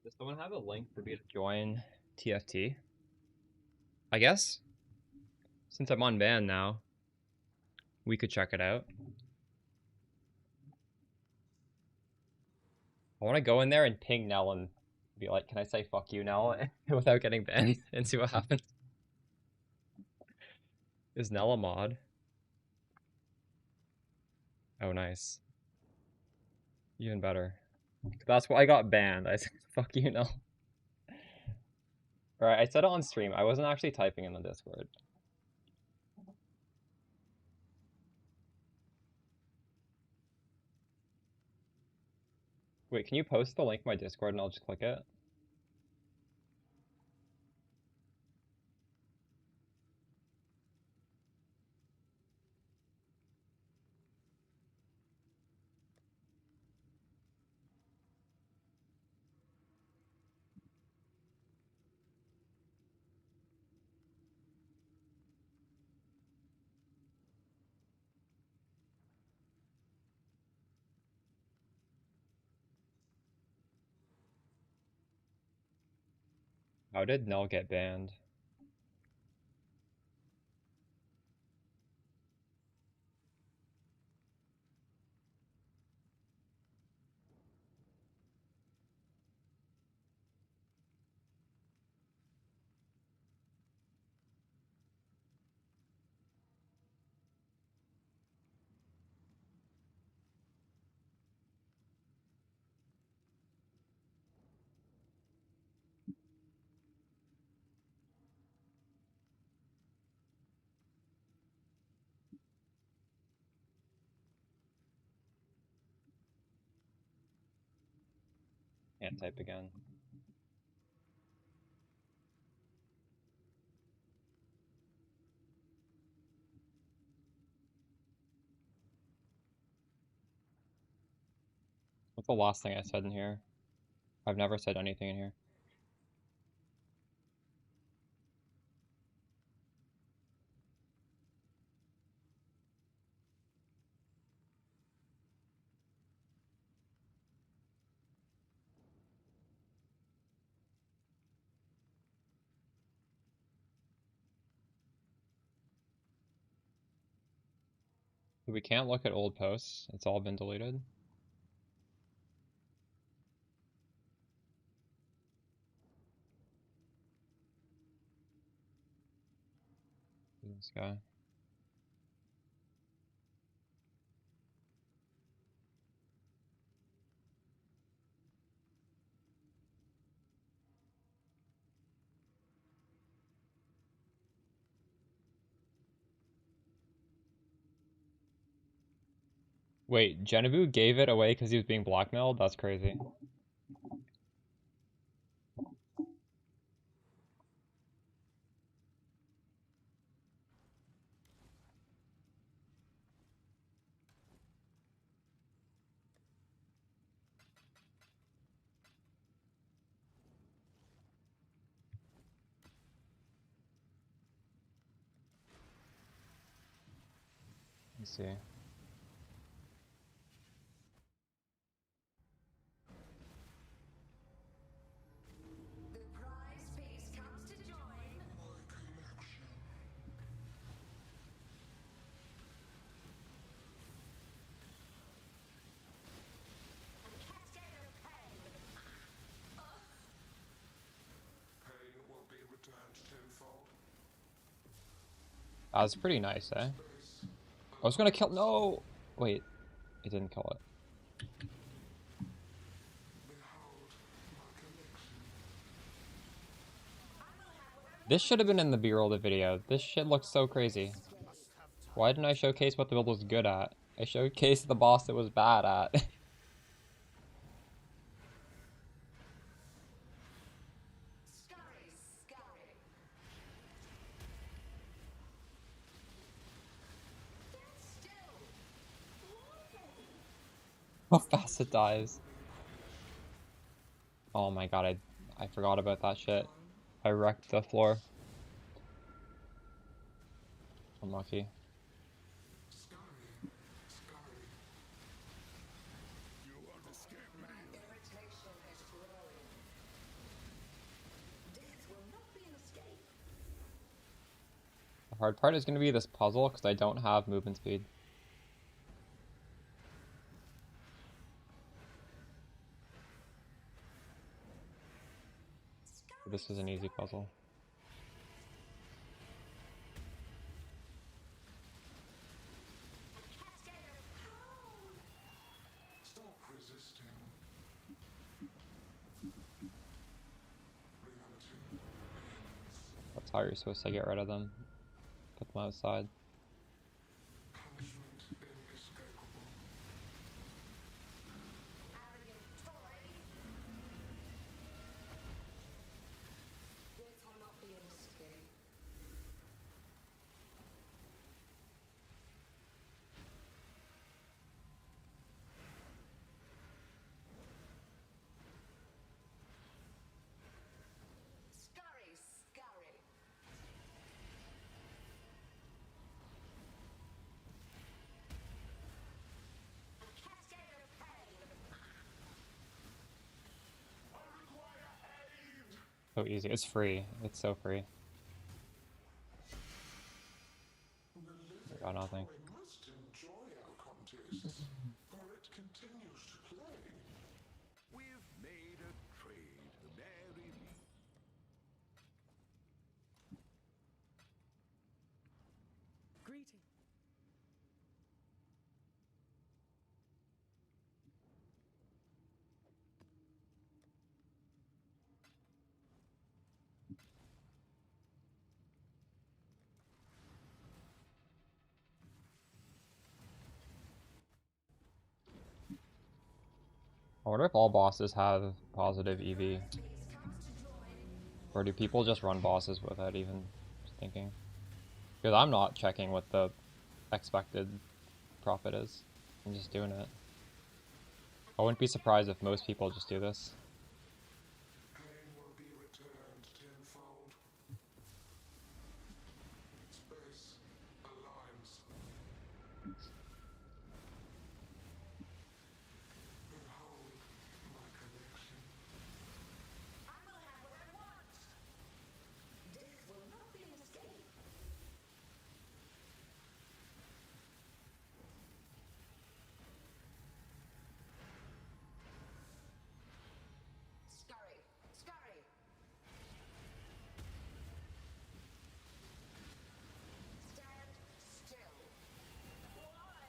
Does someone have a link for me to join TFT? I guess since I'm on ban now, we could check it out. I want to go in there and ping Nell and be like, "Can I say fuck you, Nell?" without getting banned and see what happens. Is Nell a mod? Oh, nice. Even better. That's why I got banned. I said, "Fuck you, Nell." Alright, I said it on stream. I wasn't actually typing in the Discord. Wait, can you post the link to my Discord and I'll just click it? How did Nell get banned? Can't type again. What's the last thing I said in here? I've never said anything in here. We can't look at old posts. It's all been deleted. This guy. Wait, Genevieve gave it away because he was being blackmailed? That's crazy. Let's see. The prize piece comes to join. A cascade of pain. Pain will be returned tenfold. That was pretty nice, eh? I was gonna kill- no! Wait, it didn't kill it. This should have been in the B-roll of the video. This shit looks so crazy. Why didn't I showcase what the build was good at? I showcased the boss it was bad at. Scurry, scurry. Stand still. How fast it dies. Oh my god, I forgot about that shit. I wrecked the floor. Unlucky. You won't escape me. Irritation is growing. hard part is going to be this puzzle because I don't have movement speed. This is an easy puzzle. Stop resisting. Reality ends. That's how you're supposed to get rid of them. Put them outside. Punishment inescapable. Arrogant toy. Death will not be an escape. Scurry, scurry. A cascade of pain. So easy. It's free. It's so free. I got nothing. We must enjoy our contests, for it continues to play. We've made a trade, the merry me. Greeting. I wonder if all bosses have positive EV. Or do people just run bosses without even thinking? Because I'm not checking what the expected profit is. I'm just doing it. I wouldn't be surprised if most people just do this. Pain will be returned tenfold. Space aligns. Behold my collection. I will have what I want. Death will not be an escape. Scurry, scurry. Stand still. Why?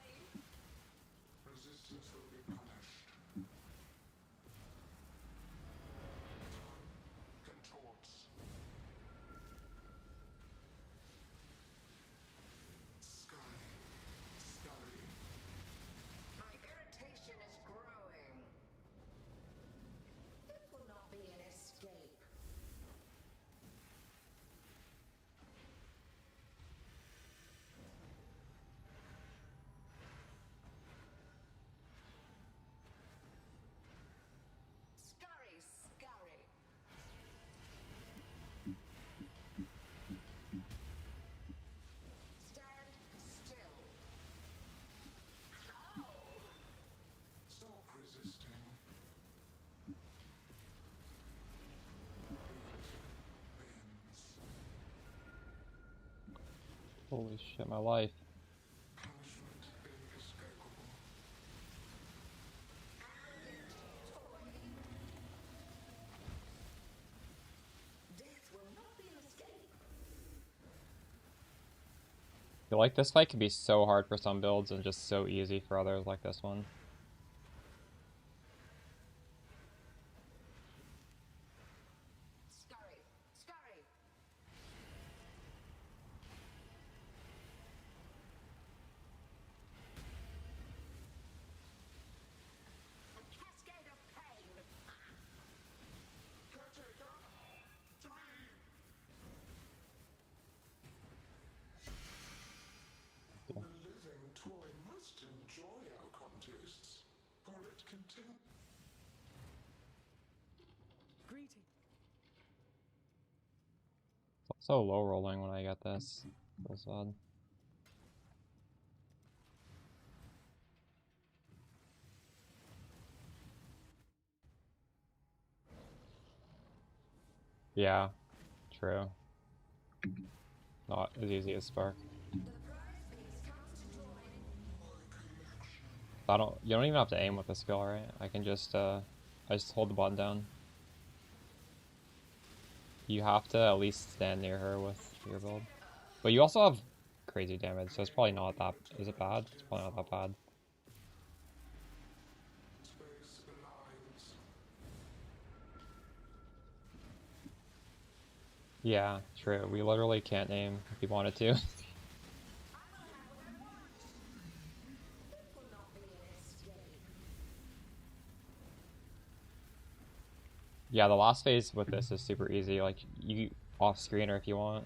Resistance will be punished. Time contorts. Scurry, scurry. My irritation is growing. It will not be an escape. Scurry, scurry. Stand still. How? Stop resisting. Ends. Holy shit, my life. Punishment inescapable. Death will not be an escape. I feel like this fight could be so hard for some builds and just so easy for others like this one. Scurry, scurry. A cascade of pain. Caretaker, three. The living toy must enjoy our contests, for it continues. Greeting. It's so low rolling when I get this. Feels sad. Yeah, true. not as easy as Spark. You don't even have to aim with the skill, right? I can just I just hold the button down. You have to at least stand near her with your build. But you also have crazy damage, so it's probably not that... Is it bad? It's probably not that bad. Yeah, true. We literally can't aim if we wanted to. Yeah, the last phase with this is super easy. Like, you off-screener if you want.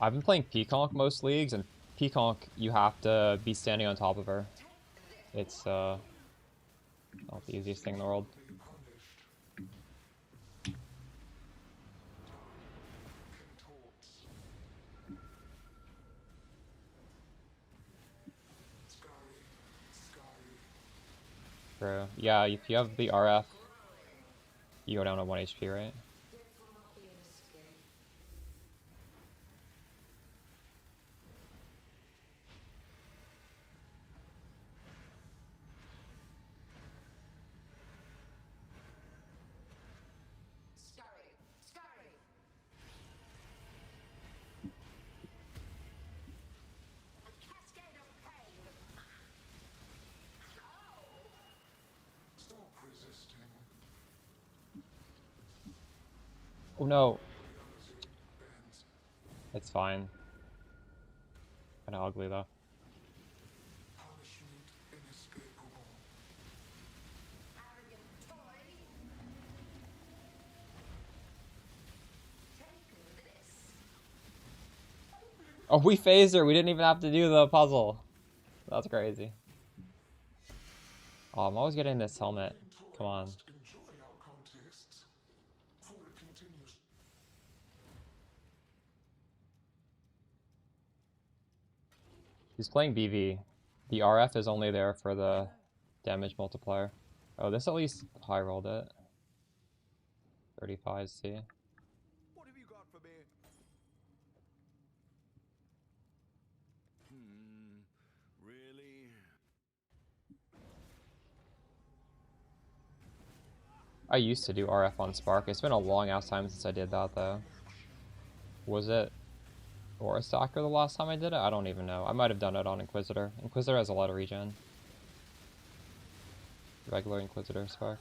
I've been playing Peaconk most leagues, and Peaconk, you have to be standing on top of her. It's, not the easiest thing in the world. True. Yeah, if you have the RF, you go down to 1 HP, right? Oh no! It's fine. Kinda ugly though. Oh, we phased her! We didn't even have to do the puzzle! That's crazy. Oh, I'm always getting this helmet. Come on. He's playing BV. The RF is only there for the damage multiplier. Oh, this at least high rolled it. 35, see? What have you got for me? Really? I used to do RF on Spark. It's been a long ass time since I did that though. Was it Aura Stalker the last time I did it? I don't even know. I might have done it on Inquisitor. Inquisitor has a lot of regen. Regular Inquisitor Spark.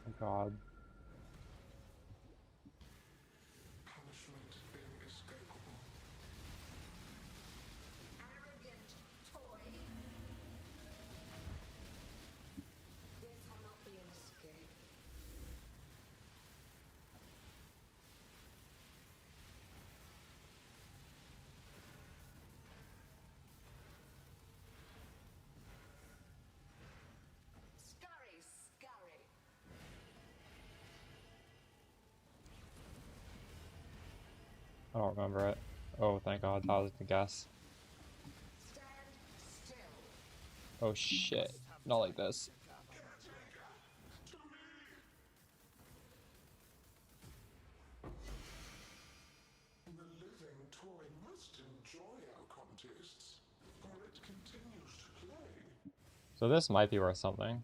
Oh god. I don't remember it. Oh, thank God, that was the guess. Stand still. Oh shit, not like this. The living toy must enjoy our contests, for it continues to play. So this might be worth something.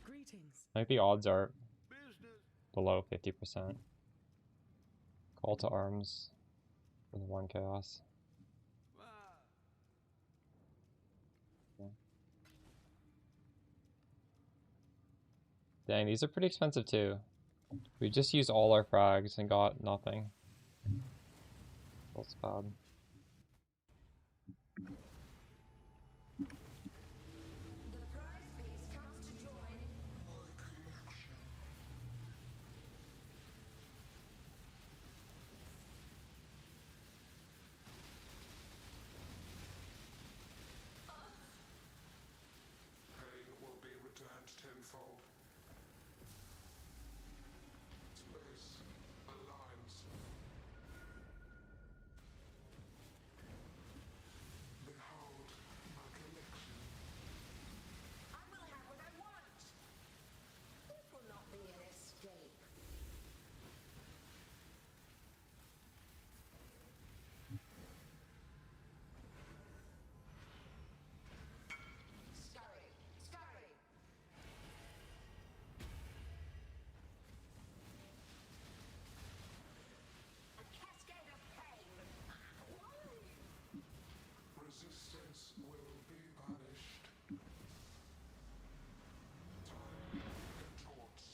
Greetings. Like the odds are below 50%. Call to arms for the 1 chaos. Okay. Dang, these are pretty expensive too. We just used all our frags and got nothing. That's bad. The prize piece comes to join. Pain will be returned tenfold. Space aligns. Behold my collection. I will have what I want. It will not be an escape. Scurry, scurry. A cascade of pain. Resistance will be punished. Time contorts.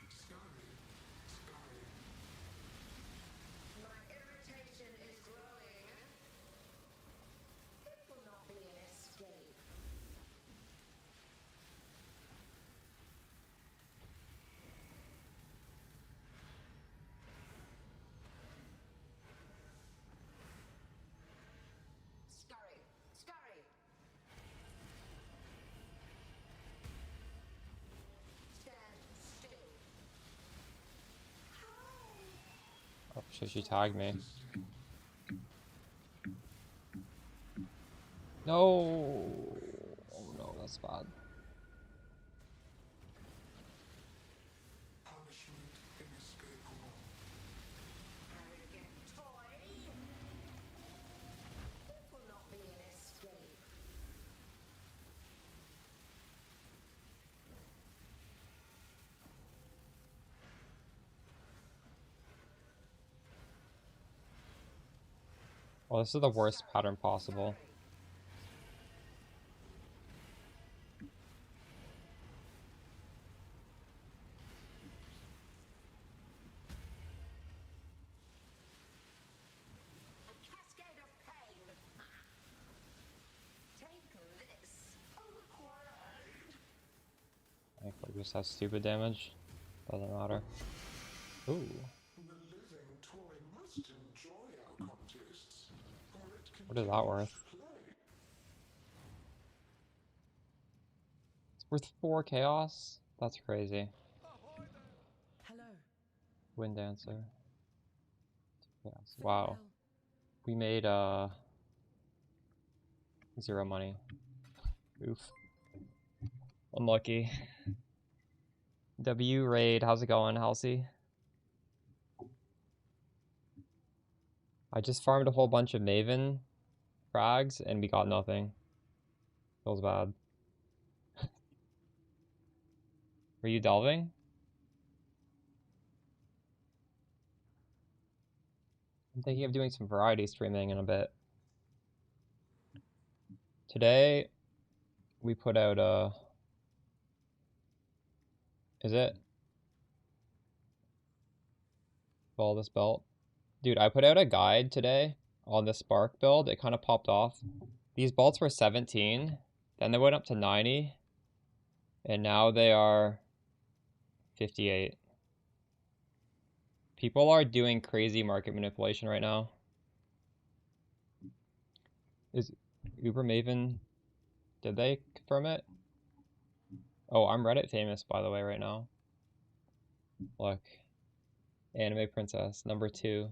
Scurry, scurry. My irritation is growing. It will not be an escape. Scurry, scurry. Stand still. Oh shit, she tagged me. No! Oh no, that's bad. Punishment inescapable. Arrogant toy. It will not be an escape. Well, this is the worst pattern possible. A cascade of pain. Take this. I think we just have stupid damage. Doesn't matter. Ooh. The living toy must enjoy our contests, for it What is that worth? continues to play. It's worth 4 chaos? That's crazy. Hello. Wind Dancer. Yes. Farewell. Wow. We made 0 money. Oof. Unlucky. W raid, how's it going, Halsey? I just farmed a whole bunch of Maven frags and we got nothing. Feels bad. Were you delving? I'm thinking of doing some variety streaming in a bit. Today, we put out is it? Follow this belt. Dude, I put out a guide today on the Spark build. It kind of popped off. These bolts were 17, then they went up to 90, and now they are 58. People are doing crazy market manipulation right now. Is Uber Maven, did they confirm it? Oh, I'm Reddit famous, by the way, right now. Look. Anime Princess, number 2.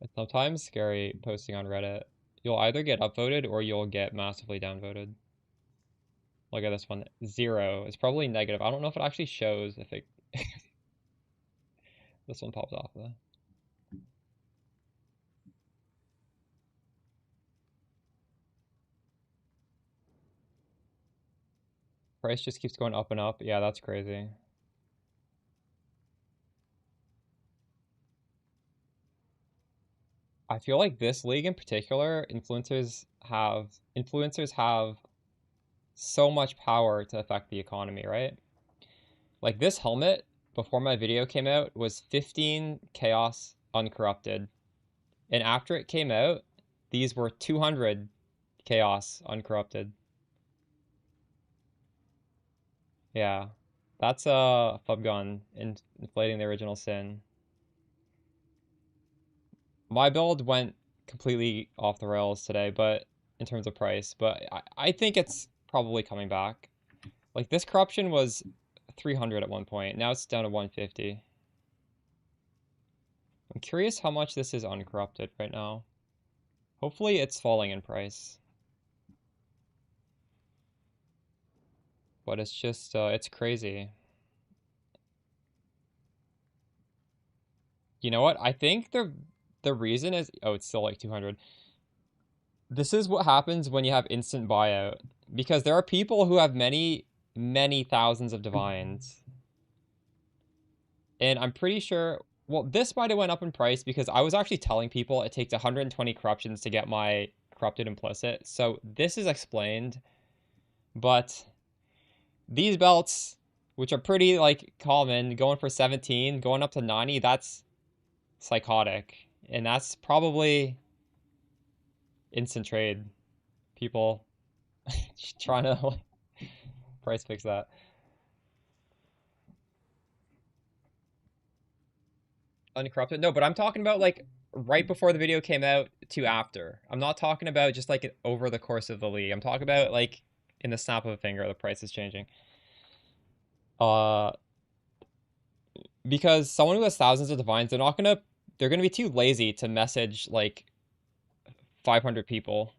It's sometimes scary posting on Reddit. You'll either get upvoted or you'll get massively downvoted. Look at this one. 0. It's probably negative. I don't know if it actually shows if it... This one pops off though. Price just keeps going up and up. Yeah, that's crazy. I feel like this league in particular, influencers have so much power to affect the economy, right? Like this helmet, before my video came out, was 15 chaos uncorrupted. And after it came out, these were 200 chaos uncorrupted. Yeah. That's a flub gun inflating the original sin. My build went completely off the rails today, but in terms of price, but I think it's probably coming back. Like this corruption was 300 at one point. Now it's down to 150. I'm curious how much this is uncorrupted right now. Hopefully it's falling in price. But it's just, it's crazy. You know what? I think the reason is, oh, it's still like 200. This is what happens when you have instant buyout. Because there are people who have many, many thousands of divines. And I'm pretty sure, well, this might have went up in price because I was actually telling people it takes 120 corruptions to get my corrupted implicit. So this is explained. But these belts, which are pretty like common, going for 17, going up to 90, that's psychotic. And that's probably instant trade. People trying to like, price fix that. Uncorrupted? No, but I'm talking about like right before the video came out to after. I'm not talking about just like over the course of the league. I'm talking about like in the snap of a finger, the price is changing. Because someone who has thousands of divines, they're gonna be too lazy to message like 500 people.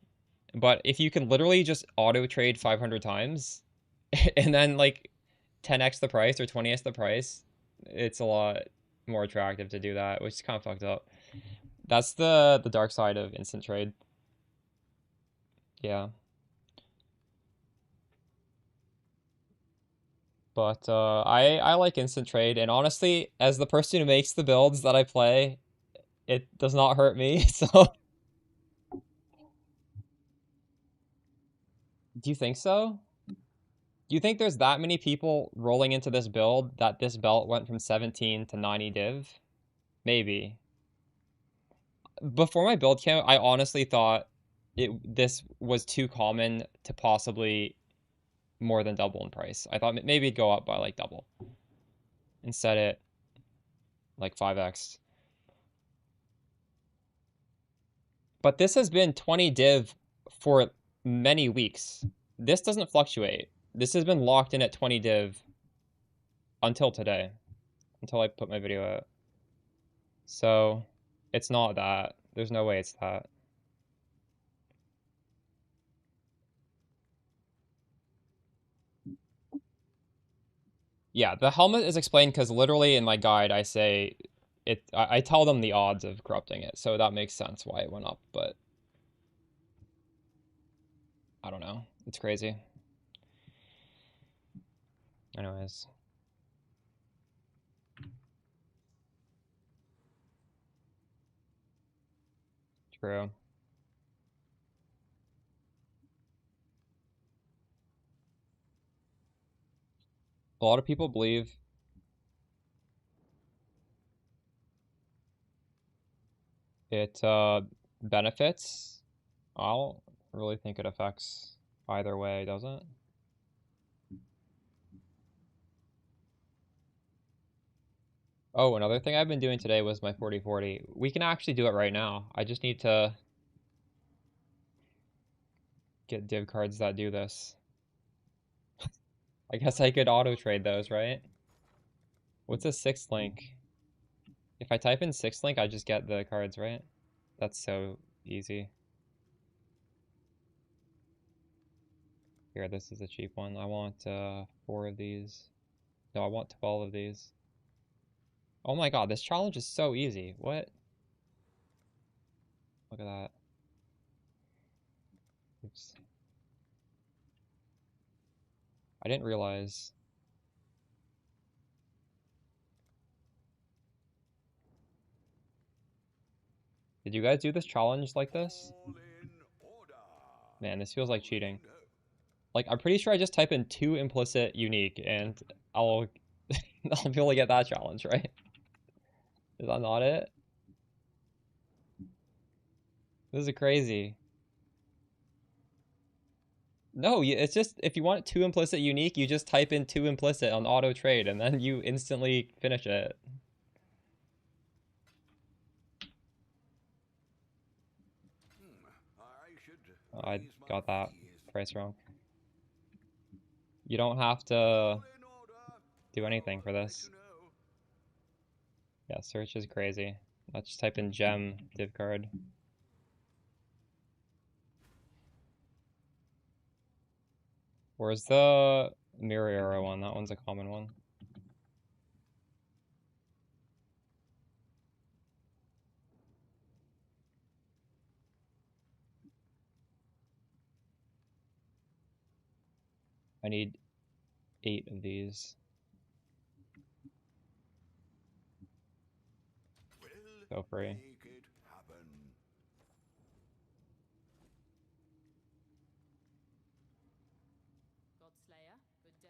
But if you can literally just auto trade 500 times and then like 10x the price or 20x the price, it's a lot more attractive to do that, which is kind of fucked up. That's the dark side of instant trade. Yeah. But I like instant trade, and honestly, as the person who makes the builds that I play, it does not hurt me. So, do you think so? Do you think there's that many people rolling into this build that this belt went from 17 to 90 div? Maybe. Before my build count, I honestly thought this was too common to possibly more than double in price. I thought maybe it'd go up by like double. Instead it like 5x. But this has been 20 div for many weeks. This doesn't fluctuate. This has been locked in at 20 div until today. Until I put my video out. So, it's not that. There's no way it's that. Yeah, the helmet is explained because literally in my guide I say I tell them the odds of corrupting it, so that makes sense why it went up, but I don't know. It's crazy. Anyways. True. A lot of people believe it benefits. I don't really think it affects either way, does it? Oh, another thing I've been doing today was my 40-40. We can actually do it right now. I just need to get div cards that do this. I guess I could auto trade those, right? What's a 6th link? If I type in 6th link, I just get the cards, right? That's so easy. Here, this is a cheap one. I want 4 of these. No, I want 12 of these. Oh my god, this challenge is so easy. What? Look at that. Oops. I didn't realize. Did you guys do this challenge like this? All in order. Man, this feels like cheating. Like, I'm pretty sure I just type in 2 implicit unique and I'll I'll be able to get that challenge, right? Is that not it? This is crazy. No, it's just, if you want 2 implicit unique, you just type in 2 implicit on auto trade and then you instantly finish it. I should I raise my got that fees. price wrong. You don't have to All in order. do anything for I'll let this. you know. Yeah, search is crazy. Let's just type in gem div card. Where's the mirror arrow one? That one's a common one. I need 8 of these. We'll Go free. make it happen. Godslayer, good day.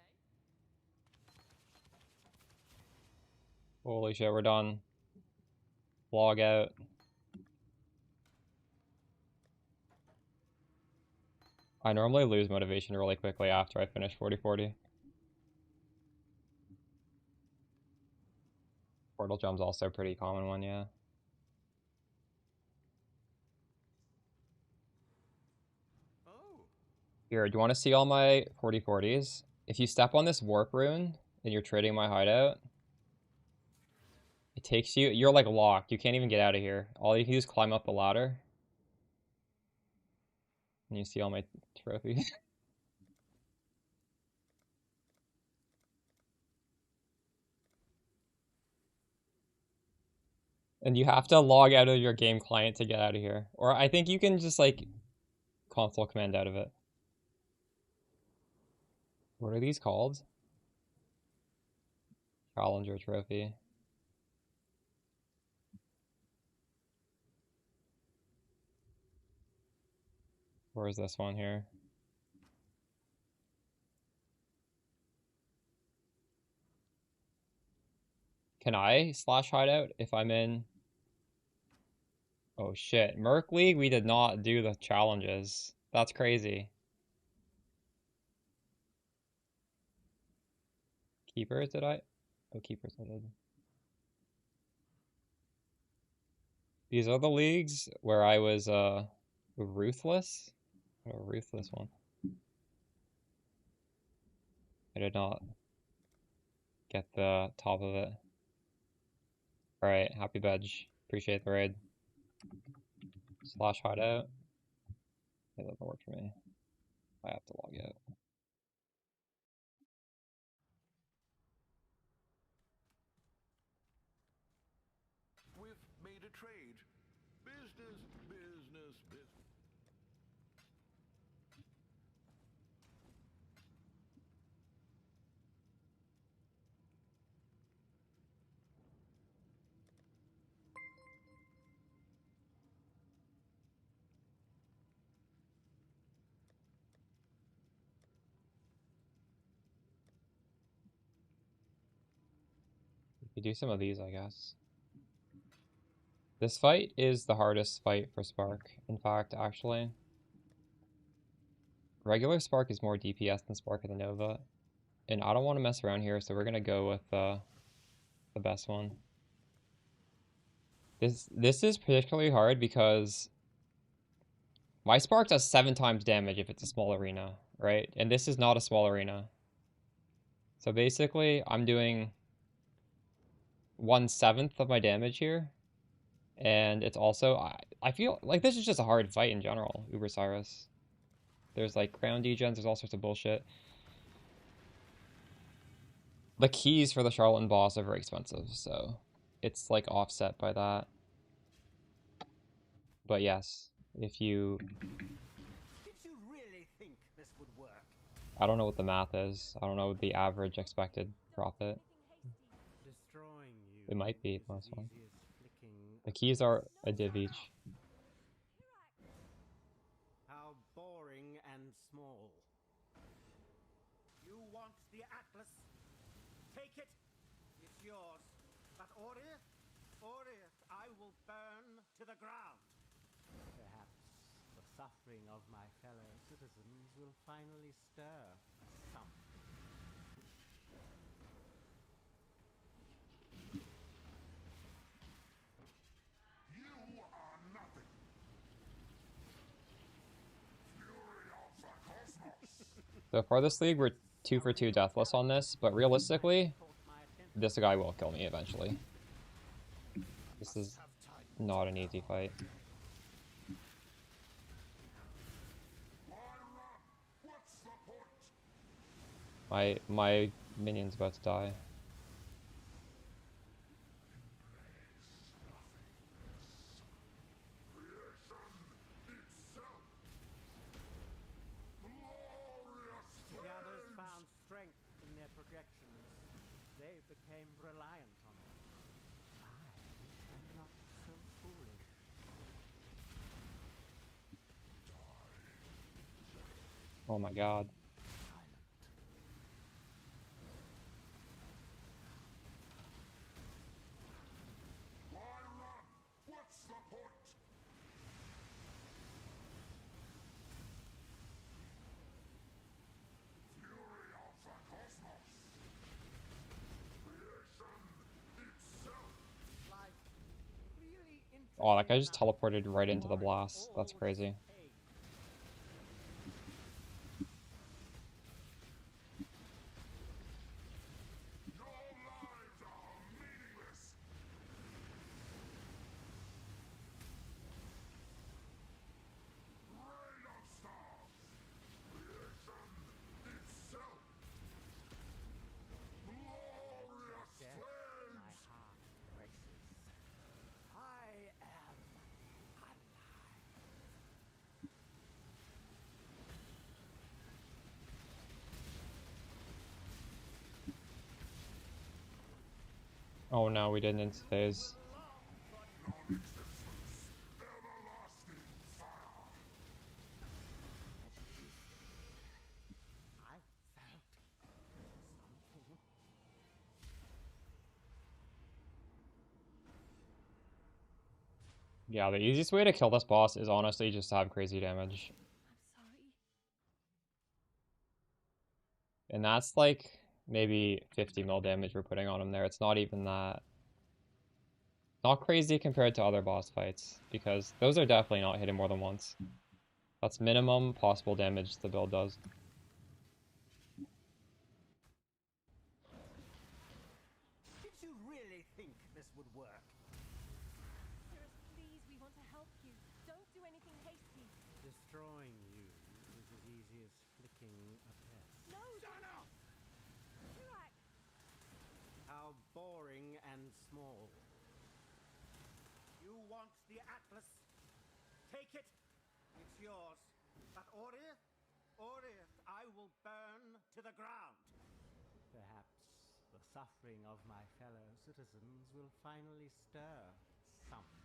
Holy shit, we're done. Log out. I normally lose motivation really quickly after I finish 40-40. Portal Jump's also a pretty common one, yeah. Oh, Here, do you want to see all my 40-40s? If you step on this warp rune and you're trading my hideout, it takes you, you're like locked. You can't even get out of here. All you can do is climb up the ladder. And you see all my trophies. And you have to log out of your game client to get out of here. Or I think you can just like console command out of it. What are these called? Challenger trophy. Where is this one here? Can I slash hideout if I'm in? Oh shit. Merc League, we did not do the challenges. That's crazy. Keepers, did I? Oh, keepers, I did. These are the leagues where I was ruthless. Oh, ruthless one. I did not get the top of it. Alright, happy badge. Appreciate the raid. Slash hideout. It doesn't work for me. I have to log out. we've made a trade. Business, business, business. We could do some of these, I guess. This fight is the hardest fight for Spark. In fact, actually. Regular Spark is more DPS than Spark of the Nova. And I don't want to mess around here, so we're going to go with the best one. This is particularly hard because my spark does 7 times damage if it's a small arena, right? And this is not a small arena. So basically, I'm doing 1/7 of my damage here. And it's also, I feel like this is just a hard fight in general, Uber Cyrus. There's like crown degens, there's all sorts of bullshit. The keys for the Charlatan boss are very expensive, so it's like offset by that. But yes, if you... Did you really think this would work? I don't know what the math is. I don't know the average expected profit. Destroying you It might be is the as last one. easy as flicking The keys are a div each. How boring and small. You want the Atlas? Take it. It's yours. But Order, I will burn to the ground. Perhaps the suffering of my fellow citizens will finally stir something. You are nothing. Fury of the cosmos. So for this league, we're 2 for 2 deathless on this, but realistically, this guy will kill me eventually. This is not an easy fight. My minion's about to die. The others found strength in their projections. They became reliant on it. I am not so foolish. Oh my god. Why run? What's the point? Fury of the cosmos. Creation itself. Like, really interesting. Oh, that guy just teleported right into the blast. That's crazy. Your lives are meaningless. Rain of stars. Creation itself. Glorious Death, flames. my heart races. I am alive. Oh no, we didn't phase. Non-existence. Everlasting fire. I felt something. Yeah, the easiest way to kill this boss is honestly just to have crazy damage. I'm sorry. And that's like maybe 50 mil damage we're putting on him there. It's not even that. Not crazy compared to other boss fights, because those are definitely not hitting more than once. That's minimum possible damage the build does. Did you really think this would work? Sirus, please, we want to help you. Don't do anything hasty. Destroying you is as easy as flicking a pest. No! Shut up! Turak! How boring and small. You want the Atlas? Take it. It's yours. But Order, I will burn to the ground. Perhaps the suffering of my fellow citizens will finally stir something.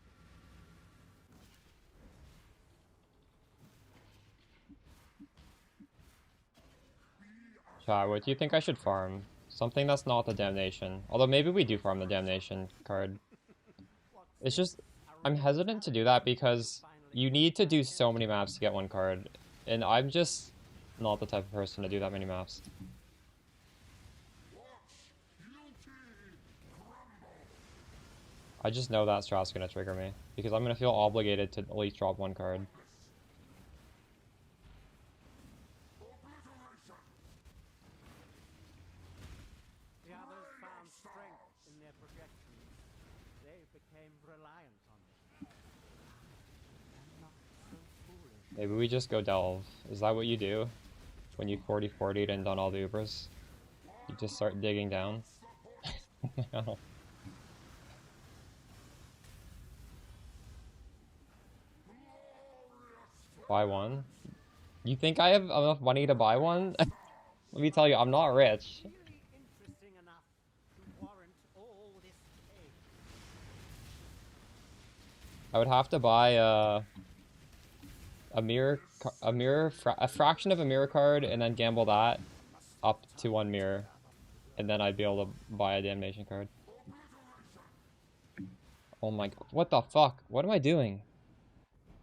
Chat, what do you think I should farm? Something that's not the damnation. Although maybe we do farm the damnation card. It's just, I'm hesitant to do that because you need to do so many maps to get one card. And I'm just not the type of person to do that many maps. I just know that strat's gonna trigger me because I'm gonna feel obligated to at least drop one card. The others found strength in their projections. They became reliant on them. And not so foolish. Maybe we just go delve. Is that what you do when you 40-40'd and done all the Ubers? You just start digging down? No. Buy one? You think I have enough money to buy one? Let me tell you, I'm not rich. Really interesting enough to warrant all this pain. I would have to buy a fraction of a mirror card and then gamble that up to one mirror. And then I'd be able to buy a damnation card. Oh my god. What the fuck? What am I doing?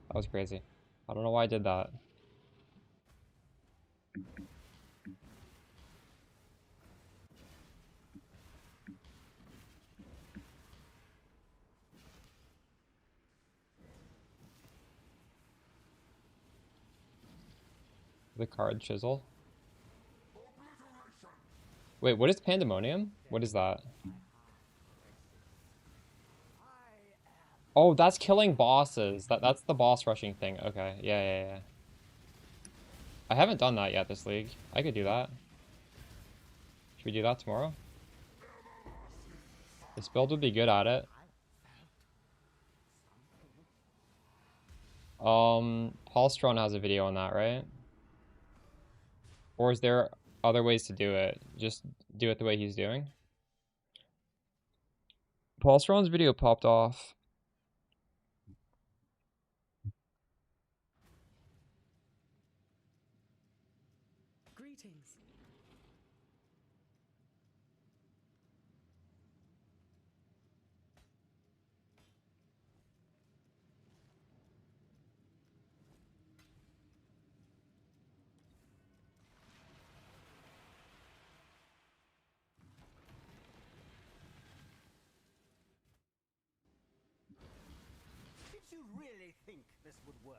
That was crazy. I don't know why I did that. The card chisel. Wait, what is pandemonium? What is that? Oh, that's killing bosses. That's the boss rushing thing. Okay, yeah. I haven't done that yet this league. I could do that. Should we do that tomorrow? This build would be good at it. Paul Strong has a video on that, right? Or is there other ways to do it? Just do it the way he's doing? Paul Strong's video popped off. Greetings. Did you really think this would work?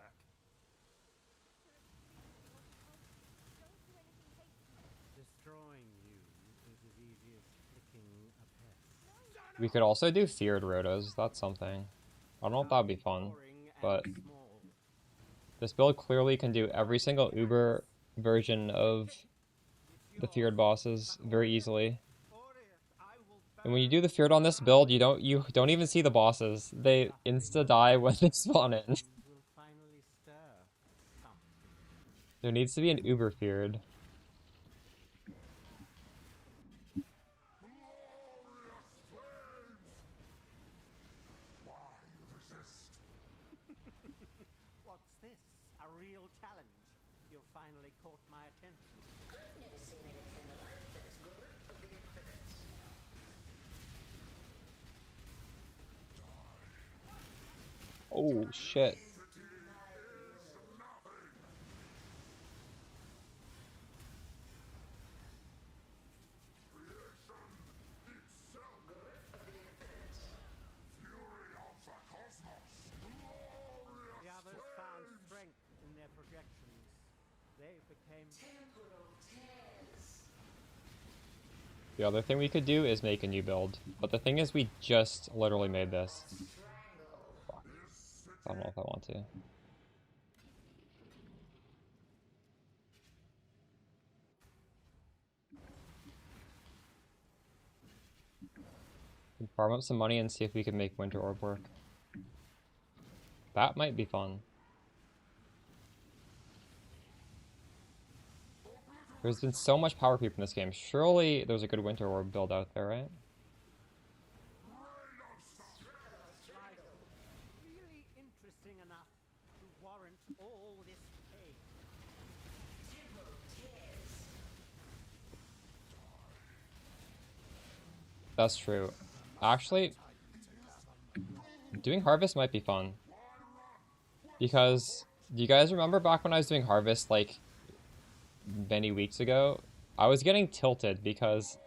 Destroying you is as easy as flicking a pest. We could also do feared rotos. That's something. I don't know if that would be fun, but this build clearly can do every single Uber version of the feared bosses very easily. And when you do the feared on this build, you don't even see the bosses. They insta die when they spawn in. There needs to be an Uber feared. What's this? A real challenge? You've finally caught my attention. I've never seen anything like this. Grip of the infinite. Oh shit. The others found strength in their projections. They became Temporal tears. The other thing we could do is make a new build. But the thing is, we just literally made this. Fuck. I don't know if I want to. Farm up some money and see if we can make Winter Orb work. That might be fun. There's been so much power creep in this game. Surely there's a good Winter Orb build out there, right? really interesting enough to warrant all this pain. Temporal tears. That's true. Actually, doing Harvest might be fun. Because, do you guys remember back when I was doing Harvest, like, many weeks ago? I was getting tilted because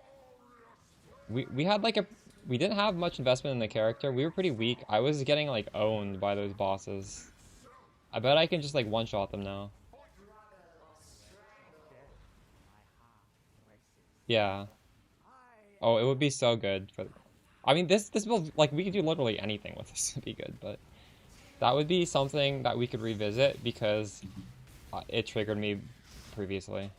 we had, like, we didn't have much investment in the character. We were pretty weak. I was getting like owned by those bosses. I bet I can just like one-shot them now. Yeah. Oh, it would be so good for. I mean, this build, like, we could do literally anything with this. Would be good, but that would be something that we could revisit because it triggered me previously.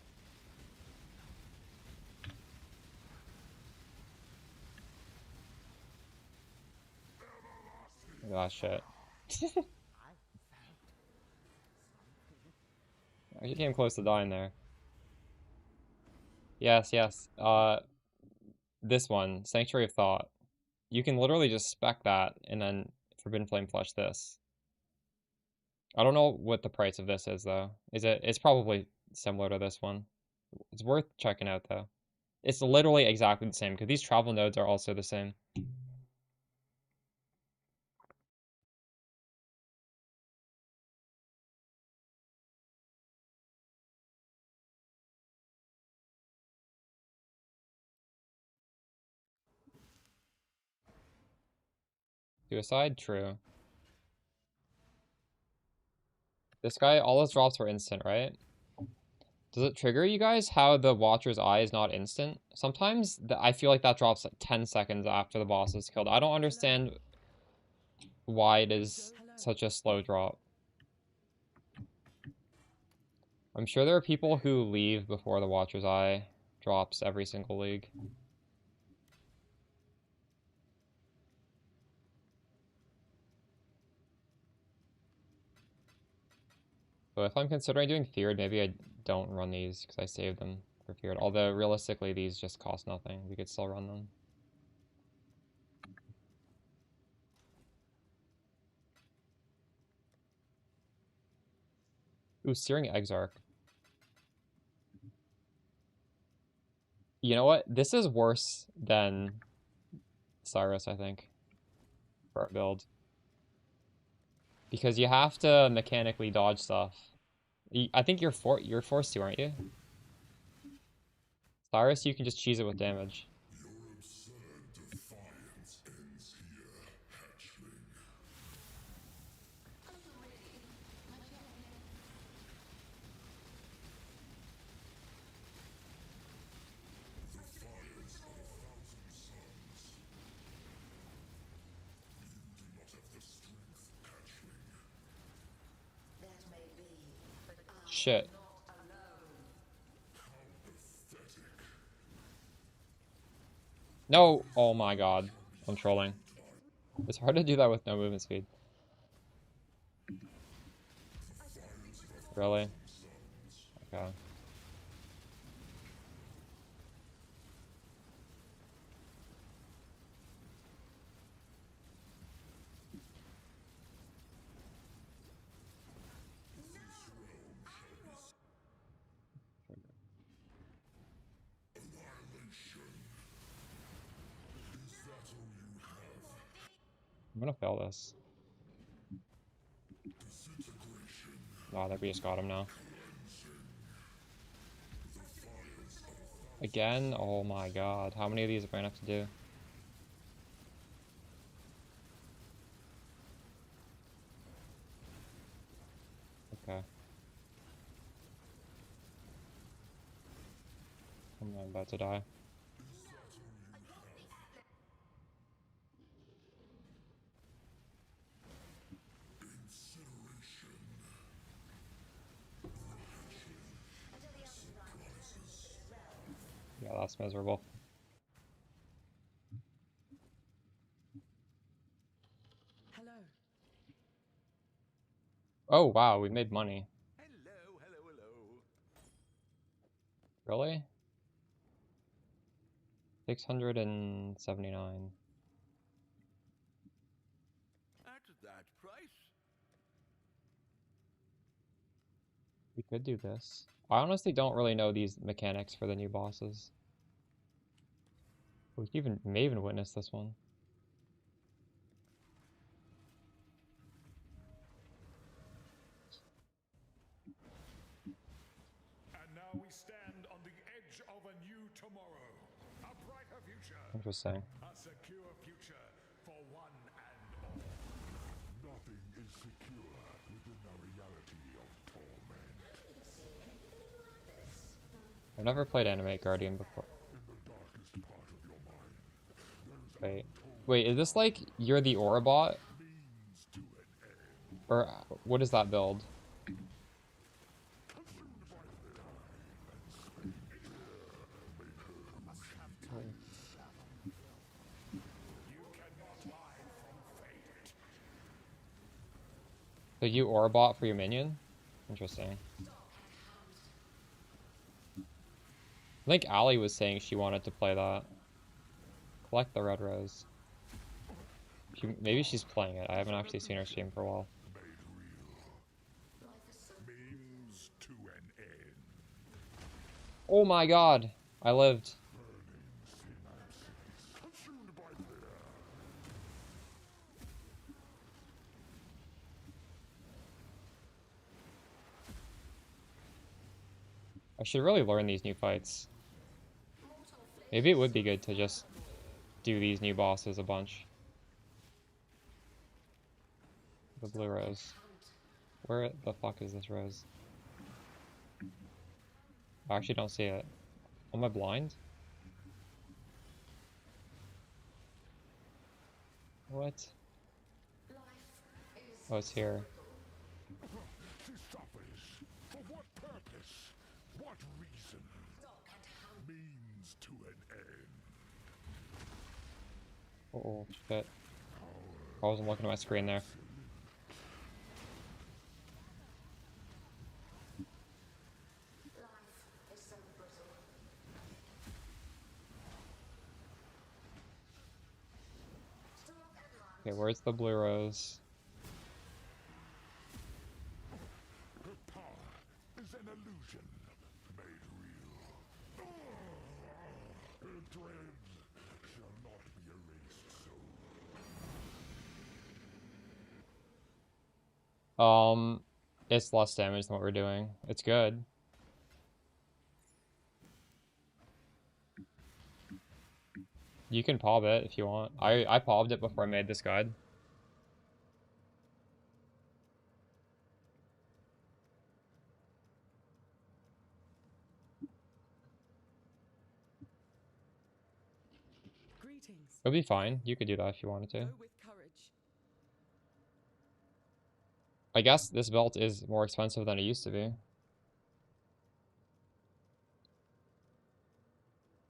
Ah, shit. I came close to dying there. Yes, yes. This one, Sanctuary of Thought. You can literally just spec that and then Forbidden Flame flush this. I don't know what the price of this is though. It's probably similar to this one. It's worth checking out though. It's literally exactly the same because these travel nodes are also the same. Suicide? True. This guy, all his drops were instant, right? Does it trigger you guys how the Watcher's Eye is not instant? Sometimes I feel like that drops like 10 seconds after the boss is killed. I don't understand why it is such a slow drop. I'm sure there are people who leave before the Watcher's Eye drops every single league. So if I'm considering doing Feared, maybe I don't run these because I saved them for Feared. Although realistically, these just cost nothing. We could still run them. Ooh, Searing Exarch. You know what? This is worse than Cyrus, I think, for our build. Because you have to mechanically dodge stuff. I think you're forced to, aren't you? Cyrus, you can just cheese it with damage. Your absurd defiance ends here, hatchling. The fires of a thousand suns. You do not have the strength, hatchling. That may be, but I Shit. am not alone. How pathetic. No! Oh my god. I'm trolling. It's hard to do that with no movement speed. Really? Okay. Annihilation. Is that all you have? I'm gonna fail this. Disintegration. Wow, that we just got him now. Cleansing. The fires of a thousand. Again? Oh my god. How many of these am I gonna have to do? Okay. I'm about to die. Incineration. Surprises. Yeah, that's miserable. Hello. Oh wow, we made money. Hello, hello, hello. Really? 679. At that price? We could do this. I honestly don't really know these mechanics for the new bosses. We may even witness this one. And now we stand on the edge of a new tomorrow. A brighter future. Interesting. A secure I've never played Animate Guardian before. Wait, is this like you're the Aurabot? Or what is that build? So you Aurabot for your minion? Interesting. I think Allie was saying she wanted to play that. Collect the red rose. Maybe she's playing it. I haven't actually seen her stream for a while. Oh my god! I lived. I should really learn these new fights. Maybe it would be good to just do these new bosses a bunch. The blue rose. Where the fuck is this rose? I actually don't see it. Am I blind? What? Oh, it's here. For what purpose? What reason? Means to an end. Oh, shit. I wasn't looking at my screen there. Okay, where's the blue rose? Her power is an illusion made real. Her dreams shall not be erased so. It's less damage than what we're doing. It's good. You can pop it if you want. I popped it before I made this guide. Greetings. It'll be fine. You could do that if you wanted to. Go with courage. I guess this belt is more expensive than it used to be.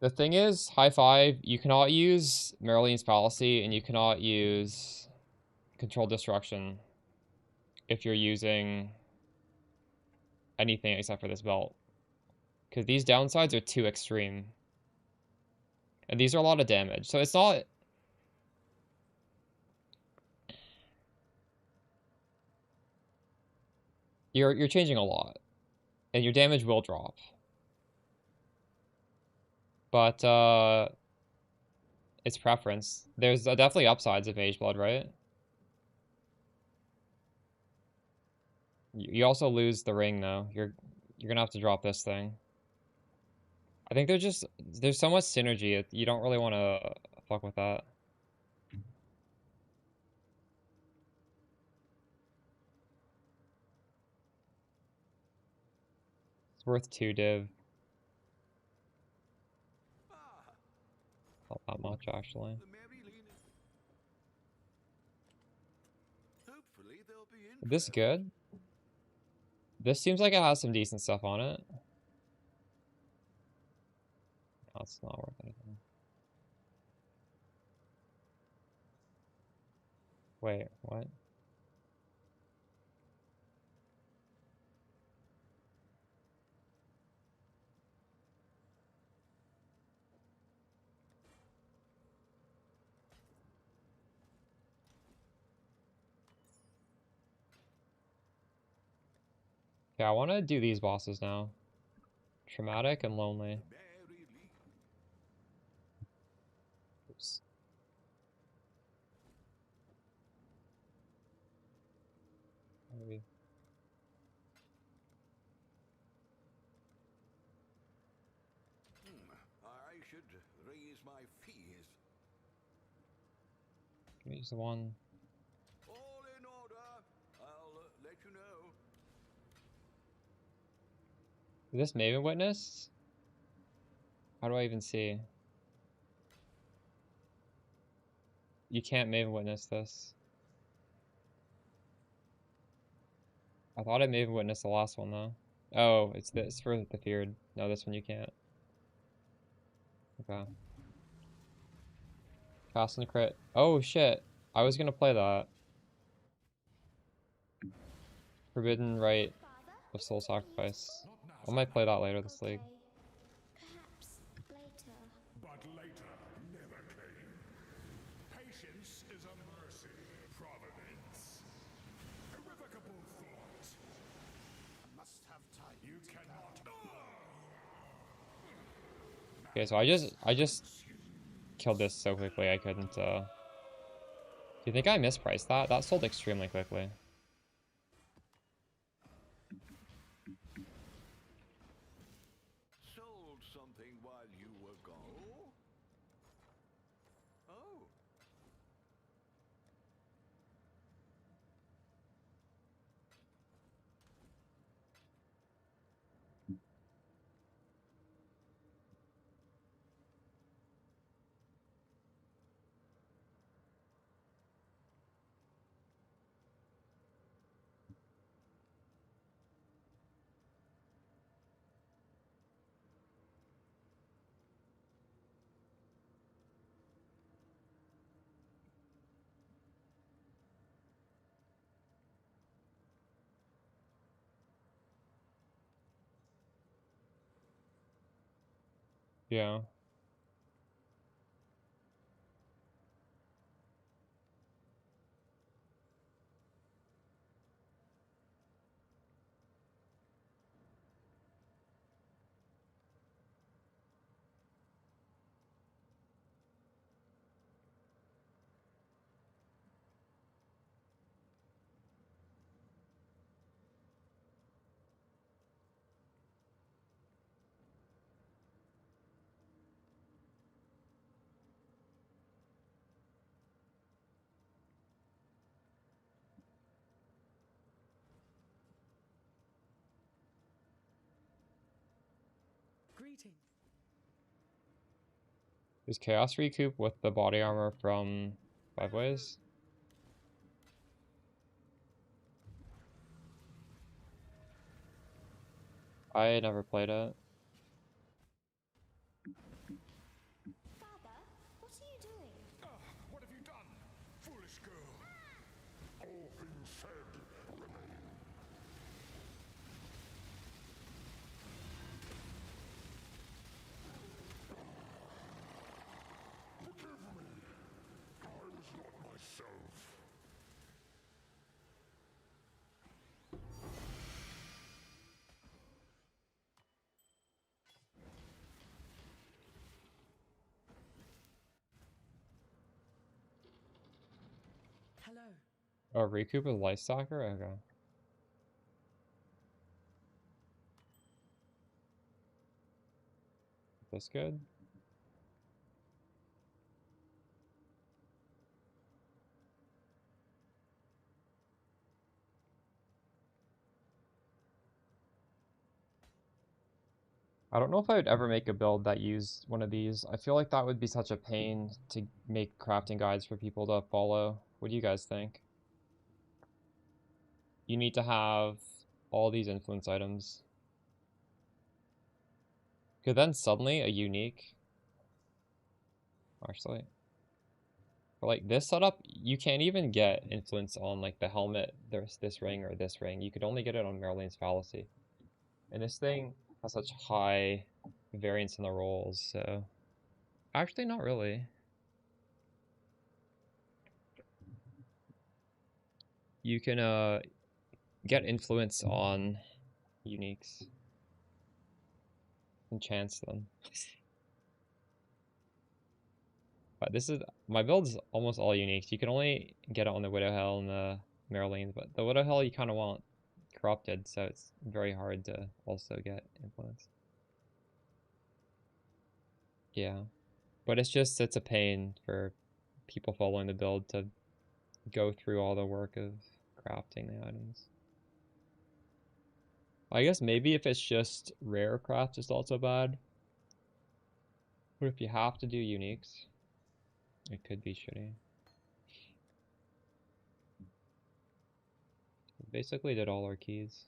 The thing is, high five, you cannot use Merlin's Fallacy and you cannot use Controlled Destruction if you're using anything except for this belt. Because these downsides are too extreme. And these are a lot of damage. So it's not... You're changing a lot. And your damage will drop. But, it's preference. There's definitely upsides of Mage Blood, right? You also lose the ring, though. You're gonna have to drop this thing. I think there's so much synergy, you don't really want to fuck with that. It's worth 2 div. Not that much, actually. Is this good? This seems like it has some decent stuff on it. No, it's not worth anything. Wait, what? Okay, I want to do these bosses now. Traumatic and Lonely. Oops. Maybe. I should raise my fees. Can we use the one? All in order. Is this Maven Witness? How do I even see? You can't Maven Witness this. I thought I Maven Witnessed the last one though. Oh, it's this for the feared. No, this one you can't. Okay. Cast and crit. Oh shit. I was gonna play that. Forbidden Rite of Soul Sacrifice. I might play that later this league. Perhaps later. But later never came. Patience is a mercy. Providence. Irrevocable thought. Must have time. You cannot. Okay, so I just killed this so quickly I couldn't do you think I mispriced that? That sold extremely quickly. Sold something while you were gone. Oh. Yeah. Greeting. Is Chaos recoup with the body armor from 5 Ways? I never played it. Father, what are you doing? What have you done, foolish girl? All things said remain. Forgive me. I was not myself. Hello. Oh, recoup with Lightstalker? Okay. This good? I don't know if I would ever make a build that used one of these. I feel like that would be such a pain to make crafting guides for people to follow. What do you guys think? You need to have all these influence items. Because then suddenly a unique... Actually... For like this setup, you can't even get influence on like the helmet, there's this ring or this ring. You could only get it on Merlin's Fallacy. And this thing has such high variance in the rolls, so... Actually, not really. You can get influence on uniques and chance them. But this is my build's almost all uniques. You can only get it on the Widowhell and the Merlines, but the Widowhell you kind of want corrupted, so it's very hard to also get influence. Yeah, but it's a pain for people following the build to go through all the work of crafting the items. I guess maybe if it's just rare craft, it's not so bad. But if you have to do uniques, it could be shitty. We basically did all our keys.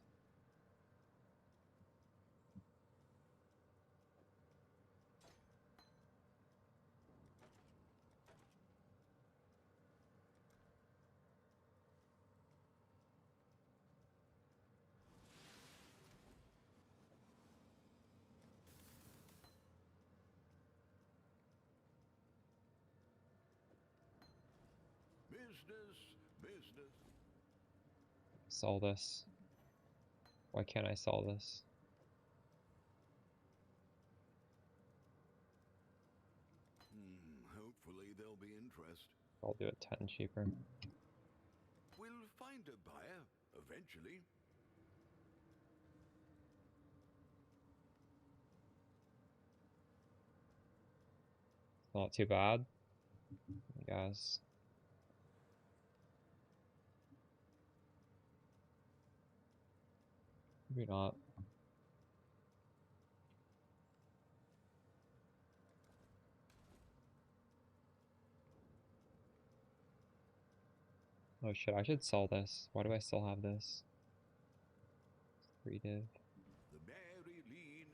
Business. Sell this. Why can't I sell this? Hopefully there'll be interest. I'll do it 10 cheaper. We'll find a buyer eventually. Not too bad, I guess. Maybe not. Oh shit, I should sell this. Why do I still have this? 3 div. The Mary Lean.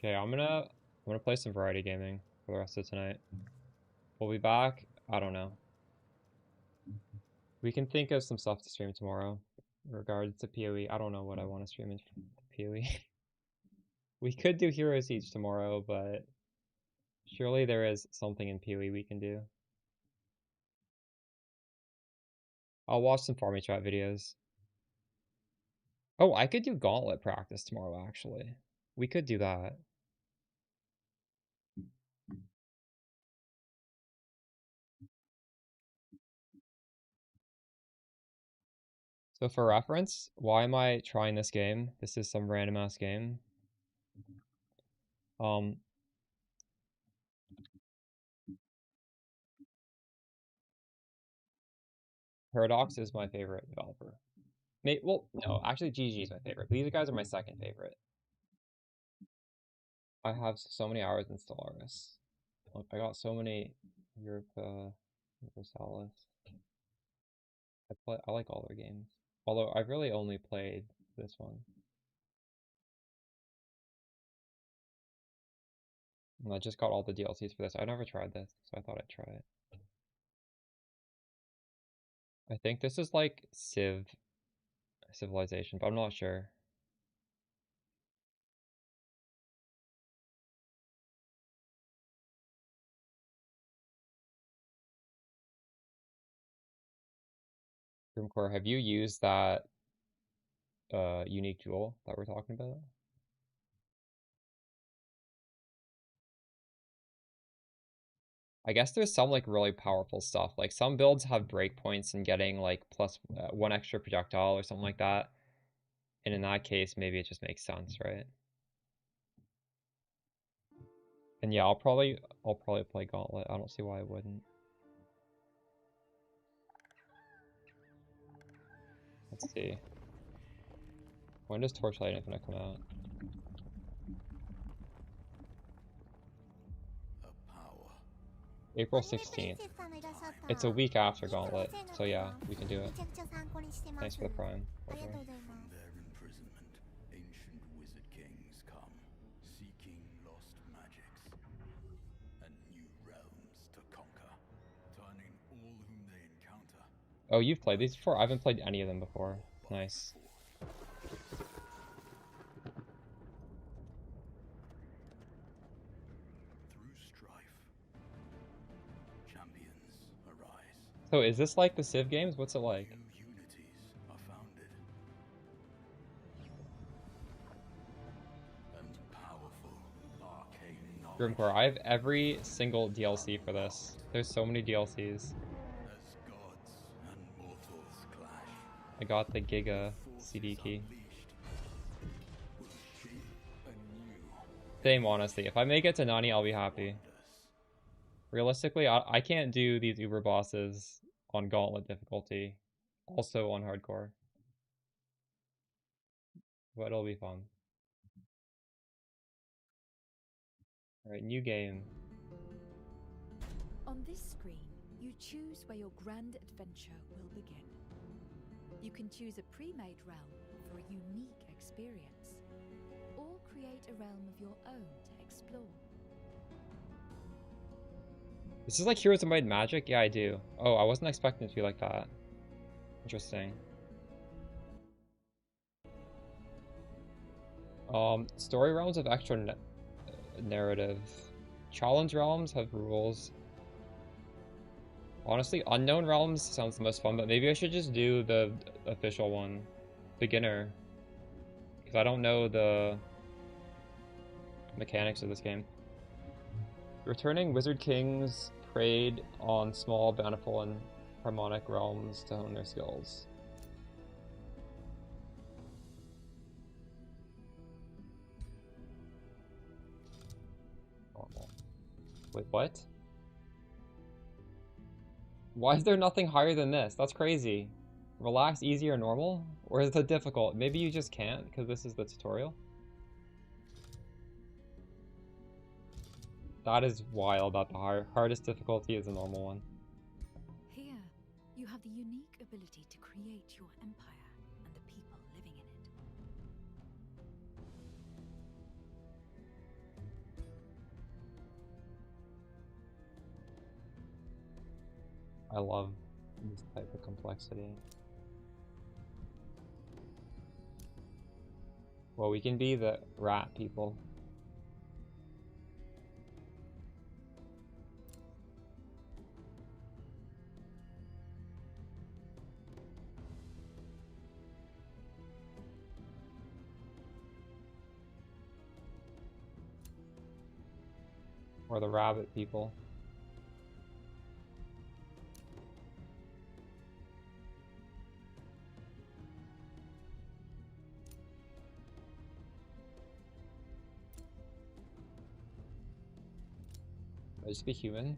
Okay, I'm gonna play some variety gaming for the rest of tonight. We'll be back. I don't know. We can think of some stuff to stream tomorrow in regards to PoE. I don't know what I want to stream in PoE. We could do Hero Siege tomorrow, but surely there is something in PoE we can do. I'll watch some farming chat videos. Oh, I could do gauntlet practice tomorrow, actually. We could do that. So for reference, why am I trying this game? This is some random ass game. Paradox is my favorite developer. Well, no, actually GG is my favorite. These guys are my second favorite. I have so many hours in Stellaris. Look, I got so many Universalis. I like all their games. Although I've really only played this one. And I just got all the DLCs for this. I never tried this, so I thought I'd try it. I think this is like Civilization, but I'm not sure. Grimcore, have you used that unique jewel that we're talking about? I guess there's some like really powerful stuff. Like some builds have breakpoints and getting like plus 1 extra projectile or something like that. And in that case, maybe it just makes sense, right? And yeah, I'll probably play Gauntlet. I don't see why I wouldn't. Let's see. When does Torchlight Infinite come out? April 16th. It's a week after Gauntlet, so yeah, we can do it. Thanks for the prime. From their imprisonment, ancient wizard kings come, seeking lost magics and new realms to conquer, turning all whom they encounter. Oh, you've played these before? I haven't played any of them before. Nice. Through strife, champions arise. So is this like the Civ games? What's it like? New unities Grimcore, I have every single DLC for this. There's so many DLCs. As gods and mortals clash, I got the Giga CD forces key. unleashed will shape anew Same, honestly. If I make it to 90, I'll be happy. Realistically, I can't do these Uber bosses on Gauntlet difficulty. Also on Hardcore. But it'll be fun. Alright, new game. On this screen, you choose where your grand adventure will begin. You can choose a pre-made realm for a unique experience, or create a realm of your own to explore. This is like Heroes of Might and Magic? Yeah, I do. Oh, I wasn't expecting it to be like that. Interesting. Story realms have extra narrative. Challenge realms have rules. Honestly, Unknown Realms sounds the most fun, but maybe I should just do the official one. Beginner. Because I don't know the mechanics of this game. Returning Wizard Kings preyed on small, bountiful, and harmonic realms to hone their skills. Normal. Wait, what? Why is there nothing higher than this? That's crazy. Relax, easy, or normal? Or is it difficult? Maybe you just can't, because this is the tutorial? That is wild that the hardest difficulty is a normal one. Here, you have the unique ability to create your empire and the people living in it. I love this type of complexity. Well, we can be the rat people. Or the rabbit people. I just be human.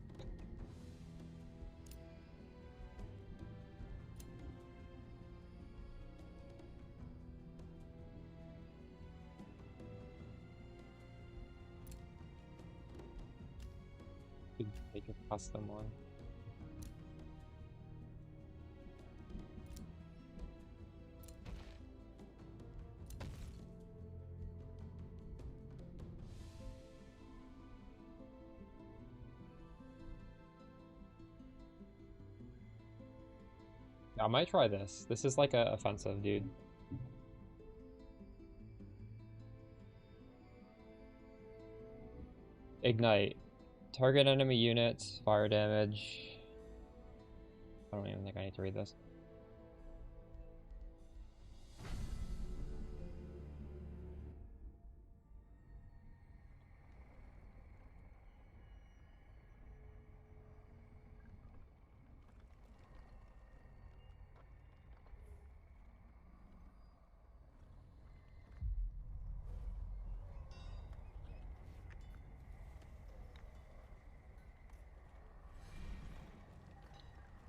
Could make a custom one. I might try this. This is like a offensive, dude. Ignite. Target enemy units, fire damage. I don't even think I need to read this.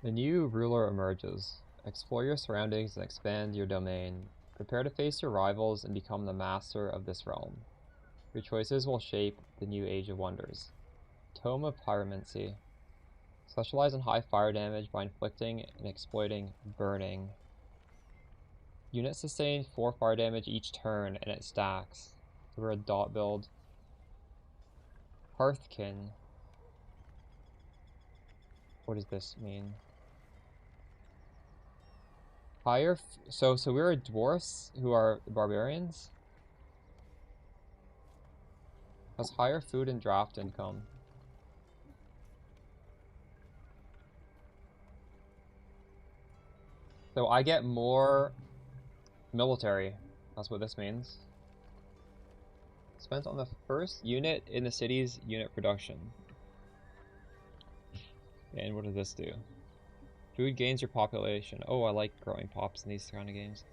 The new ruler emerges. Explore your surroundings and expand your domain. Prepare to face your rivals and become the master of this realm. Your choices will shape the new age of wonders. Tome of Pyromancy. Specialize in high fire damage by inflicting and exploiting burning. Units sustain 4 fire damage each turn and it stacks. We're a dot build. Hearthkin. What does this mean? Higher, so we're dwarfs who are barbarians? Has higher food and draft income. So I get more military. That's what this means. Spent on the first unit in the city's unit production. And what does this do? Food gains your population. Oh, I like growing pops in these kind of games.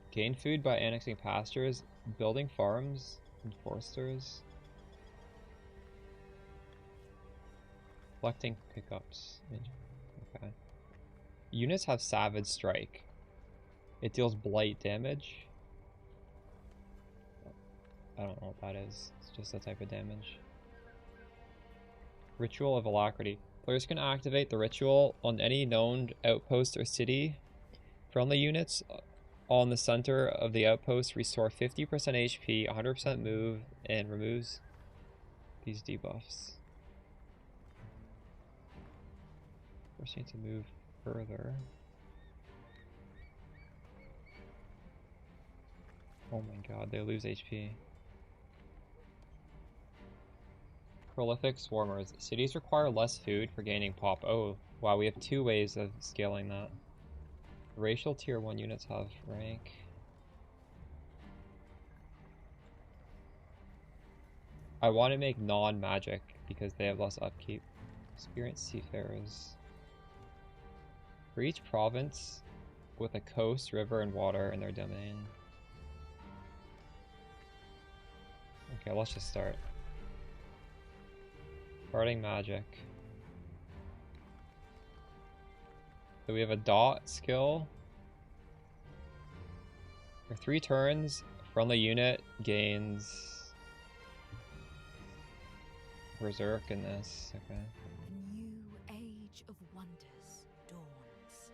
Gain food by annexing pastures, building farms, and foresters. Collecting pickups. Okay. Units have Savage Strike. It deals blight damage. I don't know what that is. It's just a type of damage. Ritual of Alacrity. Players can activate the ritual on any known outpost or city. Friendly units on the center of the outpost restore 50% HP, 100% move, and removes these debuffs. First, you need to move further. Oh my god, they lose HP. Prolific Swarmers. Cities require less food for gaining pop. Oh, wow, we have 2 ways of scaling that. Racial tier 1 units have rank. I want to make non-magic because they have less upkeep. Experienced Seafarers. For each province with a coast, river, and water in their domain. Okay, let's just start. Starting magic. So we have a dot skill. For 3 turns, friendly unit gains Berserk in this. Okay. A new age of wonders dawns.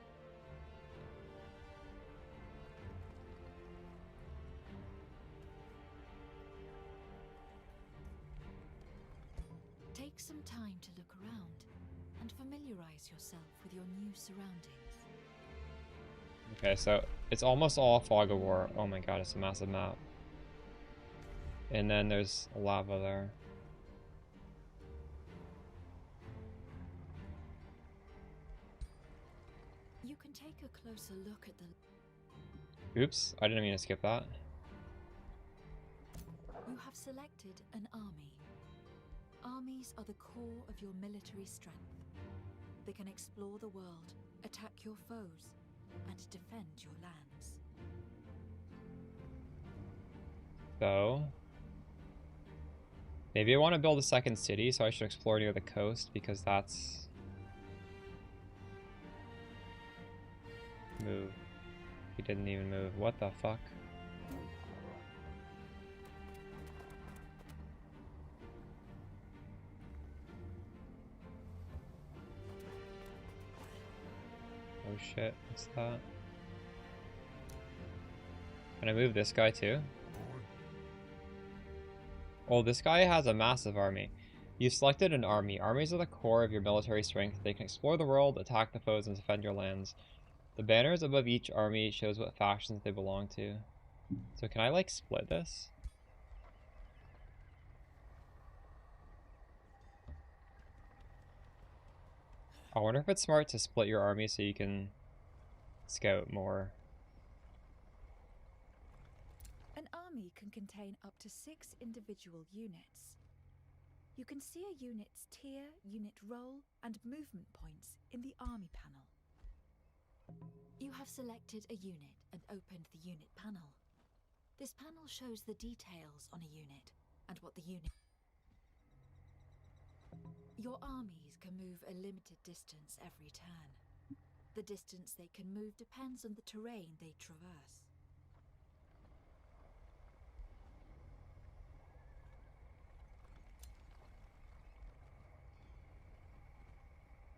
Take some time to look around and familiarize yourself with your new surroundings. Okay, so it's almost all Fog of War. Oh my god, it's a massive map. And then there's lava there. You can take a closer look at the... Oops, I didn't mean to skip that. You have selected an army. Armies are the core of your military strength. They can explore the world, attack your foes, and defend your lands. So maybe I want to build a second city, so I should explore near the coast because that's... Move. He didn't even move. What the fuck? Oh shit, what's that? Can I move this guy too? Oh, this guy has a massive army. You've selected an army. Armies are the core of your military strength. They can explore the world, attack the foes, and defend your lands. The banners above each army shows what factions they belong to. So can I like split this? I wonder if it's smart to split your army so you can scout more. An army can contain up to 6 individual units. You can see a unit's tier, unit role, and movement points in the army panel. You have selected a unit and opened the unit panel. This panel shows the details on a unit and what the unit... Your armies can move a limited distance every turn. The distance they can move depends on the terrain they traverse.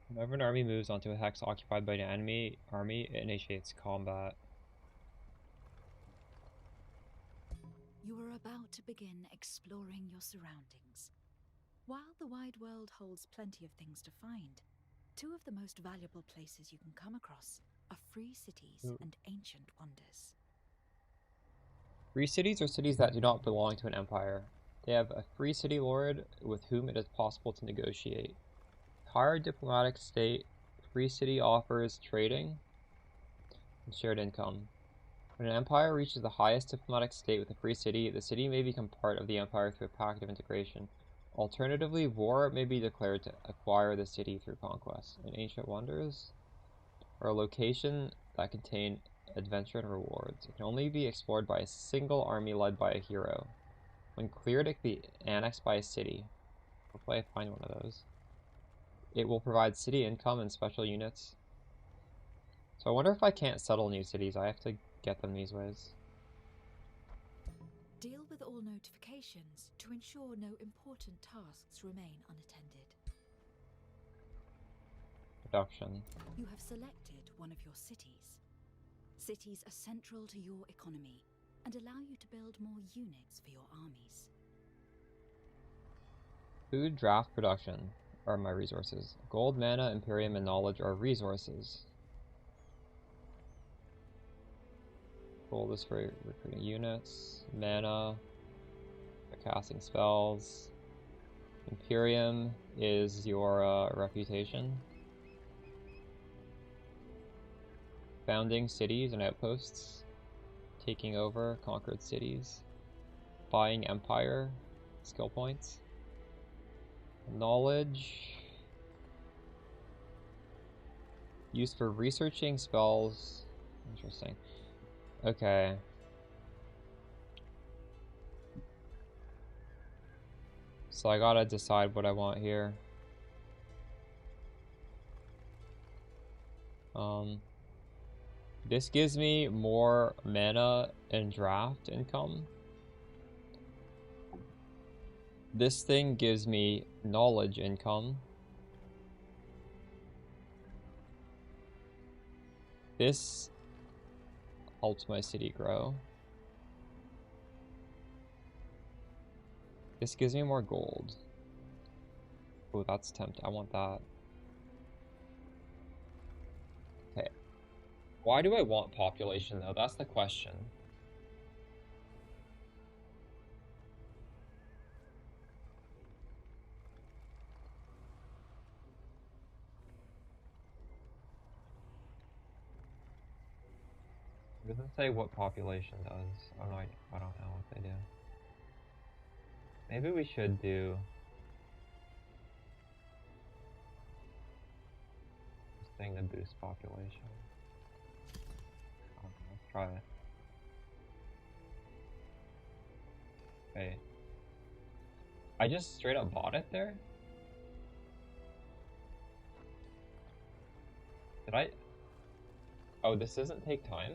Whenever an army moves onto a hex occupied by an enemy army, it initiates combat. You are about to begin exploring your surroundings. While the wide world holds plenty of things to find, 2 of the most valuable places you can come across are free cities and ancient wonders. Free cities are cities that do not belong to an empire. They have a free city lord with whom it is possible to negotiate. Higher diplomatic state, free city offers trading and shared income. When an empire reaches the highest diplomatic state with a free city, the city may become part of the empire through a pact of integration. Alternatively, war may be declared to acquire the city through conquest. And ancient wonders are a location that contain adventure and rewards. It can only be explored by a single army led by a hero. When cleared, it can be annexed by a city. Hopefully I find one of those. It will provide city income and special units. So I wonder if I can't settle new cities. I have to get them these ways. Deal with all notifications to ensure no important tasks remain unattended. Production. You have selected one of your cities. Cities are central to your economy and allow you to build more units for your armies. Food, draft, production are my resources. Gold, mana, Imperium, and knowledge are resources. Gold is for recruiting units. Mana for casting spells. Imperium is your reputation. Founding cities and outposts. Taking over conquered cities. Buying empire. Skill points. Knowledge. Used for researching spells. Interesting. Okay. So I gotta decide what I want here. This gives me more mana and draft income. This thing gives me knowledge income. This helps my city grow. This gives me more gold. Oh, that's tempting. I want that. Okay. Why do I want population though? That's the question. It doesn't say what population does. I don't know what they do. Maybe we should do this thing to boost population. Okay, let's try it. Wait. I just straight up bought it there? Did I? Oh, this doesn't take time?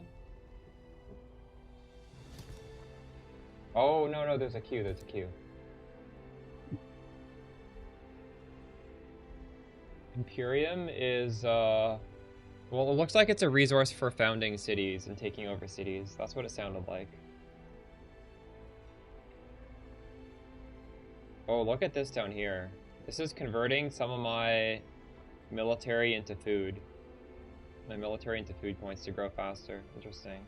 Oh, no, there's a queue, there's a queue. Imperium is, well, it looks like it's a resource for founding cities and taking over cities. That's what it sounded like. Oh, look at this down here. This is converting some of my military into food. My military into food points to grow faster. Interesting.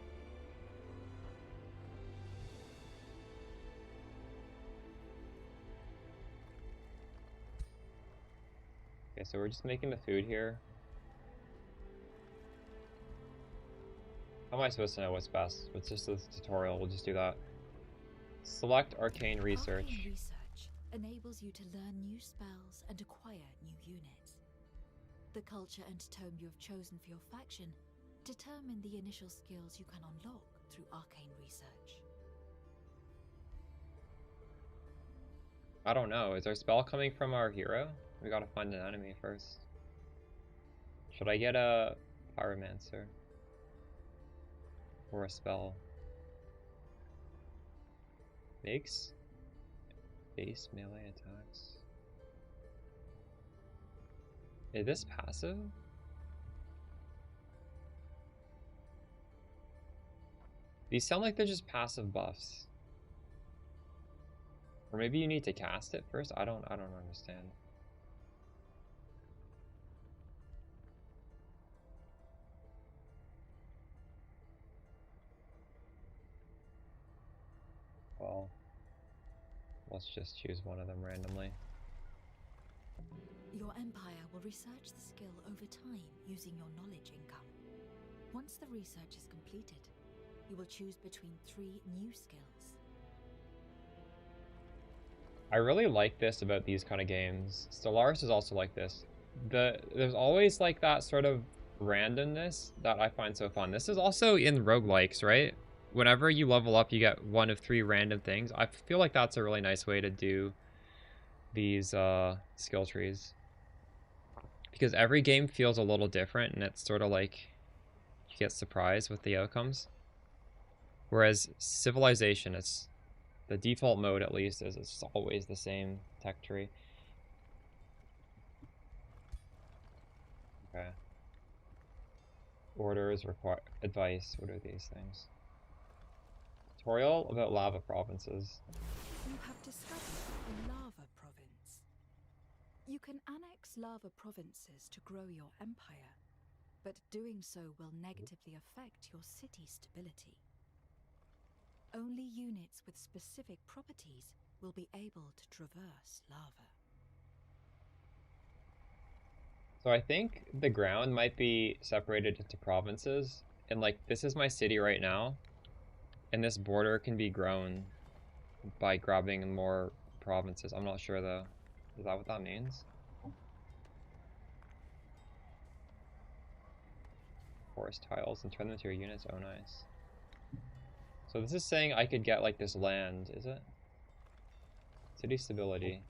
Okay, so we're just making the food here. How am I supposed to know what's best? It's just this tutorial, we'll just do that. Select arcane research. Arcane research enables you to learn new spells and acquire new units. The culture and tome you have chosen for your faction determine the initial skills you can unlock through arcane research. I don't know, is our spell coming from our hero? We gotta find an enemy first. Should I get a pyromancer? Or a spell? Makes base melee attacks. Is this passive? These sound like they're just passive buffs. Or maybe you need to cast it first? I don't understand. Well, let's just choose one of them randomly. Your empire will research the skill over time using your knowledge income. Once the research is completed, you will choose between 3 new skills. I really like this about these kind of games. Stellaris is also like this. There's always like that sort of randomness that I find so fun. This is also in roguelikes, right? Whenever you level up, you get 1 of 3 random things. I feel like that's a really nice way to do these skill trees. Because every game feels a little different, and it's sort of like you get surprised with the outcomes. Whereas Civilization, it's the default mode at least is it's always the same tech tree. Okay. Orders, require advice. What are these things? Tutorial about lava provinces. You have discovered the lava province. You can annex lava provinces to grow your empire, but doing so will negatively affect your city stability. Only units with specific properties will be able to traverse lava. So I think the ground might be separated into provinces, and like this is my city right now, and this border can be grown by grabbing more provinces. I'm not sure though. Is that what that means? Forest tiles and turn them into your units. Oh, nice. So this is saying I could get like this land, is it? City stability.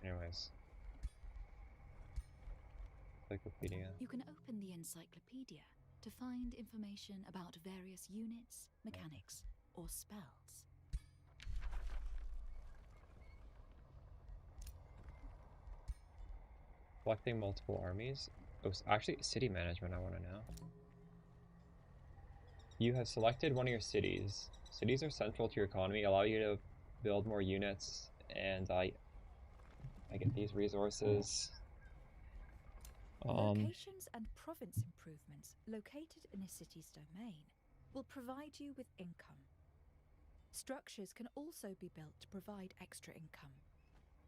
Anyways. Encyclopedia. You can open the encyclopedia to find information about various units, mechanics, or spells. Collecting multiple armies. Oh, actually, city management I want to know. You have selected one of your cities. Cities are central to your economy, allow you to build more units, and I get these resources. Locations and province improvements located in a city's domain will provide you with income. Structures can also be built to provide extra income,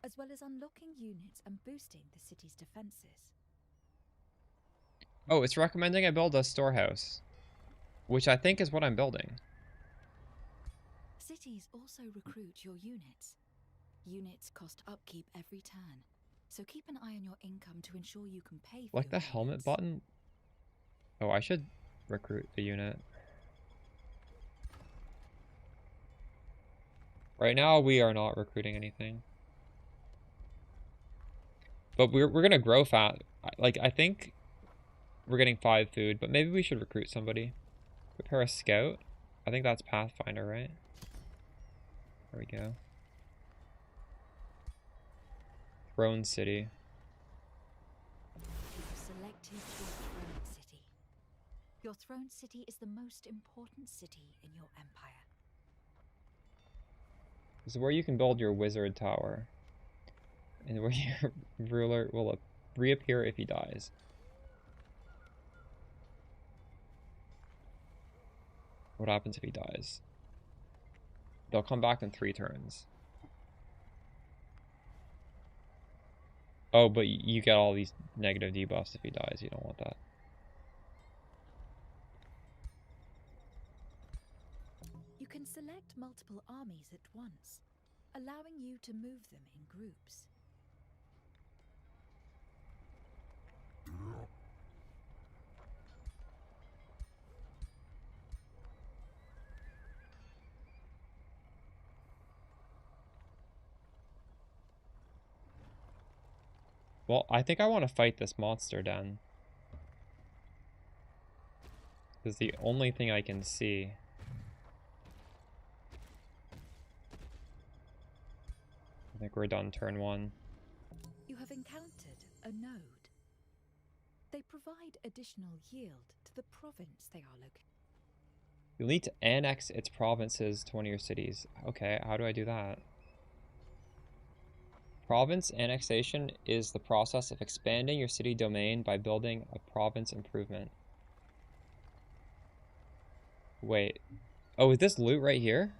as well as unlocking units and boosting the city's defenses. Oh, it's recommending I build a storehouse, which I think is what I'm building. Cities also recruit your units. Units cost upkeep every turn, so keep an eye on your income to ensure you can pay for Like the helmet button? Oh, I should recruit a unit. Right now, we are not recruiting anything. But we're gonna grow fast. Like, I think we're getting 5 food, but maybe we should recruit somebody. Prepare a scout. I think that's Pathfinder, right? There we go. Throne City. You have selected your throne city. Your throne city is the most important city in your empire. This is where you can build your wizard tower. And where your ruler will reappear if he dies. What happens if he dies? They'll come back in 3 turns. Oh, but you get all these negative debuffs if he dies. You don't want that. You can select multiple armies at once, allowing you to move them in groups. Well, I think I want to fight this monster den. This is the only thing I can see. I think we're done turn 1. You have encountered a node. They provide additional yield to the province they are located. You'll need to annex its provinces to one of your cities. Okay, how do I do that? Province annexation is the process of expanding your city domain by building a province improvement. Wait. Oh, is this loot right here?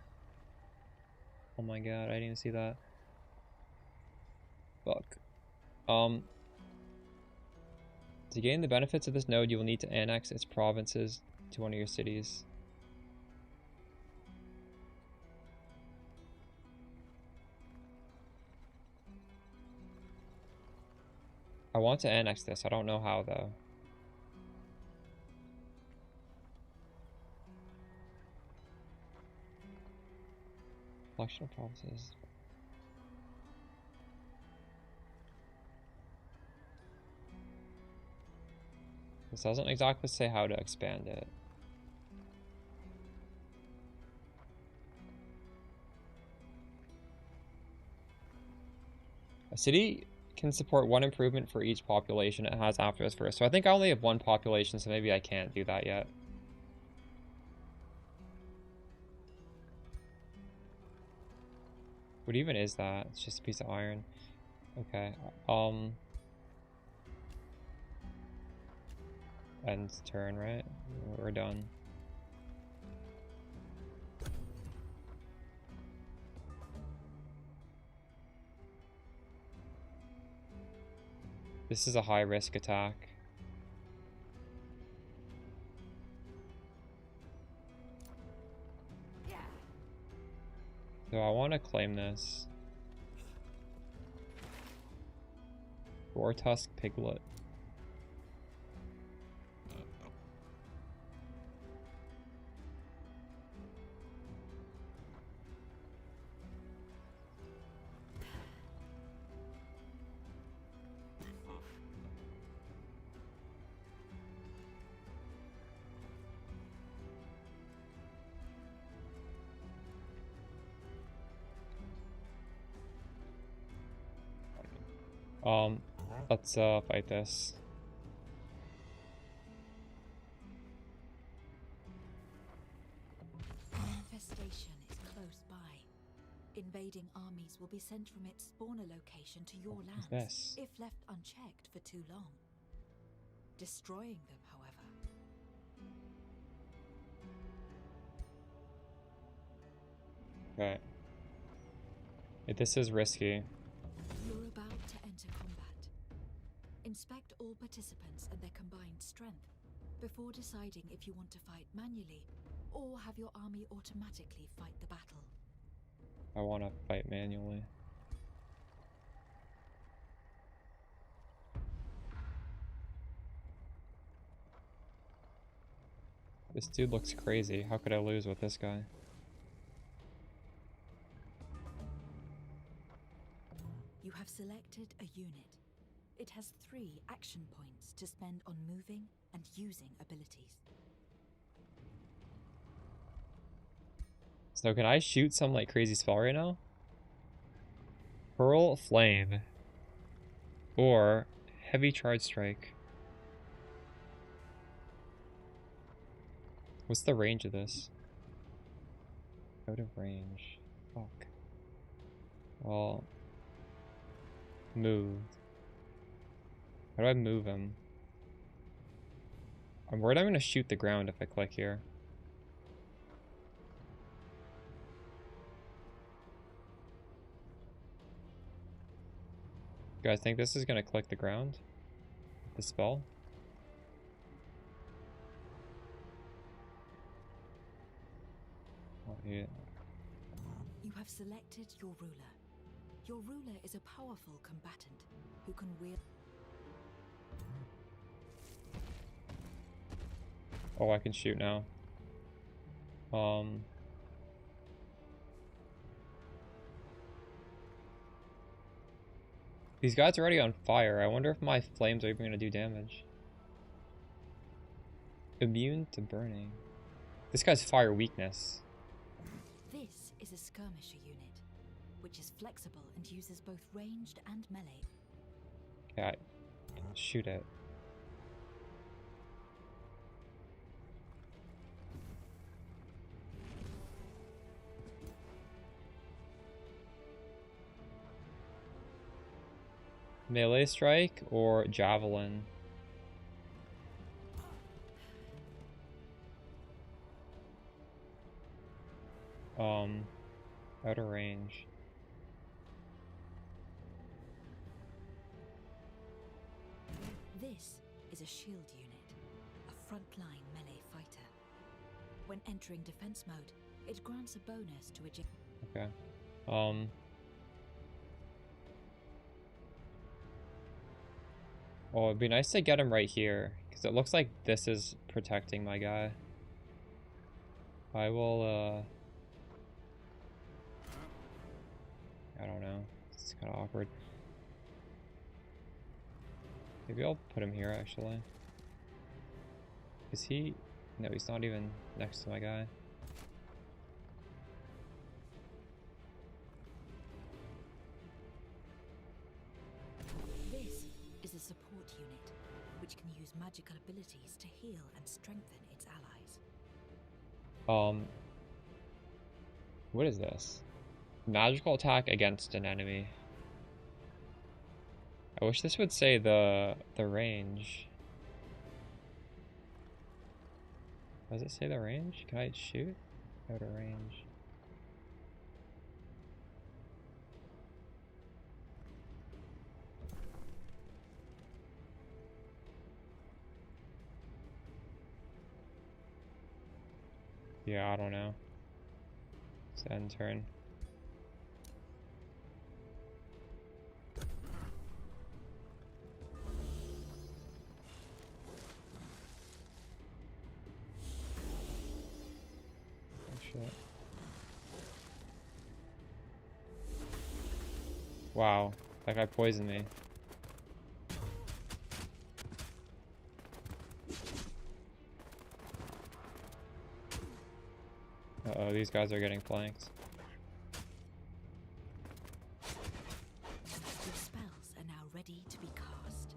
Oh my god, I didn't even see that. Fuck. To gain the benefits of this node, you will need to annex its provinces to one of your cities. I want to annex this. I don't know how, though. Collection of provinces. This doesn't exactly say how to expand it. A city can support one improvement for each population it has after this first. So I think I only have one population, so maybe I can't do that yet. What even is that? It's just a piece of iron. Okay. End turn, right? We're done. This is a high risk attack. So I want to claim this. Boar-tusk piglet. Let's fight this. Infestation is close by. Invading armies will be sent from its spawner location to your lands This. if left unchecked for too long. Destroying them, however. Okay. This is risky. You're about to enter combat. Inspect all participants and their combined strength before deciding if you want to fight manually or have your army automatically fight the battle. I want to fight manually. This dude looks crazy. How could I lose with this guy? You have selected a unit. It has 3 action points to spend on moving and using abilities. So can I shoot some like crazy spell right now? Hurl Flame. Or Heavy Charge Strike. What's the range of this? Out of range. Fuck. Well, move. How do I move him? I'm worried I'm gonna shoot the ground if I click here. You guys think this is gonna click the ground? The spell? Oh, yeah. You have selected your ruler. Your ruler is a powerful combatant who can wield... Oh, I can shoot now. These guys are already on fire. I wonder if my flames are even going to do damage. Immune to burning. This guy's fire weakness. This is a skirmisher unit, which is flexible and uses both ranged and melee. Okay, shoot it. Melee strike or javelin? Out of range. This is a shield unit, a frontline melee fighter. When entering defense mode, it grants a bonus to eject. Okay. Oh, it'd be nice to get him right here, because it looks like this is protecting my guy. I will, I don't know. It's kind of awkward. Maybe I'll put him here, actually. Is he? No, he's not even next to my guy. This is a support unit, which can use magical abilities to heal and strengthen its allies. What is this? Magical attack against an enemy. I wish this would say the range. Does it say the range? Can I shoot? Out of range. Yeah, I don't know. It's the end turn. Oh shit. Wow, that guy poisoned me. Uh-oh, these guys are getting flanked. Your spells are now ready to be cast.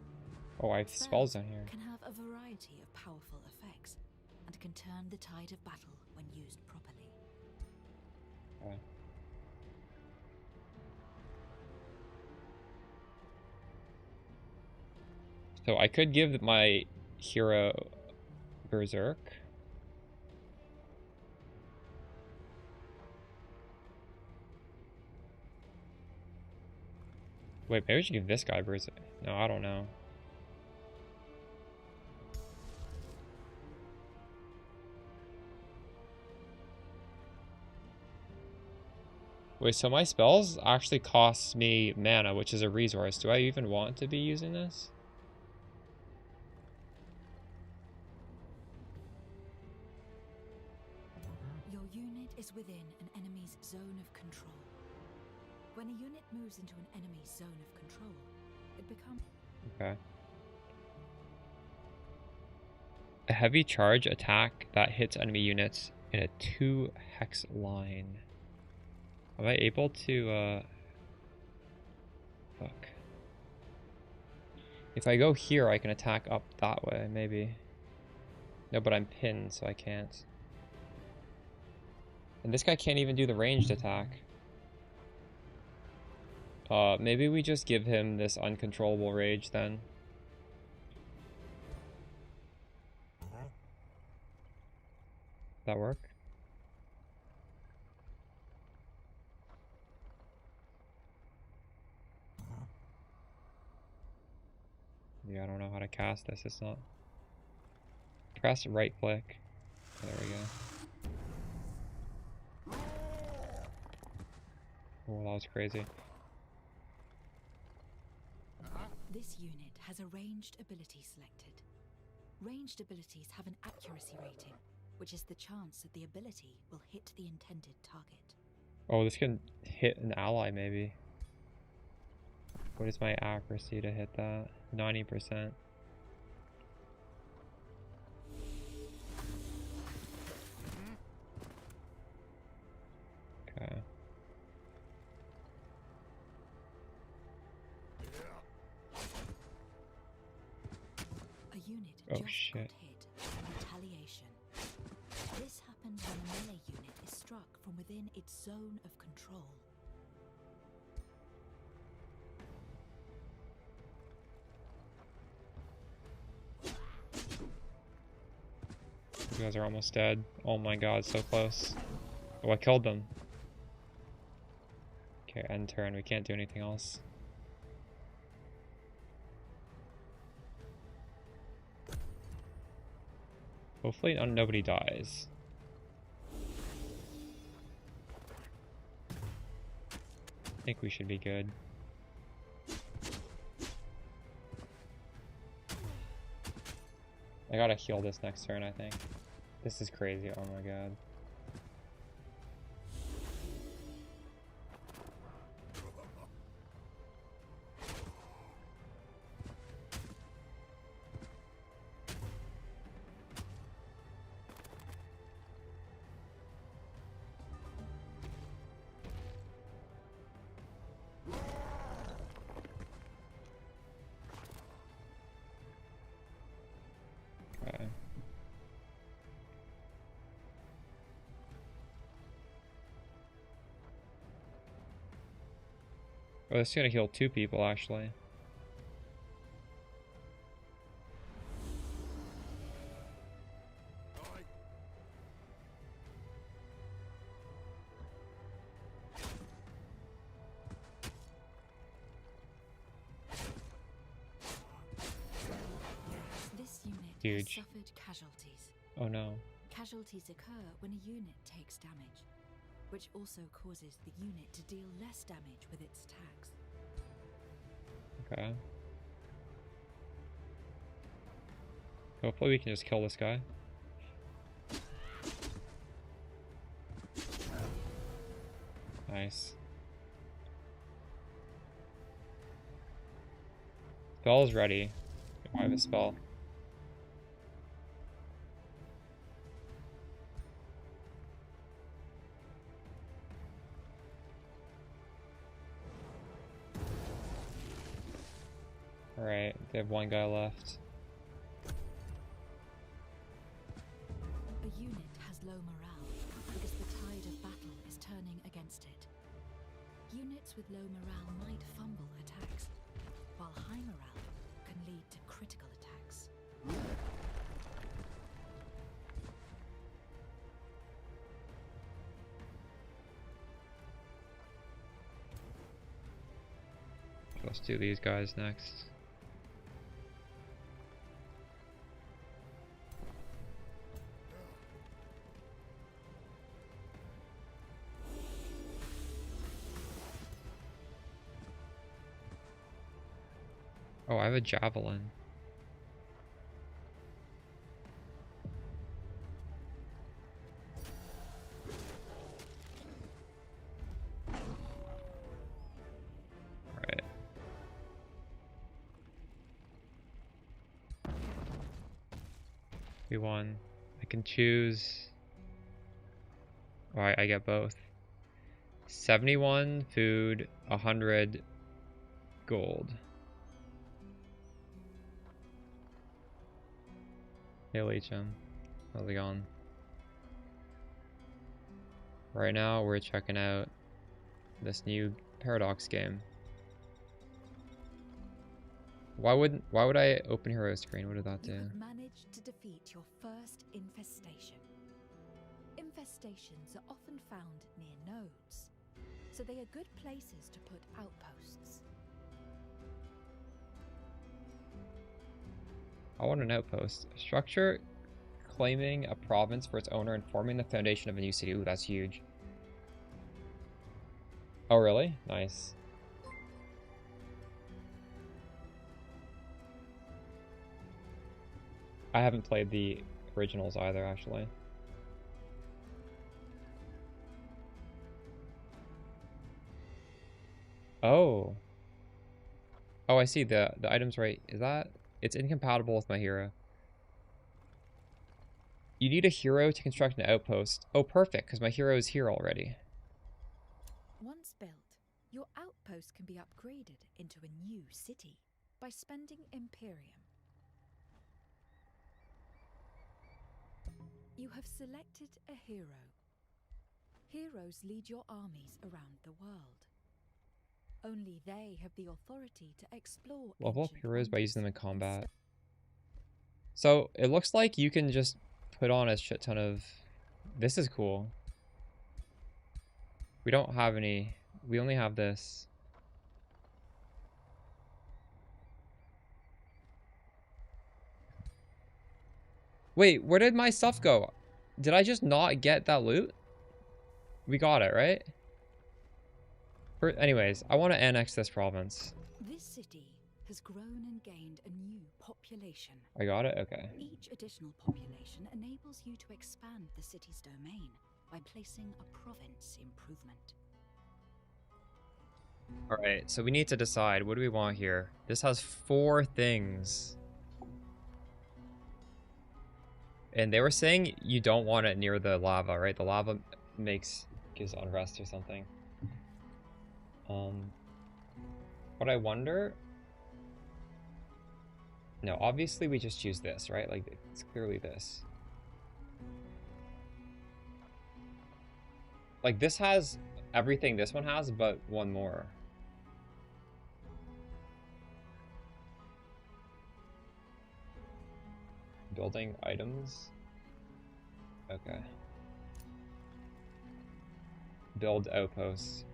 Oh, I have spells down here. Can have a variety of powerful effects and can turn the tide of battle when used properly. Okay. So I could give my hero Berserk. Wait, maybe we should give this guy Berserk. No, I don't know. Wait, so my spells actually cost me mana, which is a resource. Do I even want to be using this? Your unit is within an enemy's zone of control. When a unit moves into an enemy's zone of control, it becomes... Okay. A heavy charge attack that hits enemy units in a 2 hex line. Am I able to, fuck. If I go here, I can attack up that way, maybe. No, but I'm pinned, so I can't. And this guy can't even do the ranged attack. Maybe we just give him this uncontrollable rage then. That work? Yeah, I don't know how to cast this. It's not. Press right click. There we go. Oh, that was crazy. This unit has a ranged ability selected. Ranged abilities have an accuracy rating, which is the chance that the ability will hit the intended target. Oh, this can hit an ally maybe. What is my accuracy to hit that? 90%. Okay. A unit Oh, just shit. got hit by retaliation. This happens when a melee unit is struck from within its zone of control. You guys are almost dead. Oh my god, so close. Oh, I killed them. Okay, end turn. We can't do anything else. Hopefully nobody dies. I think we should be good. I gotta heal this next turn, I think. This is crazy, oh my god. Okay. Oh, this is gonna heal 2 people, actually. This unit Huge. has suffered casualties. Oh no. Casualties occur when a unit takes damage, which also causes the unit to deal less damage with its attacks. Okay. Hopefully we can just kill this guy. Nice. Spell is ready. I have a spell. Alright, they have 1 guy left. A unit has low morale because the tide of battle is turning against it. Units with low morale might fumble attacks, while high morale can lead to critical attacks. Let's do these guys next. Oh, I have a javelin. Alright. We won. I can choose. Alright, I get both. 71 food, 100 gold. Hey Leechum, how's it going? Right now we're checking out this new Paradox game. Why would I open hero screen? What did that do? You have managed to defeat your first infestation. Infestations are often found near nodes, so they are good places to put outposts. I want an outpost. A structure claiming a province for its owner and forming the foundation of a new city. Ooh, that's huge. Oh, really? Nice. I haven't played the originals either, actually. Oh. Oh, I see. The item's right. Is that... It's incompatible with my hero. You need a hero to construct an outpost. Oh, perfect, because my hero is here already. Once built, your outpost can be upgraded into a new city by spending Imperium. You have selected a hero. Heroes lead your armies around the world. Only they have the authority to explore Level up ancient heroes by using them in wonders. combat. So, it looks like you can just put on a shit ton of... This is cool. We don't have any... We only have this. Wait, where did my stuff go? Did I just not get that loot? We got it, right? Anyways, I want to annex this province. This city has grown and gained a new population. I got it? Okay. Each additional population enables you to expand the city's domain by placing a province improvement. Alright, so we need to decide, what do we want here? This has 4 things. And they were saying you don't want it near the lava, right? The lava gives unrest or something. But I wonder... No, obviously we just choose this, right? Like, it's clearly this. Like, this has everything this one has, but one more. Building items. Okay. Build outposts.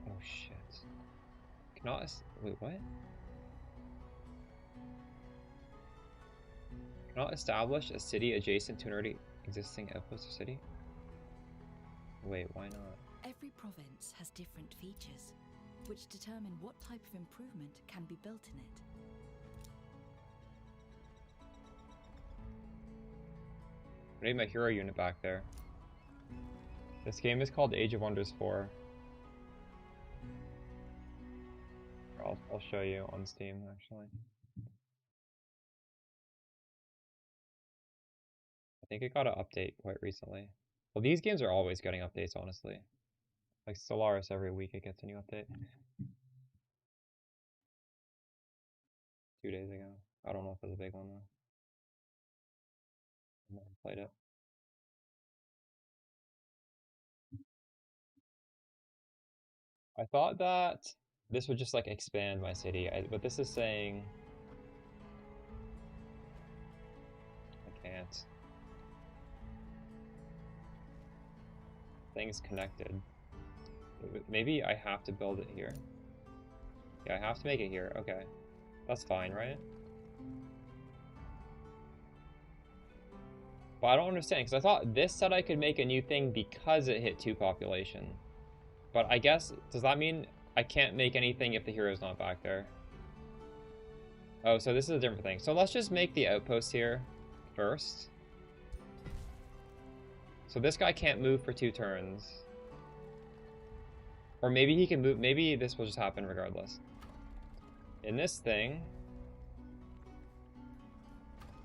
Oh shit. Cannot. Wait, what? Cannot establish a city adjacent to an already existing outpost or city? Wait, why not? Every province has different features, which determine what type of improvement can be built in it. I need my hero unit back there. This game is called Age of Wonders 4. I'll show you on Steam, actually. I think it got an update quite recently. Well, these games are always getting updates, honestly. Like Stellaris, every week it gets a new update. 2 days ago. I don't know if it was a big one, though. I never played it. I thought that this would just like expand my city, but this is saying I can't. Things connected. Maybe I have to build it here. Yeah, I have to make it here. Okay. That's fine, right? But I don't understand, because I thought this said I could make a new thing because it hit 2 population. But I guess, does that mean I can't make anything if the hero's not back there? Oh, so this is a different thing. So let's just make the outpost here first. So this guy can't move for 2 turns. Or maybe he can move, maybe this will just happen regardless. In this thing,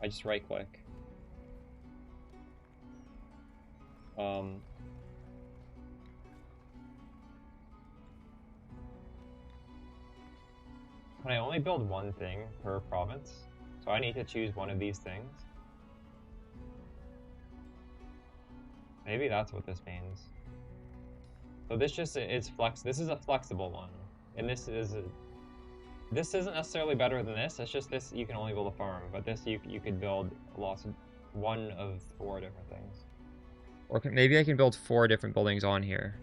I just right click. Can I only build one thing per province? So I need to choose one of these things. Maybe that's what this means. So this just is this is a flexible one. And this isn't necessarily better than this. It's just this you can only build a farm, but this you could build one of 4 different things. Or maybe I can build 4 different buildings on here.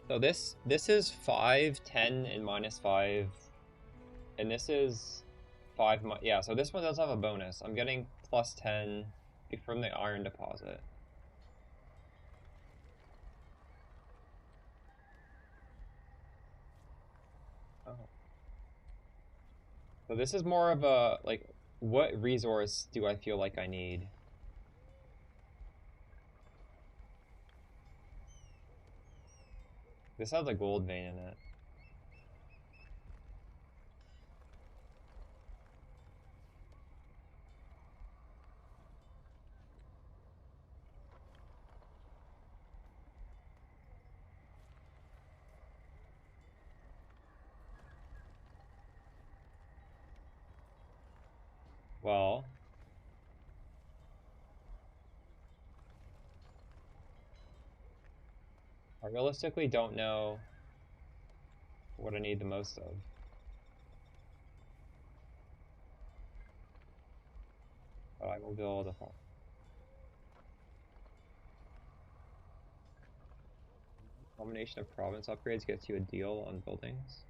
So this is 5, 10, and -5. And this is 5, yeah, so this one does have a bonus. I'm getting +10 from the iron deposit. Oh. So this is more of a, like, what resource do I feel like I need? This has a gold vein in it. Well, I realistically don't know what I need the most of. But I will build a farm. Combination of province upgrades gets you a deal on buildings.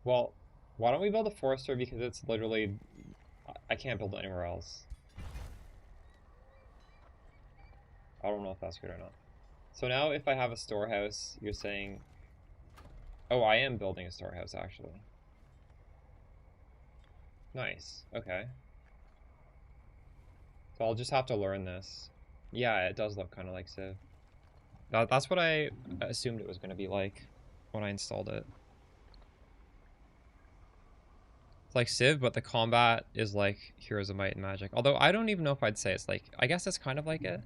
Well, why don't we build a forester, because it's literally... I can't build it anywhere else. I don't know if that's good or not. So now if I have a storehouse, you're saying... Oh, I am building a storehouse, actually. Nice. Okay. So I'll just have to learn this. Yeah, it does look kind of like Civ. That's what I assumed it was going to be like when I installed it. It's like Civ, but the combat is like Heroes of Might and Magic. Although I don't even know if I'd say it's like... I guess it's kind of like it.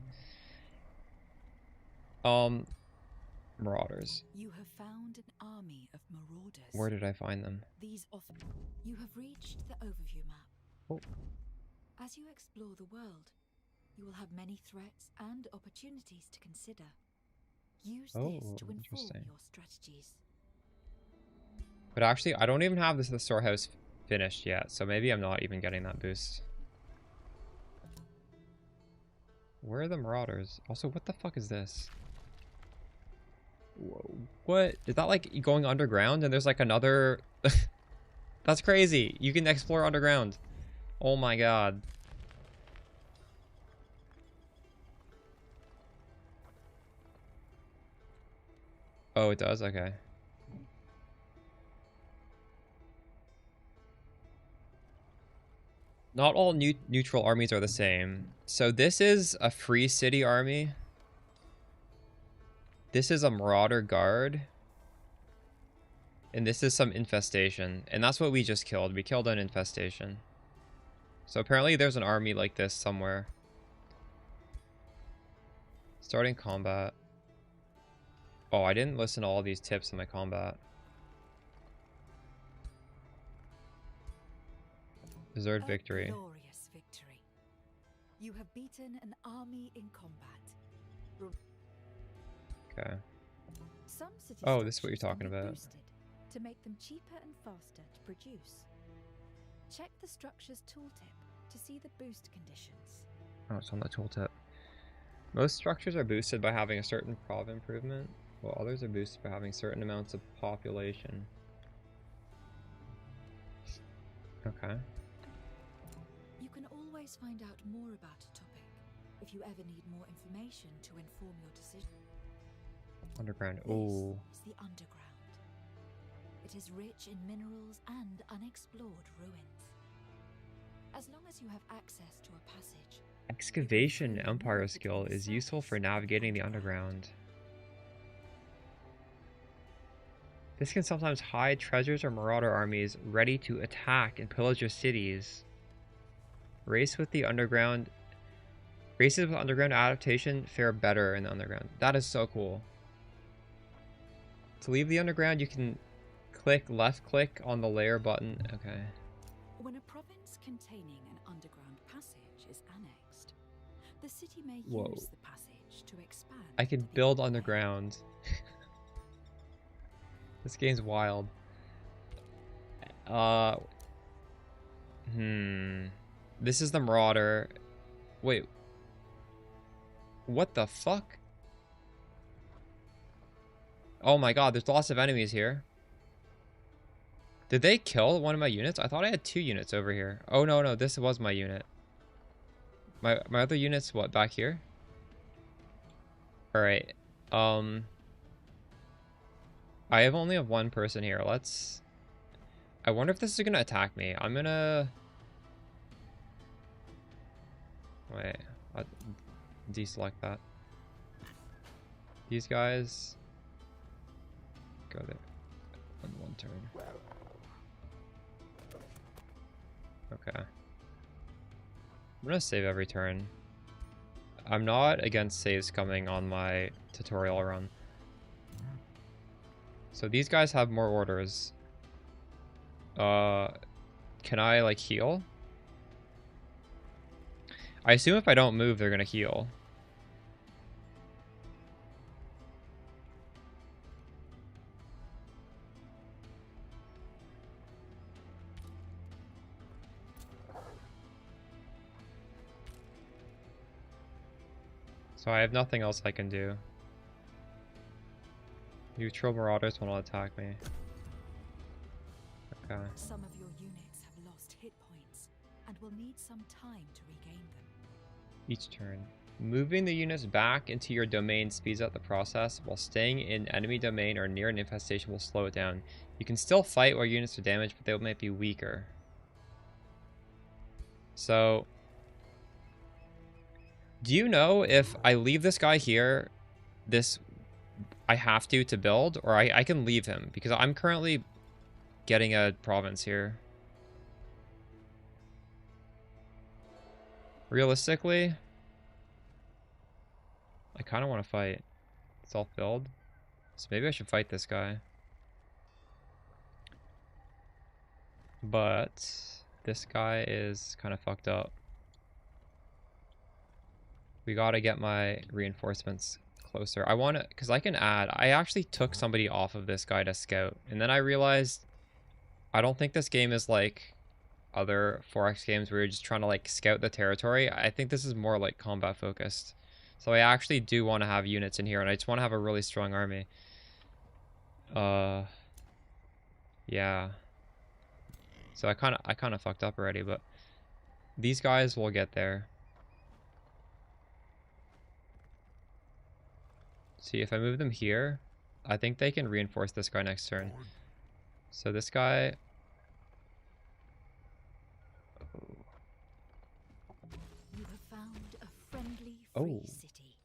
Marauders. You have found an army of marauders. Where did I find them? These often... You have reached the overview map. Oh. As you explore the world, you will have many threats and opportunities to consider. Use this to inform your strategies. But actually, I don't even have the storehouse finished yet, so maybe I'm not even getting that boost. Where are the marauders? Also, what the fuck is this? Whoa, what? Is that like going underground and there's like another... That's crazy. You can explore underground. Oh my god. Oh, it does? Okay. Not all neutral armies are the same. So this is a free city army. This is a marauder guard. And this is some infestation. And that's what we just killed. We killed an infestation. So apparently there's an army like this somewhere. Starting combat. Oh, I didn't listen to all these tips in my combat. Deserved victory. Glorious victory. You have beaten an army in combat. Okay. Some city Oh, this is what you're structures talking can be about. boosted to make them cheaper and faster to produce. Check the structure's tooltip to see the boost conditions. Oh, it's on the tooltip. Most structures are boosted by having a certain prov improvement, while others are boosted by having certain amounts of population. Okay. You can always find out more about a topic if you ever need more information to inform your decision. Underground. This Ooh. is the underground. It is rich in minerals and unexplored ruins. As long as you have access to a passage. Excavation Empire skill is useful for navigating the underground. This can sometimes hide treasures or marauder armies ready to attack and pillage your cities. Races with underground adaptation fare better in the underground. That is so cool. To leave the underground, you can left click on the layer button. Okay. When a province containing an underground passage is annexed, the city may Whoa. use the passage to expand. I can build underground. This game's wild. This is the Marauder. Wait. What the fuck? Oh my god, there's lots of enemies here. Did they kill one of my units? I thought I had 2 units over here. Oh no, no, this was my unit. My other unit's what, back here? Alright. I only have 1 person here. Let's... I wonder if this is gonna attack me. I'm gonna... Wait. I'll deselect that. These guys... Go there. On 1 turn. Okay. I'm gonna save every turn. I'm not against saves coming on my tutorial run. So these guys have more orders. Can I like heal? I assume if I don't move, they're gonna heal. So I have nothing else I can do. Neutral marauders will not attack me. Okay. Some of your units have lost hit points and will need some time to regain them. Each turn. Moving the units back into your domain speeds up the process, while staying in enemy domain or near an infestation will slow it down. You can still fight while units are damaged, but they might be weaker. So, do you know if I leave this guy here, I have to build, or I can leave him? Because I'm currently getting a province here. Realistically, I kind of want to fight. It's all filled. So maybe I should fight this guy. But this guy is kind of fucked up. We gotta get my reinforcements closer. I want to, because I can add. I actually took somebody off of this guy to scout. And then I realized I don't think this game is like other 4X games where you're just trying to like scout the territory. I think this is more like combat focused. So I actually do want to have units in here, and I just want to have a really strong army. Yeah. So I kind of fucked up already, but these guys will get there. See, if I move them here, I think they can reinforce this guy next turn. So this guy... You have found a friendly, Oh. free city.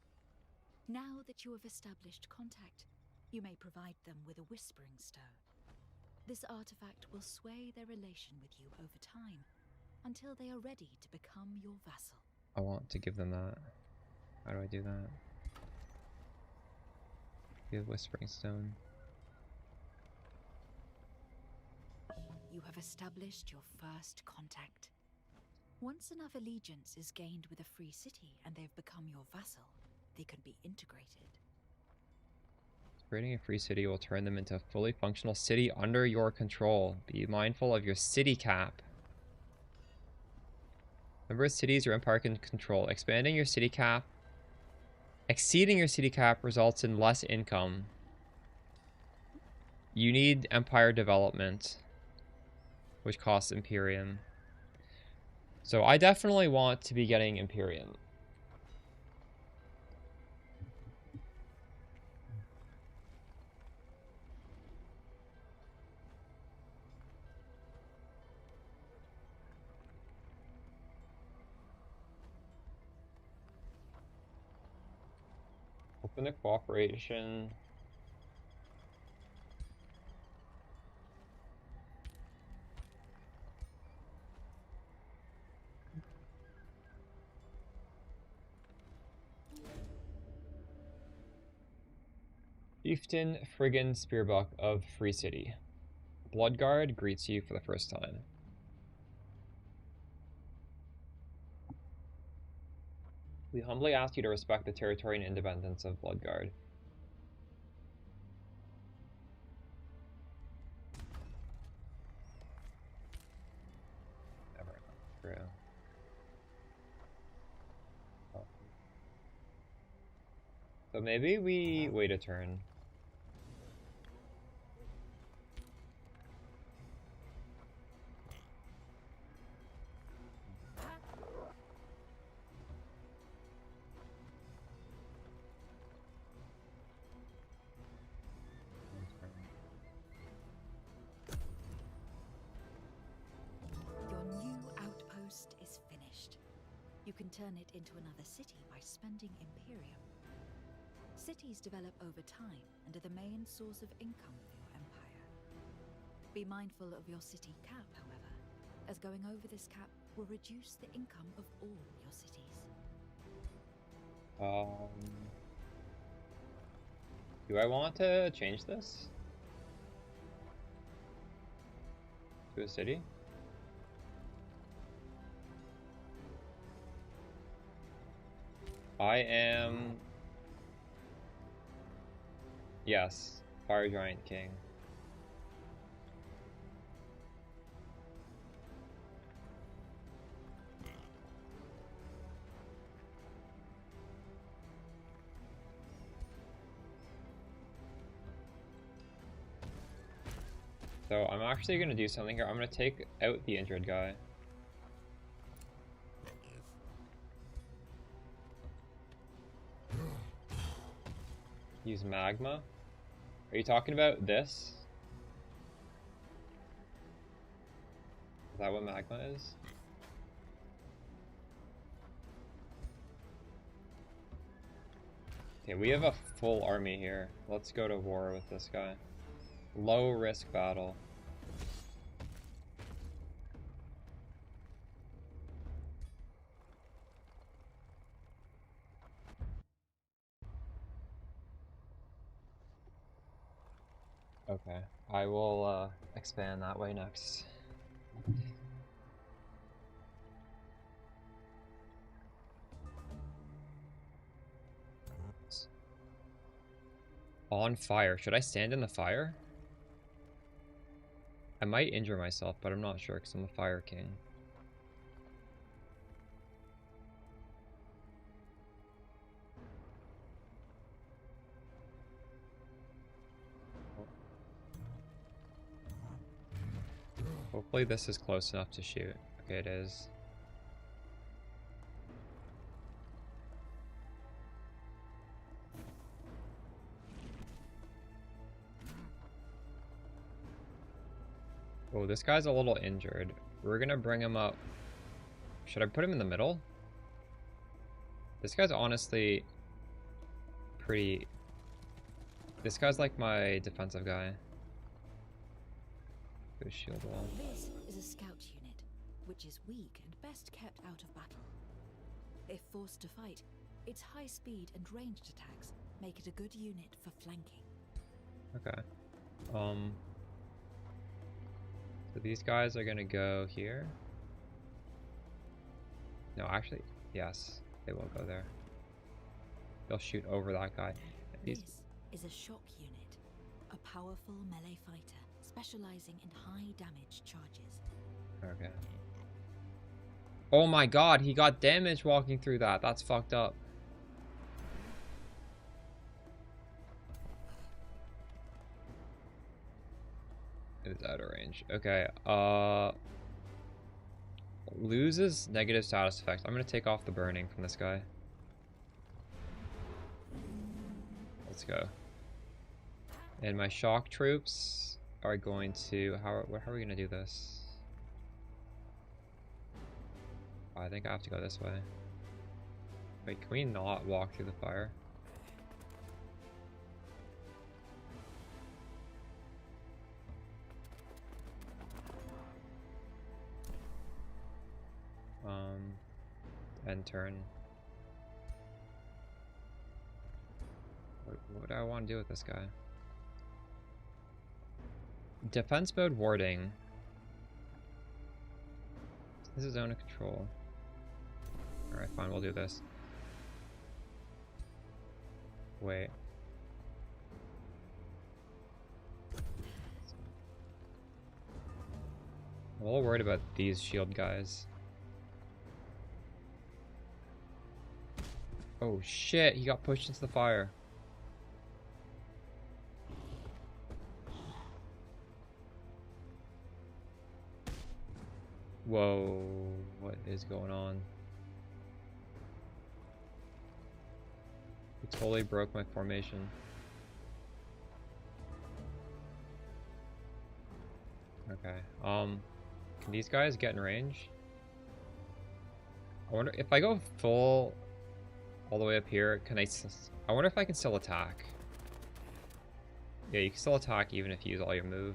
Now that you have established contact, you may provide them with a whispering stone. This artifact will sway their relation with you over time, until they are ready to become your vassal. I want to give them that. How do I do that? Give Whispering Stone. You have established your first contact. Once enough allegiance is gained with a free city and they've become your vassal, they can be integrated. Creating a free city will turn them into a fully functional city under your control. Be mindful of your city cap. Number of cities your empire can control. Expanding your city cap. Exceeding your city cap results in less income. You need empire development, which costs Imperium. So I definitely want to be getting Imperium. Open the cooperation. Chieftain Friggin Spearbuck of Free City. Bloodguard greets you for the first time. We humbly ask you to respect the territory and independence of Bloodguard. Never true. Oh. So maybe we wait a turn. Your new outpost is finished. You can turn it into another city by spending Imperium. Cities develop over time and are the main source of income for your empire. Be mindful of your city cap, however, as going over this cap will reduce the income of all your cities. Do I want to change this to a city? I am... Yes, Fire Giant King. So I'm actually gonna do something here. I'm gonna take out the injured guy. Use magma. Are you talking about this? Is that what magma is? Okay, we have a full army here. Let's go to war with this guy. Low risk battle. Okay, I will expand that way next. On fire. Should I stand in the fire? I might injure myself, but I'm not sure because I'm a fire king. Hopefully this is close enough to shoot. Okay, it is. Oh, this guy's a little injured. We're gonna bring him up. Should I put him in the middle? This guy's honestly pretty... This guy's like my defensive guy. Go shield wall. This is a scout unit, which is weak and best kept out of battle. If forced to fight, its high speed and ranged attacks make it a good unit for flanking. Okay. So these guys are gonna go here. No, actually, yes, they will go there. They'll shoot over that guy. This is a shock unit, a powerful melee fighter specializing in high damage charges. Okay. Oh my god, he got damage walking through that. That's fucked up. It is out of range. Okay, loses negative status effects. I'm gonna take off the burning from this guy. Let's go. And my shock troops are going to... How are we gonna do this? Oh, I think I have to go this way. Wait, can we not walk through the fire? End turn. What do I want to do with this guy? Defense mode warding. This is zone of control. Alright, fine, we'll do this. Wait. I'm a little worried about these shield guys. Oh shit, he got pushed into the fire. Whoa, what is going on? He totally broke my formation. Okay, can these guys get in range? I wonder if I go full all the way up here, can I wonder if I can still attack. Yeah, you can still attack even if you use all your move.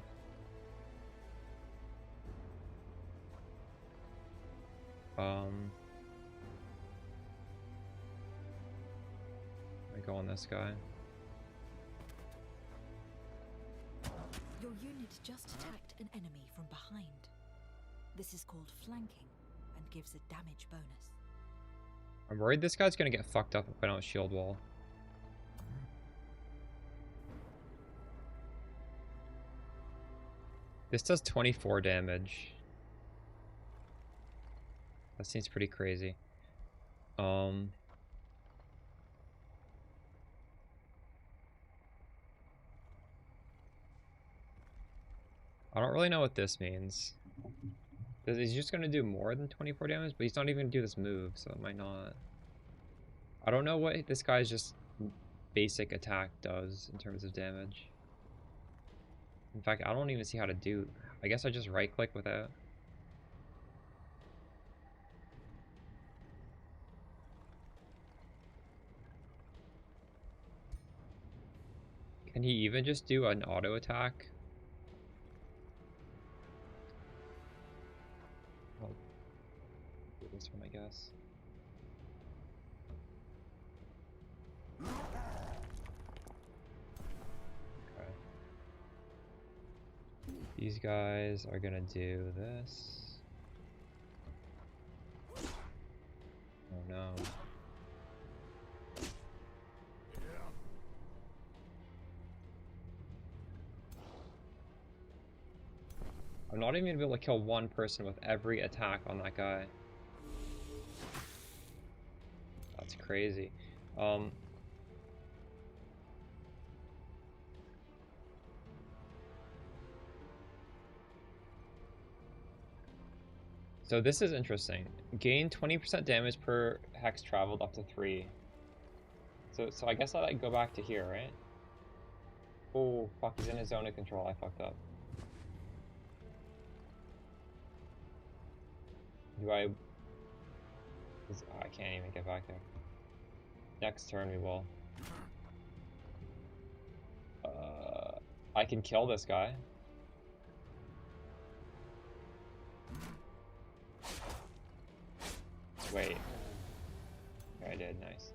I go on this guy. Your unit just attacked an enemy from behind. This is called flanking and gives a damage bonus. I'm worried this guy's gonna get fucked up if I don't shield wall. This does 24 damage. That seems pretty crazy. I don't really know what this means. He's just gonna do more than 24 damage, but he's not even gonna do this move, so it might not. I don't know what this guy's just basic attack does in terms of damage. In fact, I don't even see how to do. I guess I just right click without. Can he even just do an auto attack? I'll do this one, I guess. Okay. These guys are gonna do this. Oh no. I'm not even gonna be able to kill one person with every attack on that guy. That's crazy. So this is interesting. Gain 20% damage per hex traveled up to 3. So I guess I like go back to here, right? Oh fuck, he's in his zone of control. I fucked up. I can't even get back there. Next turn we will. I can kill this guy. Wait. I did, nice.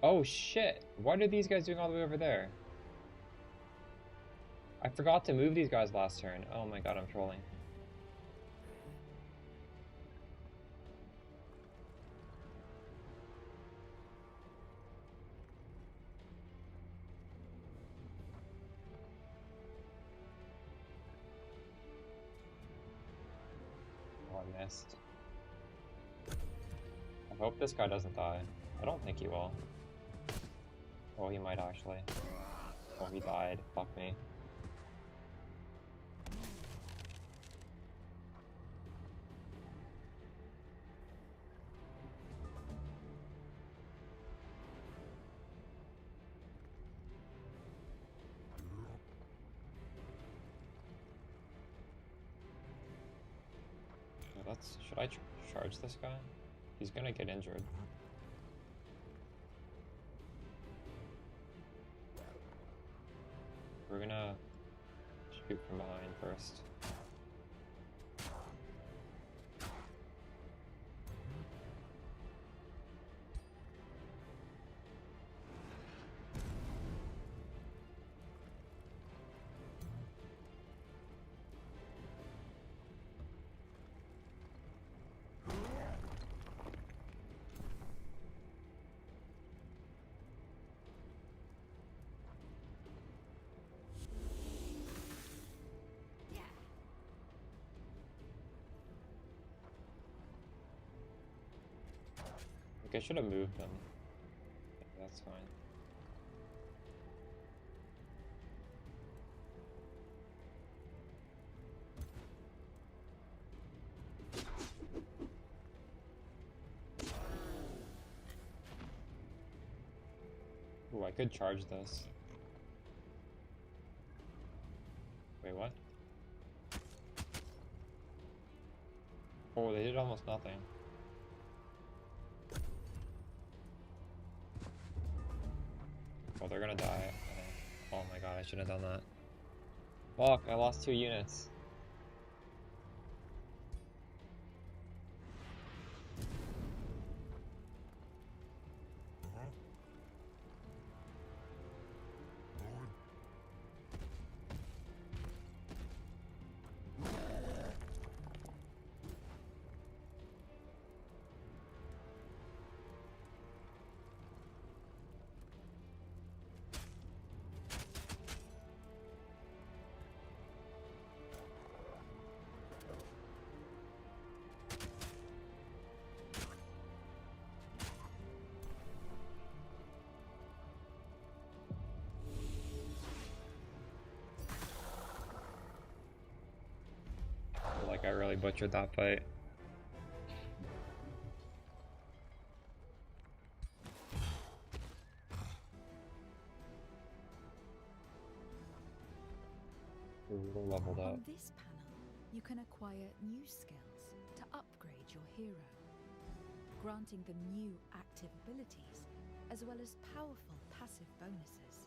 Oh shit! What are these guys doing all the way over there? I forgot to move these guys last turn. Oh my god, I'm trolling. Oh, I missed. I hope this guy doesn't die. I don't think he will. Oh, he might actually. Oh, he died. Fuck me. Should I charge this guy? He's gonna get injured. We're gonna shoot from behind first. I should have moved them. Yeah, that's fine. Ooh, I could charge this. Wait, what? Oh, they did almost nothing. Oh, they're gonna die. Oh my god, I shouldn't have done that. Fuck, I lost 2 units. I really butchered that fight. We're leveled up. On this panel, you can acquire new skills to upgrade your hero, granting them new active abilities as well as powerful passive bonuses.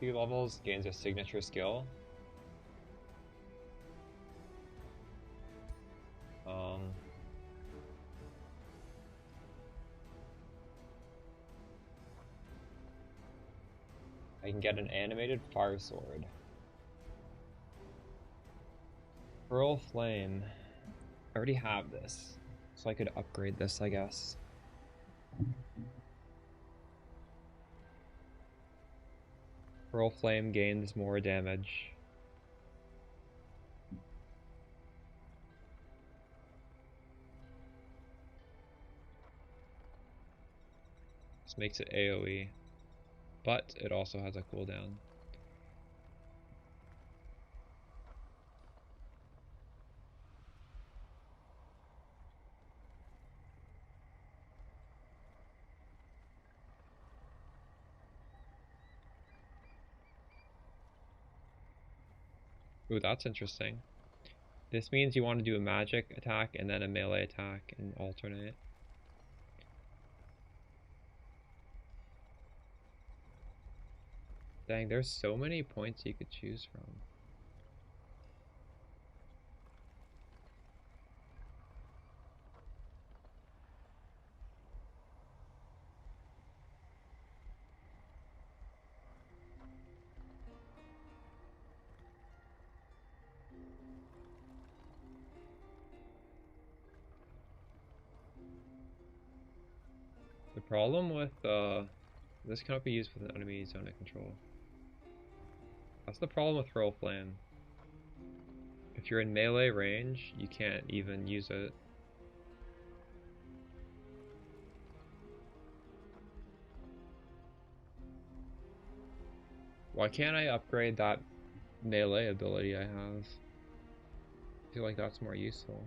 Few levels gains a signature skill. I can get an animated fire sword. Pearl Flame. I already have this, so I could upgrade this, I guess. Pearl Flame gains more damage. This makes it AoE, but it also has a cooldown. Ooh, that's interesting. This means you want to do a magic attack and then a melee attack and alternate. Dang, there's so many points you could choose from. The problem with this cannot be used with an enemy zone of control. That's the problem with Pearl Flame. If you're in melee range, you can't even use it. Why can't I upgrade that melee ability I have? I feel like that's more useful.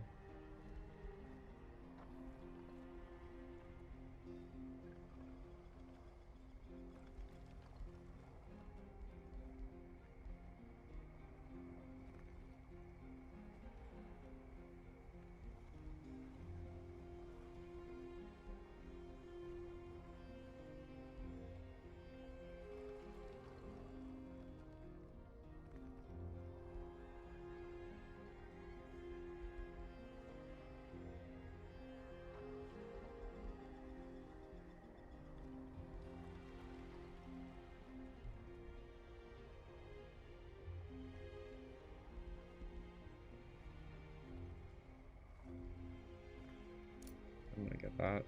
I'm gonna get that.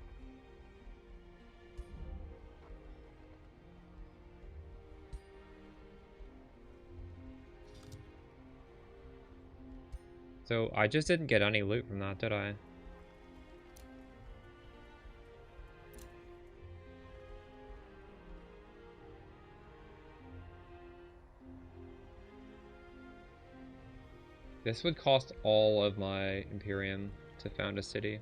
So I just didn't get any loot from that, did I? This would cost all of my Imperium to found a city.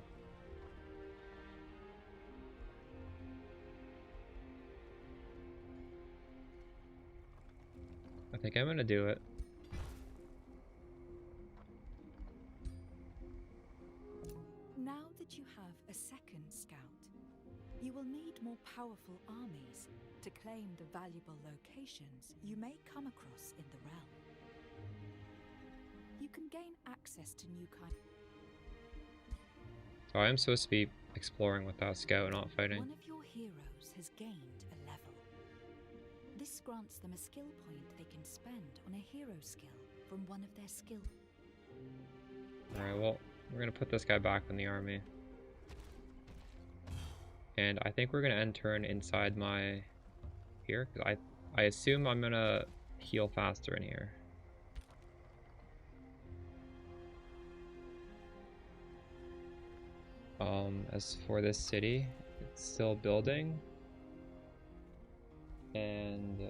I think I'm gonna do it. Now that you have a second scout, you will need more powerful armies to claim the valuable locations you may come across in the realm. You can gain access to new So I am supposed to be exploring with that scout, not fighting. One of your heroes has gained a level. This grants them a skill point they can spend on a hero skill from one of their skill. Alright, well, we're gonna put this guy back in the army. And I think we're gonna end turn inside my... here, because I assume I'm gonna heal faster in here. As for this city, it's still building. And,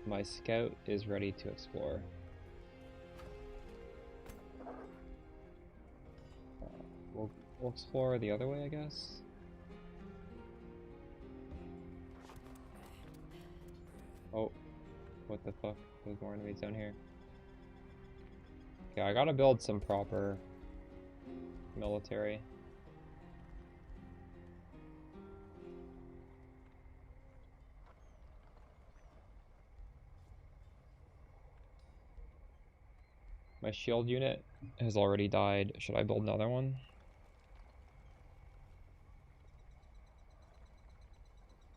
My scout is ready to explore. We'll explore the other way, I guess. Oh, what the fuck? There's more enemies down here. Okay, I gotta build some proper military. My shield unit has already died. Should I build another one?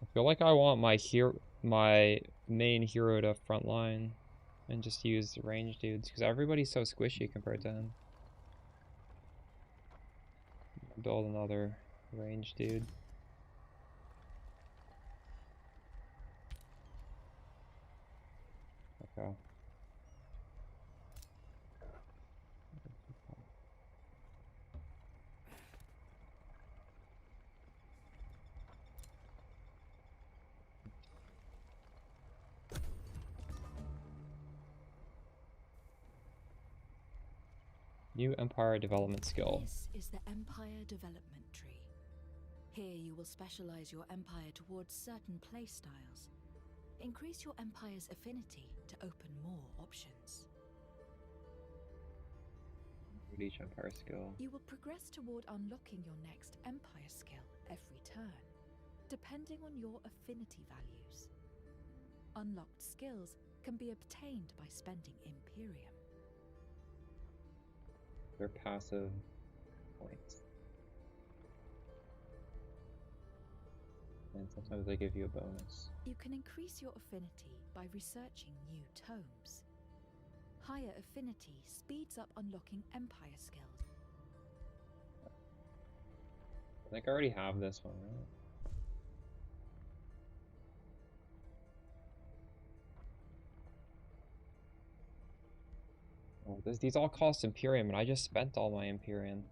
I feel like I want my main hero to frontline and just use range dudes because everybody's so squishy compared to him. Build another range dude. Okay. New Empire development skill. This is the Empire development tree. Here you will specialize your empire towards certain playstyles. Increase your empire's affinity to open more options. Each empire skill. You will progress toward unlocking your next empire skill every turn, depending on your affinity values. Unlocked skills can be obtained by spending Imperium. They're passive points. And sometimes they give you a bonus. You can increase your affinity by researching new tomes. Higher affinity speeds up unlocking empire skills. I think I already have this one, right? Oh, these all cost Imperium, and I just spent all my Imperium.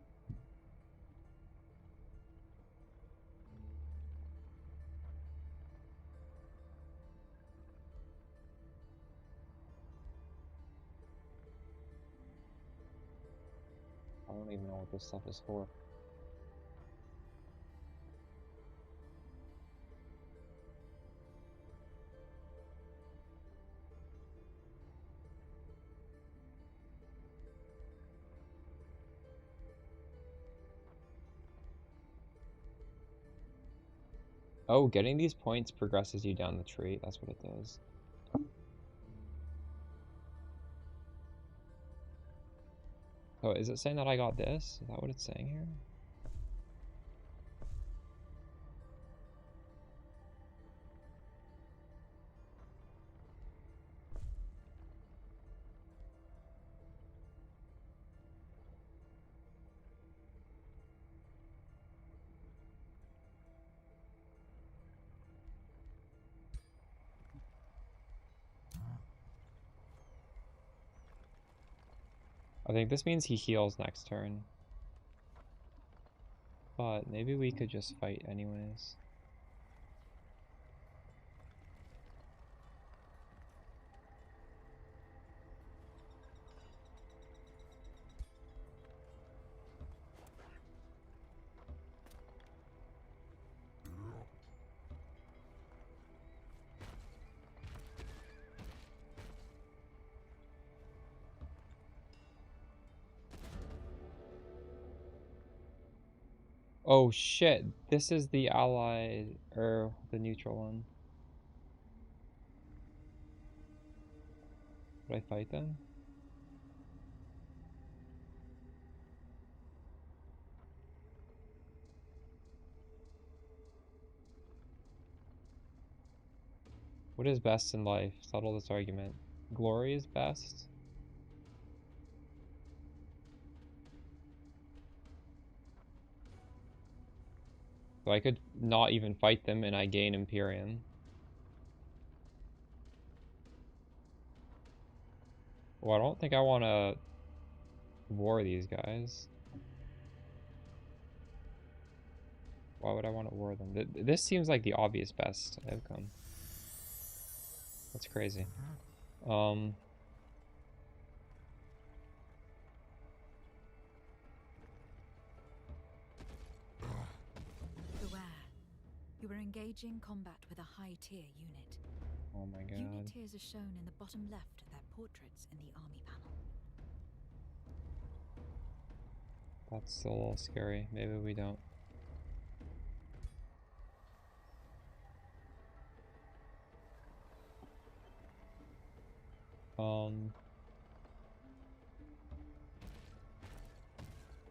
I don't even know what this stuff is for. Oh, getting these points progresses you down the tree. That's what it does. Oh, is it saying that I got this? Is that what it's saying here? I think this means he heals next turn. But maybe we could just fight anyways. Oh shit, this is the ally, or the neutral one. Would I fight them? What is best in life? Settle this argument. Glory is best? So I could not even fight them and I gain Imperium. Well, I don't think I want to war these guys. Why would I want to war them? This seems like the obvious best outcome. That's crazy. Beware. You are engaging combat with a high-tier unit. Oh my god. Unit tiers are shown in the bottom left of their portraits in the army panel. That's still a little scary. Maybe we don't.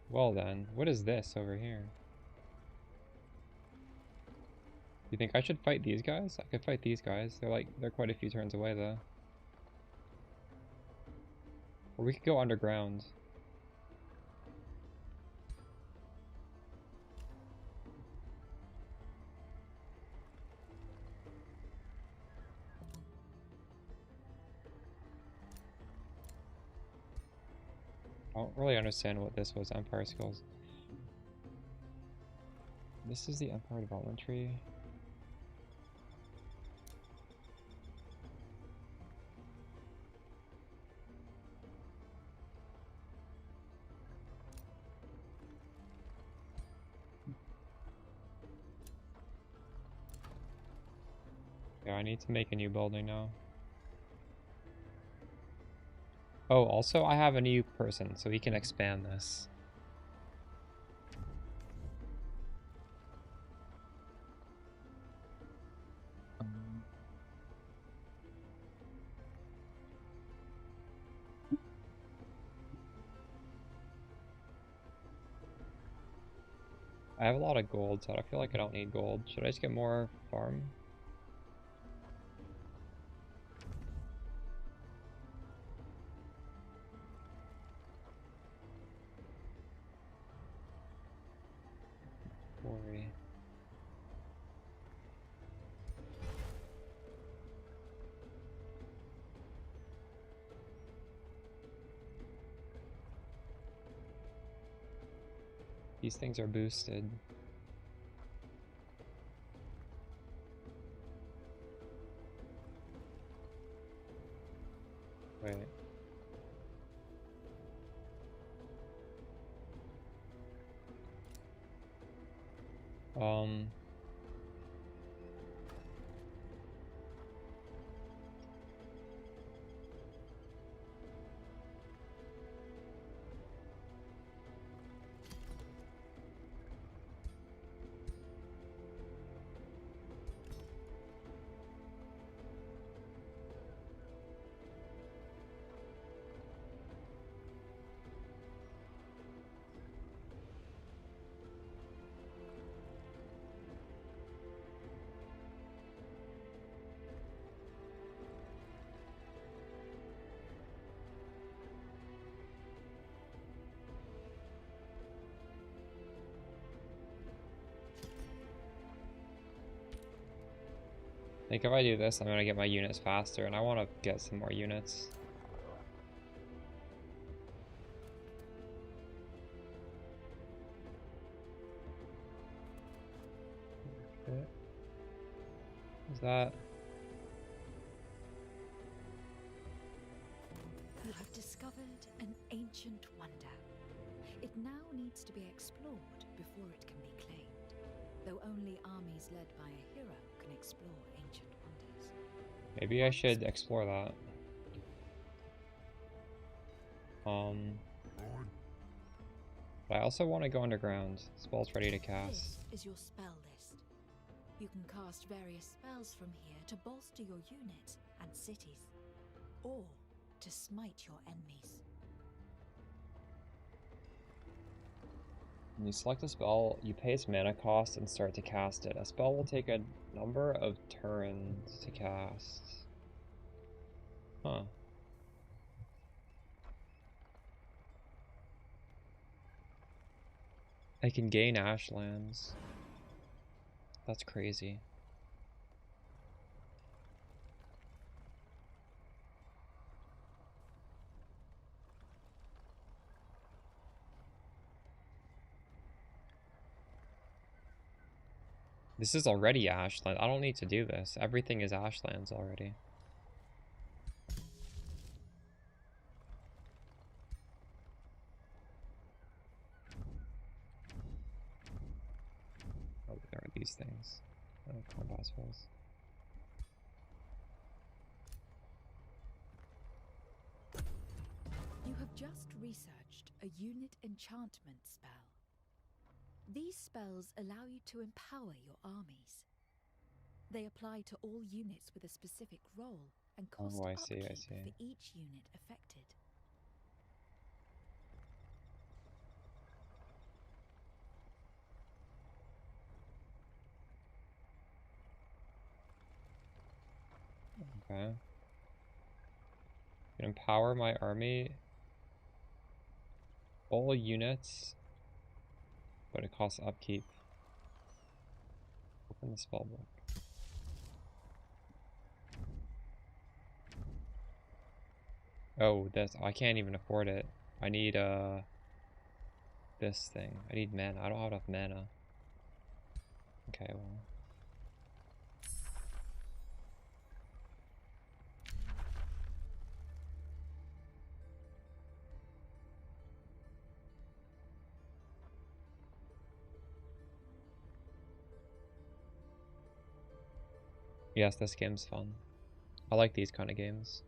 Well then, what is this over here? You think I should fight these guys? I could fight these guys. They're quite a few turns away though. Or we could go underground. I don't really understand what this was, Empire Skills. This is the Empire Development Tree. Yeah, I need to make a new building now. Oh, also I have a new person, so he can expand this. I have a lot of gold, so I feel like I don't need gold. Should I just get more farm? Quarry. These things are boosted. Wait. I think if I do this, I'm gonna get my units faster, and I want to get some more units. Okay. Is that? You have discovered an ancient wonder. It now needs to be explored before it can be claimed, though only armies led by a hero can explore ancient wonders. Maybe I should explore that. But I also want to go underground. Spell's ready to cast. This is your spell list. You can cast various spells from here to bolster your units and cities, or to smite your enemies. When you select a spell, you pay its mana cost and start to cast it. A spell will take a number of turns to cast. Huh. I can gain Ashlands. That's crazy. This is already Ashland. I don't need to do this. Everything is Ashlands already. these things. Combat spells. You have just researched a unit enchantment spell. These spells allow you to empower your armies. They apply to all units with a specific role and cost I see. upkeep for each unit affected. Okay. Can empower my army. All units, but it costs upkeep. Open the spellbook. Oh, this, I can't even afford it. I need this thing. I need mana. I don't have enough mana. Okay, well. Yes, this game's fun. I like these kind of games.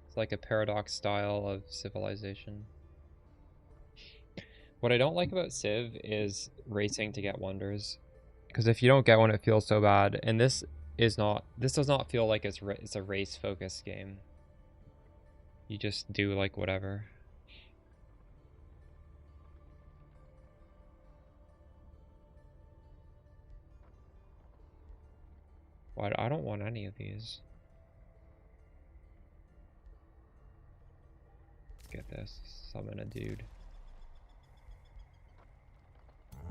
It's like a paradox style of civilization. What I don't like about Civ is racing to get wonders. Because if you don't get one, it feels so bad. And this does not feel like it's a race-focused game. You just do, like, whatever. Why? I don't want any of these. Get this. Summon a dude.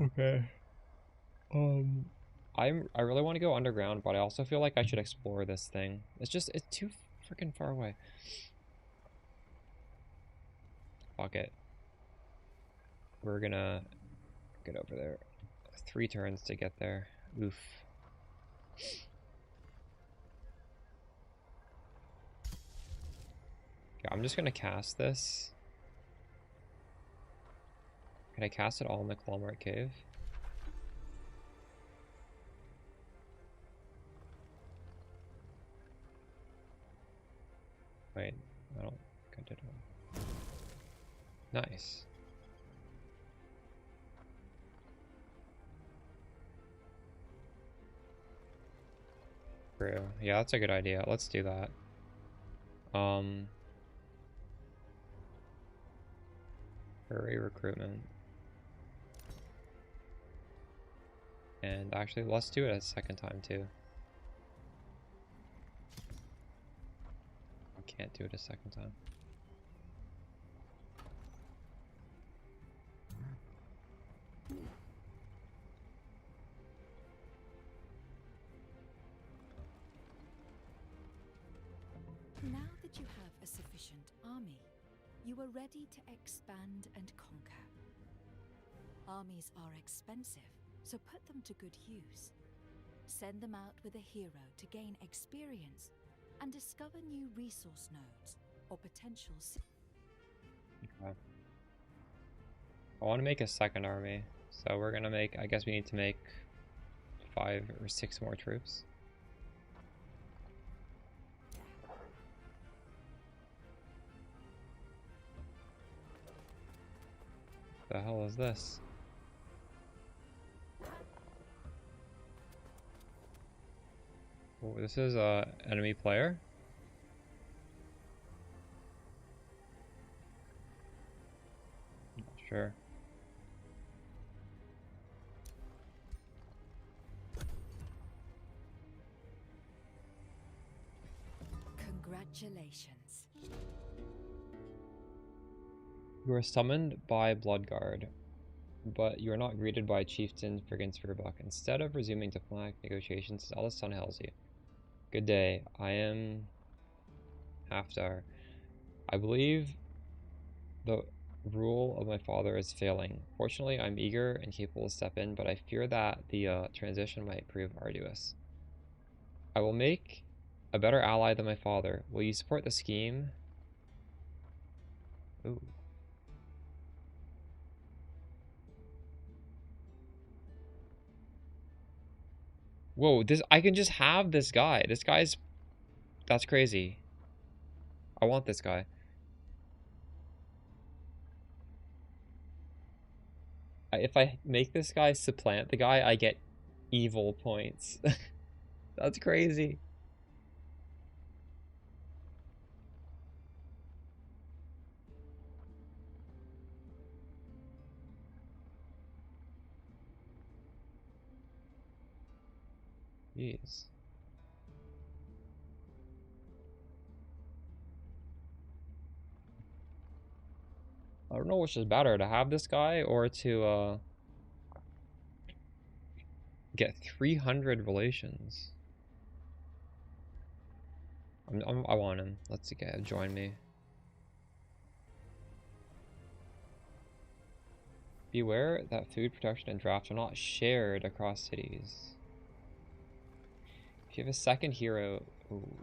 Okay. I really want to go underground, but I also feel like I should explore this thing. It's too freaking far away. Fuck it. We're gonna get over there. 3 turns to get there. Oof. Okay, I'm just gonna cast this. Can I cast it all in the Conglomerate Cave? Wait, I don't think I did one. Nice. True. Yeah, that's a good idea. Let's do that. Hurry recruitment. And actually, let's do it a second time too. I can't do it a second time. Now that you have a sufficient army, you are ready to expand and conquer. Armies are expensive, so put them to good use. Send them out with a hero to gain experience and discover new resource nodes or potential. Okay. I want to make a second army, so we're gonna make. I guess we need to make 5 or 6 more troops. The hell is this? Oh, this is a enemy player. Not sure. Congratulations. You are summoned by Bloodguard, but you are not greeted by Chieftain friggin' Spearbuck. Instead of resuming diplomatic negotiations, his eldest son hails you. Good day. I am Haftar. I believe the rule of my father is failing. Fortunately, I'm eager and capable to step in, but I fear that the transition might prove arduous. I will make A better ally than my father. Will you support the scheme? Ooh. Whoa, this I can just have this guy. This guy's that's crazy. I want this guy. If I make this guy supplant the guy, I get evil points. That's crazy. Jeez. I don't know which is better, to have this guy or to get 300 relations. I want him. Let's get join me. Beware that food production and draft are not shared across cities. If you have a second hero, ooh.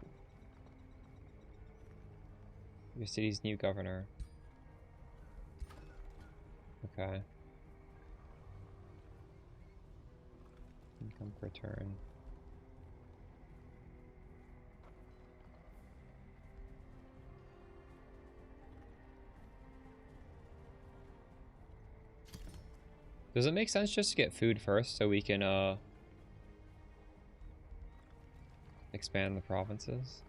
Your city's new governor. Okay. Income per turn. Does it make sense just to get food first so we can expand the provinces?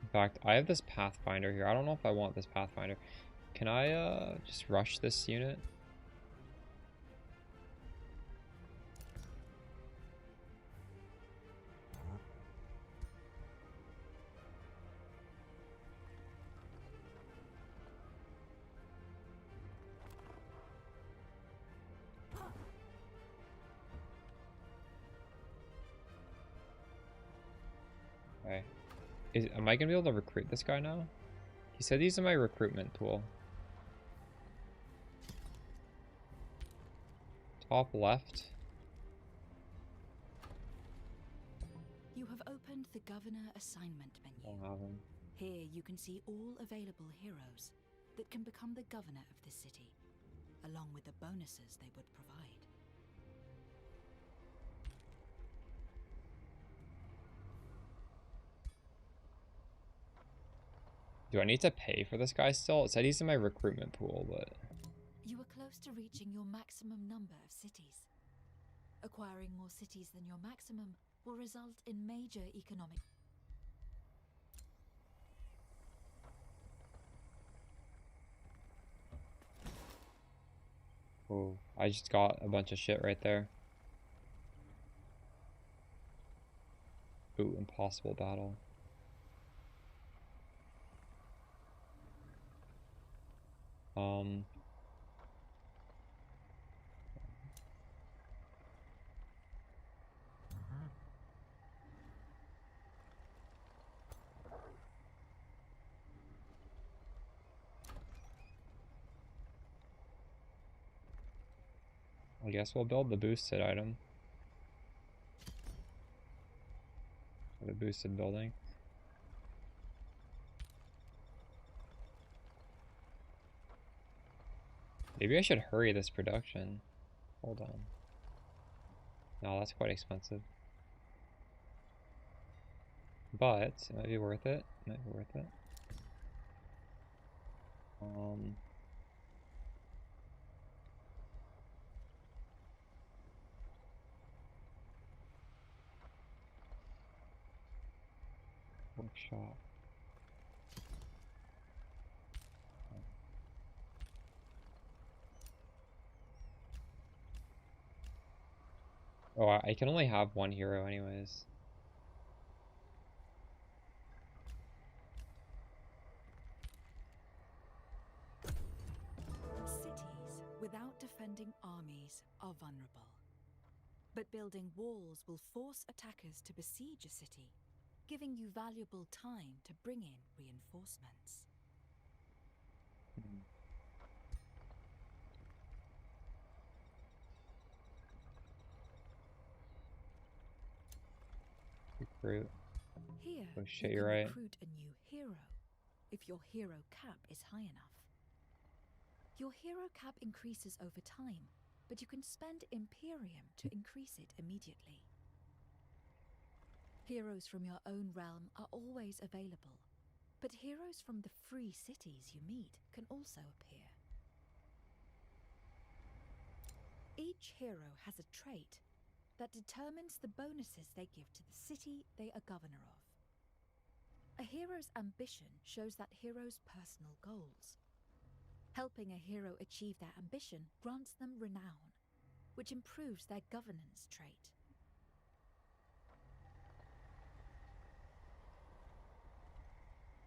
In fact, I have this Pathfinder here. I don't know if I want this Pathfinder. Can I just rush this unit? Okay. Am I gonna be able to recruit this guy now? He said he's in my recruitment pool. Top left. You have opened the Governor Assignment menu. I'll have him. Here you can see all available heroes that can become the governor of this city, along with the bonuses they would provide. Do I need to pay for this guy still? It said he's in my recruitment pool, but... You are close to reaching your maximum number of cities. Acquiring more cities than your maximum will result in major economic... Oh, I just got a bunch of shit right there. Ooh, impossible battle. I guess we'll build the boosted item. The boosted building. Maybe I should hurry this production. Hold on. No, that's quite expensive. But it might be worth it. It might be worth it. Workshop. Oh, I can only have one hero anyways. Cities without defense defending armies are vulnerable. But building walls will force attackers to besiege a city, giving you valuable time to bring in reinforcements. Recruit. Here, Oh you shit, can you're right. recruit a new hero, if your hero cap is high enough. Your hero cap increases over time, but you can spend Imperium to increase it immediately. Heroes from your own realm are always available, but heroes from the free cities you meet can also appear. Each hero has a trait that determines the bonuses they give to the city they are governor of. A hero's ambition shows that hero's personal goals. Helping a hero achieve their ambition grants them renown, which improves their governance trait.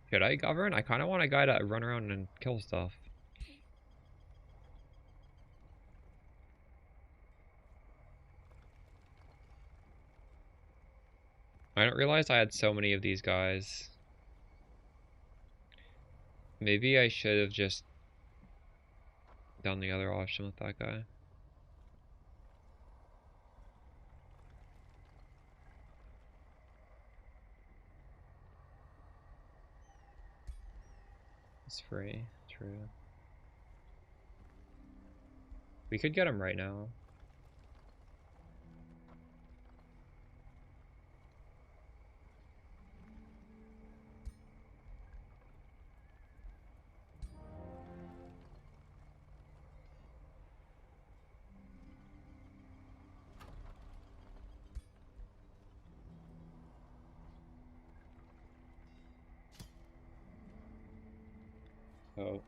Should I govern? I kind of want a guy to run around and kill stuff. I didn't realize I had so many of these guys. Maybe I should have just done the other option with that guy. It's free, true. We could get him right now. Oh.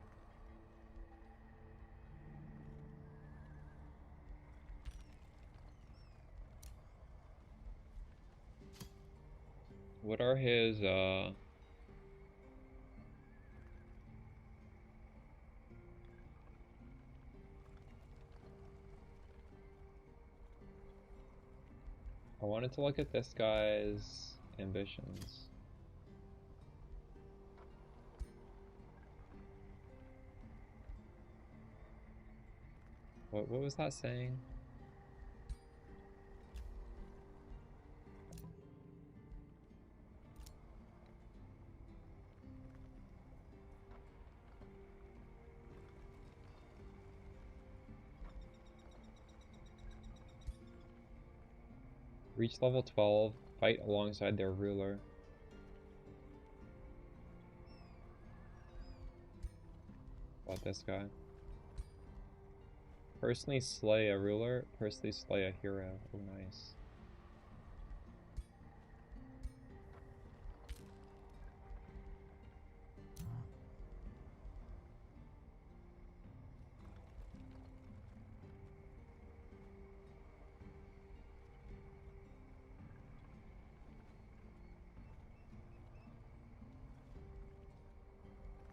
What are his, I wanted to look at this guy's ambitions. What was that saying? Reach level 12, fight alongside their ruler. About this guy. Personally slay a ruler, personally slay a hero. Oh, nice.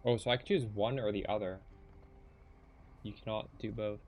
Oh, so I could choose one or the other. You cannot do both.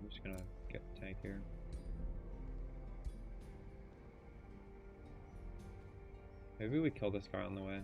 I'm just gonna get the tank here. Maybe we kill this guy on the way.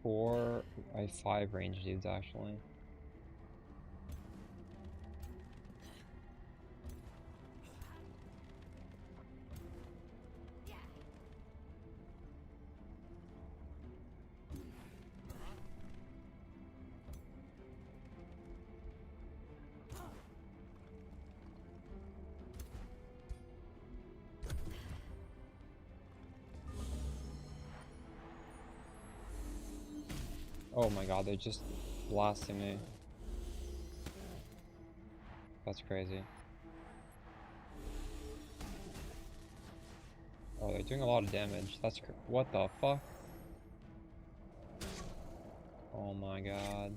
4, I have 5 range dudes actually. Oh my god, they're just blasting me. That's crazy. Oh, they're doing a lot of damage. That's what the fuck? Oh my god.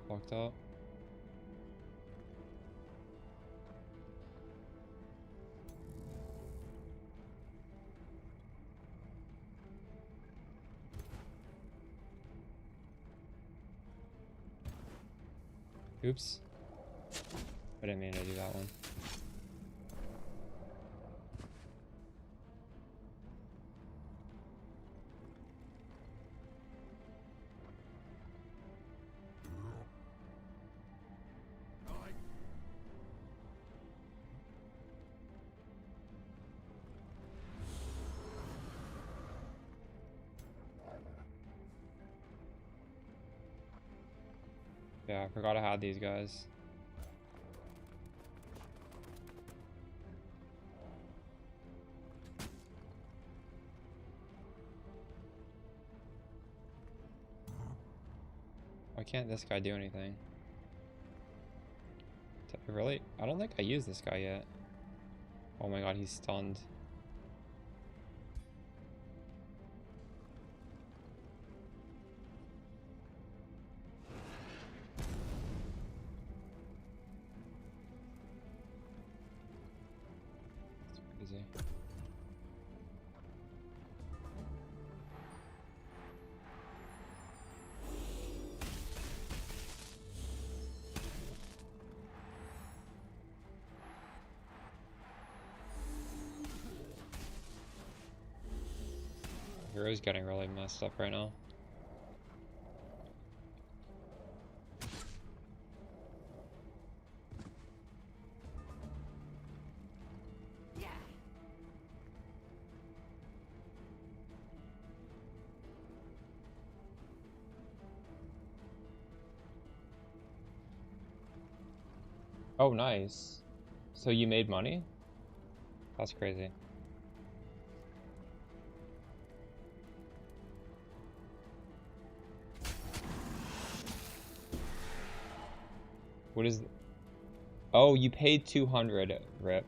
Fucked up. Oops. I didn't mean to do that one. Yeah, I forgot I had these guys. Why can't this guy do anything? Really? I don't think I used this guy yet. Oh my god, he's stunned. That's crazy. Hero's getting really messed up right now. Oh, nice. So you made money? That's crazy. What is... Oh, you paid 200, rip.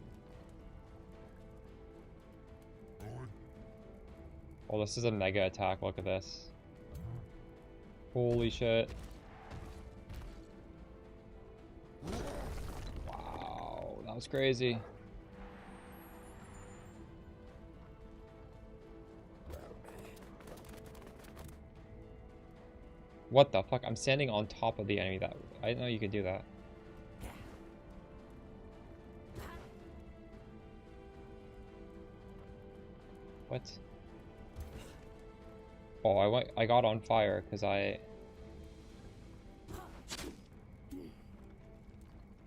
Oh, this is a mega attack, look at this. Holy shit. Wow, that was crazy. What the fuck? I'm standing on top of the enemy. That I didn't know you could do that. What? Oh, I got on fire because I...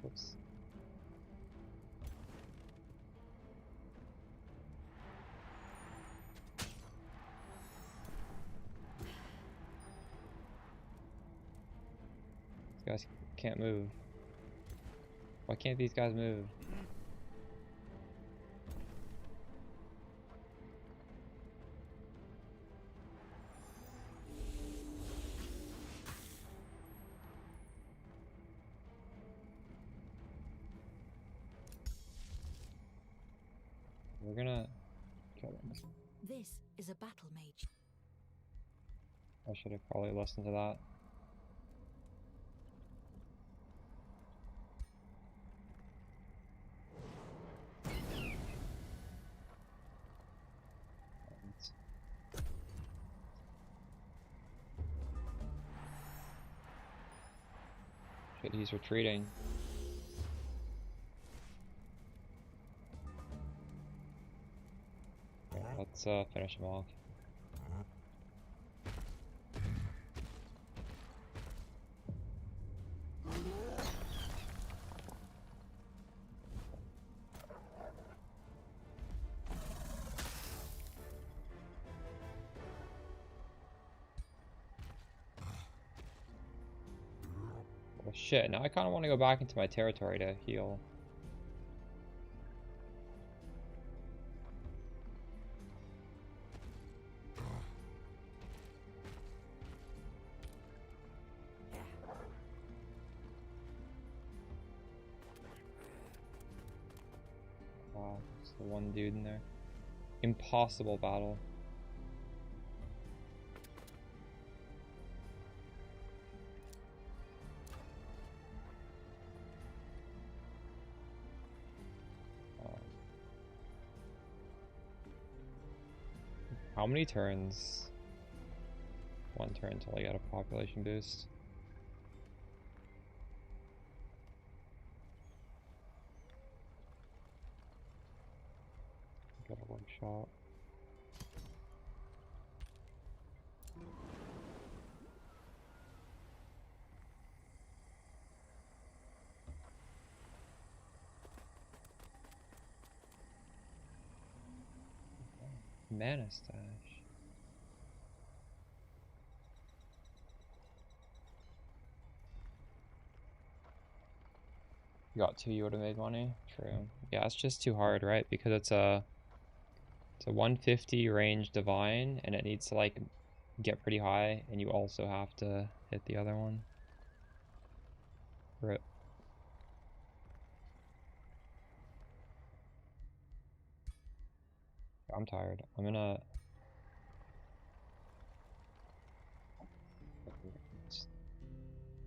Whoops. These guys can't move. Why can't these guys move? We're gonna kill them. This is a battle mage. I should have probably listened to that. Good, he's retreating. Yeah, let's finish him off. Oh shit, now I kind of want to go back into my territory to heal. Wow, there's the one dude in there. Impossible battle. How many turns? One turn until I get a population boost. Got a workshop. Mana stash. Got 2, you would have made money. True. Yeah, it's just too hard, right? Because it's a 150 range divine, and it needs to like get pretty high, and you also have to hit the other one. Rip. I'm tired. I'm gonna.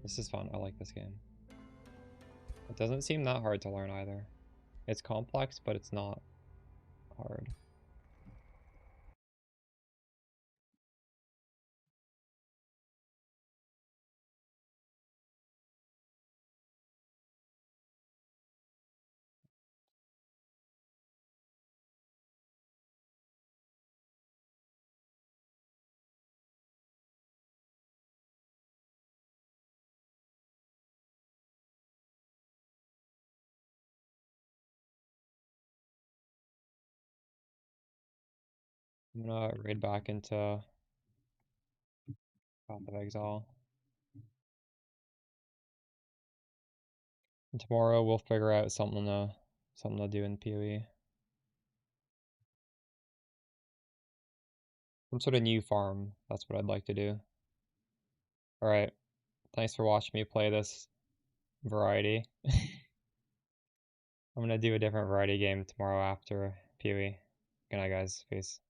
This is fun. I like this game. It doesn't seem that hard to learn either. It's complex, but it's not hard. I'm gonna raid back into Path of Exile. And tomorrow we'll figure out something to do in PoE. Some sort of new farm. That's what I'd like to do. Alright. Thanks for watching me play this variety. I'm gonna do a different variety game tomorrow after PoE. Good night, guys. Peace.